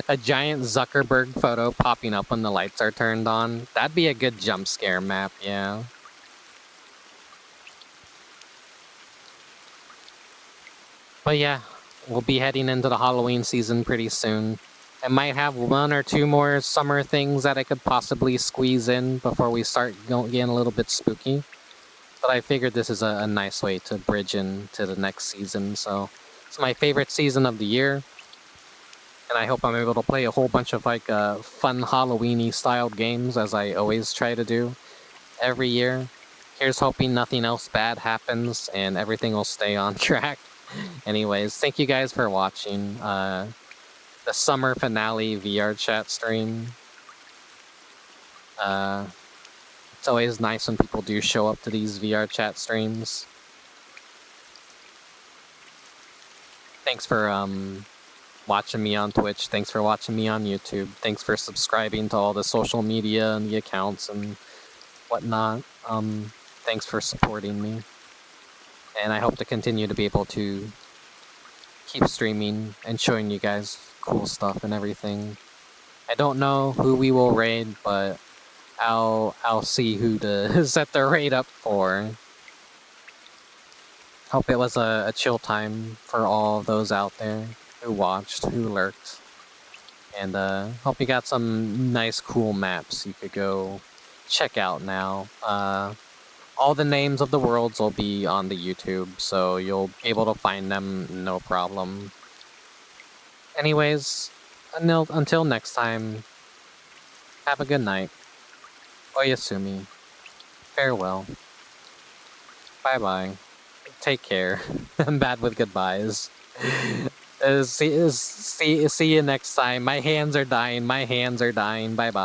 S1: A giant Zuckerberg photo popping up when the lights are turned on. That'd be a good jump scare map, yeah. But yeah, we'll be heading into the Halloween season pretty soon. I might have 1 or 2 more summer things that I could possibly squeeze in before we start getting a little bit spooky. But I figured this is a nice way to bridge into the next season, so it's my favorite season of the year. And I hope I'm able to play a whole bunch of like fun Halloween-y styled games, as I always try to do every year. Here's hoping nothing else bad happens and everything will stay on track. Anyways, thank you guys for watching the summer finale VRChat stream. It's always nice when people do show up to these VRChat streams. Thanks for watching me on Twitch. Thanks for watching me on YouTube. Thanks for subscribing to all the social media and the accounts and whatnot. Thanks for supporting me. And I hope to continue to be able to keep streaming and showing you guys cool stuff and everything. I don't know who we will raid, but I'll see who to set the raid up for. Hope it was a chill time for all of those out there who watched, who lurked. And hope you got some nice cool maps you could go check out now. All the names of the worlds will be on the YouTube, so you'll be able to find them no problem. Anyways, until next time, have a good night. Oyasumi. Farewell. Bye-bye. Take care. I'm bad with goodbyes. See you next time. My hands are dying. Bye-bye.